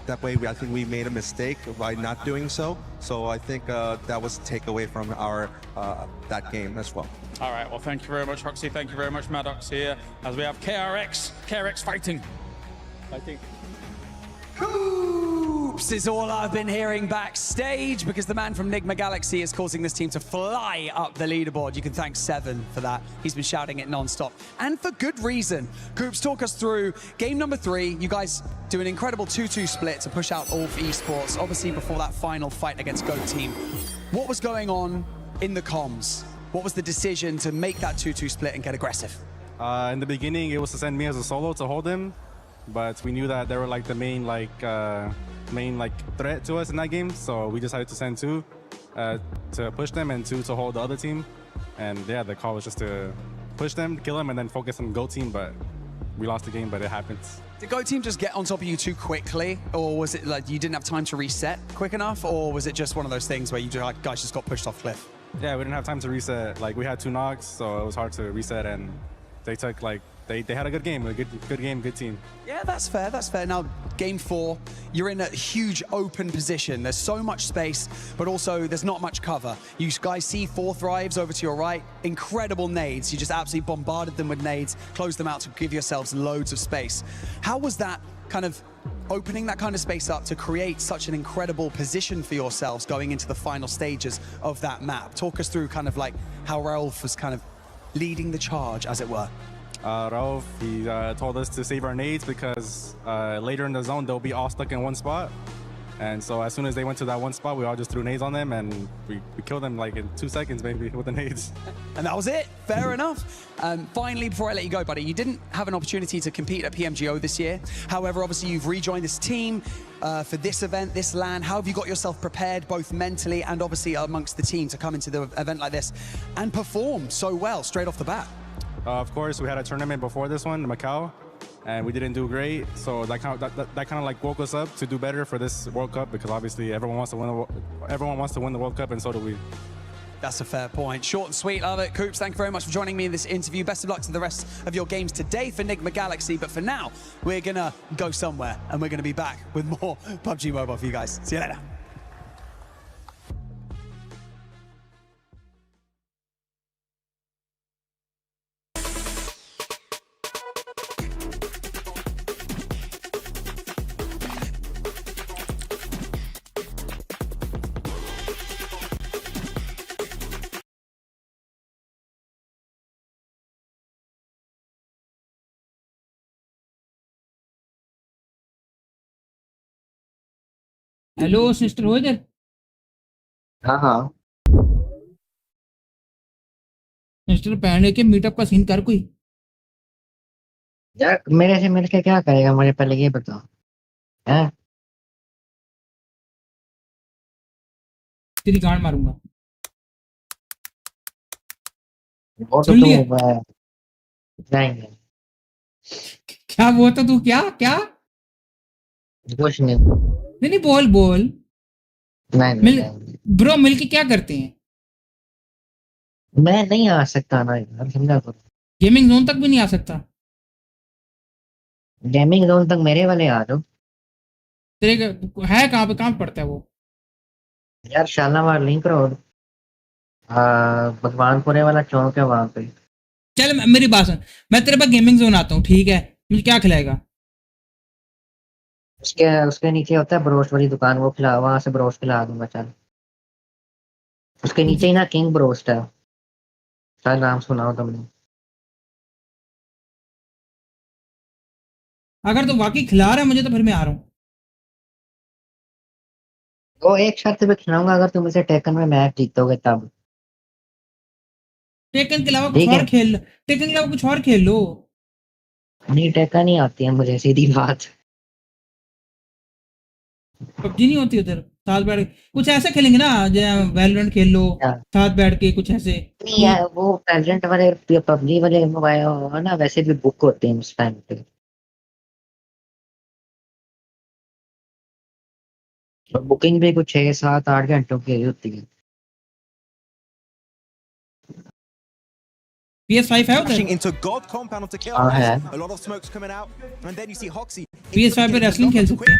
I think we made a mistake by not doing so. So I think that was a takeaway from our that game as well. All right, well, thank you very much, Hoxie. Thank you very much, Maddox here, as we have KRX fighting. Cool. Oops is all I've been hearing backstage, because the man from Nigma Galaxy is causing this team to fly up the leaderboard. You can thank Seven for that. He's been shouting it non-stop, and for good reason. Groups, talk us through game number 3. You guys do an incredible 2-2 split to push out Ulf Esports, obviously before that final fight against GOAT Team. What was going on in the comms? What was the decision to make that 2-2 split and get aggressive? In the beginning, it was to send me as a solo to hold him, but we knew that they were like the main threat to us in that game, so we decided to send 2 to push them and 2 to hold the other team. And yeah, the call was just to push them, kill them, and then focus on GOAT Team. But we lost the game, but it happens. Did GOAT Team just get on top of you too quickly, or was it like you didn't have time to reset quick enough, or was it just one of those things where you guys just got pushed off cliff? Yeah, we didn't have time to reset. Like, we had 2 knocks, so it was hard to reset, and they took like they had a good game, good game, good team. Yeah, that's fair, that's fair. Now, game 4, you're in a huge open position. There's so much space, but also there's not much cover. You guys see 4 Thrives over to your right, incredible nades. You just absolutely bombarded them with nades, closed them out to give yourselves loads of space. How was that kind of opening that kind of space up to create such an incredible position for yourselves going into the final stages of that map? Talk us through kind of like how Raouf was kind of leading the charge, as it were. Raouf, he told us to save our nades because later in the zone, they'll be all stuck in one spot. And so as soon as they went to that one spot, we all just threw nades on them, and we killed them like in 2 seconds, maybe, with the nades. And that was it. Fair enough. Finally, before I let you go, buddy, you didn't have an opportunity to compete at PMGO this year. However, obviously, you've rejoined this team for this event, this LAN. How have you got yourself prepared, both mentally and obviously amongst the team, to come into the event like this and perform so well straight off the bat? Of course, we had a tournament before this one in Macau, and we didn't do great. So that kind of like woke us up to do better for this World Cup, because obviously everyone wants to win the World Cup, and so do we. That's a fair point. Short and sweet, love it. Coops, thank you very much for joining me in this interview. Best of luck to the rest of your games today for Nigma Galaxy. But for now, we're gonna go somewhere, and we're gonna be back with more PUBG Mobile for you guys. See you later. Hello sister हो इधर? हाँ हाँ sister पहले के meetup का scene कर कोई। यार मेरे से मिलके क्या करेगा, मुझे पहले ये बताओ। हैं? तेरी गांड मारूंगा। वो तो सुन लिया? नहीं क्या वो तो तू क्या क्या? कुछ नहीं। नहीं बोल बोल। नहीं ब्रो मिलके क्या करते हैं? मैं नहीं आ सकता ना यार, समझा करो। गेमिंग जोन तक भी नहीं आ सकता। गेमिंग जोन तक मेरे वाले आ जाओ। तेरे है कहाँ पे, कहाँ पड़ता है वो? यार शालामार लिंक रोड, भगवानपुरे वाला चौक है वहां पे। चल मेरी बात सुन, मैं तेरे पास गेमिंग जोन आता हूँ, ठीक है? मुझे क्या खिलाएगा? उसके नीचे होता है ब्रोस्ट वाली दुकान, वो खिला, वहां से ब्रोस्ट खिला दूंगा। चल उसके नीचे ही ना किंग ब्रोस्ट है, शायद नाम सुना हो तुमने। अगर तू वाकई खिला रहा है मुझे तो फिर मैं आ रहा हूँ। वो एक शर्त पे खिलाऊंगा, अगर तुम इसे टेकन में मैच जीतोगे तब। टेकन के अलावा कुछ और खेल, टेकन के अलावा कुछ और खेल लो। नहीं टेकन नहीं आती है मुझे, सीधी बात। पबजी नहीं होती उधर साथ बैठ के? कुछ ऐसे खेलेंगे ना, वैलोरेंट खेल लो साथ बैठ के, कुछ ऐसे। नहीं यार वो वैलोरेंट वाले पबजी वाले मोबाइल ना वैसे भी बुक होते हैं उस टाइम पे, और बुकिंग भी कुछ 6, 7, 8 घंटों की होती है। PS5 है उधर? into God compound onto kill. है। A lot of smokes coming out, and then you see Hoxie. PS5 पे रेसलिंग खेल सकते हैं।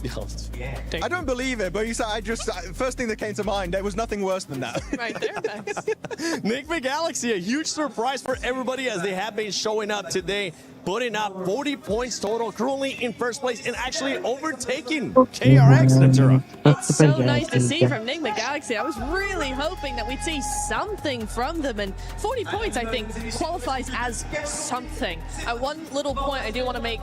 I don't believe it, but you said first thing that came to mind, there was nothing worse than that. Right there, Max. Nick McGalaxy, a huge surprise for everybody as they have been showing up today. putting up 40 points total, currently in first place and actually overtaking KRX, Natura. It's so nice to see from Nigma Galaxy. I was really hoping that we'd see something from them, and 40 points, I think, qualifies as something. One little point I do want to make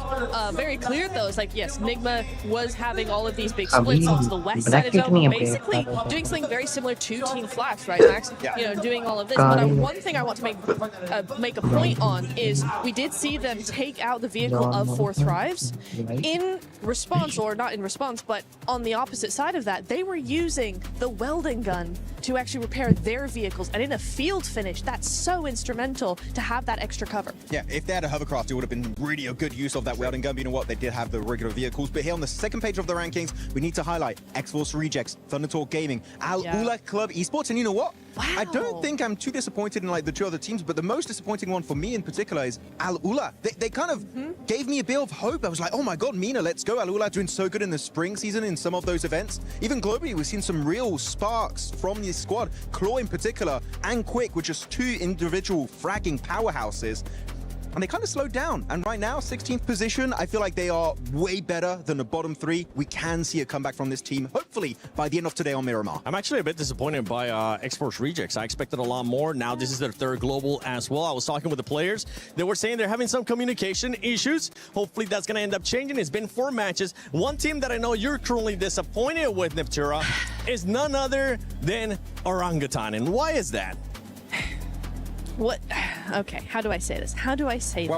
very clear, though, is like, yes, Nigma was having all of these big splits onto the west side of zone, basically doing something very similar to Team Flash, right, Max? You know, doing all of this. But one thing I want to make a point on is we did see them take out the vehicle of 4 Thrives. In response, or not in response, but on the opposite side of that, they were using the welding gun to actually repair their vehicles. And in a field finish, that's so instrumental to have that extra cover. Yeah, if they had a hovercraft, it would have been really a good use of that welding gun. But you know what? They did have the regular vehicles. But here on the second page of the rankings, we need to highlight X-Force Rejects, Thundertalk Gaming, Al Ula Club Esports. And you know what? Wow. I don't think I'm too disappointed in like the 2 other teams, but the most disappointing one for me in particular is Al Ula. They kind of gave me a bit of hope. I was like, oh my God, Mina, let's go. Al Ula doing so good in the spring season in some of those events. Even globally, we've seen some real sparks from this squad. Claw in particular and Quick were just 2 individual fragging powerhouses. And they kind of slowed down. And right now, 16th position, I feel like they are way better than the bottom 3. We can see a comeback from this team, hopefully, by the end of today on Miramar. I'm actually a bit disappointed by X-Force Rejects. I expected a lot more. Now this is their 3rd global as well. I was talking with the players. They were saying they're having some communication issues. Hopefully that's going to end up changing. It's been 4 matches. One team that I know you're currently disappointed with, Neptura, is none other than Orangutan. And why is that? What? Okay, how do I say this? How do I say this?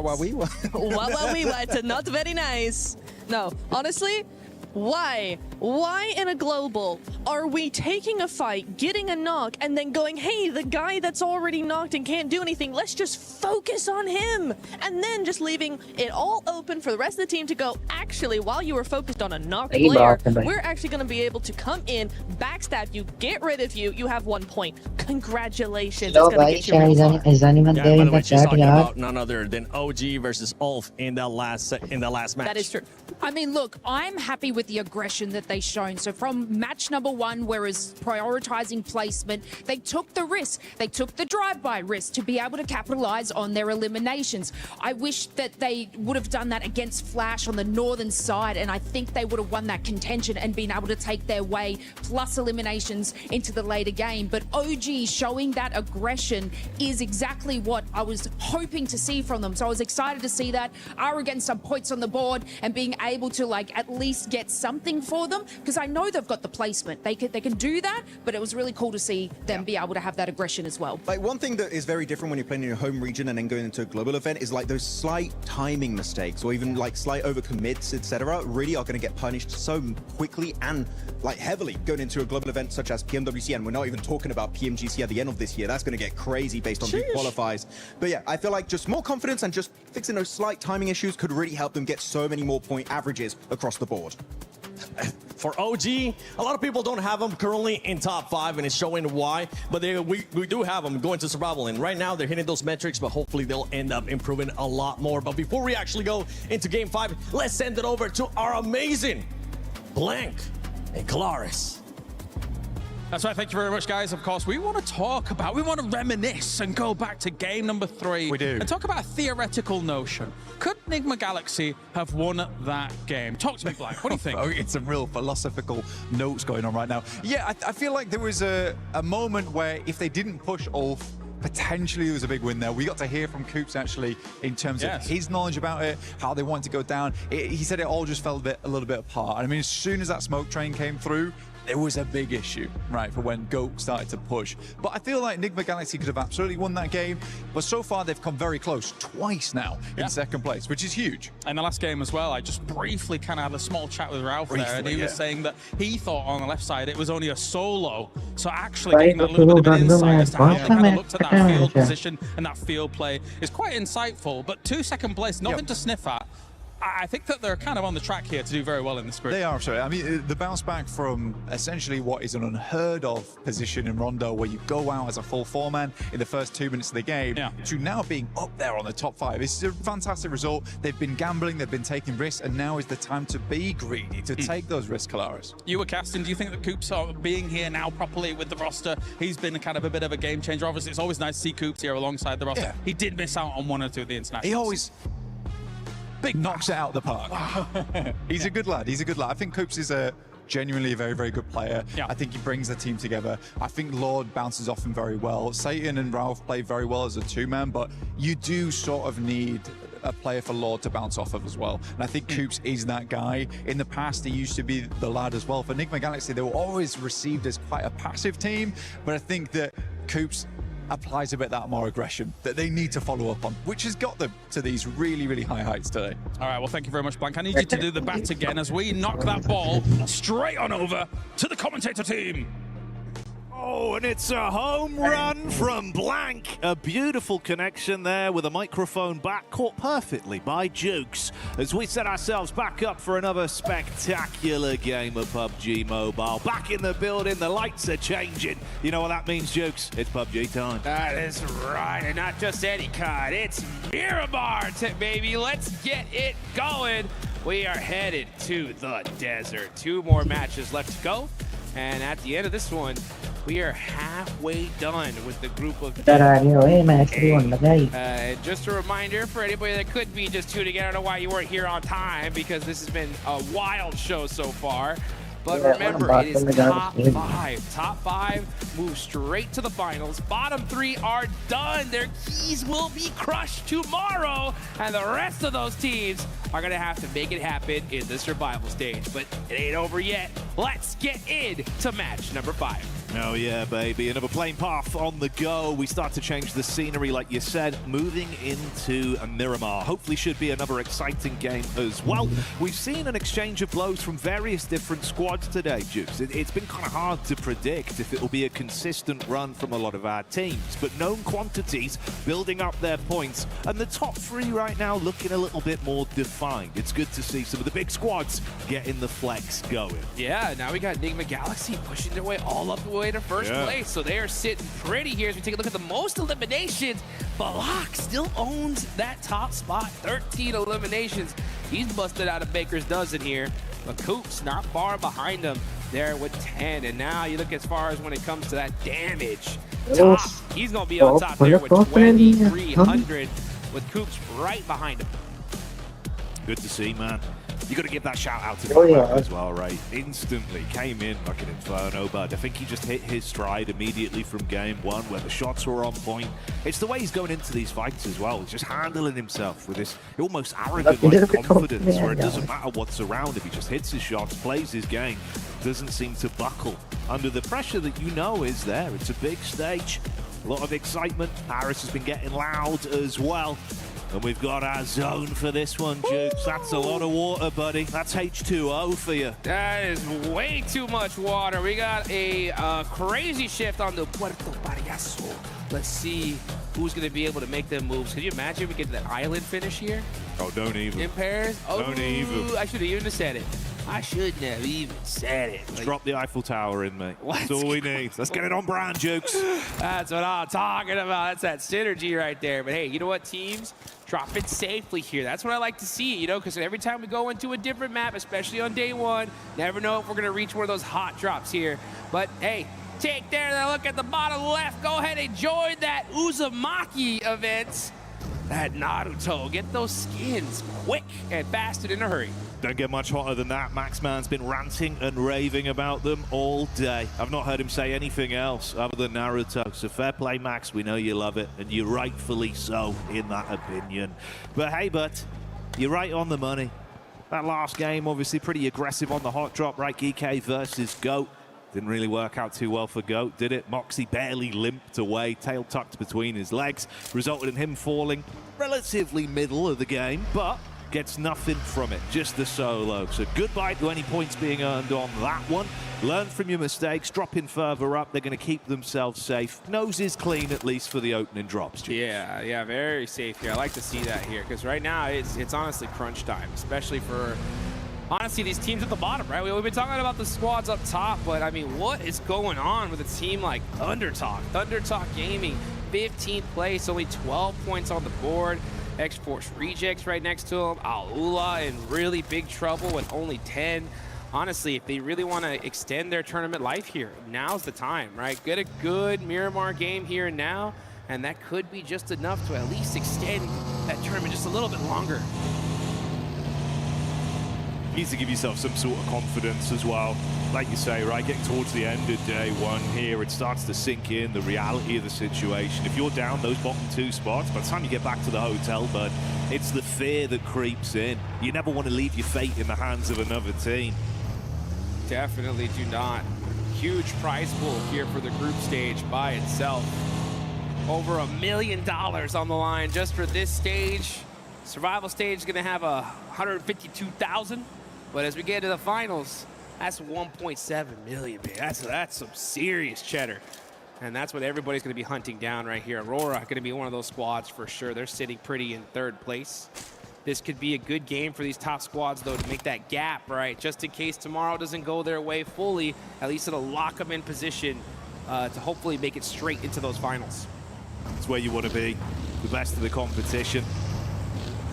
It's not very nice. No, honestly, why? Why in a global are we taking a fight, getting a knock, and then going, hey, the guy that's already knocked and can't do anything, let's just focus on him. And then just leaving it all open for the rest of the team to go, actually, while you were focused on a knocked player, we're actually going to be able to come in, backstab you, get rid of you. You have 1 point. Congratulations. Hello, guys. Is anyone there in the chat? About none other than OG versus Ulf in the last match. That is true. I mean, look, I'm happy with the aggression that they've shown. So from match number 1, whereas prioritizing placement, they took the risk. They took the drive-by risk to be able to capitalize on their eliminations. I wish that they would have done that against Flash on the northern side, and I think they would have won that contention and been able to take their way plus eliminations into the later game. But OG showing that aggression is exactly what I was hoping to see from them. So I was excited to see that. Are getting some points on the board and being able to like at least get something for them, because I know they've got the placement. They can do that, but it was really cool to see them be able to have that aggression as well. Like one thing that is very different when you're playing in your home region and then going into a global event is like those slight timing mistakes or even like slight overcommits, etc. really are going to get punished so quickly and like heavily going into a global event such as PMWC, and we're not even talking about PMGC at the end of this year. That's going to get crazy based on who qualifies. But yeah, I feel like just more confidence and just fixing those slight timing issues could really help them get so many more point averages across the board. For OG, a lot of people don't have them currently in top 5, and it's showing why. But we do have them going to survival, and right now they're hitting those metrics, but hopefully they'll end up improving a lot more. But before we actually go into Game 5, let's send it over to our amazing Blank and Claris. That's right, thank you very much, guys. Of course, we want to reminisce and go back to game number 3. We do. And talk about a theoretical notion. Could Nigma Galaxy have won that game? Talk to me, Blank. What do you think? Oh, it's some real philosophical notes going on right now. Yeah, I feel like there was a moment where if they didn't push Ulf, potentially there was a big win there. We got to hear from Coops actually in terms of his knowledge about it, how they wanted to go down. He said it all just fell a little bit apart. And I mean, as soon as that smoke train came through, there was a big issue, right, for when GOAT started to push. But I feel like Nigma Galaxy could have absolutely won that game. But so far, they've come very close, twice now, in second place, which is huge. And the last game as well, I just briefly kind of had a small chat with Ralph there, and he was saying that he thought on the left side it was only a solo. So actually getting a little bit of insight as to how they kind of looked at that field position and that field play is quite insightful. But 2 second place, nothing to sniff at. I think that they're kind of on the track here to do very well in this group. They are, sorry. I mean, the bounce back from essentially what is an unheard of position in Rondo, where you go out as a full 4-man in the first 2 minutes of the game, to now being up there on the top 5. It's a fantastic result. They've been gambling, they've been taking risks, and now is the time to be greedy, to take those risks, Claris. You were casting, do you think that Coops are being here now properly with the roster? He's been kind of a bit of a game changer. Obviously, it's always nice to see Coops here alongside the roster. He did miss out on 1 or 2 of the internationals. knocks it out the park. He's a good lad. He's a good lad. I think Coops is genuinely a very, very good player. Yeah. I think he brings the team together. I think Lord bounces off him very well. Satan and Ralph play very well as a two-man, but you do sort of need a player for Lord to bounce off of as well. And I think Coops is that guy. In the past, he used to be the lad as well. For Enigma Galaxy, they were always received as quite a passive team, but I think that Coops applies a bit that more aggression that they need to follow up on, which has got them to these really, really high heights today. All right, well, thank you very much, Blank. I need you to do the bat again as we knock that ball straight on over to the commentator team. Oh, and it's a home run from Blank. A beautiful connection there with a microphone back, caught perfectly by Jukes as we set ourselves back up for another spectacular game of PUBG Mobile. Back in the building, the lights are changing. You know what that means, Jukes? It's PUBG time. That is right, and not just any kind. It's Miramar, baby. Let's get it going. We are headed to the desert. 2 more matches left to go, and at the end of this one, we are halfway done with the group of just a reminder for anybody that could be just tuning in, I don't know why you weren't here on time, because this has been a wild show so far. But remember, it is top 5. Top 5 move straight to the finals. Bottom 3 are done. Their keys will be crushed tomorrow. And the rest of those teams are going to have to make it happen in the survival stage. But it ain't over yet. Let's get into match number 5. Oh yeah, baby. Another plane path on the go. We start to change the scenery, like you said, moving into Miramar. Hopefully should be another exciting game as well. We've seen an exchange of blows from various different squads today, Jukes. It's been kind of hard to predict if it will be a consistent run from a lot of our teams, but known quantities building up their points, and the top 3 right now looking a little bit more defined. It's good to see some of the big squads getting the flex going. Yeah, now we got Enigma Galaxy pushing their way all up the way to first place, so they are sitting pretty here. As we take a look at the most eliminations, Balak still owns that top spot, 13 eliminations. He's busted out a baker's dozen here, but Coops not far behind him there with 10. And now you look as far as when it comes to that damage, top, he's gonna be on top there with 2,300 with Coops right behind him. Good to see, man. You got to give that shout out to the as well, right? Instantly came in like an inferno, but I think he just hit his stride immediately from game 1 where the shots were on point. It's the way he's going into these fights as well. He's just handling himself with this almost arrogant like, confidence where it doesn't matter what's around him. He just hits his shots, plays his game, doesn't seem to buckle under the pressure that you know is there. It's a big stage, a lot of excitement. Paris has been getting loud as well. And we've got our zone for this one, Jukes. That's a lot of water, buddy. That's H2O for you. That is way too much water. We got a crazy shift on the Puerto Payaso. Let's see who's going to be able to make them moves. Can you imagine we get to that island finish here? Oh, don't even. In Paris? Oh, don't even. I should have even said it. I shouldn't have even said it. Let's drop the Eiffel Tower in, mate. That's all we need. Let's get it on brand, Jukes. That's what I'm talking about. That's that synergy right there. But hey, you know what, teams? Drop it safely here. That's what I like to see, you know, because every time we go into a different map, especially on day 1, never know if we're going to reach one of those hot drops here. But hey, take there that look at the bottom left. Go ahead and join that Uzumaki event. That Naruto. Get those skins quick and fast and in a hurry. Don't get much hotter than that. Maxman's been ranting and raving about them all day. I've not heard him say anything else other than Naruto. So fair play, Max. We know you love it, and you're rightfully so in that opinion. But hey, you're right on the money. That last game, obviously pretty aggressive on the hot drop, right? GK versus GOAT. Didn't really work out too well for GOAT, did it? Moxie barely limped away, tail tucked between his legs. Resulted in him falling relatively middle of the game, but gets nothing from it, just the solo. So goodbye to any points being earned on that one. Learn from your mistakes, drop in further up. They're going to keep themselves safe. Nose is clean, at least for the opening drops. Yeah, very safe here. I like to see that here, because right now it's honestly crunch time, especially for, honestly, these teams at the bottom, right? We've been talking about the squads up top, but I mean, what is going on with a team like ThunderTalk? ThunderTalk Gaming, 15th place, only 12 points on the board. X-Force Rejects right next to him. Aula in really big trouble with only 10. Honestly, if they really want to extend their tournament life here, now's the time, right? Get a good Miramar game here and now, and that could be just enough to at least extend that tournament just a little bit longer. You need to give yourself some sort of confidence as well. Like you say, right, getting towards the end of day one here, it starts to sink in the reality of the situation. If you're down those bottom 2 spots, by the time you get back to the hotel, bud, it's the fear that creeps in. You never want to leave your fate in the hands of another team. Definitely do not. Huge prize pool here for the group stage by itself. Over $1 million on the line just for this stage. Survival stage is going to have 152,000, but as we get to the finals, that's 1.7 million, man. That's some serious cheddar. And that's what everybody's going to be hunting down right here. Aurora going to be one of those squads for sure. They're sitting pretty in 3rd place. This could be a good game for these top squads, though, to make that gap, right? Just in case tomorrow doesn't go their way fully, at least it'll lock them in position to hopefully make it straight into those finals. That's where you want to be, the best of the competition.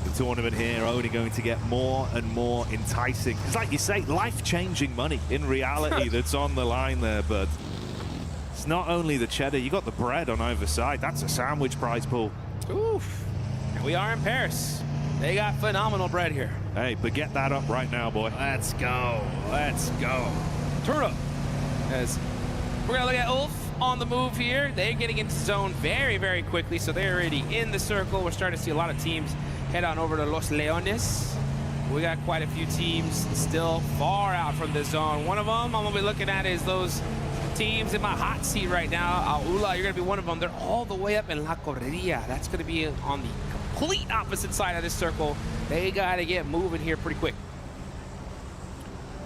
The tournament here only going to get more and more enticing. It's like you say, life-changing money in reality that's on the line there, but it's not only the cheddar, you got the bread on either side. That's a sandwich prize pool. Oof. And we are in Paris. They got phenomenal bread here. Hey, but get that up right now, boy. Let's go. Let's go. Turn up. As we're going to look at Ulf on the move here. They're getting into zone very, very quickly, so they're already in the circle. We're starting to see a lot of teams head on over to Los Leones. We got quite a few teams still far out from the zone. One of them I'm going to be looking at is those teams in my hot seat right now. Aula, you're going to be one of them. They're all the way up in La Correria. That's going to be on the complete opposite side of this circle. They got to get moving here pretty quick.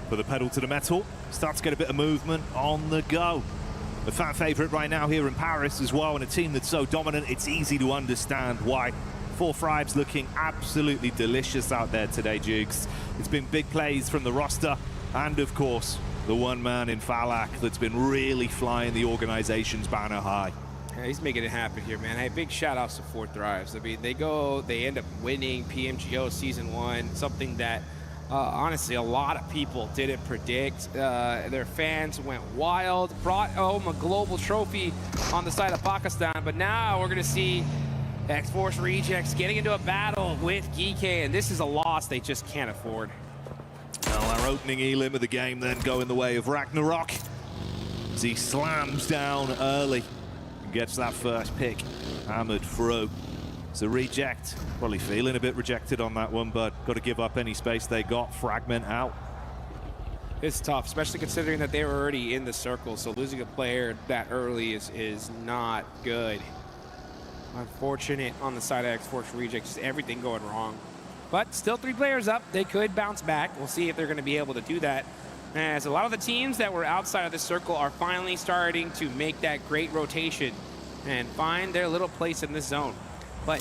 Put the pedal to the metal. Start to get a bit of movement on the go. The fan favorite right now here in Paris as well, and a team that's so dominant, it's easy to understand why. 4Thrives looking absolutely delicious out there today, Jigs. It's been big plays from the roster, and of course, the one man in Falak that's been really flying the organization's banner high. Yeah, he's making it happen here, man. Hey, big shout outs to 4Thrives. I mean, they end up winning PMGO Season 1, something that honestly, a lot of people didn't predict. Their fans went wild, brought home a global trophy on the side of Pakistan, but now we're going to see X-Force Rejects getting into a battle with Geek, and this is a loss they just can't afford. Well, our opening elim of the game then go in the way of Ragnarok as he slams down early and gets that first pick hammered through. So Reject, probably feeling a bit rejected on that one, but got to give up any space they got. Fragment out. It's tough, especially considering that they were already in the circle, so losing a player that early is not good. Unfortunate on the side of X-Force Rejects, just everything going wrong. But still 3 players up. They could bounce back. We'll see if they're going to be able to do that, as a lot of the teams that were outside of the circle are finally starting to make that great rotation and find their little place in this zone. But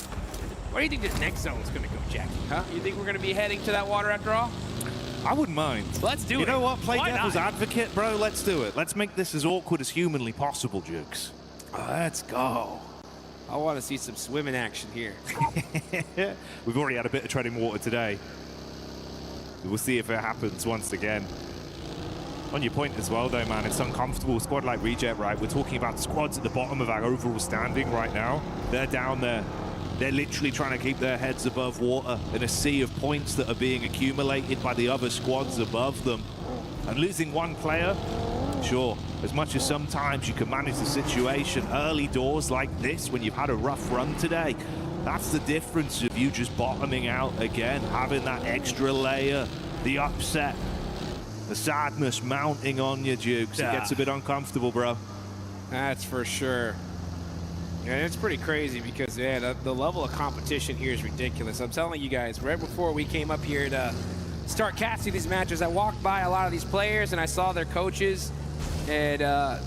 where do you think this next zone is going to go, Jackie? Huh? You think we're going to be heading to that water after all? I wouldn't mind. Let's do it. You know what? Play devil's not? advocate, bro. Let's do it. Let's make this as awkward as humanly possible, Jukes. Let's go. I want to see some swimming action here. We've already had a bit of treading water today. We'll see if it happens once again. On your point as well, though, man, it's uncomfortable. A squad like Reject, right? We're talking about squads at the bottom of our overall standing right now. They're down there. They're literally trying to keep their heads above water in a sea of points that are being accumulated by the other squads above them. And losing one player, sure, as much as sometimes you can manage the situation early doors like this when you've had a rough run today, that's the difference of you just bottoming out again, having that extra layer, the upset, the sadness mounting on you, Dukes. It gets a bit uncomfortable, bro. That's for sure. And it's pretty crazy because, yeah, the level of competition here is ridiculous. I'm telling you guys, right before we came up here to start casting these matches, I walked by a lot of these players and I saw their coaches, and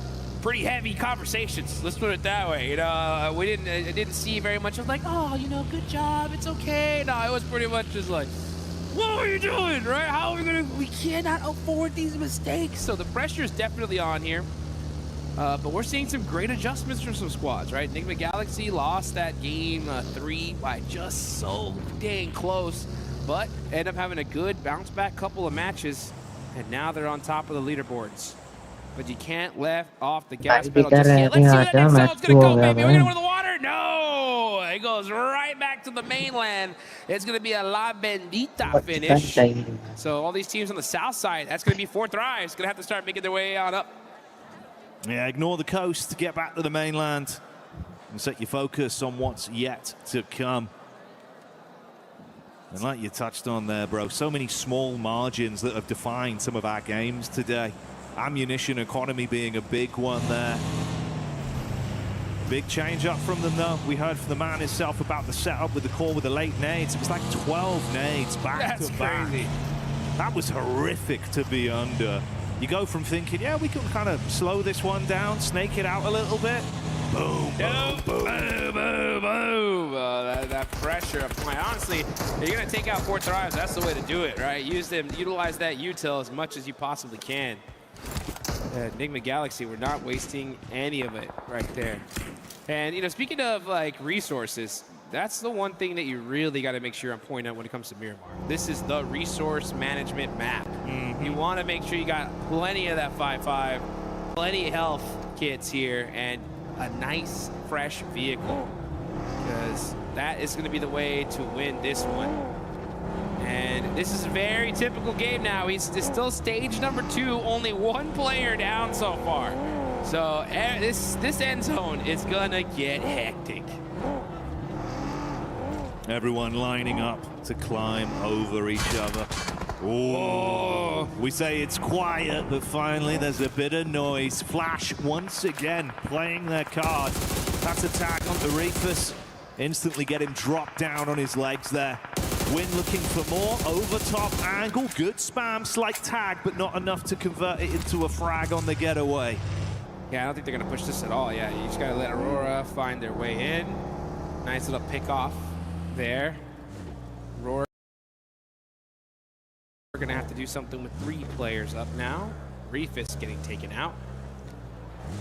pretty heavy conversations. Let's put it that way. You know, I didn't see very much of like, oh, you know, good job, it's okay. No, it was pretty much just like, what are you doing, right? How are we gonna? We cannot afford these mistakes. So the pressure is definitely on here. But we're seeing some great adjustments from some squads, right? Enigma Galaxy lost that game 3 by just so dang close, but end up having a good bounce back couple of matches, and now they're on top of the leaderboards. But you can't let off the gas pedal just yet. Let's see where that next zone's gonna go, baby. We're gonna win the water. No, it goes right back to the mainland. It's going to be a La Bendita finish. So all these teams on the south side, that's going to be 4 Thrives. Going to have to start making their way on up. Yeah, ignore the coast to get back to the mainland and set your focus on what's yet to come. And like you touched on there, bro, so many small margins that have defined some of our games today. Ammunition economy being a big one there. Big change up from them, though. We heard from the man himself about the setup with the call with the late nades. It was like 12 nades back to back. Crazy. That was horrific to be under. You go from thinking, yeah, we can kind of slow this one down, snake it out a little bit. Boom, boom, boom, boom, boom, boom. That pressure applying. Honestly, if you're going to take out 4 Thrives, that's the way to do it, right? Use them, utilize that util as much as you possibly can. Enigma Galaxy, we're not wasting any of it right there. And, you know, speaking of, like, resources, that's the one thing that you really got to make sure I'm pointing out when it comes to Miramar. This is the resource management map. You want to make sure you got plenty of that 5.5, plenty of health kits here, and a nice, fresh vehicle. Because that is going to be the way to win this one. And this is a very typical game now. It's still stage number 2, only 1 player down so far. So this end zone is gonna get hectic. Everyone lining up to climb over each other. Oh, we say it's quiet, but finally there's a bit of noise. Flash once again playing their card. That's a tag onto Reefus. Instantly get him dropped down on his legs there. Win looking for more, over top angle, good spam, slight tag, but not enough to convert it into a frag on the getaway. Yeah, I don't think they're gonna push this at all. Yeah, you just gotta let Aurora find their way in. Nice little pick off there. Aurora, we're gonna have to do something with 3 players up now. Reefus getting taken out.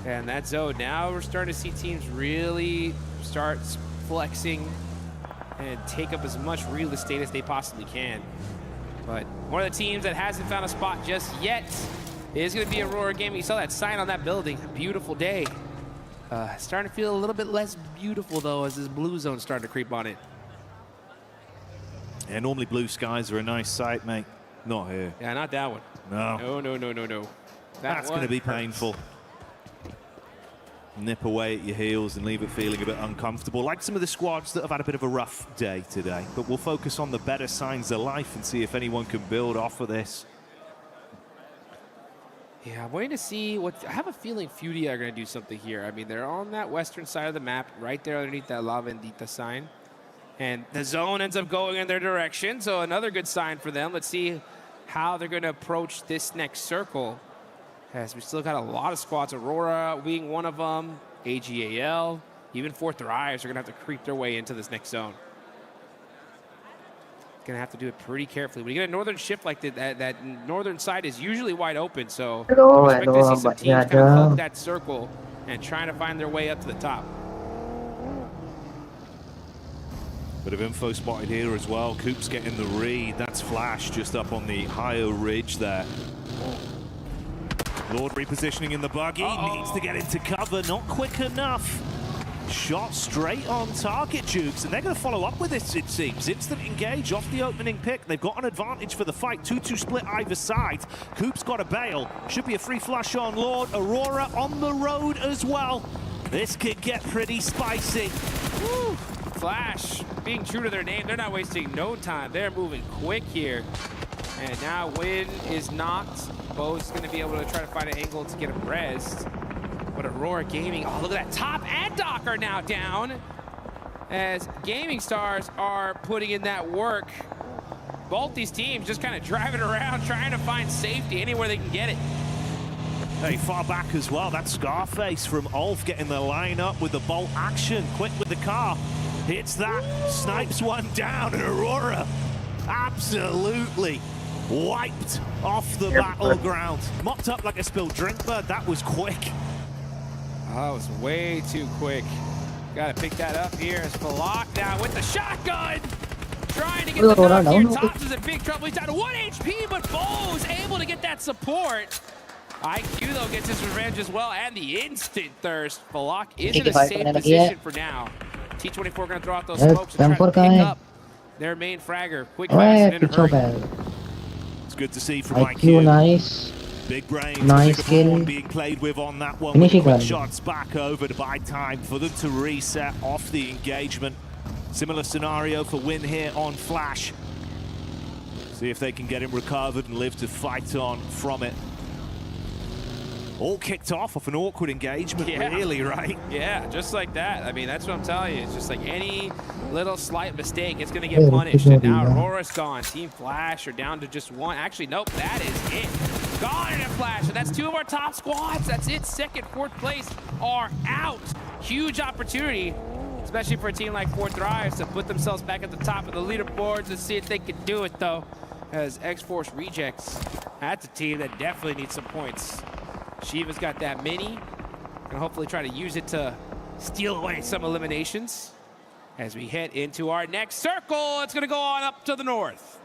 And that zone, now we're starting to see teams really start flexing and take up as much real estate as they possibly can. But one of the teams that hasn't found a spot just yet is going to be Aurora Gaming. You saw that sign on that building. A beautiful day. Starting to feel a little bit less beautiful, though, as this blue zone starting to creep on it. Yeah, normally blue skies are a nice sight, mate. Not here. Yeah, not that one. No. No. That's going to be painful. Nip away at your heels and leave it feeling a bit uncomfortable, like some of the squads that have had a bit of a rough day today. But we'll focus on the better signs of life and see if anyone can build off of this. Yeah, I'm waiting to see what... I have a feeling Fudia are going to do something here. I mean, they're on that western side of the map, right there underneath that La Vendita sign. And the zone ends up going in their direction, so another good sign for them. Let's see how they're going to approach this next circle. As we still got a lot of squads. Aurora being one of them, AGAL, even 4 Thrives are going to have to creep their way into this next zone. Going to have to do it pretty carefully. When you get a northern shift like that northern side is usually wide open, so expect to see some teams kind of hug that circle and trying to find their way up to the top. Bit of info spotted here as well. Coop's getting the read. That's Flash just up on the higher ridge there. Lord repositioning in the buggy, needs to get into cover, not quick enough. Shot straight on target, Jukes, and they're going to follow up with this, it seems. Instant engage off the opening pick. They've got an advantage for the fight. 2-2 split either side. Coop's got a bail. Should be a free flush on Lord. Aurora on the road as well. This could get pretty spicy. Woo. Flash, being true to their name, they're not wasting no time. They're moving quick here. And now Win is knocked. Bo's going to be able to try to find an angle to get him rezzed. But Aurora Gaming, oh, look at that. Top and Doc are now down. As Gaming Stars are putting in that work. Both these teams just kind of driving around, trying to find safety anywhere they can get it. Hey, far back as well. That's Scarface from Ulf getting the line up with the bolt action. Quick with the car. Hits that, snipes one down, and Aurora absolutely wiped off the battleground. Mopped up like a spilled drink, but that was quick. Oh, that was way too quick. Gotta pick that up here as Falak now with the shotgun. Trying to get the knock here. Tops is in big trouble. He's down to 1 HP, but Bo's able to get that support. IQ, though, gets his revenge as well, and the instant thirst. Falak is in a safe position for now. T24 going to throw out those Yes, smokes and try to M4 pick का up their main fragger. Quick, है fast, and in a पीछे hurry. पे It's good to see from IQ nice Big brains, nice big kill brawn being played with on that one. Finish With it, quick guys. shots back over to buy time for them to reset off the engagement. Similar scenario for Win here on Flash. See if they can get him recovered and live to fight on from it. All kicked off an awkward engagement, really, right? Yeah, just like that. I mean, that's what I'm telling you. It's just like any little slight mistake, it's going to get punished. And now Aurora's gone. Team Flash are down to just one. Actually, nope, that is it. Gone in a Flash. And that's two of our top squads. That's it. Second, fourth place are out. Huge opportunity, especially for a team like 4Thrives to put themselves back at the top of the leaderboards and see if they can do it, though. As X-Force rejects, that's a team that definitely needs some points. Shiva's got that mini, and hopefully try to use it to steal away some eliminations. As we head into our next circle, it's going to go on up to the north.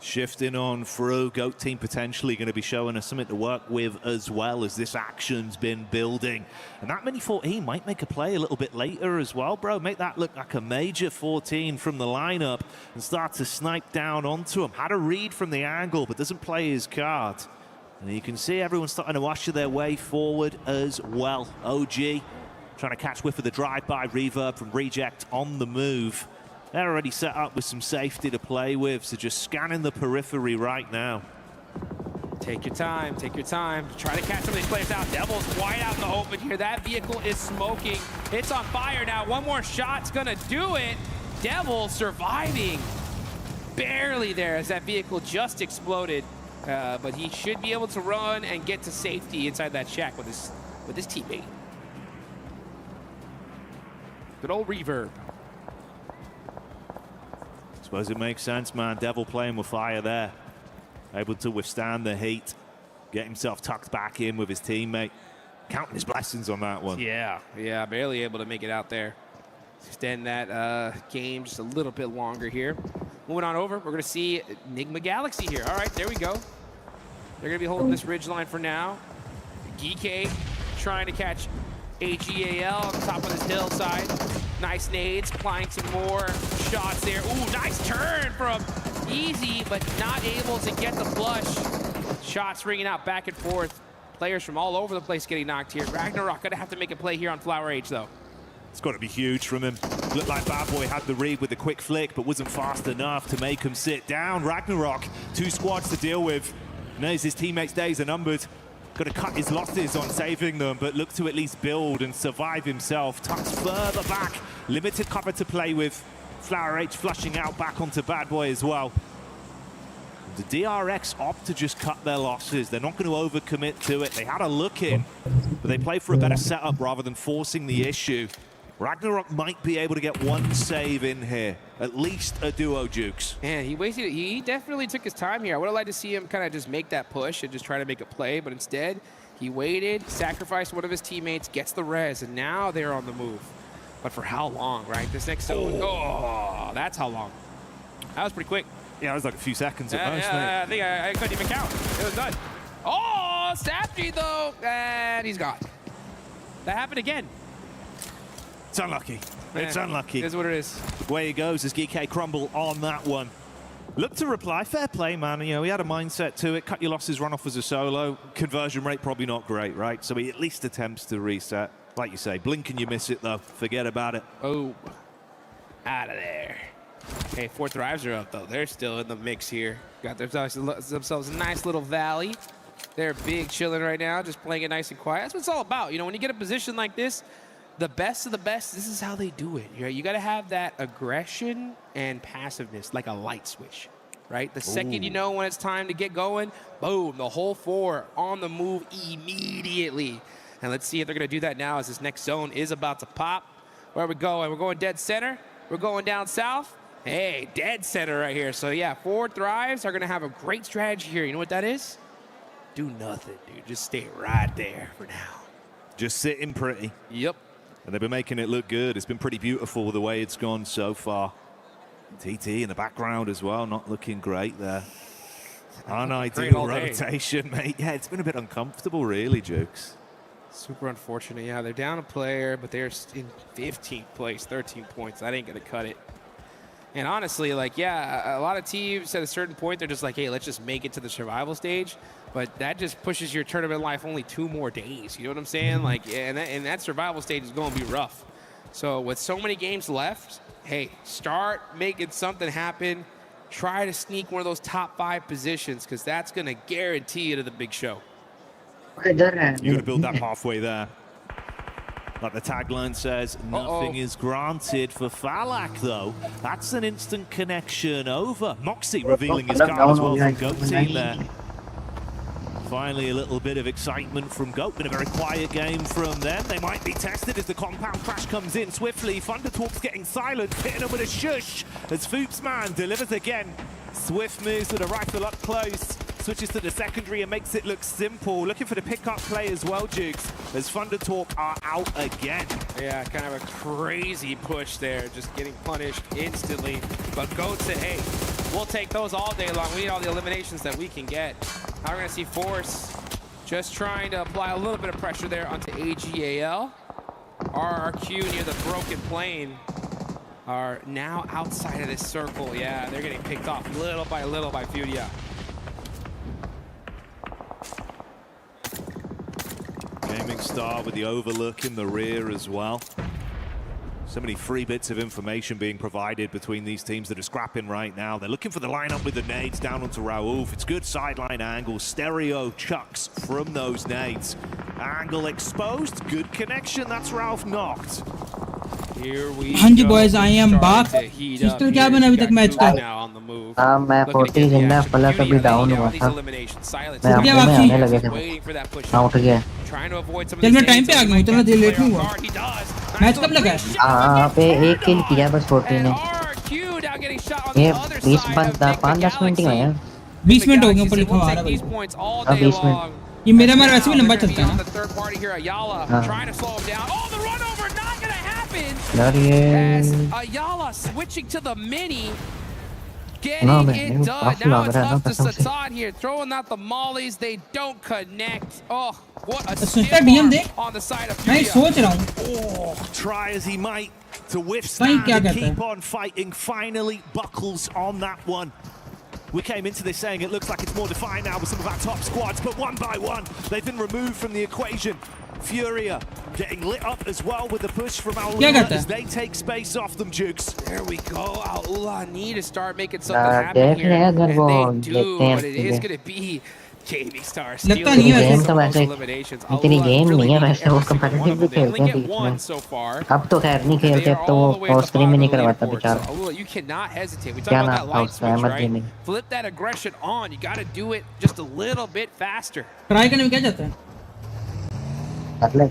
Shifting on through, GOAT team potentially going to be showing us something to work with as well as this action's been building. And that mini 14 might make a play a little bit later as well, bro. Make that look like a major 14 from the lineup and start to snipe down onto him. Had a read from the angle, but doesn't play his card. And you can see everyone starting to usher their way forward as well. OG trying to catch whiff of the drive-by reverb from Reject on the move. They're already set up with some safety to play with, so just scanning the periphery right now. Take your time, take your time. Try to catch some of these players out. Devil's wide out in the open here. That vehicle is smoking. It's on fire now. One more shot's gonna do it. Devil surviving. Barely there as that vehicle just exploded. But he should be able to run and get to safety inside that shack with his teammate. Good old reverb. Suppose it makes sense, man. Devil playing with fire there. Able to withstand the heat. Get himself tucked back in with his teammate. Counting his blessings on that one. Yeah, barely able to make it out there. Extend that game just a little bit longer here. Moving on over, we're going to see Enigma Galaxy here. All right, there we go. They're going to be holding this ridge line for now. Geek trying to catch AGAL on the top of this hillside. Nice nades, applying some more shots there. Ooh, nice turn from Easy, but not able to get the flush. Shots ringing out back and forth. Players from all over the place getting knocked here. Ragnarok going to have to make a play here on Flower Age, though. It's got to be huge from him. Looked like Bad Boy had the read with the quick flick, but wasn't fast enough to make him sit down. Ragnarok, two squads to deal with. Knows his teammates' days are numbered. Got to cut his losses on saving them, but look to at least build and survive himself. Tucks further back. Limited cover to play with. Flower H flushing out back onto Bad Boy as well. The DRX opt to just cut their losses. They're not going to overcommit to it. They had a look in, but they play for a better setup rather than forcing the issue. Ragnarok might be able to get one save in here, at least a duo jukes. Man, he definitely took his time here. I would have liked to see him kind of just make that push and just try to make a play, but instead he waited, sacrificed one of his teammates, gets the res, and now they're on the move. But for how long, right? This next zone, that's how long. That was pretty quick. Yeah, it was like a few seconds at most, mate. I think I couldn't even count. It was done. Oh, Sapji though, and he's gone. That happened again. It's unlucky. It's unlucky. It is what it is. Away he goes as GK crumble on that one. Look to reply. Fair play, man. You know, he had a mindset to it. Cut your losses, run off as a solo. Conversion rate probably not great, right? So he at least attempts to reset. Like you say, blink and you miss it, though. Forget about it. Oh, out of there. Hey, 4Thrives are up, though. They're still in the mix here. Got themselves a nice little valley. They're big chilling right now, just playing it nice and quiet. That's what it's all about. You know, when you get a position like this, the best of the best, this is how they do it. You got to have that aggression and passiveness, like a light switch, right? The second you know when it's time to get going, boom, the whole four on the move immediately. And let's see if they're going to do that now as this next zone is about to pop. Where are we going? We're going dead center. We're going down south. Hey, dead center right here. So, yeah, 4Thrives are going to have a great strategy here. You know what that is? Do nothing, dude. Just stay right there for now. Just sitting pretty. Yep. And they've been making it look good. It's been pretty beautiful the way it's gone so far. TT in the background as well, not looking great there. Unideal rotation, mate. Yeah, it's been a bit uncomfortable, really, Jukes. Super unfortunate. Yeah, they're down a player, but they're in 15th place, 13 points. That ain't going to cut it. And honestly, like, yeah, a lot of teams at a certain point, they're just like, hey, let's just make it to the survival stage. But that just pushes your tournament life only 2 more days. You know what I'm saying? Like, and that survival stage is going to be rough. So with so many games left, hey, start making something happen. Try to sneak one of those top 5 positions, because that's going to guarantee you to the big show. You've got to build that halfway there. Like the tagline says, nothing is granted for Falak, though. That's an instant connection over. Moxie revealing his card as well from Goat Team there. Finally, a little bit of excitement from Goat. Been a very quiet game from them. They might be tested as the compound crash comes in swiftly. Thundertalk's getting silent, hitting him with a shush as Foopsman delivers again. Swift moves with a rifle up close. Switches to the secondary and makes it look simple. Looking for the pickup play as well, Jukes, as Thundertalk are out again. Yeah, kind of a crazy push there, just getting punished instantly. But Goat said, hey, we'll take those all day long. We need all the eliminations that we can get. Now we're going to see Force just trying to apply a little bit of pressure there onto AGAL. RRQ near the broken plane are now outside of this circle. Yeah, they're getting picked off little by Furia. Gaming Star with the overlook in the rear as well. So many free bits of information being provided between these teams that are scrapping right now. They're looking for the lineup with the nades down onto Raouf. It's good sideline angles, stereo chucks from those nades. Angle exposed, good connection. That's Raouf knocked. Here we हाँ जी boys, I am back. Sister क्या बना अभी तक match का? हाँ मैं 40 जिंदा फलक अभी डाउन हुआ था मैं आपको में आने लगे थे हाँ उठ गया चल मैं टाइम पे आ गया हूँ इतना देर लेट नहीं हुआ मैच कब लगा है हाँ पे 1 किल किया बस 40 ने ये 5-10 मिनट ही आया 20 मिनट हो गए ऊपर लिखा आ रहा है हाँ 20 मिनट ये मेरा मार वैसे भी लंबा चलता है As Ayala switching to the mini, getting it done. Now it's left to Satan here, throwing out the mollies. They don't connect. Oh, what a stiff on the side of Furia. Oh, try as he might to withstand and keep on fighting. Finally buckles on that one. We came into this saying it looks like it's more defined now with some of our top squads, but one by one, they've been removed from the equation. Furia getting lit up as well with the push from Aula as they take space off them, Jukes. There we go. Aula need to start making something happen here. And they do, but it is going to be Gaming Star stealing those eliminations. इतनी game नहीं है वैसे वो competitive भी खेलते हैं बीच में अब तो खैर नहीं खेलते अब तो वो ऑफ स्क्रीन में नहीं करवाता बेचारा You cannot hesitate. We क्या talk नाम about that था light उसका switch, Ahmed right? Gaming Flip that aggression on. You got to do it just a little bit faster. Try करने में क्या जाता है कर ले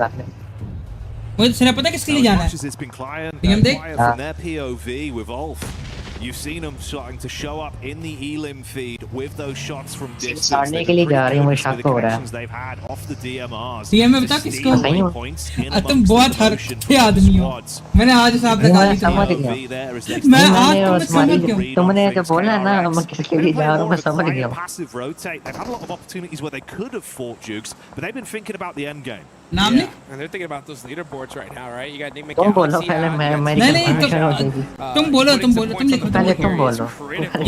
मुझे सिर्फ पता है किसके लिए जाना है It's been quiet देख from their POV with Ulf. You've seen them starting to show up in the elim feed with those shots from distance. साड़ने के लिए जा रही हूँ मुझे शक हो रहा है they've had off the DMRs. DM में बता किसको तुम बहुत हरकते आदमी हो मैंने आज साहब लगा दी समझ गया मैं आज समझ गया तुमने जो बोला ना मैं किसके लिए जा रहा हूँ मैं समझ गया Passive rotate. They've had a lot of opportunities where they could have fought Jukes, but they've been thinking about the end game. Yeah. And they're thinking about those leaderboards right now, right? You got Nick तुम बोलो पहले मैं confirmation हो जाएगी तुम बोलो तुम लिखो पहले तुम बोलो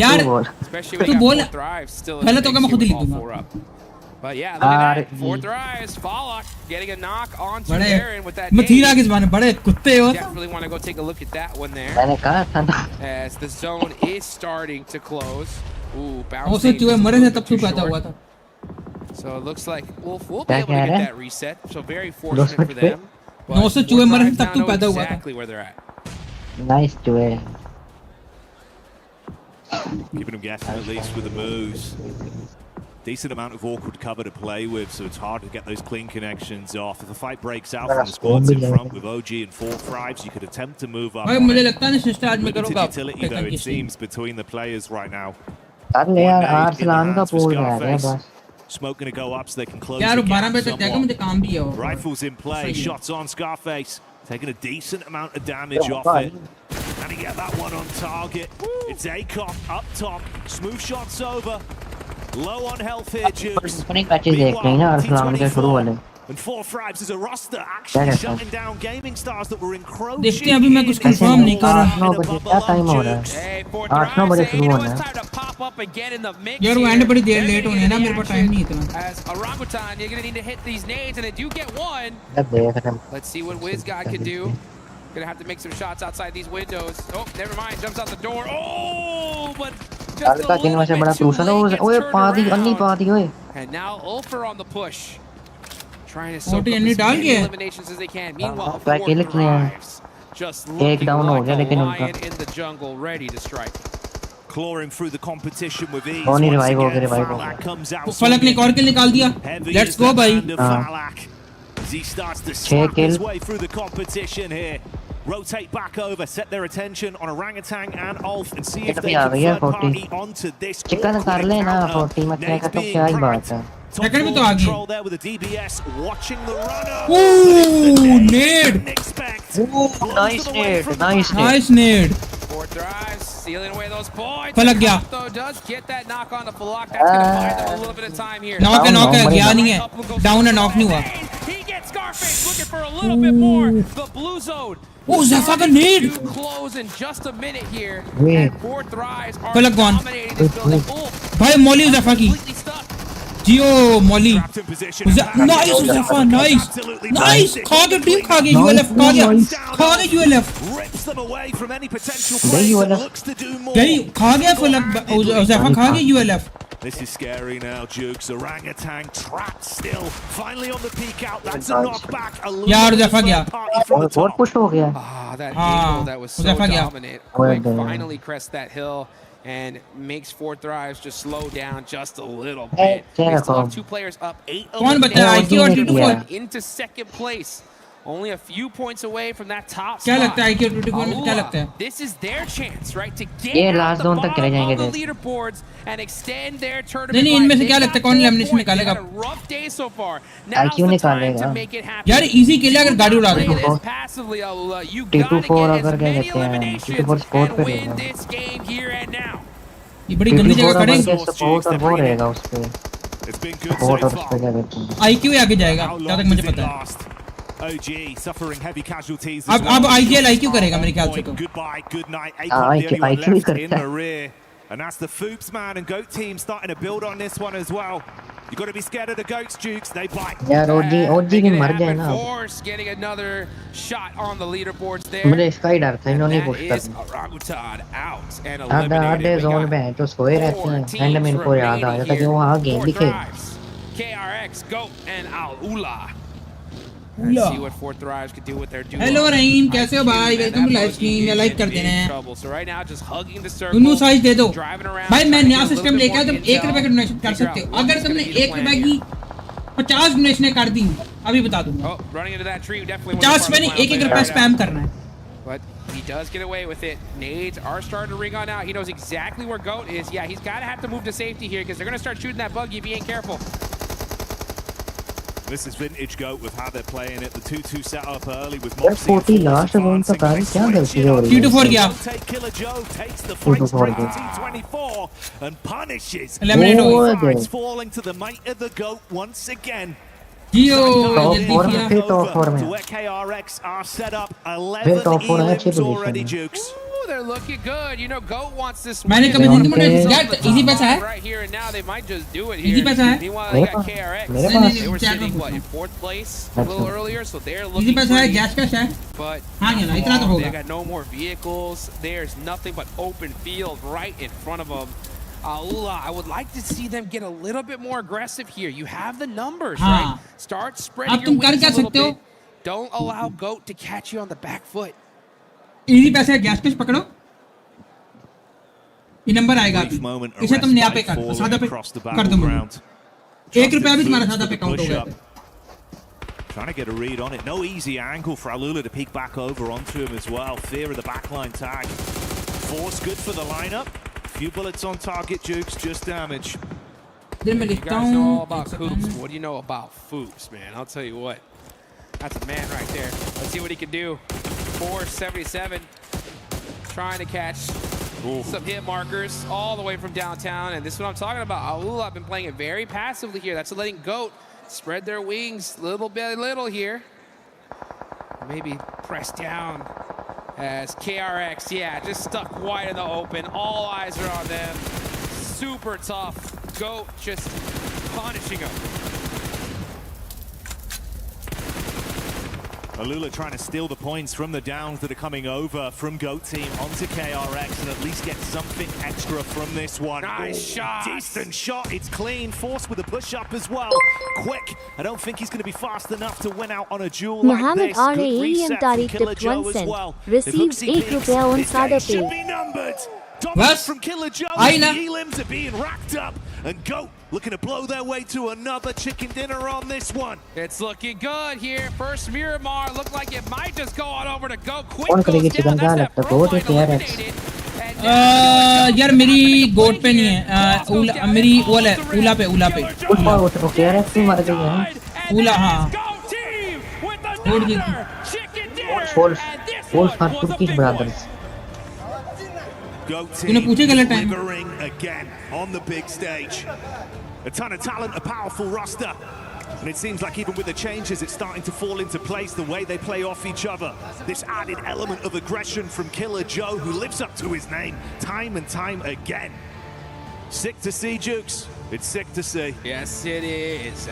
यार तू बोल पहले तो मैं खुद ही लिख दूंगा But yeah, look at that. 4th rise, Falak getting a knock onto Aaron with that. Definitely want to go take a look at that one there. मैंने कहा था ना As the zone is starting to close. Ooh, bouncing. उसे चूहे मरे थे तब तू पैदा हुआ था So it looks like we'll be able to get that reset. So very fortunate for them. उसे चूहे मरे थे तब तू पैदा हुआ था Exactly where they're at. Nice चूहे Keeping them guessing at least with the moves. Decent amount of awkward cover to play with, so it's hard to get those clean connections off. If the fight breaks out from the squads in front with OG and 4 Thrives, you could attempt to move up. Limited utility though, it seems, between the players right now. Smoke gonna go up so they can close the gap somewhat. Rifles in play, shots on Scarface. Taking a decent amount of damage off it. And he get that one on target. It's ACOP up top. Smooth shots over. Low on health here, Jukes. And 4Thrives is a roster actually shutting down gaming stars that were encroaching. देखते हैं अभी मैं कुछ confirm नहीं कर रहा 8-9 बजे क्या टाइम हो रहा है 8-9 बजे शुरू होना है यार वो एंड बड़ी देर लेट होने है ना मेरे पास टाइम नहीं इतना As Orangutan, you're gonna need to hit these nades, and they do get one. देख रहे हैं Let's see what WizGod can do. Gonna have to make some shots outside these windows. Oh, never mind, jumps out the door. Oh, but just a little bit too late, gets turned around. And now Ulfer on the push. Trying to soak up as many eliminations as they can. Meanwhile, 4Thrives just looking like a lion in the jungle, ready to strike. Clawing through the competition with ease. Only revive हो गया Falak comes out. फलक ने एक और किल निकाल दिया let's go भाई As he starts to slap his way through the competition here. Rotate back over, set their attention on Orangutan and Ulf and see if they can third party onto this. Chicken कर ले ना 40 मत का तो क्या ही बात है second में तो आ गई there with the DBS watching the runner. Ooh, nade. Ooh, nice nade. 4Thrives sealing away those points. फलक गया Though does get that knock on the Falak. That's gonna buy them a little bit of time here. Knock है गया नहीं है down है knock नहीं हुआ He gets Scarface looking for a little bit more. The blue zone. Oh, Zephyr का nade. Close in just a minute here. Wait. And 4Thrives are फलक gone dominating this building. भाई Molly ज़ेफा की जियो Molly nice ज़ेफा nice खा के team खा गई यूएलएफ खा गया यूएलएफ गई खा गया फलक ज़ेफा खा गया यूएलएफ This is scary now, Jukes. Orangutan trapped still. Finally on the peek out. That's a knockback. यार ज़ेफा गया और पुश हो गया That angle that was so dominant. Quick finally crests that hill and makes 4Thrives just slow down just a little bit. They still have 2 players up 8 eliminations into second place. Only a few points away from that top क्या spot. लगता है IQ 21 क्या लगता है This is their chance, right, to get out the bottom of the leaderboards and extend their tournament. नहीं इनमें से क्या लगता है कौन लेमिनेशन निकालेगा Rough day so far. Now's IQ the time to निकालेगा make it happen. यार इजी के लिए अगर गाड़ी उड़ा दे Passively, you T24 gotta अगर get क्या as many कहते हैं eliminations T24 स्पोर्ट and पे win रहेगा this game here and now. ये बड़ी गंदी जगह खड़े सपोर्ट और वो रहेगा उस पे सपोर्ट और उस पे क्या कहते हैं IQ आगे जाएगा जहाँ तक मुझे पता है OG suffering heavy casualties. अब IGL IQ करेगा मेरे ख्याल से तो Goodbye, good night. IQ ही करता in the है rear. And that's the Foops man and Goat team starting to build on this one as well. You got to be scared of the Goats, Jukes. They bite. यार OG भी मर जाए ना Force getting another shot on the leaderboards there. मुझे इसका ही डर था इन्होंने पुश कर Orangutan out and eliminated. आधे जोन में है तो सोए रहते हैं एंड में इनको याद आ जाता है कि वो हाँ गेम भी खेल KRX, Goat and Al-Ula. Let's see what 4Thrives could do with their duo. Hello Rahim कैसे हो भाई वेलकम टू लाइव स्ट्रीम या लाइक कर देना है So right now just hugging the circle. दोनों साइज दे दो भाई मैं नया सिस्टम लेके आया तुम 1 रुपए का डोनेशन कर सकते हो अगर तुमने 1 रुपए की 50 डोनेशनें कर दी अभी बता दूंगा 50 रुपए नहीं 1 रुपया स्पैम करना है But he does get away with it. Nades are starting to ring on out. He knows exactly where Goat is. Yeah, he's got to have to move to safety here because they're going to start shooting that buggy if he ain't careful. This is vintage Goat with how they're playing it. The 2-2 set up early with यार 40 last zone का गाड़ी क्या गलती हो रही है T24 गया Killer Joe takes the fight straight to T24 and punishes. Eliminate falling to the might of the Goat once again. Jio top 4 में To where KRX are set up 11 elims already, Jukes. They're looking good. You know, Goat wants this. मैंने कभी नहीं मुझे यार easy पैसा है Right here and now they might just do it easy here. पैसा है Meanwhile, they got KRX. They were sitting what in 4th place a little earlier, so they're looking. Easy पैसा है Jazzcash है But हाँ ये ना इतना तो होगा they got no more vehicles. There's nothing but open field right in front of them. Aula, I would like to see them get a little bit more aggressive here. You have the numbers, right? Start spreading your wings a little bit. Don't allow Goat to catch you on the back foot. Easy पैसा है Jazzcash पकड़ो ये number आएगा अभी इसे तुम नया पे कर सादा पे कर दो मुझे 1 रुपया भी तुम्हारा सादा पे काउंट हो गया Trying to get a read on it. No easy angle for Alula to peek back over onto him as well. Fear of the backline tag. Force good for the lineup. Few bullets on target, Jukes, just damage. You guys know all about Coops. What do you know about Foops, man? I'll tell you what. That's a man right there. Let's see what he can do. 477. Trying to catch some hit markers all the way from downtown. And this is what I'm talking about. Alula have been playing it very passively here. That's letting Goat spread their wings little by little here. Maybe press down as KRX, yeah, just stuck wide in the open. All eyes are on them. Super tough. GOAT just punishing them. Alula trying to steal the points from the downs that are coming over from GOAT team onto KRX and at least get something extra from this one. Nice shot. Decent shot. It's clean. Force with a push-up as well. Quick. I don't think he's going to be fast enough to win out on a duel like this. Good reset from Killer Joe as well. Receives 8 rupees on Sada should Pay. be numbered. Dominance from Killer Joe. Elims are being racked up. And GOAT looking to blow their way to another chicken dinner on this one. It's looking good here. First Miramar looked like it might just go on over to GOAT. Quick कौन करेगी goes down. Chicken का That's that लगता गोट है KRX यार मेरी गोट पे नहीं है मेरी ओला है उला पे वो KRX ही मर गई है उला हाँ छोड़ दी Wolf Turkish brothers GOAT team delivering again on the big stage. A ton of talent, a powerful roster. And it seems like even with the changes, it's starting to fall into place the way they play off each other. This added element of aggression from Killer Joe, who lives up to his name time and time again. Sick to see, Jukes. It's sick to see. Yes, it is.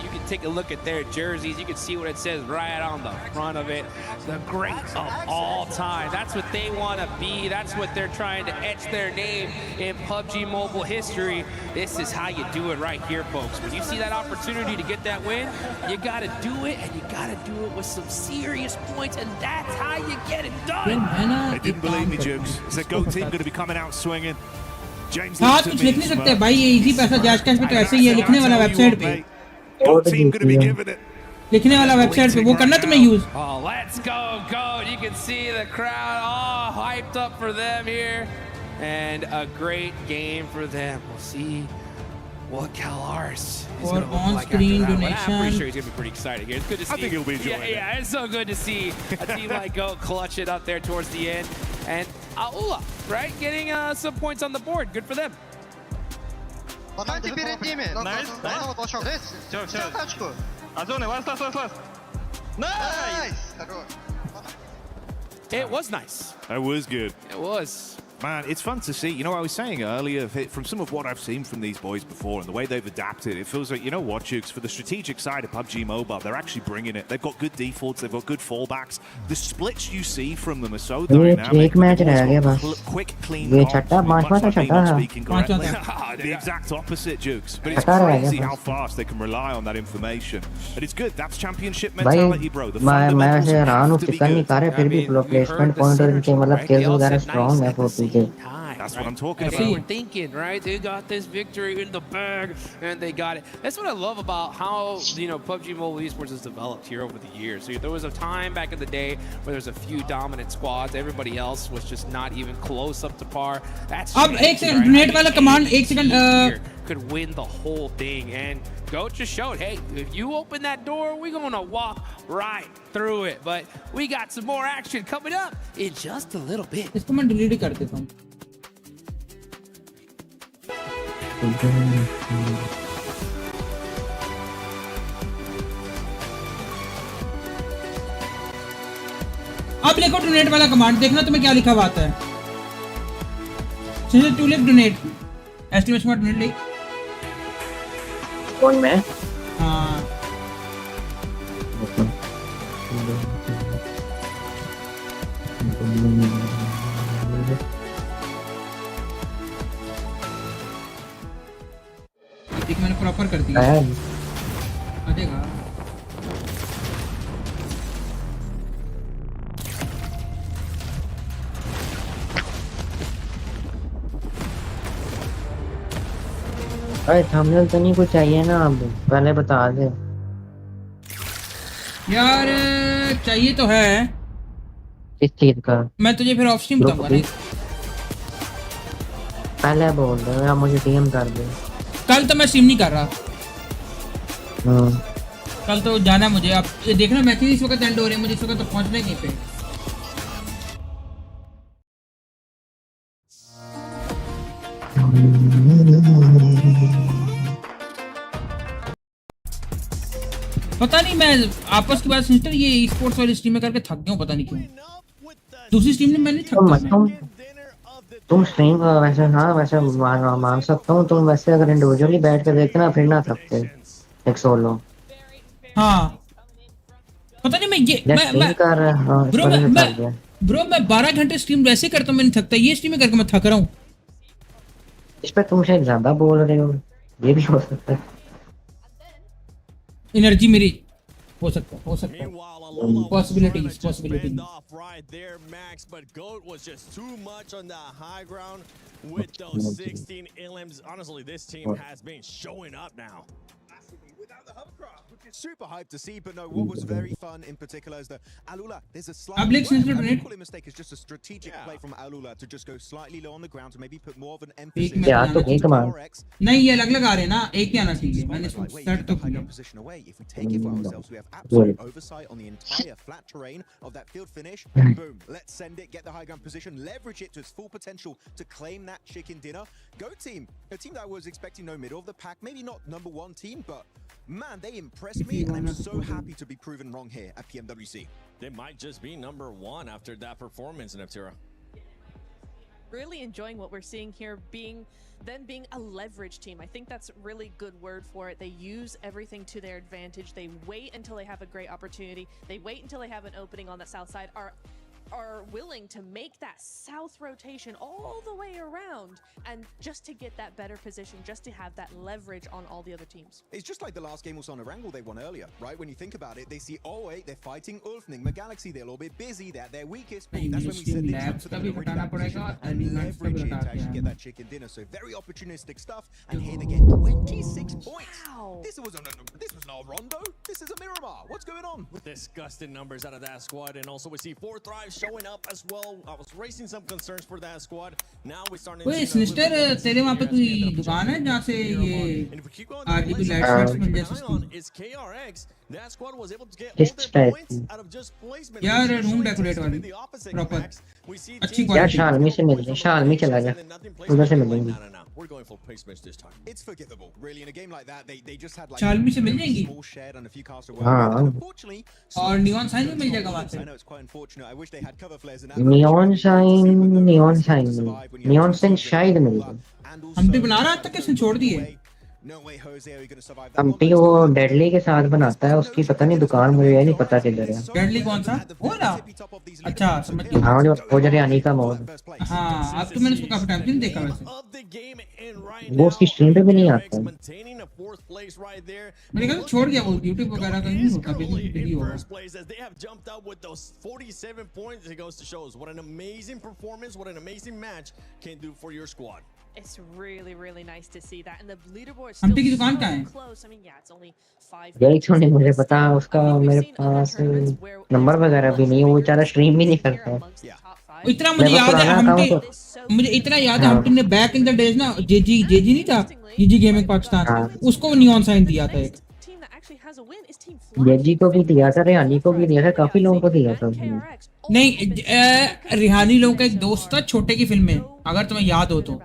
You can take a look at their jerseys. You can see what it says right on the front of it. The greats of all time. That's what they want to be. That's what they're trying to etch their name in PUBG Mobile history. This is how you do it right here, folks. When you see that opportunity to get that win, you got to do it, and you got to do it with some serious points, and that's how you get it done. They didn't believe me, Jukes. Is the GOAT team going to be coming out swinging? हाँ कुछ लिख नहीं सकते भाई ये easy पैसा Jaish cash पे तो ऐसे ही है लिखने वाला वेबसाइट पे लिखने वाला वेबसाइट पे वो करना तुम्हें use Oh, let's go, GOAT. You can see the crowd all hyped up for them here. And a great game for them. We'll see what CalArts is going to look like after that one. I'm pretty sure he's going to be pretty excited here. It's good to see. I think he'll be enjoying it. Yeah, it's so good to see a team like GOAT clutch it up there towards the end. And Aula, right? Getting some points on the board. Good for them. Давайте перед ними. Nice. Все. Озоны, last. Nice. It was nice. That was good. It was. Man, it's fun to see. You know, I was saying earlier, from some of what I've seen from these boys before and the way they've adapted, it feels like, you know what, Jukes, for the strategic side of PUBG Mobile, they're actually bringing it. They've got good defaults, they've got good fallbacks. The splits you see from them are so dynamic. Quick, clean the exact opposite, Jukes. But it's crazy how fast they can rely on that information. And it's good. That's championship mentality, bro. The fundamentals have to be good. That's what I'm talking about. We're thinking, right? They got this victory in the bag, and they got it. That's what I love about how, you know, PUBG Mobile Esports has developed here over the years. So there was a time back in the day where there's a few dominant squads. Everybody else was just not even close up to par. That's could win the whole thing, and GOAT just showed, hey, if you open that door, we're gonna walk right through it. But we got some more action coming up in just a little bit. इसको मैं delete कर देता हूँ अब लिखो donate वाला command देखना तुम्हें क्या लिखा हुआ आता है सीधे टू लिख डोनेट एस्टिमेशन में डोनेट ले कौन मैं हाँ एक मैंने प्रॉपर कर दिया आ जाएगा अरे थंबनेल तो नहीं कुछ चाहिए ना अब पहले बता दे यार चाहिए तो है किस चीज का मैं तुझे फिर ऑफ स्ट्रीम बताऊंगा नहीं पहले बोल दो या मुझे डीएम कर दे कल तो मैं स्ट्रीम नहीं कर रहा कल तो जाना है मुझे अब देखना मैचेस इस वक्त एंड हो रहे हैं मुझे इस वक्त तो पहुंचना ही नहीं पे पता नहीं मैं आपस की बात सिस्टर ये ई स्पोर्ट्स वाली स्ट्रीम में करके थक गया हूँ, पता नहीं क्यों। दूसरी स्ट्रीम में मैं नहीं थकता। तुम स्ट्रीम वैसे हाँ वैसे मान सकता हूँ, तुम वैसे अगर इंडिविजुअली बैठ कर देखते ना फिर ना थकते एक सोलो। हाँ पता नहीं मैं ये मैं कर ब्रो मैं 12 घंटे स्ट्रीम वैसे करता हूँ, मैं नहीं थकता। ये स्ट्रीम में करके मैं थक रहा हूँ। इस पे तुम शायद ज्यादा बोल रहे हो, ये भी हो सकता है। एनर्जी मेरी हो सकता है possibilities right there, Max, but Goat was just too much on the high ground with those 16 elims. Honestly, this team has been showing up now. Without the hovercraft, which is super hyped to see, but no, what was very fun in particular is that Alula, there's a slight mistake is just a strategic play from Alula to just go slightly low on the ground to maybe put more of an emphasis. नहीं ये अलग आ रहे हैं ना, एक ही आना चाहिए। मैंने सेट तो किया। Position away. If we take it for ourselves, we have absolute oversight on the entire flat terrain of that field finish. Boom, let's send it, get the high ground position, leverage it to its full potential to claim that chicken dinner. Go team, a team that I was expecting no middle of the pack, maybe not number one team, but man, they impressed me, and I'm so happy to be proven wrong here at PMWC. They might just be number one after that performance, Neptira. Really enjoying what we're seeing here, being a leverage team. I think that's a really good word for it. They use everything to their advantage. They wait until they have a great opportunity. They wait until they have an opening on the south side. Are willing to make that south rotation all the way around, and just to get that better position, just to have that leverage on all the other teams. It's just like the last game was on a wrangle they won earlier, right? When you think about it, they see, oh wait, they're fighting Ulf, Nigma Galaxy, they're a little bit busy, they're their weakest point. That's when we said they jumped to the really bad position and leverage it to actually get that chicken dinner. So very opportunistic stuff, and here they get 26 points. Wow. This was not a Rondo, this is a Miramar. What's going on? Disgusting numbers out of that squad, and also we see 4 Thrives showing up as well. I was raising some concerns for that squad. Now we're starting to see sister तेरे वहाँ पे कोई दुकान है जहाँ से ये RGB light shots मिल जाए? is KRX. That squad was able to get all their points out of just placement. यार रूम डेकोरेट वाली प्रॉपर अच्छी यार शालमी से मिल, शालमी चला जा, उधर से मिलेंगे। We're going for placements this time. It's forgivable, really. In a game like that, they just had like Shalmi से मिल जाएंगी। small shed and a few casters. हाँ। और नियॉन साइन भी मिल जाएगा वहाँ से। I know it's quite unfortunate. I wish they had cover flares and neon sign शायद मिल जाए। हम भी बना रहा था कैसे छोड़ दिए? हम्पी वो डेडली के साथ बनाता है, उसकी पता नहीं दुकान, मुझे ये नहीं पता किधर है। डेडली कौन सा? वो ना अच्छा समझ गया। हाँ वो जरे आनी का मोड। हाँ अब तो मैंने उसको काफी टाइम से नहीं देखा वैसे। वो उसकी स्ट्रीम पे भी नहीं आता। मैंने कहा छोड़ दिया, वो यूट्यूब वगैरह का नहीं होता, बिजी होगा। They have jumped up with those 47 points. It goes to shows what an amazing performance, what an amazing match can do for your squad. It's really nice to see that, and the leaderboard is Hampi की still दुकान so कहाँ है? close. I mean, yeah, it's only 5. यही तो नहीं मुझे पता, उसका मेरे पास नंबर वगैरह भी नहीं है, वो बेचारा स्ट्रीम भी नहीं करता है। इतना मुझे याद है मुझे इतना याद है हम्पी ने बैक इन द डेज ना जेजी नहीं था, ईजी गेमिंग पाकिस्तान, उसको नियॉन साइन दिया था एक। जेजी को भी दिया था, रेहानी को भी दिया था, काफी लोगों को दिया था। नहीं रेहानी लोगों का एक दोस्त था छोटे की फिल्म में, अगर तुम्हें याद हो तो।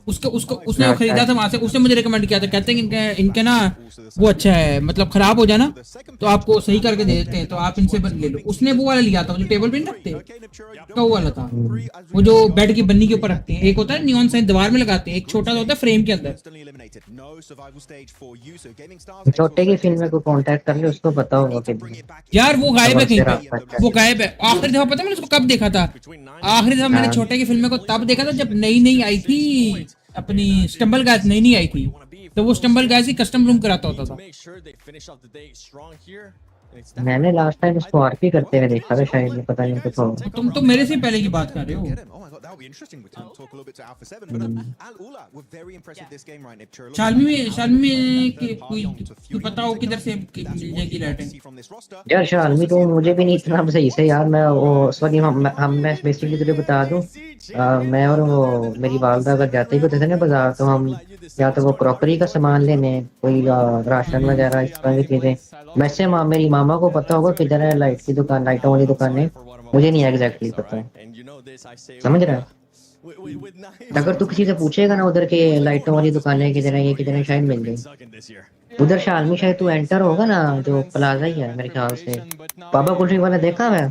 उसने खरीदा था वहां से, उसने मुझे रिकमेंड किया था, कहते हैं इनके ना वो अच्छा है, मतलब खराब हो जाए ना तो आपको सही करके दे देते हैं, तो आप इनसे ले लो। उसने वो वाला लिया था जो टेबल पे नहीं रखते, का वो वाला था, वो जो बेड की बन्नी के ऊपर रखते हैं। एक होता है नियॉन साइन दीवार में लगाते हैं, एक छोटा होता है फ्रेम के अंदर। छोटे की फिल्म को कांटेक्ट कर ले, उसको पता होगा कि यार वो गायब है कहीं पे, वो गायब है। आखिरी दफा पता है मैंने उसको कब देखा था? आखिरी दफा मैंने छोटे की फिल्म को तब देखा था जब नई आई थी अपनी स्टम्बल गाइस, नई आई थी, तो वो stumble guys he custom room कराता होता था। मैंने लास्ट टाइम उसको आरपी करते हुए देखा था शायद, पता नहीं कुछ हो। तुम तो मेरे से पहले की बात कर रहे हो। शालमी में कोई पता हो किधर से मिल जाएगी लाइटें? यार शालमी तो मुझे भी नहीं इतना सही से यार, मैं वो सॉरी मैं बेसिकली तुझे बता दूं, मैं और वो मेरी वालदा अगर जाते ही होते थे ना बाजार, तो हम या तो वो क्रॉकरी का सामान लेने, कोई राशन वगैरह इस तरह की चीजें। वैसे मेरी मामा को पता होगा किधर है लाइट की दुकान, लाइटों वाली दुकान है, मुझे नहीं एग्जैक्टली पता, समझ रहा है? अगर तू किसी से पूछेगा ना उधर के लाइटों वाली दुकानें किधर है, ये किधर है, शायद मिल जाए। उधर शालमी शायद तू एंटर होगा ना, जो प्लाजा ही है मेरे ख्याल से। बाबा कुल्फी वाला देखा मैं?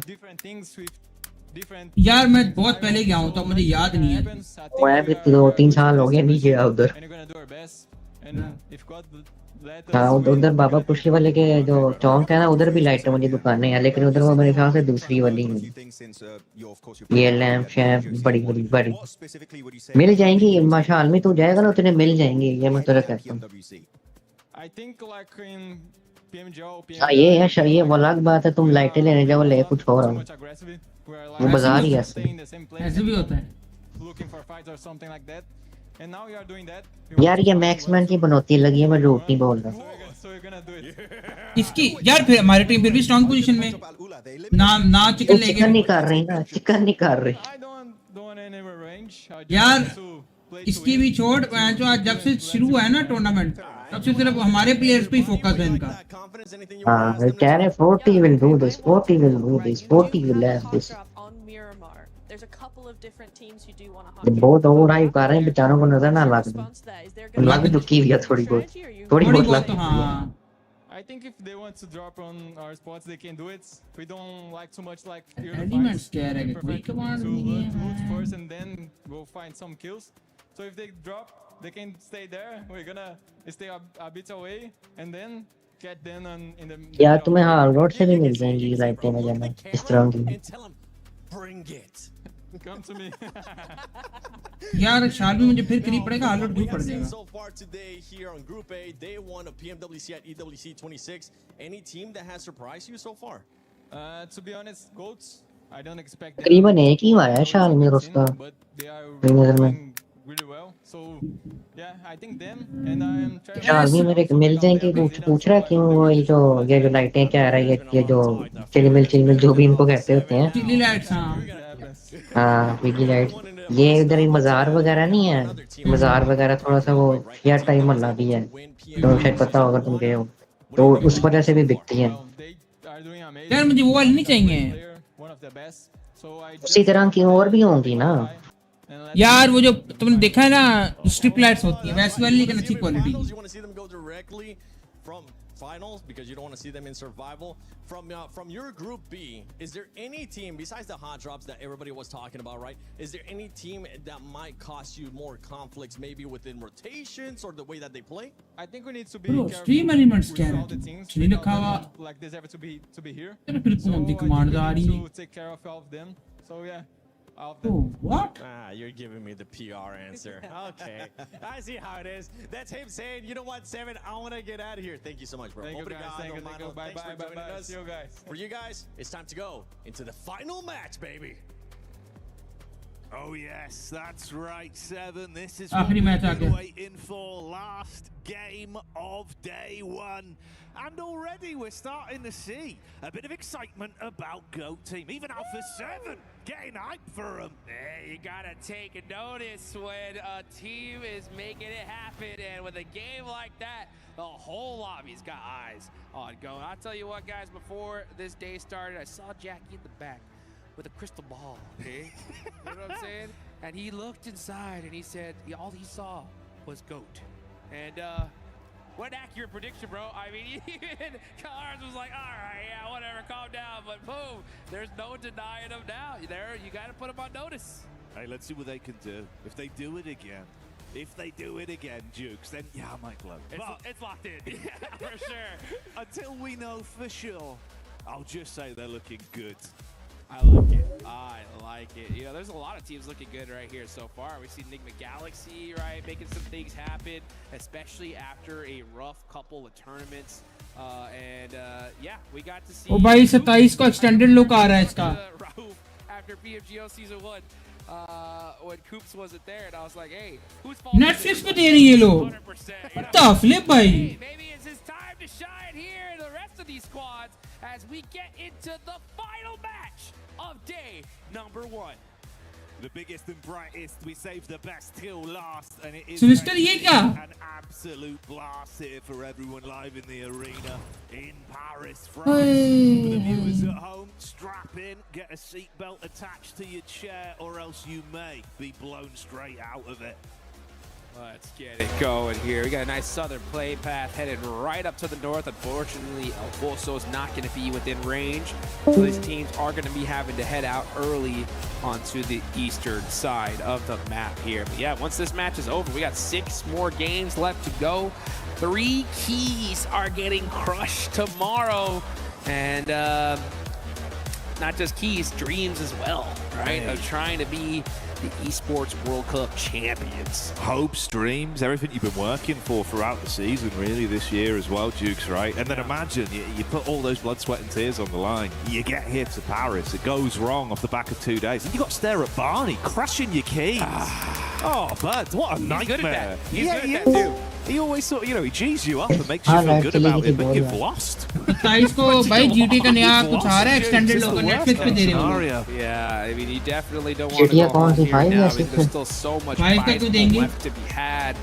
यार मैं बहुत पहले गया हूँ तो मुझे याद नहीं है। मैं भी 2-3 साल हो गए नहीं गया उधर। हाँ उधर बाबा कुल्फी वाले के जो चौक है ना, उधर भी लाइट वाली दुकानें हैं, लेकिन उधर वो मेरे ख्याल से दूसरी वाली है। ये लैंप शैम्प बड़ी बड़ी बड़ी मिल जाएंगी माशाल्लाह में, तू जाएगा ना उतने मिल जाएंगे, ये मैं तुझे कहता हूँ। हाँ ये है, ये वो अलग बात है, तुम लाइटें लेने जाओ ले कुछ और आओ, वो बाजार ही ऐसे भी होता है। यार ये मैक्समैन की बनौती लगी है, मैं झूठ नहीं बोल रहा। इसकी यार फिर हमारी टीम फिर भी स्ट्रांग पोजीशन में ना चिकन लेके चिकन नहीं कर रही ना, चिकन नहीं कर रही यार। इसकी भी छोड़, जो आज जब से शुरू हुआ है ना टूर्नामेंट, तब से सिर्फ हमारे प्लेयर्स पे ही फोकस है इनका। हाँ कह रहे 40 will do this, 40 will do this, 40 will have this। बहुत ओवर हाइप कर रहे हैं, बेचारों को नजर ना लग चुकी हुई है थोड़ी बहुत लग। हाँ I think if they want to drop on our spots, they can do it. We don't like too much like elements keh rahe हैं कोई कमांड नहीं है loot first and then go find some kills. So if they drop, they can stay there. We're gonna stay a bit away and then get them on in the. यार तुम्हें हाल road से भी मिल जाएंगी लाइटें में जाना इस तरह की। Bring it. Come to me. यार शाल भी मुझे फिर करीब पड़ेगा, हाल रोड पड़ जाएगा। So far today here on Group A, day 1 of PMWC at EWC 26. Any team that has surprised you so far? To be honest, Goats, I don't expect. तकरीबन एक ही आया शाल में उसका नजर में। Really well. So yeah, I think them and I am trying. शाल भी मेरे मिल जाएंगे, पूछ रहा क्यों वो ये जो लाइटें क्या रही है, ये जो चिलमिल जो भी इनको कहते होते हैं, चिली लाइट्स। हाँ पिगी लाइट। ये इधर ही मजार वगैरह नहीं है, मजार वगैरह थोड़ा सा वो शेयर टाइम मल्ला भी है, तो शायद पता होगा तुम गए हो, तो उस वजह से भी बिकती हैं। यार मुझे वो वाली नहीं चाहिए, उसी तरह की और भी होंगी ना यार। वो जो तुमने देखा है ना स्ट्रिप लाइट्स होती है वैसी वाली, लेकिन अच्छी quality. Finals because you don't want to see them in survival. From your group B, is there any team besides the hot drops that everybody was talking about, right? Is there any team that might cause you more conflicts, maybe within rotations or the way that they play? I think we need to be careful stream elements with all the things. चलिए लिखा हुआ like this ever to be here. फिर कौन सी command आ रही है? To take care of all of them. So yeah. Oh, what? You're giving me the PR answer. Okay, I see how it is. That's him saying, you know what, Seven, I want to get out of here. Thank you so much, bro. Thank you guys. Thank you. Bye bye. See you guys. For you guys, it's time to go into the final match, baby. Oh yes, that's right, Seven. This is what we've been waiting for. Last game of day 1. And already we're starting to see a bit of excitement about GOAT team. Even Alpha 7 getting hyped for them. Yeah, you gotta take notice when a team is making it happen, and with a game like that, the whole lobby's got eyes on GOAT. I'll tell you what, guys, before this day started, I saw Jackie in the back with a crystal ball, okay? You know what I'm saying? And he looked inside and he said all he saw was GOAT. And what an accurate prediction, bro. I mean, even Cars was like, all right, yeah, whatever, calm down. But boom, there's no denying him now. You got to put him on notice. Hey, let's see what they can do. If they do it again, Jukes, then yeah, I might glow. It's locked in, yeah, for sure. Until we know for sure, I'll just say they're looking good. I like it. I like it. You know, there's a lot of teams looking good right here so far. We see Enigma Galaxy, right, making some things happen, especially after a rough couple of tournaments. Yeah, we got to see. ओ भाई 27 को extended look आ रहा है इसका. After PFGO season 1, when Coops wasn't there, and I was like, hey, who's fault? Netflix पे दे रही है लोग. What the flip भाई? Maybe it's his time to shine here. The rest of these squads as we get into the final match of day number 1. The biggest and brightest, we saved the best till last, and it is an absolute blast here for everyone live in the arena in Paris, France. For the viewers at home, strap in, get a seatbelt attached to your chair, or else you may be blown straight out of it. Let's get it going here. We got a nice southern play path headed right up to the north. Unfortunately, El Pozo is not going to be within range. So these teams are going to be having to head out early onto the eastern side of the map here. But yeah, once this match is over, we got 6 more games left to go. 3 keys are getting crushed tomorrow. And not just keys, dreams as well, right? Of trying to be the Esports World Cup champions. Hopes, dreams, everything you've been working for throughout the season, really, this year as well, Dukes, right? And then imagine you put all those blood, sweat, and tears on the line. You get here to Paris, it goes wrong off the back of 2 days, and you got to stare at Barney crushing your keys. Oh, bud, what a nightmare! He's good at that. He's good at that too. He always sort of, he G's you up and makes you feel good about it, but you've lost. 27 को भाई GT का नया कुछ आ रहा है extended होगा Netflix पे दे रहे हो. Yeah, I mean you definitely don't want to go on here now. I mean, there's still so much left to be had.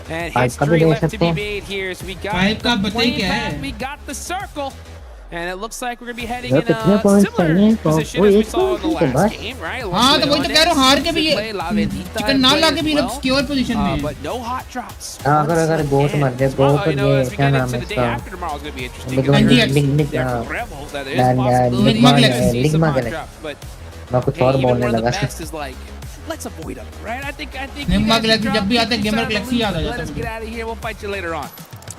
And history left to be made here. So we got the play path, we got the circle. And it looks like we're going to be heading in a similar position as we saw in the last game, right? हाँ तो वही तो कह रहा हूँ हार के भी ये चिकन ना लाके भी लोग सिक्योर पोजीशन में हैं. But no hot drops. अगर गोट मर जाए गोट ये क्या नाम है इसका लिग्मा गैलेक्सी मैं कुछ और बोलने लगा. Let's avoid them, right? I think Ligma Galaxy जब भी आता है गेमर गैलेक्सी याद आ जाता है. Let's get out of here. We'll fight you later on.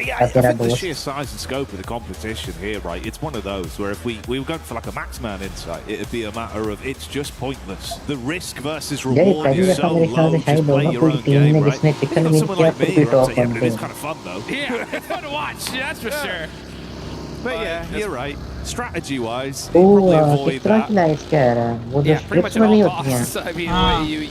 Yeah, I think the sheer size and scope of the competition here, right, it's one of those where if we were going for like a max man insight, it'd be a matter of it's just pointless. The risk versus reward is so low, just play your own game, right? Not someone like me, where I'm saying, it's kind of fun though. Yeah, it's fun to watch, that's for sure. But yeah, you're right. Strategy-wise, you probably avoid that. Yeah, pretty much at all costs. I mean,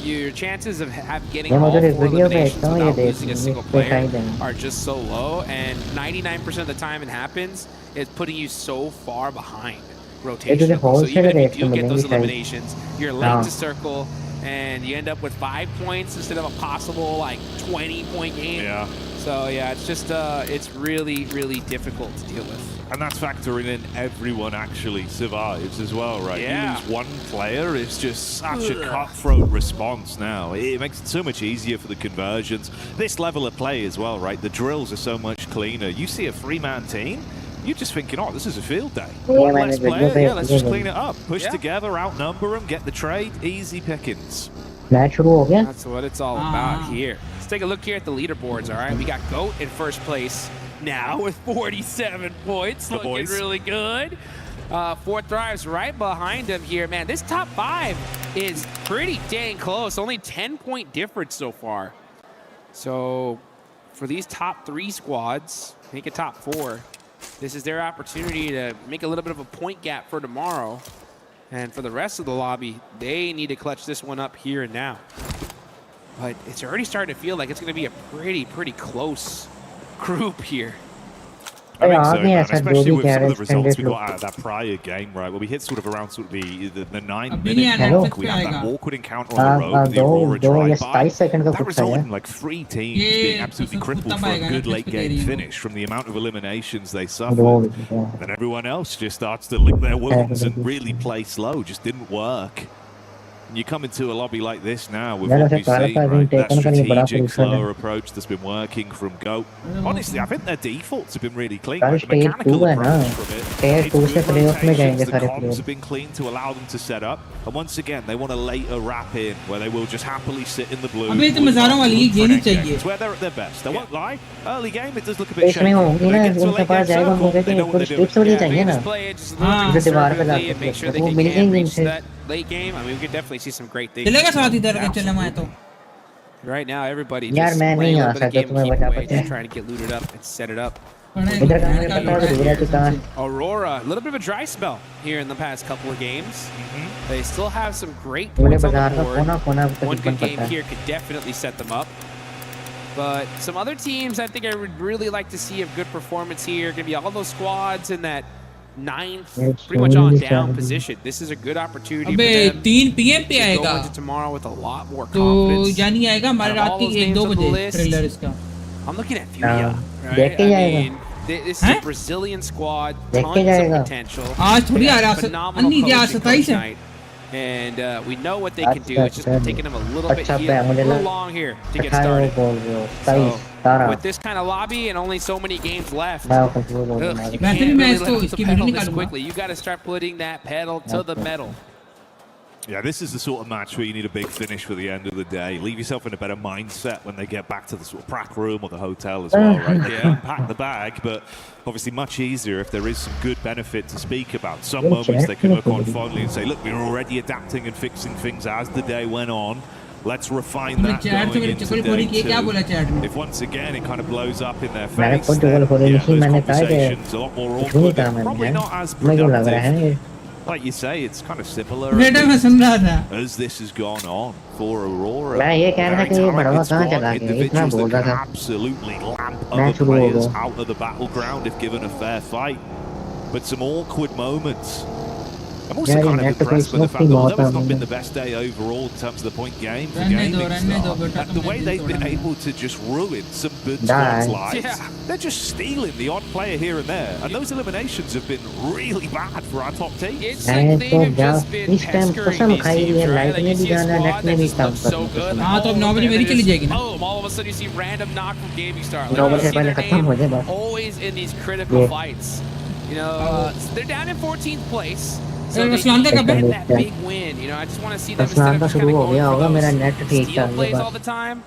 your chances of getting all 4 eliminations without losing a single player are just so low, and 99% of the time it happens, it's putting you so far behind rotation. So even if you do get those eliminations, you're late to circle, and you end up with 5 points instead of a possible like 20-point game. Yeah. So yeah, it's just it's really, really difficult to deal with. And that's factoring in everyone actually survives as well, right? Yeah. You lose one player, it's just such a cutthroat response now. It makes it so much easier for the conversions. This level of play as well, right? The drills are so much cleaner. You see a 3-man team, you're just thinking, oh, this is a field day. One less player, yeah, let's just clean it up. Push together, outnumber them, get the trade, easy pickings. That's what it's all about here. Let's take a look here at the leaderboards, all right? We got GOAT in first place now with 47 points, looking really good. 4 Thrives right behind him here. Man, this top 5 is pretty dang close. Only 10-point difference so far. So for these top 3 squads, make it top 4. This is their opportunity to make a little bit of a point gap for tomorrow. And for the rest of the lobby, they need to clutch this one up here and now. But it's already starting to feel like it's going to be a pretty close group here. I think so, man. Especially with some of the results we got out of that prior game, right? Where we hit sort of around sort of the 9-minute mark. We had that awkward encounter on the road with the Aurora drive-by. That resulted in like 3 teams being absolutely crippled for a good late-game finish from the amount of eliminations they suffered. And everyone else just starts to lick their wounds and really play slow. Just didn't work. You come into a lobby like this now with what we see, right? That strategic, slower approach that's been working from GOAT. Honestly, I think their defaults have been really clean. Like the mechanical approach from it, the comms have been clean to allow them to set up. And once again, they want to later wrap in where they will just happily sit in the blue. It's where they're at their best. I won't lie. Early game, it does look a bit shaky. But it gets to a late game circle, they know what they're doing. Just play it just a little bit conservatively and make sure that they can reach that late game. I mean, we could definitely see some great things. Right now, everybody just playing a little bit of game and keep away, just trying to get looted up and set it up. Aurora, a little bit of a dry spell here in the past couple of games. They still have some great points on the board. One good game here could definitely set them up. But some other teams, I think I would really like to see a good performance here. Going to be all those squads in that 9th, pretty much on down position. This is a good opportunity for them 3 PM पे to go into tomorrow with a lot more confidence. तो यानी आएगा हमारे रात के 1-2 बजे trailer इसका. I'm looking at Furia, right? I mean, this is a Brazilian squad, tons of potential. आज थोड़ी आ रहा है. अन्नी क्या 27 है. And we know what they can do. It's just been taking them a little bit long here to get started. So, with this kind of lobby and only so many games left, you can't really let the pedal this quickly. You got to start putting that pedal to the metal. Yeah, this is the sort of match where you need a big finish for the end of the day. Leave yourself in a better mindset when they get back to the sort of prac room or the hotel as well, right? They can pack the bag, but obviously much easier if there is some good benefit to speak about. Some moments they can look on fondly and say, look, we're already adapting and fixing things as the day went on. Let's refine that going into day 2. If once again it kind of blows up in their face, then, yeah, those conversations a lot more awkward and probably not as productive. Like you say, it's kind of similar as this has gone on for Aurora. Very talented squad, individuals that can absolutely lamp other players out of the battleground if given a fair fight. But some awkward moments. I'm also kind of impressed by the fact that although it's not been the best day overall in terms of the point game for gaming stuff, the way they've been able to just ruin some good squads' lives, they're just stealing the odd player here and there. And those eliminations have been really bad for our top teams. It's like they've just been pestering these teams, right? Like you see a squad that just looks so good. All of a sudden you see random knock from Gaming Star. Like you see their name always in these critical fights. You know, they're down in 14th place. So they need to get that big win. You know, I just want to see them instead of just kind of going for those steal plays all the time.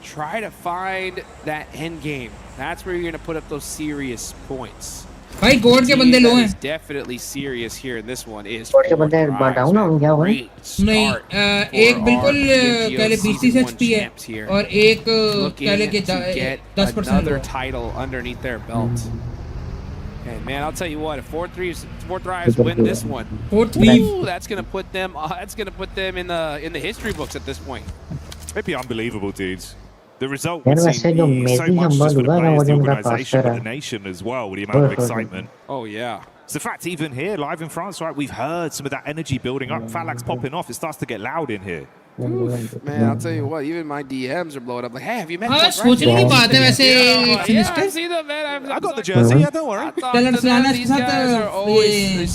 Try to find that end game. That's where you're going to put up those serious points. भाई गोड के बंदे लो हैं. Definitely serious here in this one is. गोड के बंदे down हो गया हुआ है. नहीं, एक बिल्कुल पहले 20 HP है और एक पहले के 10% another title underneath their belt. And man, I'll tell you what, if 4 Thrives win this one, that's gonna put them in the history books at this point. It'd be unbelievable, dudes. The result would seem so much just for the players, the organisation, but the nation as well, with the amount of excitement. Oh yeah. It's the fact even here, live in France, right, we've heard some of that energy building up. Falak's popping off. It starts to get loud in here. Man, I'll tell you what, even my DMs are blowing up. Like, hey, have you met हाँ, सोचने की बात है वैसे. I've seen them, man. I got the jersey. Yeah, don't worry. कल अरसलाना के साथ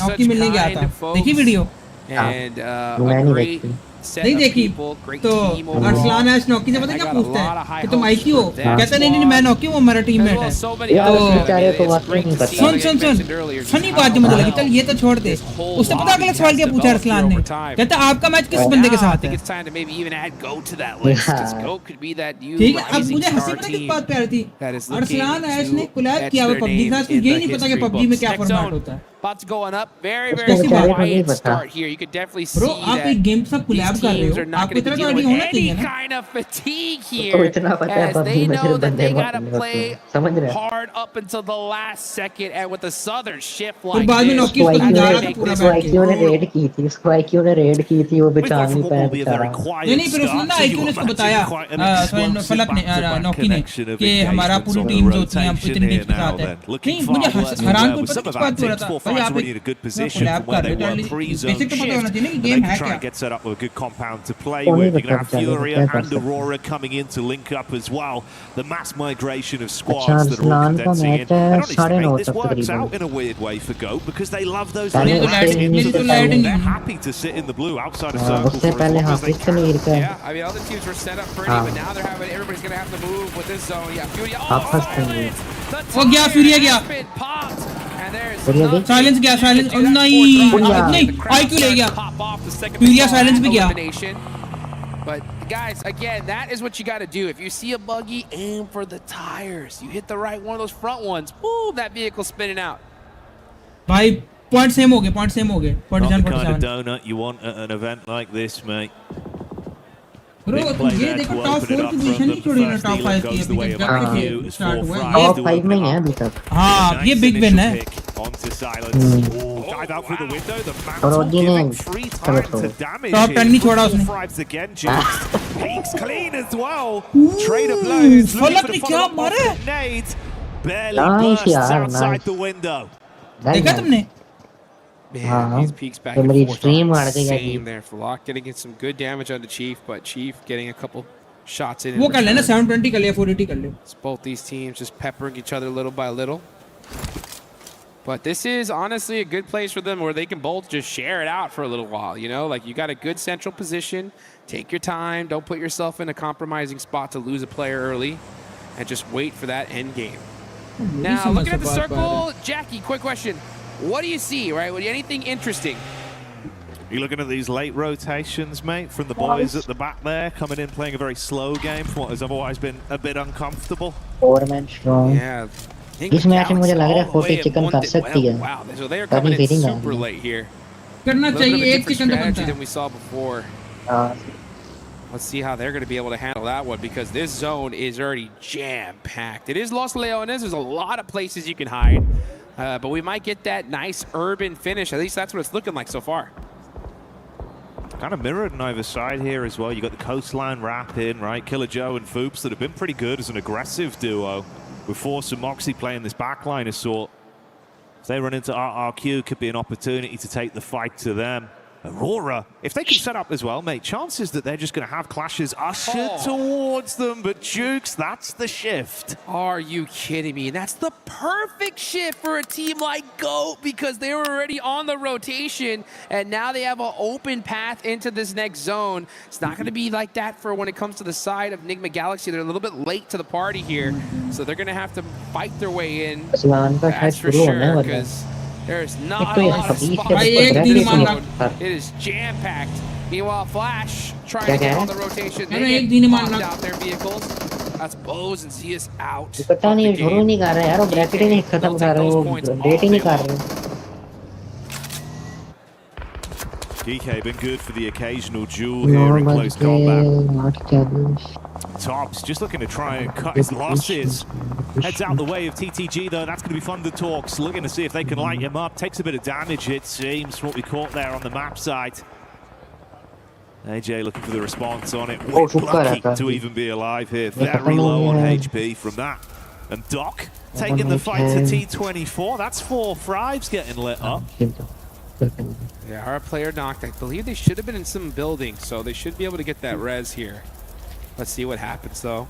नौकी मिलने गया था. देखी video? And a great set नहीं of देखी people, great तो team overall. अरसलान आज नौकी से पता क्या पूछता है कि तुम आई क्यों हो? कहता नहीं मैं नौकी हूँ, हमारा टीममेट है. सुन फनी बात जो मुझे लगी, चल ये तो छोड़ दे. उसने पता अगला सवाल क्या पूछा अरसलान ने? कहता आपका मैच किस बंदे के साथ है? ठीक है, अब मुझे हंसी पता किस बात पे आ रही थी? अरसलान ऐश ने कोलैब किया हुआ पबजी के साथ, तो यही नहीं पता कि पबजी में क्या फॉर्मेट होता है. Spots going up. Very quiet start here. You could definitely see that these teams are not going to be dealing with any kind of fatigue here, as they know that they got to play hard up until the last second, and with a southern shift like this, उसको IQ ने red की थी, वो बचा नहीं पाया बेचारा. नहीं फिर उसने ना आईक्यू ने उसको बताया, फलक ने नौकी ने कि हमारा पूरी टीम जो थी हम इतनी टीम के साथ है. नहीं मुझे हैरान को पता किस बात पे हो रहा था. Really in a good position from where they were pre-zone shift, and they can try and get set up with a good compound to play with. You're going to have Furia and Aurora coming in to link up as well. The mass migration of squads that are all condensing in. And honestly, mate, this works out in a weird way for Go because they love those little into the zone. They're happy to sit in the blue outside of circle for as long as they can. Yeah, I mean, other teams were set up pretty, but now they're having everybody's going to have to move with this zone. Yeah, Furia. Oh, गया Furia गया. Silence गया, silence नहीं IQ ले गया. Furia silence भी गया. But guys, again, that is what you got to do. If you see a buggy, aim for the tires. You hit the right one of those front ones. Boom, that vehicle spinning out. भाई point same हो गए. Not the kind of donut you want at an event like this, mate. Bro, ये देखो top 4 की position नहीं छोड़ी ना, top 5 की अभी तक स्टार्ट हुआ है. टॉप 5 में है अभी तक. हाँ, ये बिग विन है. और ओडी ने चलो टॉप 10 नहीं छोड़ा उसने. फलक ने क्या मारा? नाइस यार, नाइस. देखा तुमने? Man, these peaks back and forth same there. Flock getting in some good damage on the Chief, but Chief getting a couple shots in. वो कर लेना 720 कर लिया, 480 कर लिया. Both these teams just peppering each other little by little. But this is honestly a good place for them where they can both just share it out for a little while, you know? Like, you got a good central position. Take your time. Don't put yourself in a compromising spot to lose a player early. And just wait for that end game. Now, looking at the circle, Jackie, quick question. What do you see, right? Anything interesting? You're looking at these late rotations, mate, from the boys at the back there, coming in, playing a very slow game for what has otherwise been a bit uncomfortable. 4-man strong. Yeah. इस match में मुझे लग रहा है 40 chicken कर सकती है। Wow, so they are coming in super late here. करना चाहिए एक चिकन तो बनता है। Than we saw before. Let's see how they're going to be able to handle that one because this zone is already jam-packed. It is Los Leones. There's a lot of places you can hide, but we might get that nice urban finish. At least that's what it's looking like so far. Kind of mirrored on either side here as well. You got the coastline wrap in, right? Killer Joe and Foops that have been pretty good as an aggressive duo. With Force and Moxie playing this backline assault. If they run into RRQ, could be an opportunity to take the fight to them. Aurora, if they can set up as well, mate, chances that they're just going to have clashes ushered towards them, but Jukes, that's the shift. Are you kidding me? And that's the perfect shift for a team like GOAT because they were already on the rotation, and now they have an open path into this next zone. It's not going to be like that for when it comes to the side of Enigma Galaxy. They're a little bit late to the party here, so they're going to have to fight their way in. That's for sure, because there's not a lot of spots. It is jam-packed. Meanwhile, Flash trying to get on the rotation. They get bombed out their vehicles. That's Bose and CS out. पता नहीं शुरू नहीं कर रहे यार वो bracket ही नहीं खत्म कर रहे वो डेट ही नहीं कर रहे DK been good for the occasional duel here in close combat. Tops just looking to try and cut his losses. Heads out the way of TTG though. That's going to be fun to talks. Looking to see if they can light him up. Takes a bit of damage, it seems, from what we caught there on the map side. AJ looking for the response on it. Lucky to even be alive here. Very low on HP from that. And Doc taking the fight to T24. That's 4 Thrives getting lit up. Yeah, our player knocked. I believe they should have been in some building, so they should be able to get that res here. Let's see what happens, though.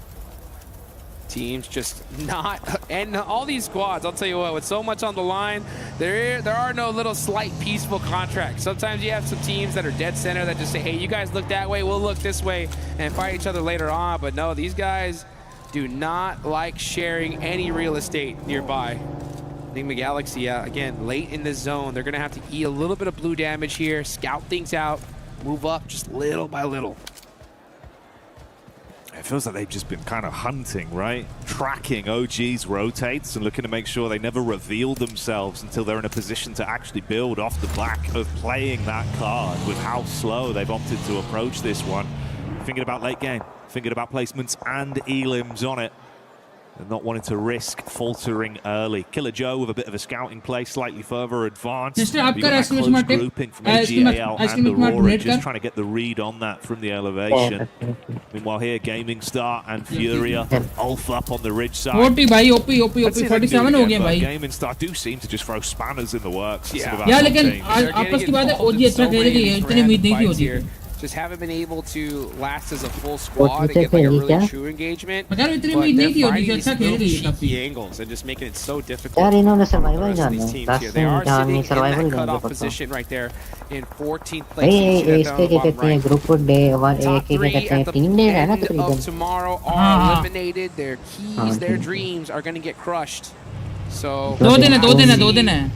Teams just not... And all these squads, I'll tell you what, with so much on the line, there are no little slight peaceful contracts. Sometimes you have some teams that are dead center that just say, hey, you guys look that way, we'll look this way, and fight each other later on. But no, these guys do not like sharing any real estate nearby. Enigma Galaxy, again, late in the zone. They're going to have to eat a little bit of blue damage here, scout things out, move up just little by little. It feels like they've just been kind of hunting, right? Tracking OG's rotates and looking to make sure they never reveal themselves until they're in a position to actually build off the back of playing that card with how slow they've opted to approach this one. Thinking about late game, thinking about placements and elims on it. And not wanting to risk faltering early. Killer Joe with a bit of a scouting play, slightly further advanced. We've got that close grouping from AGAL and Aurora, just trying to get the read on that from the elevation. Meanwhile here, Gaming Star and Furia, Ulf up on the ridge side. OP 47 हो गए भाई. Gaming Star do seem to just throw spanners in the works. Yeah, लेकिन आपस की बात है OG अच्छा खेल रही है, इतनी उम्मीद नहीं थी OG. Just haven't been able to last as a full squad and get like a really true engagement. But they're finding these little cheeky angles and just making it so difficult for the rest of these teams here. They are sitting in that cutoff position right there in 14th place. You see that down the bottom right. Top 3 at the end of tomorrow are eliminated. Their keys, their dreams are going to get crushed. So... दो दिन है.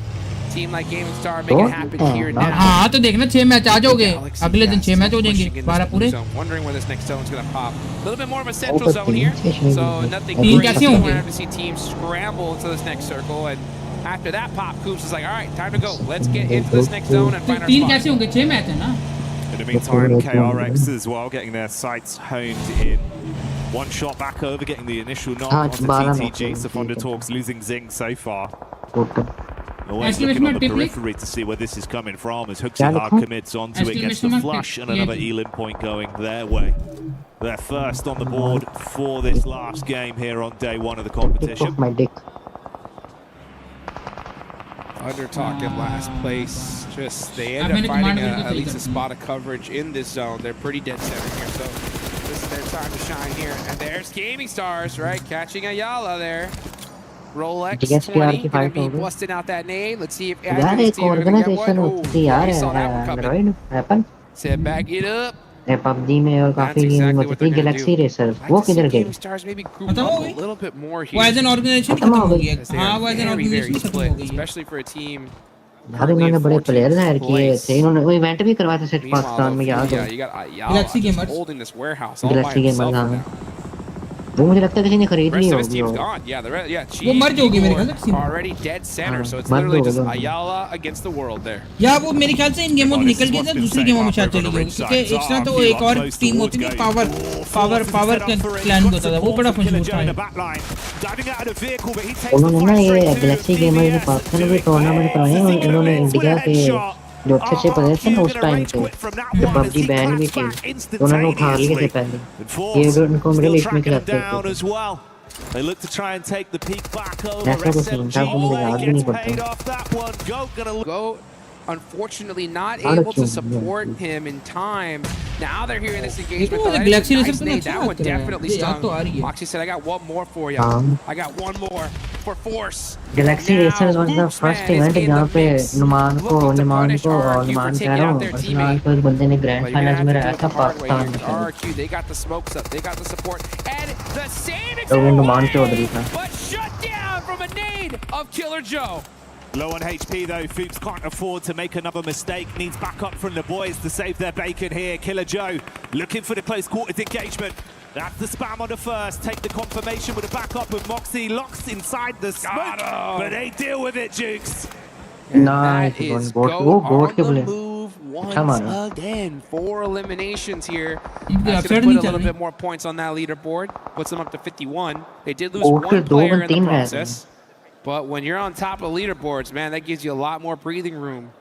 Team like Gaming Star make it happen here now. हाँ तो देखना 6 match आ जाओगे अगले दिन 6 match हो जाएंगे 12 पूरे. Wondering where this next zone is going to pop. A little bit more of a central zone here, so nothing crazy. We're going to see teams scramble into this next circle, and after that pop, Coops is like, all right, time to go. Let's get into this next zone and find our spot. 3 कैसे होंगे 6 match है ना. In the meantime, KRX as well getting their sights honed in. One shot back over, getting the initial knock onto TTG. Safonda Talks losing Zing so far. Always looking on the periphery to see where this is coming from as Hooksy Hard commits onto it, gets the flush, and another elim point going their way. They're first on the board for this last game here on day 1 of the competition. Undertalk in last place. Just they end up finding at least a spot of coverage in this zone. They're pretty dead center here, so this is their time to shine here. And there's Gaming Stars, right? Catching Ayala there. Rolex DSPR 20 की gonna fight be हो गई busting out that nade. Let's see if यार Adam's एक team are gonna get organisation one. होती थी यार We saw that one coming. Android Apple Said back it up. PUBG में और काफी That's गेम exactly होती what थी they're gonna Galaxy do. Racer Like वो to see किधर गई GameStars maybe group up a little bit more here. वो as an organisation खत्म हो गई Because they हाँ are वो as an very, very organisation खत्म हो split, गई है especially for a team. यार इन्होंने बड़े प्लेयर हायर किए थे इन्होंने वो इवेंट भी करवाया था सिर्फ पाकिस्तान में याद हो You got Ayala just holding this warehouse all by Galaxy himself gamer now. हाँ वो मुझे लगता है किसी ने खरीद The Lee rest of his होगी team's वो gone. Yeah, वो मर जाओगे मेरे ख्याल से already dead center, so it's मर literally जाओगे just तुम। Ayala against the world there. या वो मेरे ख्याल से इन गेमों में निकल गया था दूसरी गेमों में शायद चली गई क्योंकि इस तरह तो वो एक और टीम होती थी पावर क्लैन होता था वो बड़ा मशहूर था उन्होंने ना ये गैलेक्सी गेमर ने पाकिस्तान में टूर्नामेंट कराए और इन्होंने इंडिया के जो अच्छे प्लेयर थे ना उस टाइम पे पबजी बैन भी थी तो उन्होंने उठा लिए थे पहले ये उनको मिडिल ईस्ट में खिलाते थे They look to try and take the peak back over. ऐसा कुछ नहीं था वो मुझे याद भी नहीं पड़ता Goat, unfortunately, not able to support him in time. Now they're hearing this engagement. वो That is Galaxy a racer nice पे nade. अच्छा That one लग रहा है definitely ये याद stung. तो आ रही है Moxie said, I got one more for you. I got one more for force. Galaxy racer was the first event जहां पे नुमान को और नुमान कह रहा हूं अर्सनल को एक बंदे ने ग्रैंड फाइनल्स में रहा था पाकिस्तान में RQ, they got the smokes up, they got the support, and the same तो वो नुमान चौधरी था but shut down from a nade of Killer Joe. Low on HP though, Fuchs can't afford to make another mistake. Needs backup from the boys to save their bacon here. Killer Joe looking for the close quarters engagement. That's the spam on the first. Take the confirmation with a backup of Moxie. Locks inside the smoke, but they deal with it, Jukes. Nice one. Goat के बोले Once again, 4 eliminations here. That's going to put a little bit more points on that leaderboard. Puts them up to 51. They did lose one player in the process. But when you're on top of leaderboards, man, that gives you a lot more breathing room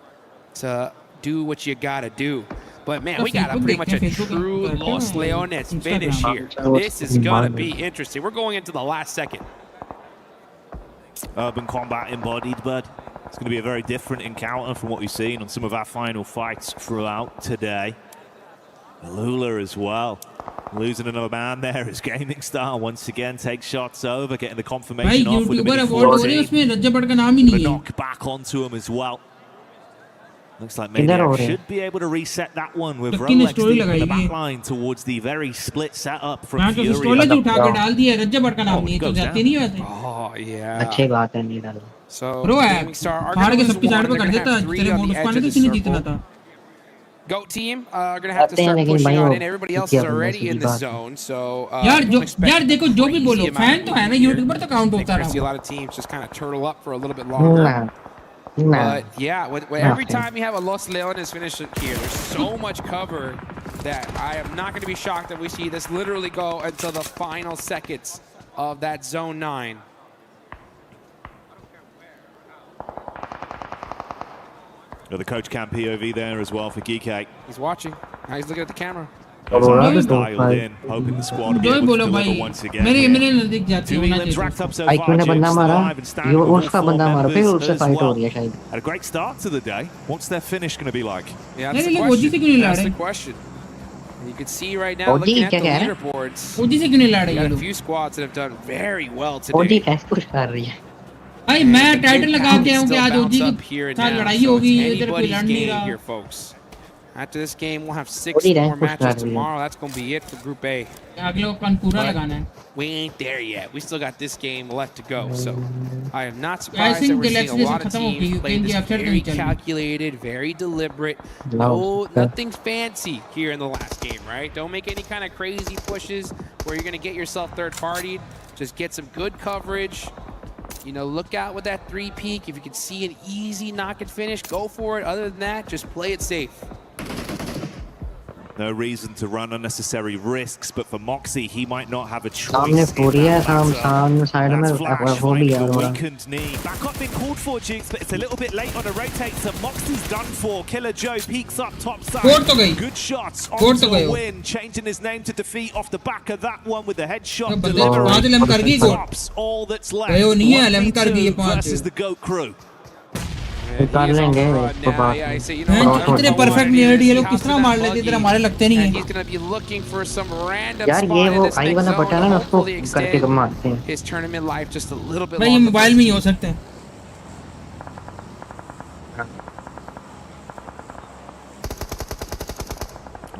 to do what you gotta do. But man, we got pretty much a true Los Leones finish here. This is gonna be interesting. We're going into the last second. Urban combat embodied, bud. It's going to be a very different encounter from what we've seen on some of our final fights throughout today. Lula as well. Losing another man there as Gaming Star once again takes shots over, getting the confirmation off with a mini 14. The knock back onto him as well. Looks like Maniac should be able to reset that one with Rolex deep in the back line towards the very split setup from Fury. Oh, yeah. अच्छी बात है नहीं डाल So, Bro, Gaming Star are going to lose one. They're going to have 3 on the edge of the circle. Goat team are going to have to start pushing on in. Everybody else is already in the zone, so यार देखो जो भी बोलो fan तो है ना YouTuber तो count होता रहा है. A lot of teams just kind of turtle up for a little bit longer. But yeah, every time you have a Los Leones finish here, there's so much cover that I am not going to be shocked that we see this literally go until the final seconds of that Zone 9. Got the coach cam POV there as well for Geekake. He's watching. Now he's looking at the camera. Dialed in, hoping the squad will be able to deliver once again. Two elims racked up so far, Jukes alive and standing with all 4 members as well. Had a great start to the day. What's their finish going to be like? Yeah, that's the question. That's the question. You can see right now, looking at the leaderboards, you got a few squads that have done very well today. भाई मैं title लगा के आऊं कि आज ओजी की साथ लड़ाई होगी इधर कोई लड़ नहीं रहा folks. After this game, we'll have 6 more matches tomorrow. That's going to be it for Group A. We ain't there yet. We still got this game left to go. So I am not surprised that we're seeing a lot of teams play this very calculated, very deliberate. No, nothing's fancy here in the last game, right? Don't make any kind of crazy pushes where you're going to get yourself third-partied. Just get some good coverage. You know, look out with that 3 peak. If you can see an easy knock and finish, go for it. Other than that, just play it safe. No reason to run unnecessary risks, but for Moxie, he might not have a choice. सामने पूरी है सामने side में वो भी यार हो रहा weakened knee. Back up being called for, Jukes, but it's a little bit late on a rotate, so Moxie's done for. Killer Joe peeks up top side. Good shots onto a win, changing his name to defeat off the back of that one with the headshot delivery. Stops all that's left. Versus the GOAT crew. कर लेंगे इसको बात इतने perfect नेड ये लोग किस तरह मार लेते इधर हमारे लगते नहीं है यार ये वो आई वाला बटन है ना उसको करके कब मारते हैं भाई ये मोबाइल में ही हो सकते हैं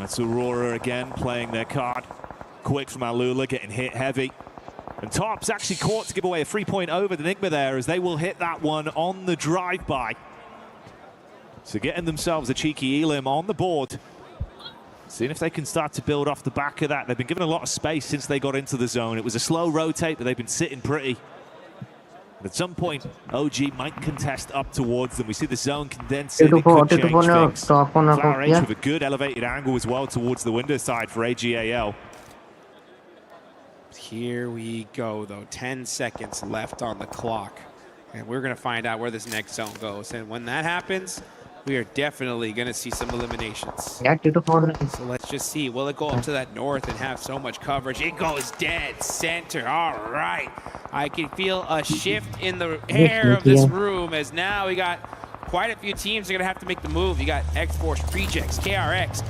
That's Aurora again playing their card. Quick from Alula, getting hit heavy. And Top's actually caught to give away a 3-point over the Enigma there, as they will hit that one on the drive-by. So getting themselves a cheeky elim on the board. Seeing if they can start to build off the back of that. They've been given a lot of space since they got into the zone. It was a slow rotate, but they've been sitting pretty. At some point, OG might contest up towards them. We see the zone condensing. It could change things. Flower H with a good elevated angle as well towards the window side for AGAL. Here we go, though. 10 seconds left on the clock. And we're going to find out where this next zone goes. And when that happens, we are definitely going to see some eliminations. So let's just see. Will it go up to that north and have so much coverage? It goes dead center. All right. I can feel a shift in the air of this room, as now we got quite a few teams are going to have to make the move. You got X-Force, Rejects, KRX,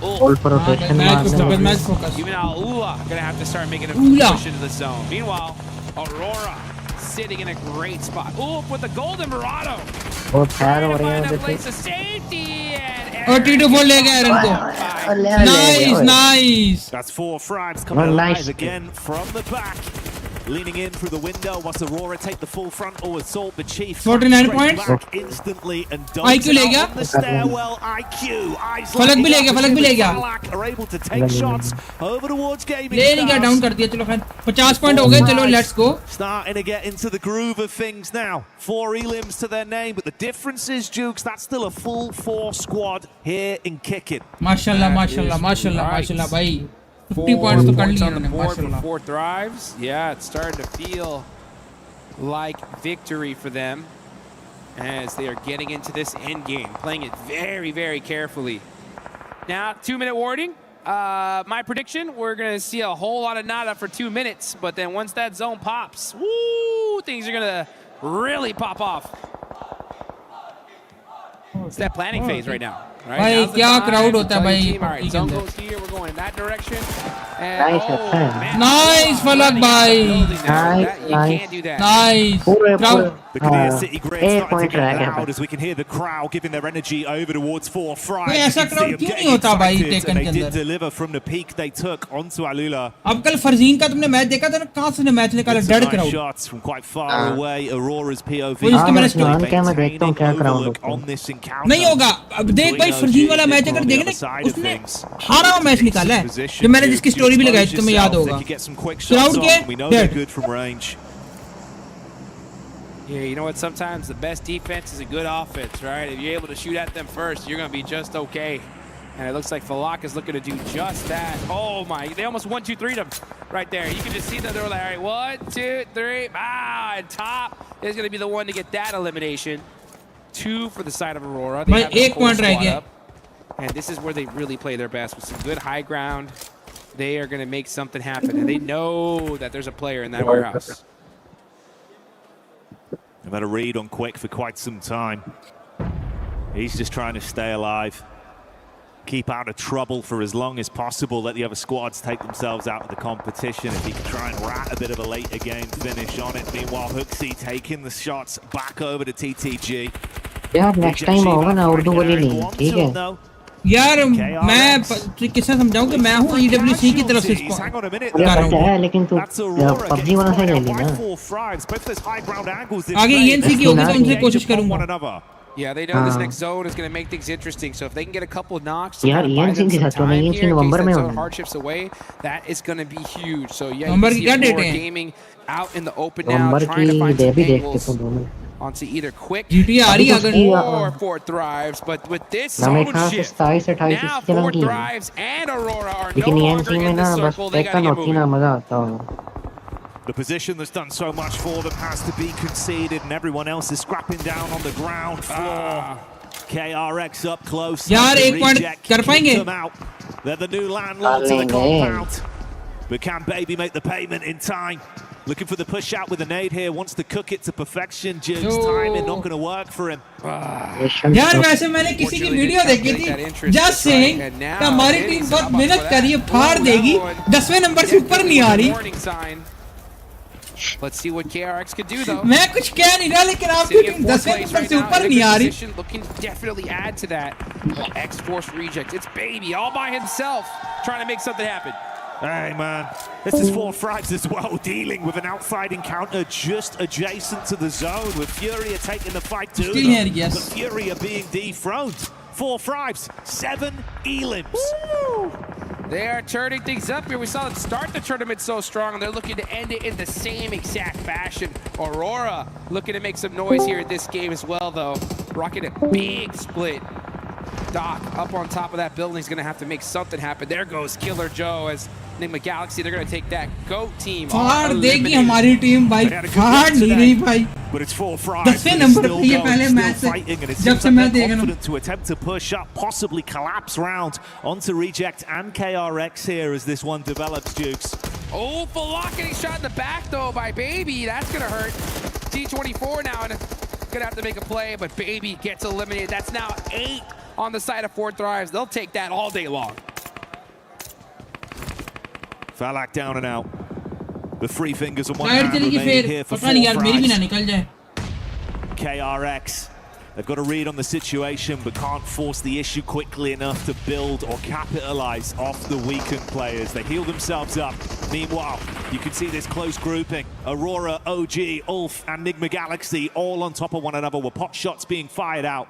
even Ula going to have to start making a push into the zone. Meanwhile, Aurora sitting in a great spot. Oof with the golden Murado. Trying to find a place of safety. और T24 ले गया इनको. Nice, nice. That's 4 frags coming alive again from the back. Leaning in through the window, watch Aurora take the full frontal assault, but Chief 49 points. Instantly and IQ ले गया. on the stairwell. IQ, फलक भी ले गया, फलक भी ले गया. Are able to take shots over towards gaming. ले नहीं गया, डाउन कर दिया. चलो खैर 50 पॉइंट हो गए. चलो let's go. Starting to get into the groove of things now. 4 elims to their name, but the difference is, Jukes, that's still a full 4 squad here in kicking. माशाल्लाह, माशाल्लाह, माशाल्लाह, माशाल्लाह भाई. 50 points to on the board for 4 drives. Yeah, it's starting to feel like victory for them as they are getting into this end game, playing it very, very carefully. Now, 2-minute warning. My prediction, we're going to see a whole lot of nada for 2 minutes, but then once that zone pops, woo, things are going to really pop off. It's that planning phase right now. Right, भाई क्या crowd होता है भाई PUBG के अंदर. We're going in that direction. Nice फलक भाई. Nice. The clear city grid starting to get loud as we can hear the crowd giving their energy over towards 4 frags. ऐसा crowd क्यों नहीं होता भाई टेकन के अंदर? They did अंदर. deliver from the peak they took onto Alula. अब कल फरजीन का तुमने मैच देखा था ना, कहाँ से मैच निकाला? Dead crowd. Shots from quite far away. Aurora's POV. इसका मैंने स्टोरी क्या मैं देखता हूँ क्या crowd होता है. नहीं होगा. अब देख भाई फरजीन वाला मैच अगर देखना, उसने हारा हुआ मैच निकाला है. जो मैंने जिसकी स्टोरी भी लगाई थी तुम्हें याद होगा. Crowd के dead. Yeah, you know what? Sometimes the best defense is a good offense, right? If you're able to shoot at them first, you're going to be just okay. And it looks like Falak is looking to do just that. Oh my, they almost 1-2-3'd him right there. You can just see that they're like, all right, 1, 2, 3, and Top is going to be the one to get that elimination. 2 for the side of Aurora. They have the whole squad up. And this is where they really play their best with some good high ground. They are going to make something happen. And they know that there's a player in that warehouse. I've had a read on Quick for quite some time. He's just trying to stay alive. Keep out of trouble for as long as possible. Let the other squads take themselves out of the competition. If he can try and rat a bit of a later game finish on it. Meanwhile, Hooksy taking the shots back over to TTG. यार next time होगा ना उर्दू बोली नहीं, ठीक है? यार मैं किससे समझाऊं कि मैं हूँ EWC की तरफ से इसको कर रहा हूँ. लेकिन तू PUBG वाला से ले ली ना. आगे ENC की होगी तो उनसे कोशिश करूँगा. Yeah, they know this next zone is going to make things interesting. So if they can get a couple of knocks to यार buy them some time here, keep नवंबर में zone hardships away, that is going to be huge. So yeah, you see Aurora Gaming out in the open now, trying to find some angles onto either Quick or 4 Thrives. But with this zone shift, now 4 Thrives and Aurora are no longer in the circle. They got to get moving. The position that's done so much for them has to be conceded, and everyone else is scrapping down on the ground floor. KRX up close. यार एक point कर पाएंगे? They're the new landlords of the compound. But can Baby make the payment in time? Looking for the push out with a nade here. Wants to cook it to perfection. Jukes timing not going to work for him. यार वैसे मैंने किसी की video देखी थी just saying कि हमारी team बहुत मेहनत कर रही है फाड़ देगी 10वें नंबर से ऊपर नहीं आ रही Let's see what KRX could do though. मैं कुछ कह नहीं रहा लेकिन आपकी टीम 10वें नंबर से ऊपर नहीं आ रही. Looking definitely add to that. But X-Force reject. It's Baby all by himself trying to make something happen. Hey man, this is 4Fribes as well, dealing with an outside encounter just adjacent to the zone with Furia taking the fight to them. Here, yes. But Furia being dethroned. 4Fribes, 7 elims. They are turning things up here. We saw them start the tournament so strong, and they're looking to end it in the same exact fashion. Aurora looking to make some noise here in this game as well, though. Rocking a big split. Doc up on top of that building is going to have to make something happen. There goes Killer Joe as Enigma Galaxy. They're going to take that GOAT team. फाड़ देगी हमारी team भाई फाड़ नहीं रही भाई. But it's 4Fribes. 10वें number पे ये पहले मैच से जब से मैं देख रहा हूं. To attempt to push up, possibly collapse round onto Reject and KRX here as this one develops, Jukes. Oh, full lock getting shot in the back though by Baby. That's going to hurt. T24 now and going to have to make a play, but Baby gets eliminated. That's now 8 on the side of 4Thrives. They'll take that all day long. Falak down and out. The free fingers on one hand remaining here for 4Fribes. KRX, they've got a read on the situation but can't force the issue quickly enough to build or capitalize off the weakened players. They heal themselves up. Meanwhile, you can see this close grouping. Aurora, OG, Ulf, and Enigma Galaxy all on top of one another with pot shots being fired out.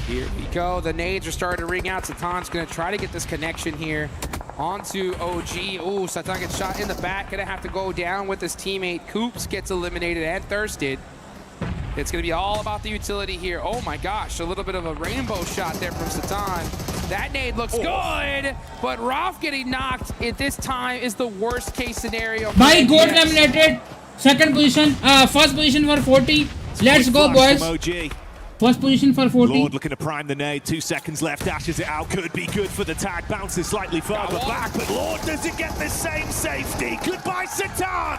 Here we go. The nades are starting to ring out. Satan's going to try to get this connection here onto OG. Ooh, Satan gets shot in the back. Going to have to go down with his teammate. Coops gets eliminated and thirsted. It's going to be all about the utility here. Oh my gosh, a little bit of a rainbow shot there from Satan. That nade looks good, but Ralph getting knocked at this time is the worst case scenario. By gold eliminated. Second position, first position for 40. Let's go, boys. First position for 40. Lord looking to prime the nade. 2 seconds left. Dashes it out. Could be good for the tag. Bounces slightly further back. But Lord doesn't get the same safety. Goodbye, Satan.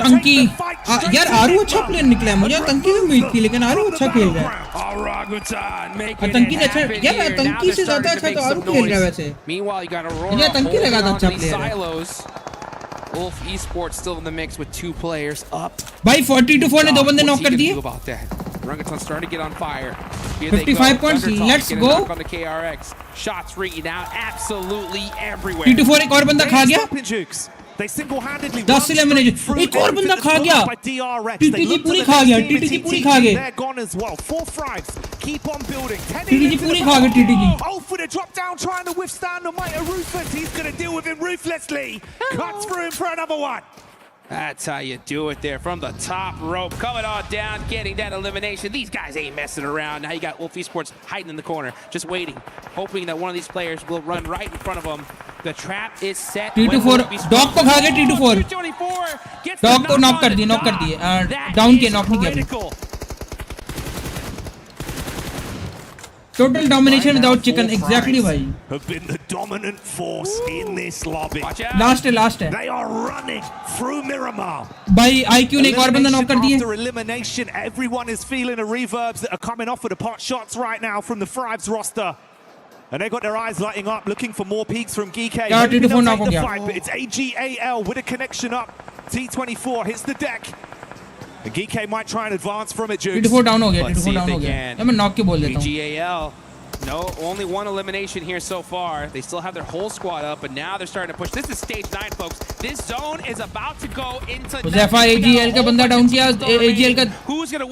Tanki. यार आरू अच्छा player निकला है. मुझे तंकी भी उम्मीद थी लेकिन आरू अच्छा खेल रहा है. तंकी अच्छा यार तंकी से ज़्यादा अच्छा तो आरू खेल रहा है वैसे. Meanwhile, you got Aurora. मुझे तंकी लगा था अच्छा player. Wolf Esports still in the mix with 2 players up. भाई 42 ने 2 बंदे नॉक कर दिए. Rangaton's starting to get on fire. 55 points. Let's go. On the KRX. Shots ringing out absolutely everywhere. T24 एक और बंदा खा गया. They single-handedly 10 elimination. एक और बंदा खा गया. TTG पूरी खा गया. TTG पूरी खा गए. They're gone as well. 4Fribes keep on building. TTG पूरी खा गए. TTG. Oh, for the drop down, trying to withstand the might of Ruthless. He's going to deal with him ruthlessly. Cuts through him for another one. That's how you do it there from the top rope. Coming on down, getting that elimination. These guys ain't messing around. Now you got Wolf Esports hiding in the corner, just waiting, hoping that one of these players will run right in front of them. The trap is set. T24 dog को खा गया. T24 dog को knock कर दिए. Down के knock नहीं किया. Total domination without chicken. Exactly, bhai. Have been the dominant force in this lobby. Last hai. They are running through Miramar. Bhai, IQ ने एक और बंदा नॉक कर दिए. After elimination, everyone is feeling the reverbs that are coming off of the pot shots right now from the Fribes roster. And they got their eyes lighting up, looking for more peaks from GK. Yeah, T24 knock ho gaya. But it's AGAL with a connection up. T24 hits the deck. And GK might try and advance from it, Jukes. T24 down ho gaya. T24 down ho gaya. मैं knock के बोल देता हूँ. AGAL. No, only one elimination here so far. They still have their whole squad up, but now they're starting to push. This is stage 9, folks. This zone is about to go into. Uzefa AGL का बंदा down किया. AGL का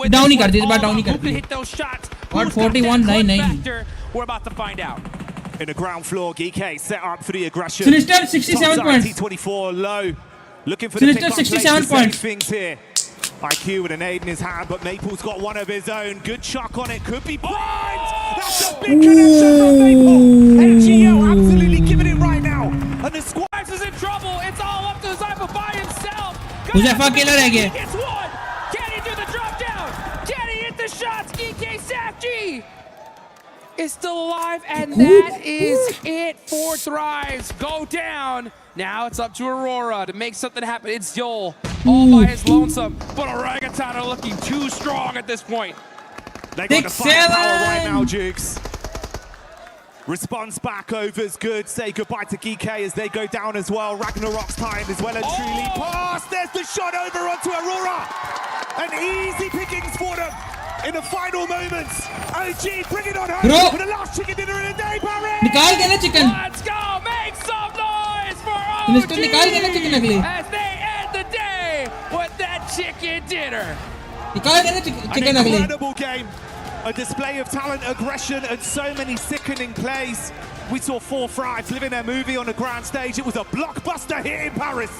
down ही कर दिया. इस बार down ही कर दिया. Hit those shots. What 41 9. We're about to find out. In the ground floor, GK set up for the aggression. Sinister 67 points. T24 low. Looking for Sinister the 67 points. Things here. IQ with a nade in his hand, but Maple's got one of his own. Good chuck on it. Could be primed. That's a big connection from Maple. MGL absolutely giving it right now. And the squad is in trouble. It's all up to Zypher by himself. Uzefa killer रह गया. Gets one. Can he do the drop down? Can he hit the shots? DK Safji is still alive, and that is it for Thrives. Go down Now it's up to Aurora to make something happen. It's Joel all by his lonesome, but Orangutan are looking too strong at this point. They got the firepower right now, Jukes. Response back over's good. Say goodbye to Geek as they go down as well. Ragnarok's time is well and truly past. There's the shot over onto Aurora. And easy pickings for them in the final moments. OG, bring it on home for the last chicken dinner of the day, Barry. निकाल के ना chicken. Let's go, make some noise for OG निकाल के ना chicken अगले. as they end the day with that chicken dinner. निकाल के ना chicken An अगले. incredible game. A display of talent, aggression, and so many sickening plays. We saw 4 Thrives living their movie on a grand stage. It was a blockbuster hit in Paris.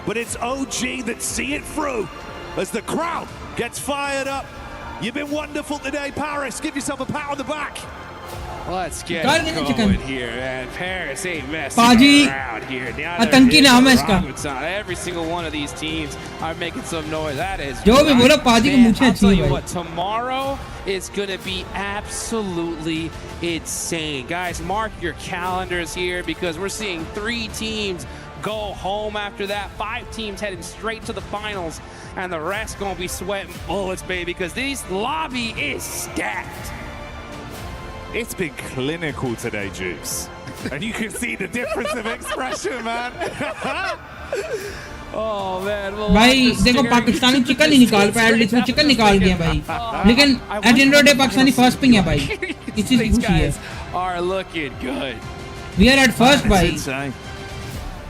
But it's OG that see it through as the crowd gets fired up. You've been wonderful today, Paris. Give yourself a pat on the back. Let's get going here, man. Paris ain't messing around here. आतंकी नाम है इसका. Every single one of these teams are making some noise. That is. जो भी बोला पाजी की मुझे I'll अच्छी tell है you भाई. what, tomorrow is gonna be absolutely insane, guys. Mark your calendars here because we're seeing 3 teams go home after that. 5 teams heading straight to the finals, and the rest gonna be sweating bullets, baby, because this lobby is stacked. It's been clinical today, Jukes. And you can see the difference of expression, man. Oh man, भाई देखो Pakistani chicken ही निकाल पाया at least में chicken निकाल दिया भाई लेकिन एजेंडो day Pakistani first पे है भाई इस चीज की खुशी है are looking good. We are at first भाई.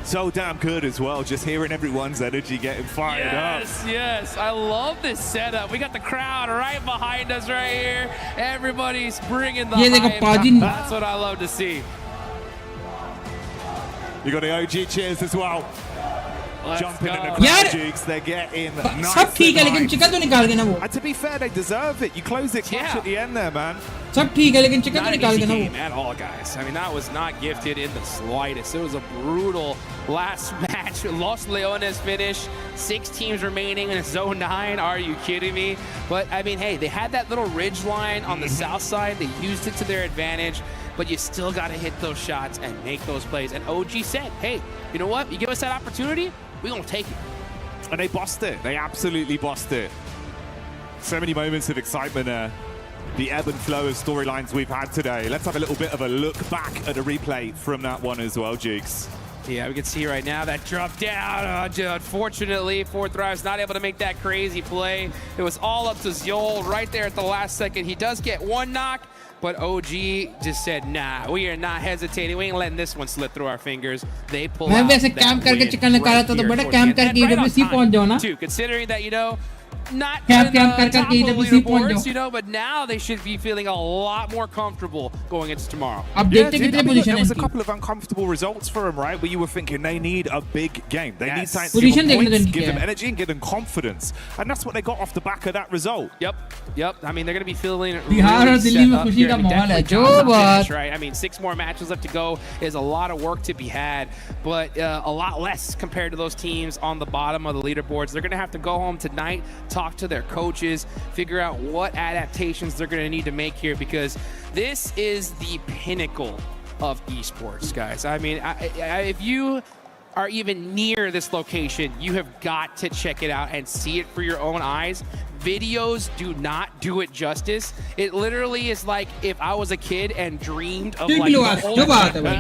So damn good as well, just hearing everyone's energy getting fired up. Yes, I love this setup. We got the crowd right behind us right here. Everybody's bringing the hype. That's what I love to see. You got the OG cheers as well. Jumping in the crowd, Jukes. They're getting nice. सब ठीक है लेकिन chicken तो निकाल देना वो. And to be fair, they deserve it. You close it clutch at the end there, man. सब ठीक है लेकिन चिकन तो निकाल देना वो. At all, guys. I mean, that was not gifted in the slightest. It was a brutal last match. Los Leones finish. 6 teams remaining in Zone 9. Are you kidding me? But I mean, hey, they had that little ridge line on the south side. They used it to their advantage. But you still got to hit those shots and make those plays. And OG said, hey, you know what? You give us that opportunity, we're going to take it. And they bossed it. They absolutely bossed it. So many moments of excitement there. The ebb and flow of storylines we've had today. Let's have a little bit of a look back at a replay from that one as well, Jukes. Yeah, we can see right now that drop down. Unfortunately, 4 Thrives not able to make that crazy play. It was all up to Zol right there at the last second. He does get 1 knock. But OG just said, nah, we are not hesitating. We ain't letting this one slip through our fingers. They pull out that win right here. Too, considering that, you know, not in the top of the leaderboards, you know, but now they should be feeling a lot more comfortable going into tomorrow. Yeah, dude, I mean, there was a couple of uncomfortable results for them, right? Where you were thinking they need a big game. They need something to give them points, give them energy, and give them confidence. And that's what they got off the back of that result. Yep. I mean, they're going to be feeling really set up here. Right? I mean, 6 more matches left to go is a lot of work to be had, but a lot less compared to those teams on the bottom of the leaderboards. They're going to have to go home tonight, talk to their coaches, figure out what adaptations they're going to need to make here because this is the pinnacle of esports, guys. I mean, if you are even near this location, you have got to check it out and see it for your own eyes. Videos do not do it justice. It literally is like if I was a kid and dreamed of like the whole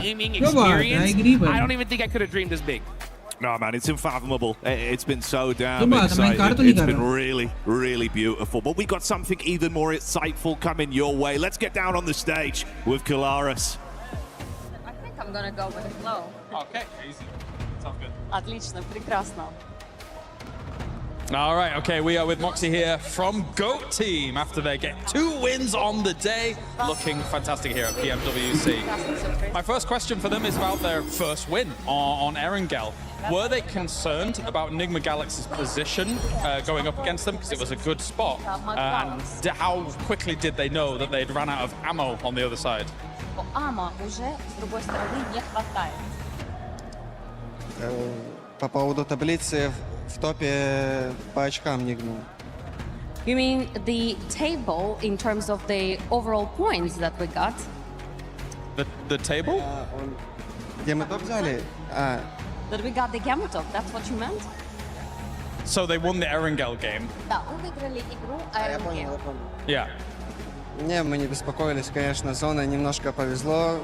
gaming experience. I don't even think I could have dreamed this big. No, man, it's unfathomable. It's been so damn exciting. It's been really, really beautiful. But we got something even more insightful coming your way. Let's get down on the stage with Kalaris. I think I'm gonna go with the flow. Okay, easy. Sounds good. Отлично, прекрасно. All right, okay, we are with Moxie here from GOAT Team after they get 2 wins on the day. Looking fantastic here at PMWC. My first question for them is about their first win on Erangel. Were they concerned about Enigma Galaxy's position going up against them because it was a good spot? And how quickly did they know that they'd run out of ammo on the other side? Аммо уже с другой стороны не хватает. По поводу таблицы в топе по очкам не гнул. You mean the table in terms of the overall points that we got? The table? Где мы топ взяли? That we got the Gamutov, that's what you meant? So they won the Erangel game. Да, вы выиграли игру Erangel. Yeah. Не, мы не беспокоились, конечно, зона немножко повезло,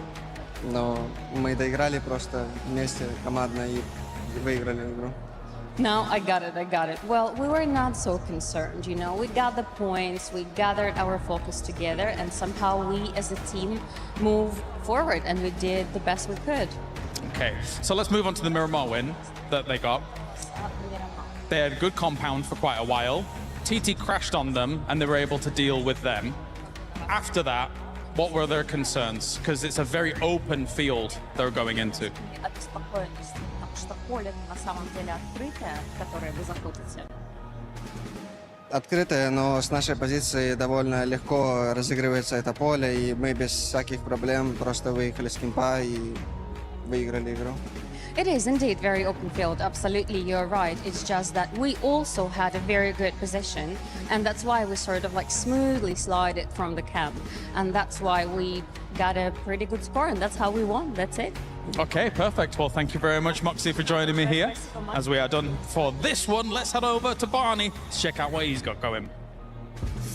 но мы доиграли просто вместе командно и выиграли игру. No, I got it. Well, we were not so concerned, you know. We got the points, we gathered our focus together, and somehow we as a team moved forward, and we did the best we could. Okay, so let's move on to the Miramar win that they got. They had good compound for quite a while. TT crashed on them, and they were able to deal with them. After that, what were their concerns? Because it's a very open field they're going into. Открытое, но с нашей позиции довольно легко разыгрывается это поле, и мы без всяких проблем просто выехали с кемпа и выиграли игру. It is indeed very open field, absolutely, you're right. It's just that we also had a very good position, and that's why we sort of like smoothly slided from the camp. And that's why we got a pretty good score, and that's how we won, that's it. Okay, perfect. Well, thank you very much, Moxie, for joining me here. As we are done for this one, let's head over to Barney to check out what he's got going.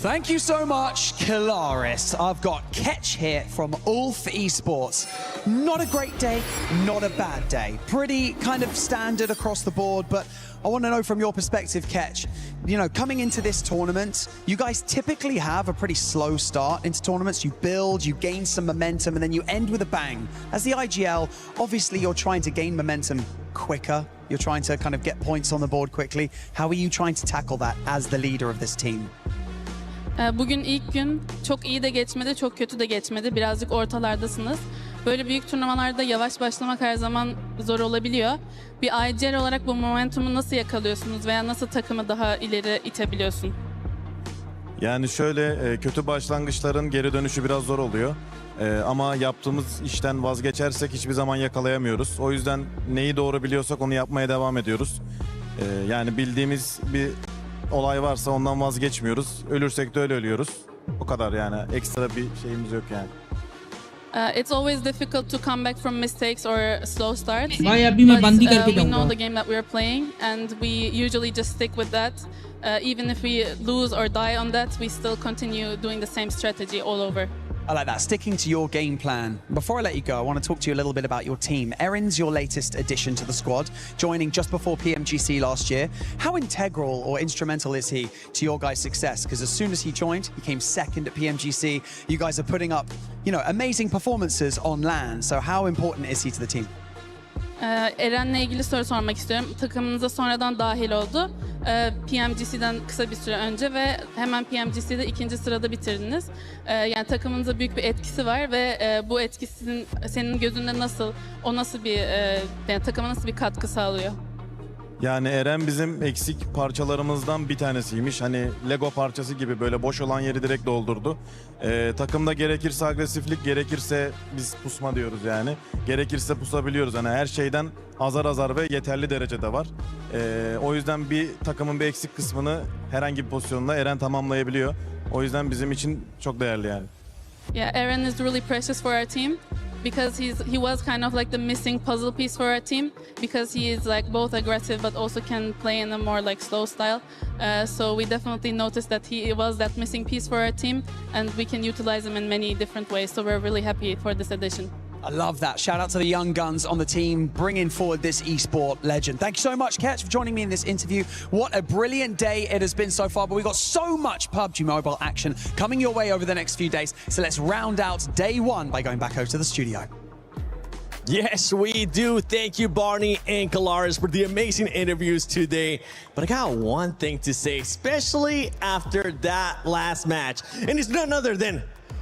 Thank you so much, Kalaris. I've got Ketch here from Ulf Esports. Not a great day, not a bad day. Pretty kind of standard across the board, but I want to know from your perspective, Ketch, you know, coming into this tournament, you guys typically have a pretty slow start into tournaments. You build, you gain some momentum, and then you end with a bang. As the IGL, obviously you're trying to gain momentum quicker. You're trying to kind of get points on the board quickly. How are you trying to tackle that as the leader of this team? Bugün ilk gün çok iyi de geçmedi, çok kötü de geçmedi. Birazcık ortalardasınız. Böyle büyük turnuvalarda yavaş başlamak her zaman zor olabiliyor. Bir IGL olarak bu momentumu nasıl yakalıyorsunuz veya nasıl takımı daha ileri itebiliyorsun? Yani şöyle kötü başlangıçların geri dönüşü biraz zor oluyor. Ama yaptığımız işten vazgeçersek hiçbir zaman yakalayamıyoruz. O yüzden neyi doğru biliyorsak onu yapmaya devam ediyoruz. Yani bildiğimiz bir olay varsa ondan vazgeçmiyoruz. Ölürsek de öyle ölüyoruz. O kadar yani. Ekstra bir şeyimiz yok yani. It's always difficult to come back from mistakes or slow starts. भाई अभी मैं बंदी करके We know जाऊंगा. the game that we are playing, and we usually just stick with that. Even if we lose or die on that, we still continue doing the same strategy all over. I like that, sticking to your game plan. Before I let you go, I want to talk to you a little bit about your team. Erin's your latest addition to the squad, joining just before PMGC last year. How integral or instrumental is he to your guys' success? Because as soon as he joined, he came second at PMGC. You guys are putting up, you know, amazing performances on LAN. So how important is he to the team? Eren'le ilgili soru sormak istiyorum. Takımınıza sonradan dahil oldu. PMGC'den kısa bir süre önce ve hemen PMGC'de ikinci sırada bitirdiniz. Yani takımınıza büyük bir etkisi var ve bu etkisi senin gözünde nasıl, o nasıl bir, yani takıma nasıl bir katkı sağlıyor? Yani Eren bizim eksik parçalarımızdan bir tanesiymiş. Hani Lego parçası gibi böyle boş olan yeri direkt doldurdu. Takımda gerekirse agresiflik, gerekirse biz pusma diyoruz yani. Gerekirse pusabiliyoruz. Yani her şeyden azar azar ve yeterli derecede var. O yüzden bir takımın bir eksik kısmını herhangi bir pozisyonda Eren tamamlayabiliyor. O yüzden bizim için çok değerli yani. Yeah, Eren is really precious for our team. Because he was kind of like the missing puzzle piece for our team, because he is like both aggressive but also can play in a more like slow style. So we definitely noticed that he was that missing piece for our team, and we can utilize him in many different ways. So we're really happy for this addition. I love that. Shout out to the young guns on the team, bringing forward this esport legend. Thank you so much, Ketch, for joining me in this interview. What a brilliant day it has been so far, but we've got so much PUBG Mobile action coming your way over the next few days. So let's round out day one by going back over to the studio. Yes, we do. Thank you, Barney and Kalaris, for the amazing interviews today. But I got one thing to say, especially after that last match. And it's none other than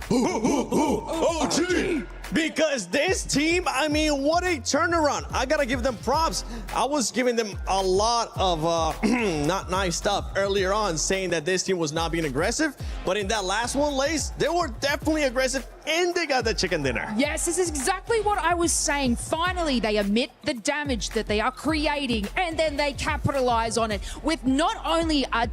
OG! Because this team, I mean, what a turnaround. I gotta give them props. I was giving them a lot of not nice stuff earlier on, saying that this team was not being aggressive. But in that last one, Lace, they were definitely aggressive, and they got the chicken dinner. Yes, this is exactly what I was saying. Finally, they admit the damage that they are creating, and then they capitalize on it with not only a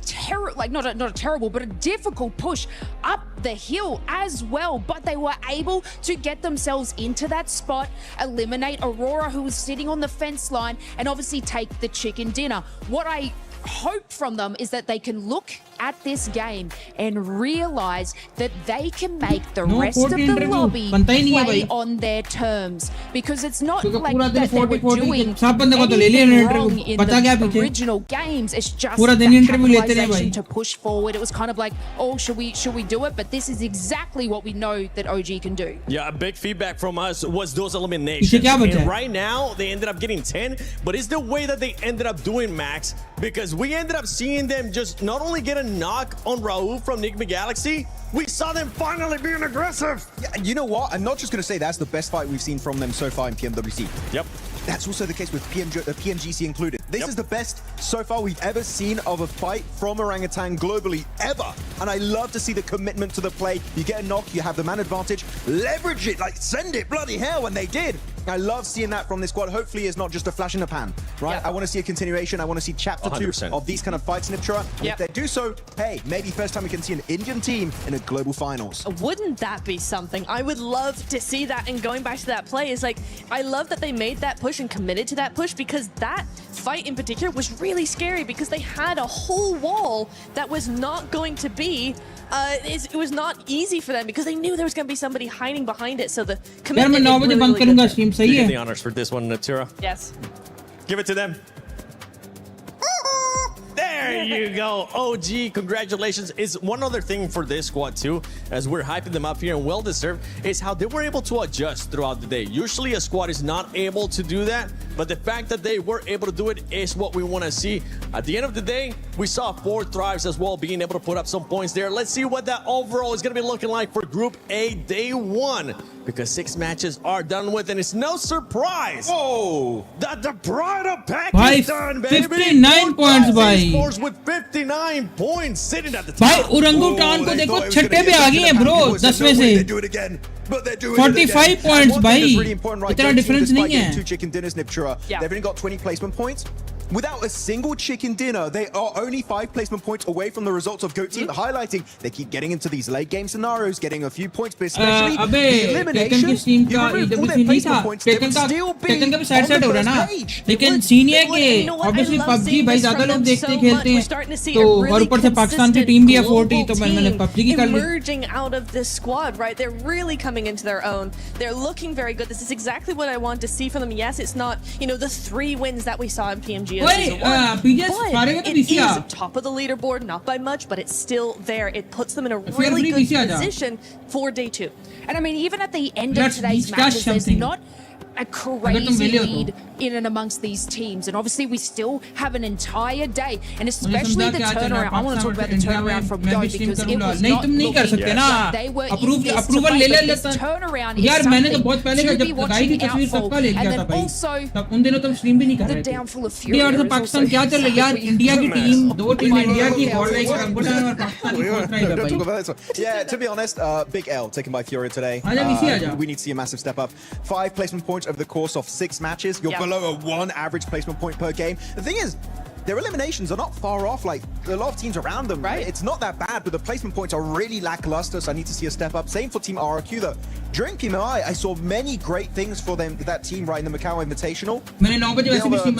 not a terrible, but a difficult push up the hill as well, but they were able to get themselves into that spot, eliminate Aurora, who was sitting on the fence line, and obviously take the chicken dinner. What I hope from them is that they can look at this game and realize that they can make the rest of the lobby play on their terms, because it's not like that they were doing anything wrong in the original games. It's just that capitalization to push forward. It was kind of like, oh, should we do it? But this is exactly what we know that OG can do. Yeah, a big feedback from us was those eliminations. And right now, they ended up getting 10, but it's the way that they ended up doing, Max, because we ended up seeing them just not only get a knock on Raul from Enigma Galaxy, we saw them finally being aggressive. Yeah, and you know what? I'm not just going to say that's the best fight we've seen from them so far in PMWC. Yep. That's also the case with PMGC included. This is the best so far we've ever seen of a fight from Orangutan globally, ever. And I love to see the commitment to the play. You get a knock, you have the man advantage, leverage it, like send it, bloody hell, and they did. I love seeing that from this squad. Hopefully it's not just a flash in the pan, right? Yep. I want to see a continuation. I want to see chapter 2 of these kind of fights in Iptra. If they do so, hey, maybe first time we can see an Indian team in a global finals. Wouldn't that be something? I would love to see that. And going back to that play is like, I love that they made that push and committed to that push, because that fight in particular was really scary, because they had a whole wall that was not going to be it was not easy for them, because they knew there was going to be somebody hiding behind it. So the commitment is really good. You get the honors for this one, Natura. Yes. Give it to them. There you go. OG, congratulations. Is one other thing for this squad too, as we're hyping them up here and well deserved, is how they were able to adjust throughout the day. Usually a squad is not able to do that, but the fact that they were able to do it is what we want to see. At the end of the day, we saw 4 Thrives as well being able to put up some points there. Let's see what that overall is going to be looking like for Group A Day 1, because 6 matches are done with, and it's no surprise that the Pride of Pakistan, baby, 59 points, bhai. Scores with 59 points sitting at the top. भाई orangutan को देखो छठे पे आ गए हैं bro 10 में से 45 points भाई इतना डिफरेंस नहीं है. 2 chicken dinners, Niptura. They've only got 20 placement points. Without a single chicken dinner, they are only 5 placement points away from the results of GOAT Team, highlighting they keep getting into these late game scenarios, getting a few points, but especially the eliminations. You remove all their placement points, they would still be on the first page. लेकिन scene ये कि obviously PUBG भाई ज्यादा लोग देखते खेलते हैं तो और ऊपर से पाकिस्तान की टीम भी है 40 तो मैंने PUBG की कर ली. Emerging out of this squad, right? They're really coming into their own. They're looking very good. This is exactly what I want to see from them. Yes, it's not, you know, the 3 wins that we saw in PMG. But it is top of the leaderboard, not by much, but it's still there. It puts them in a really good position for day 2. And I mean, even at the end of today's matches, there's not a crazy lead in and amongst these teams, and obviously we still have an entire day, and especially the turnaround. I want to talk about the turnaround from Dove, because it was not looking like they were in this to fight, but this turnaround is something to be watching out for. And then also the downfall of Fury. यार तो पाकिस्तान क्या चल रहा है यार. India की team 2 team India की और पाकिस्तान की. Yeah, to be honest, big L taken by Fury today. We need to see a massive step up. 5 placement points over the course of 6 matches. You're below a 1 average placement point per game. The thing is, their eliminations are not far off, like a lot of teams around them, right? It's not that bad, but the placement points are really lackluster, so I need to see a step up. Same for Team RRQ, though. During PMI, I saw many great things for them, that team, right, in the Macau Invitational.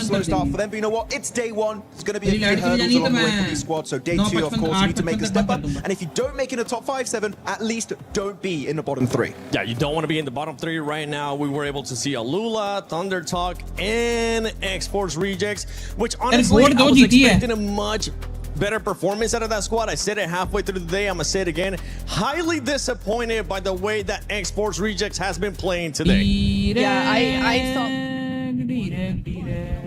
Slow start for them, but you know what? It's day 1. It's going to be a few hurdles along the way for these squads, so day 2, of course, you need to make a step up. And if you don't make it in the top 5-7, at least don't be in the bottom 3. Yeah, you don't want to be in the bottom 3 right now. We were able to see Alula, Thunder Talk, and X-Force Rejects, which honestly, I was expecting a much better performance out of that squad. I said it halfway through the day. I'm going to say it again. Highly disappointed by the way that X-Force Rejects has been playing today. Yeah, I thought...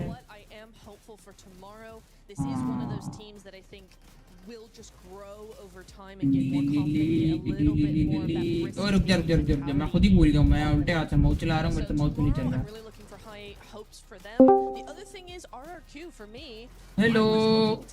What I am hopeful for tomorrow. This is one of those teams that I think will just grow over time and get more confident, get a little bit more of that risk. मैं खुद ही भूल गया. मैं उल्टे हाथ से mouse चला रहा हूं, मेरे से माउस नहीं चल रहा. Really looking for high hopes for them. The other thing is RRQ for me. Hello.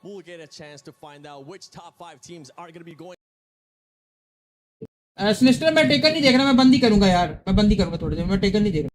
we'll get a chance to find out which top 5 teams are going to be going. Sinister मैं taken नहीं देख रहा, मैं बंदी करूंगा यार, मैं बंदी करूंगा थोड़ी देर, मैं टेकन नहीं देख रहा.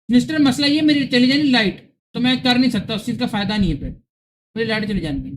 मिस्टर मसला ये मेरी चली जानी लाइट, तो मैं कर नहीं सकता, उस चीज़ का फायदा नहीं है, फिर मेरी लाइट चली जानी.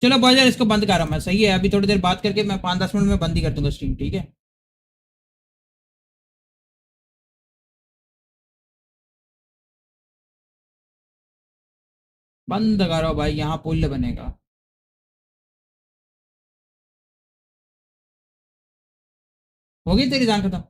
चलो बॉयज यार, इसको बंद कर रहा हूं मैं, सही है. अभी थोड़ी देर बात करके मैं 5-10 मिनट में बंद ही कर दूंगा स्ट्रीम, ठीक है. बंद करो भाई, यहाँ पुल बनेगा. हो गई तेरी जान खत्म.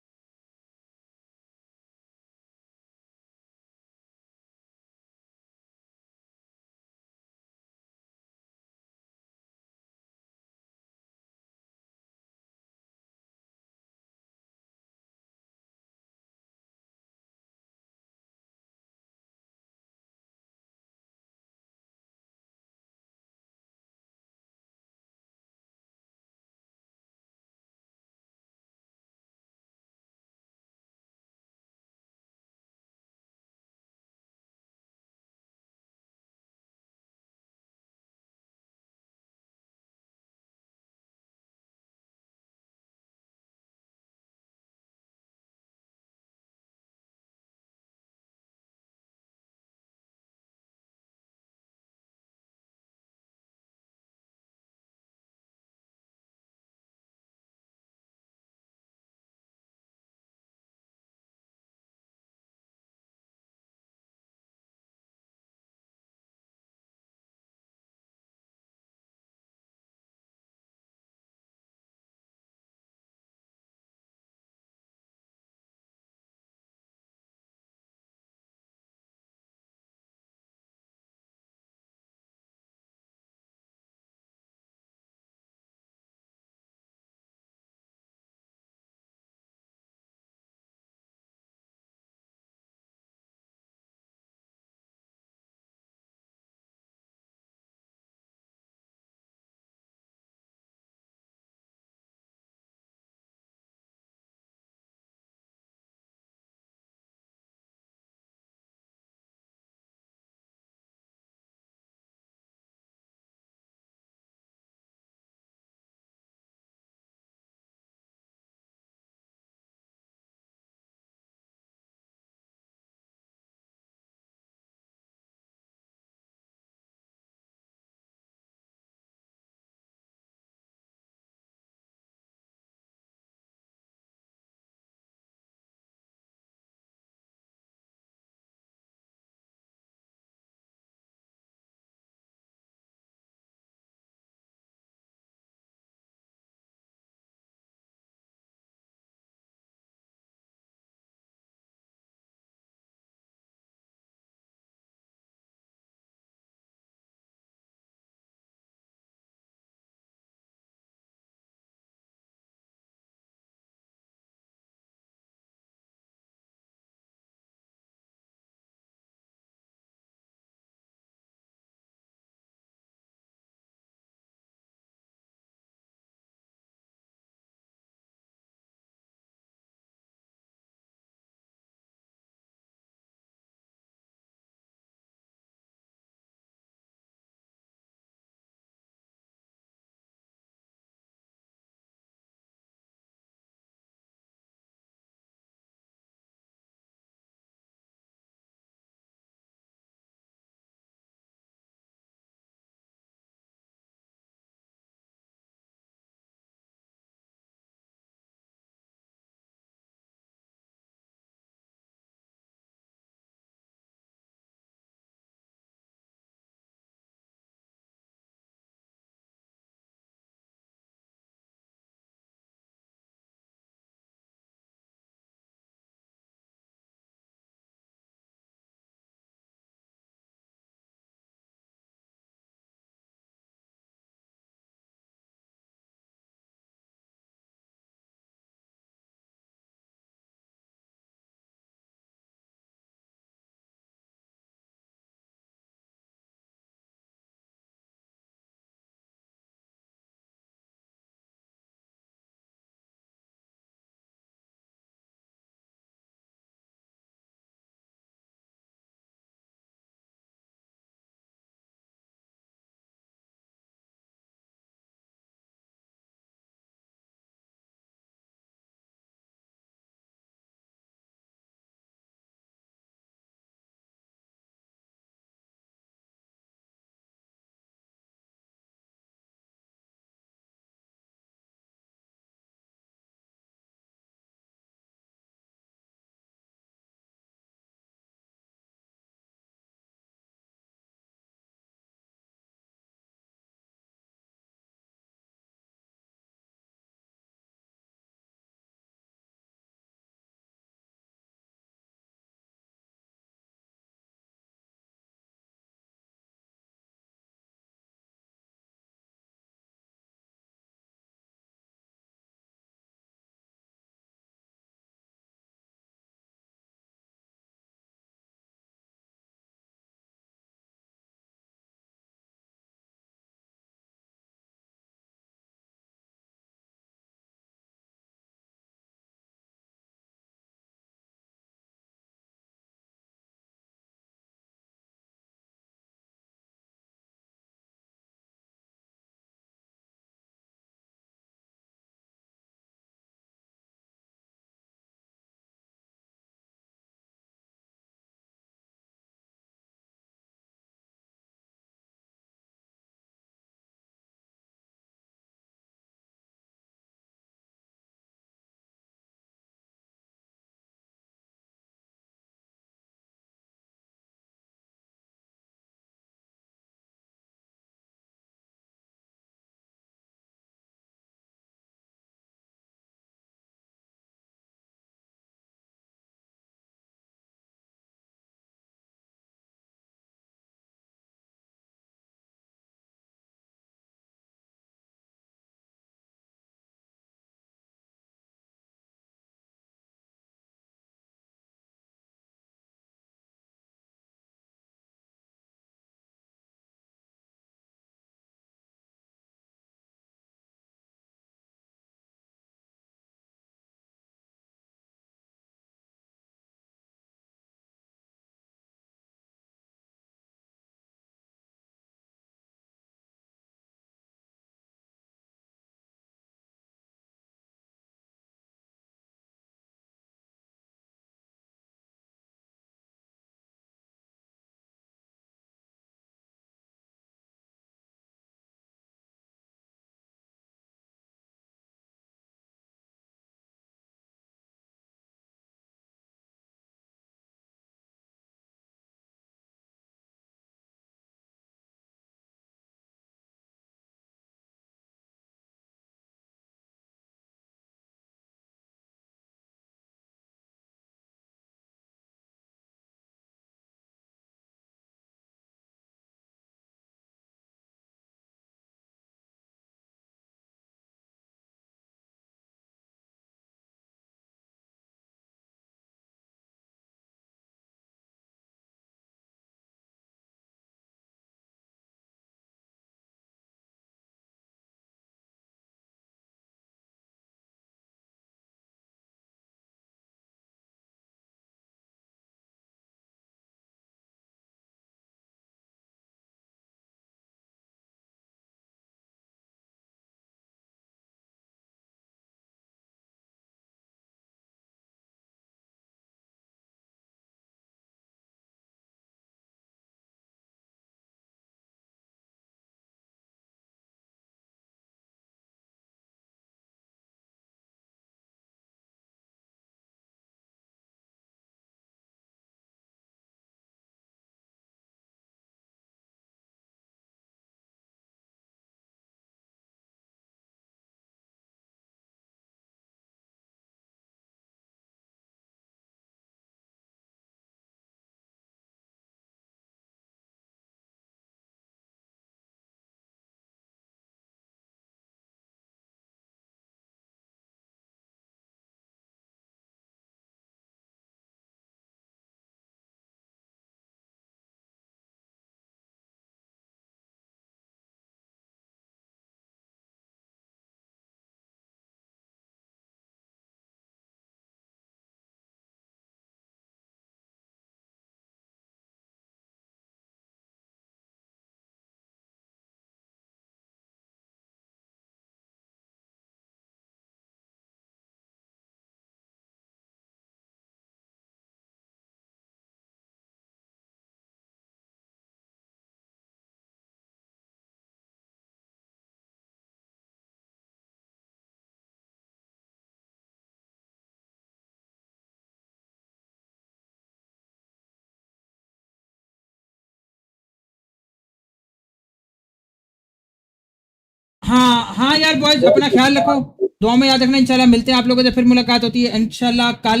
हाँ यार बॉयज, अपना ख्याल रखो, दुआ में याद रखना। इंशाल्लाह मिलते हैं आप लोगों से, फिर मुलाकात होती है इंशाल्लाह कल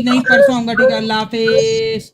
नहीं परसों आऊंगा, ठीक है। अल्लाह हाफिज।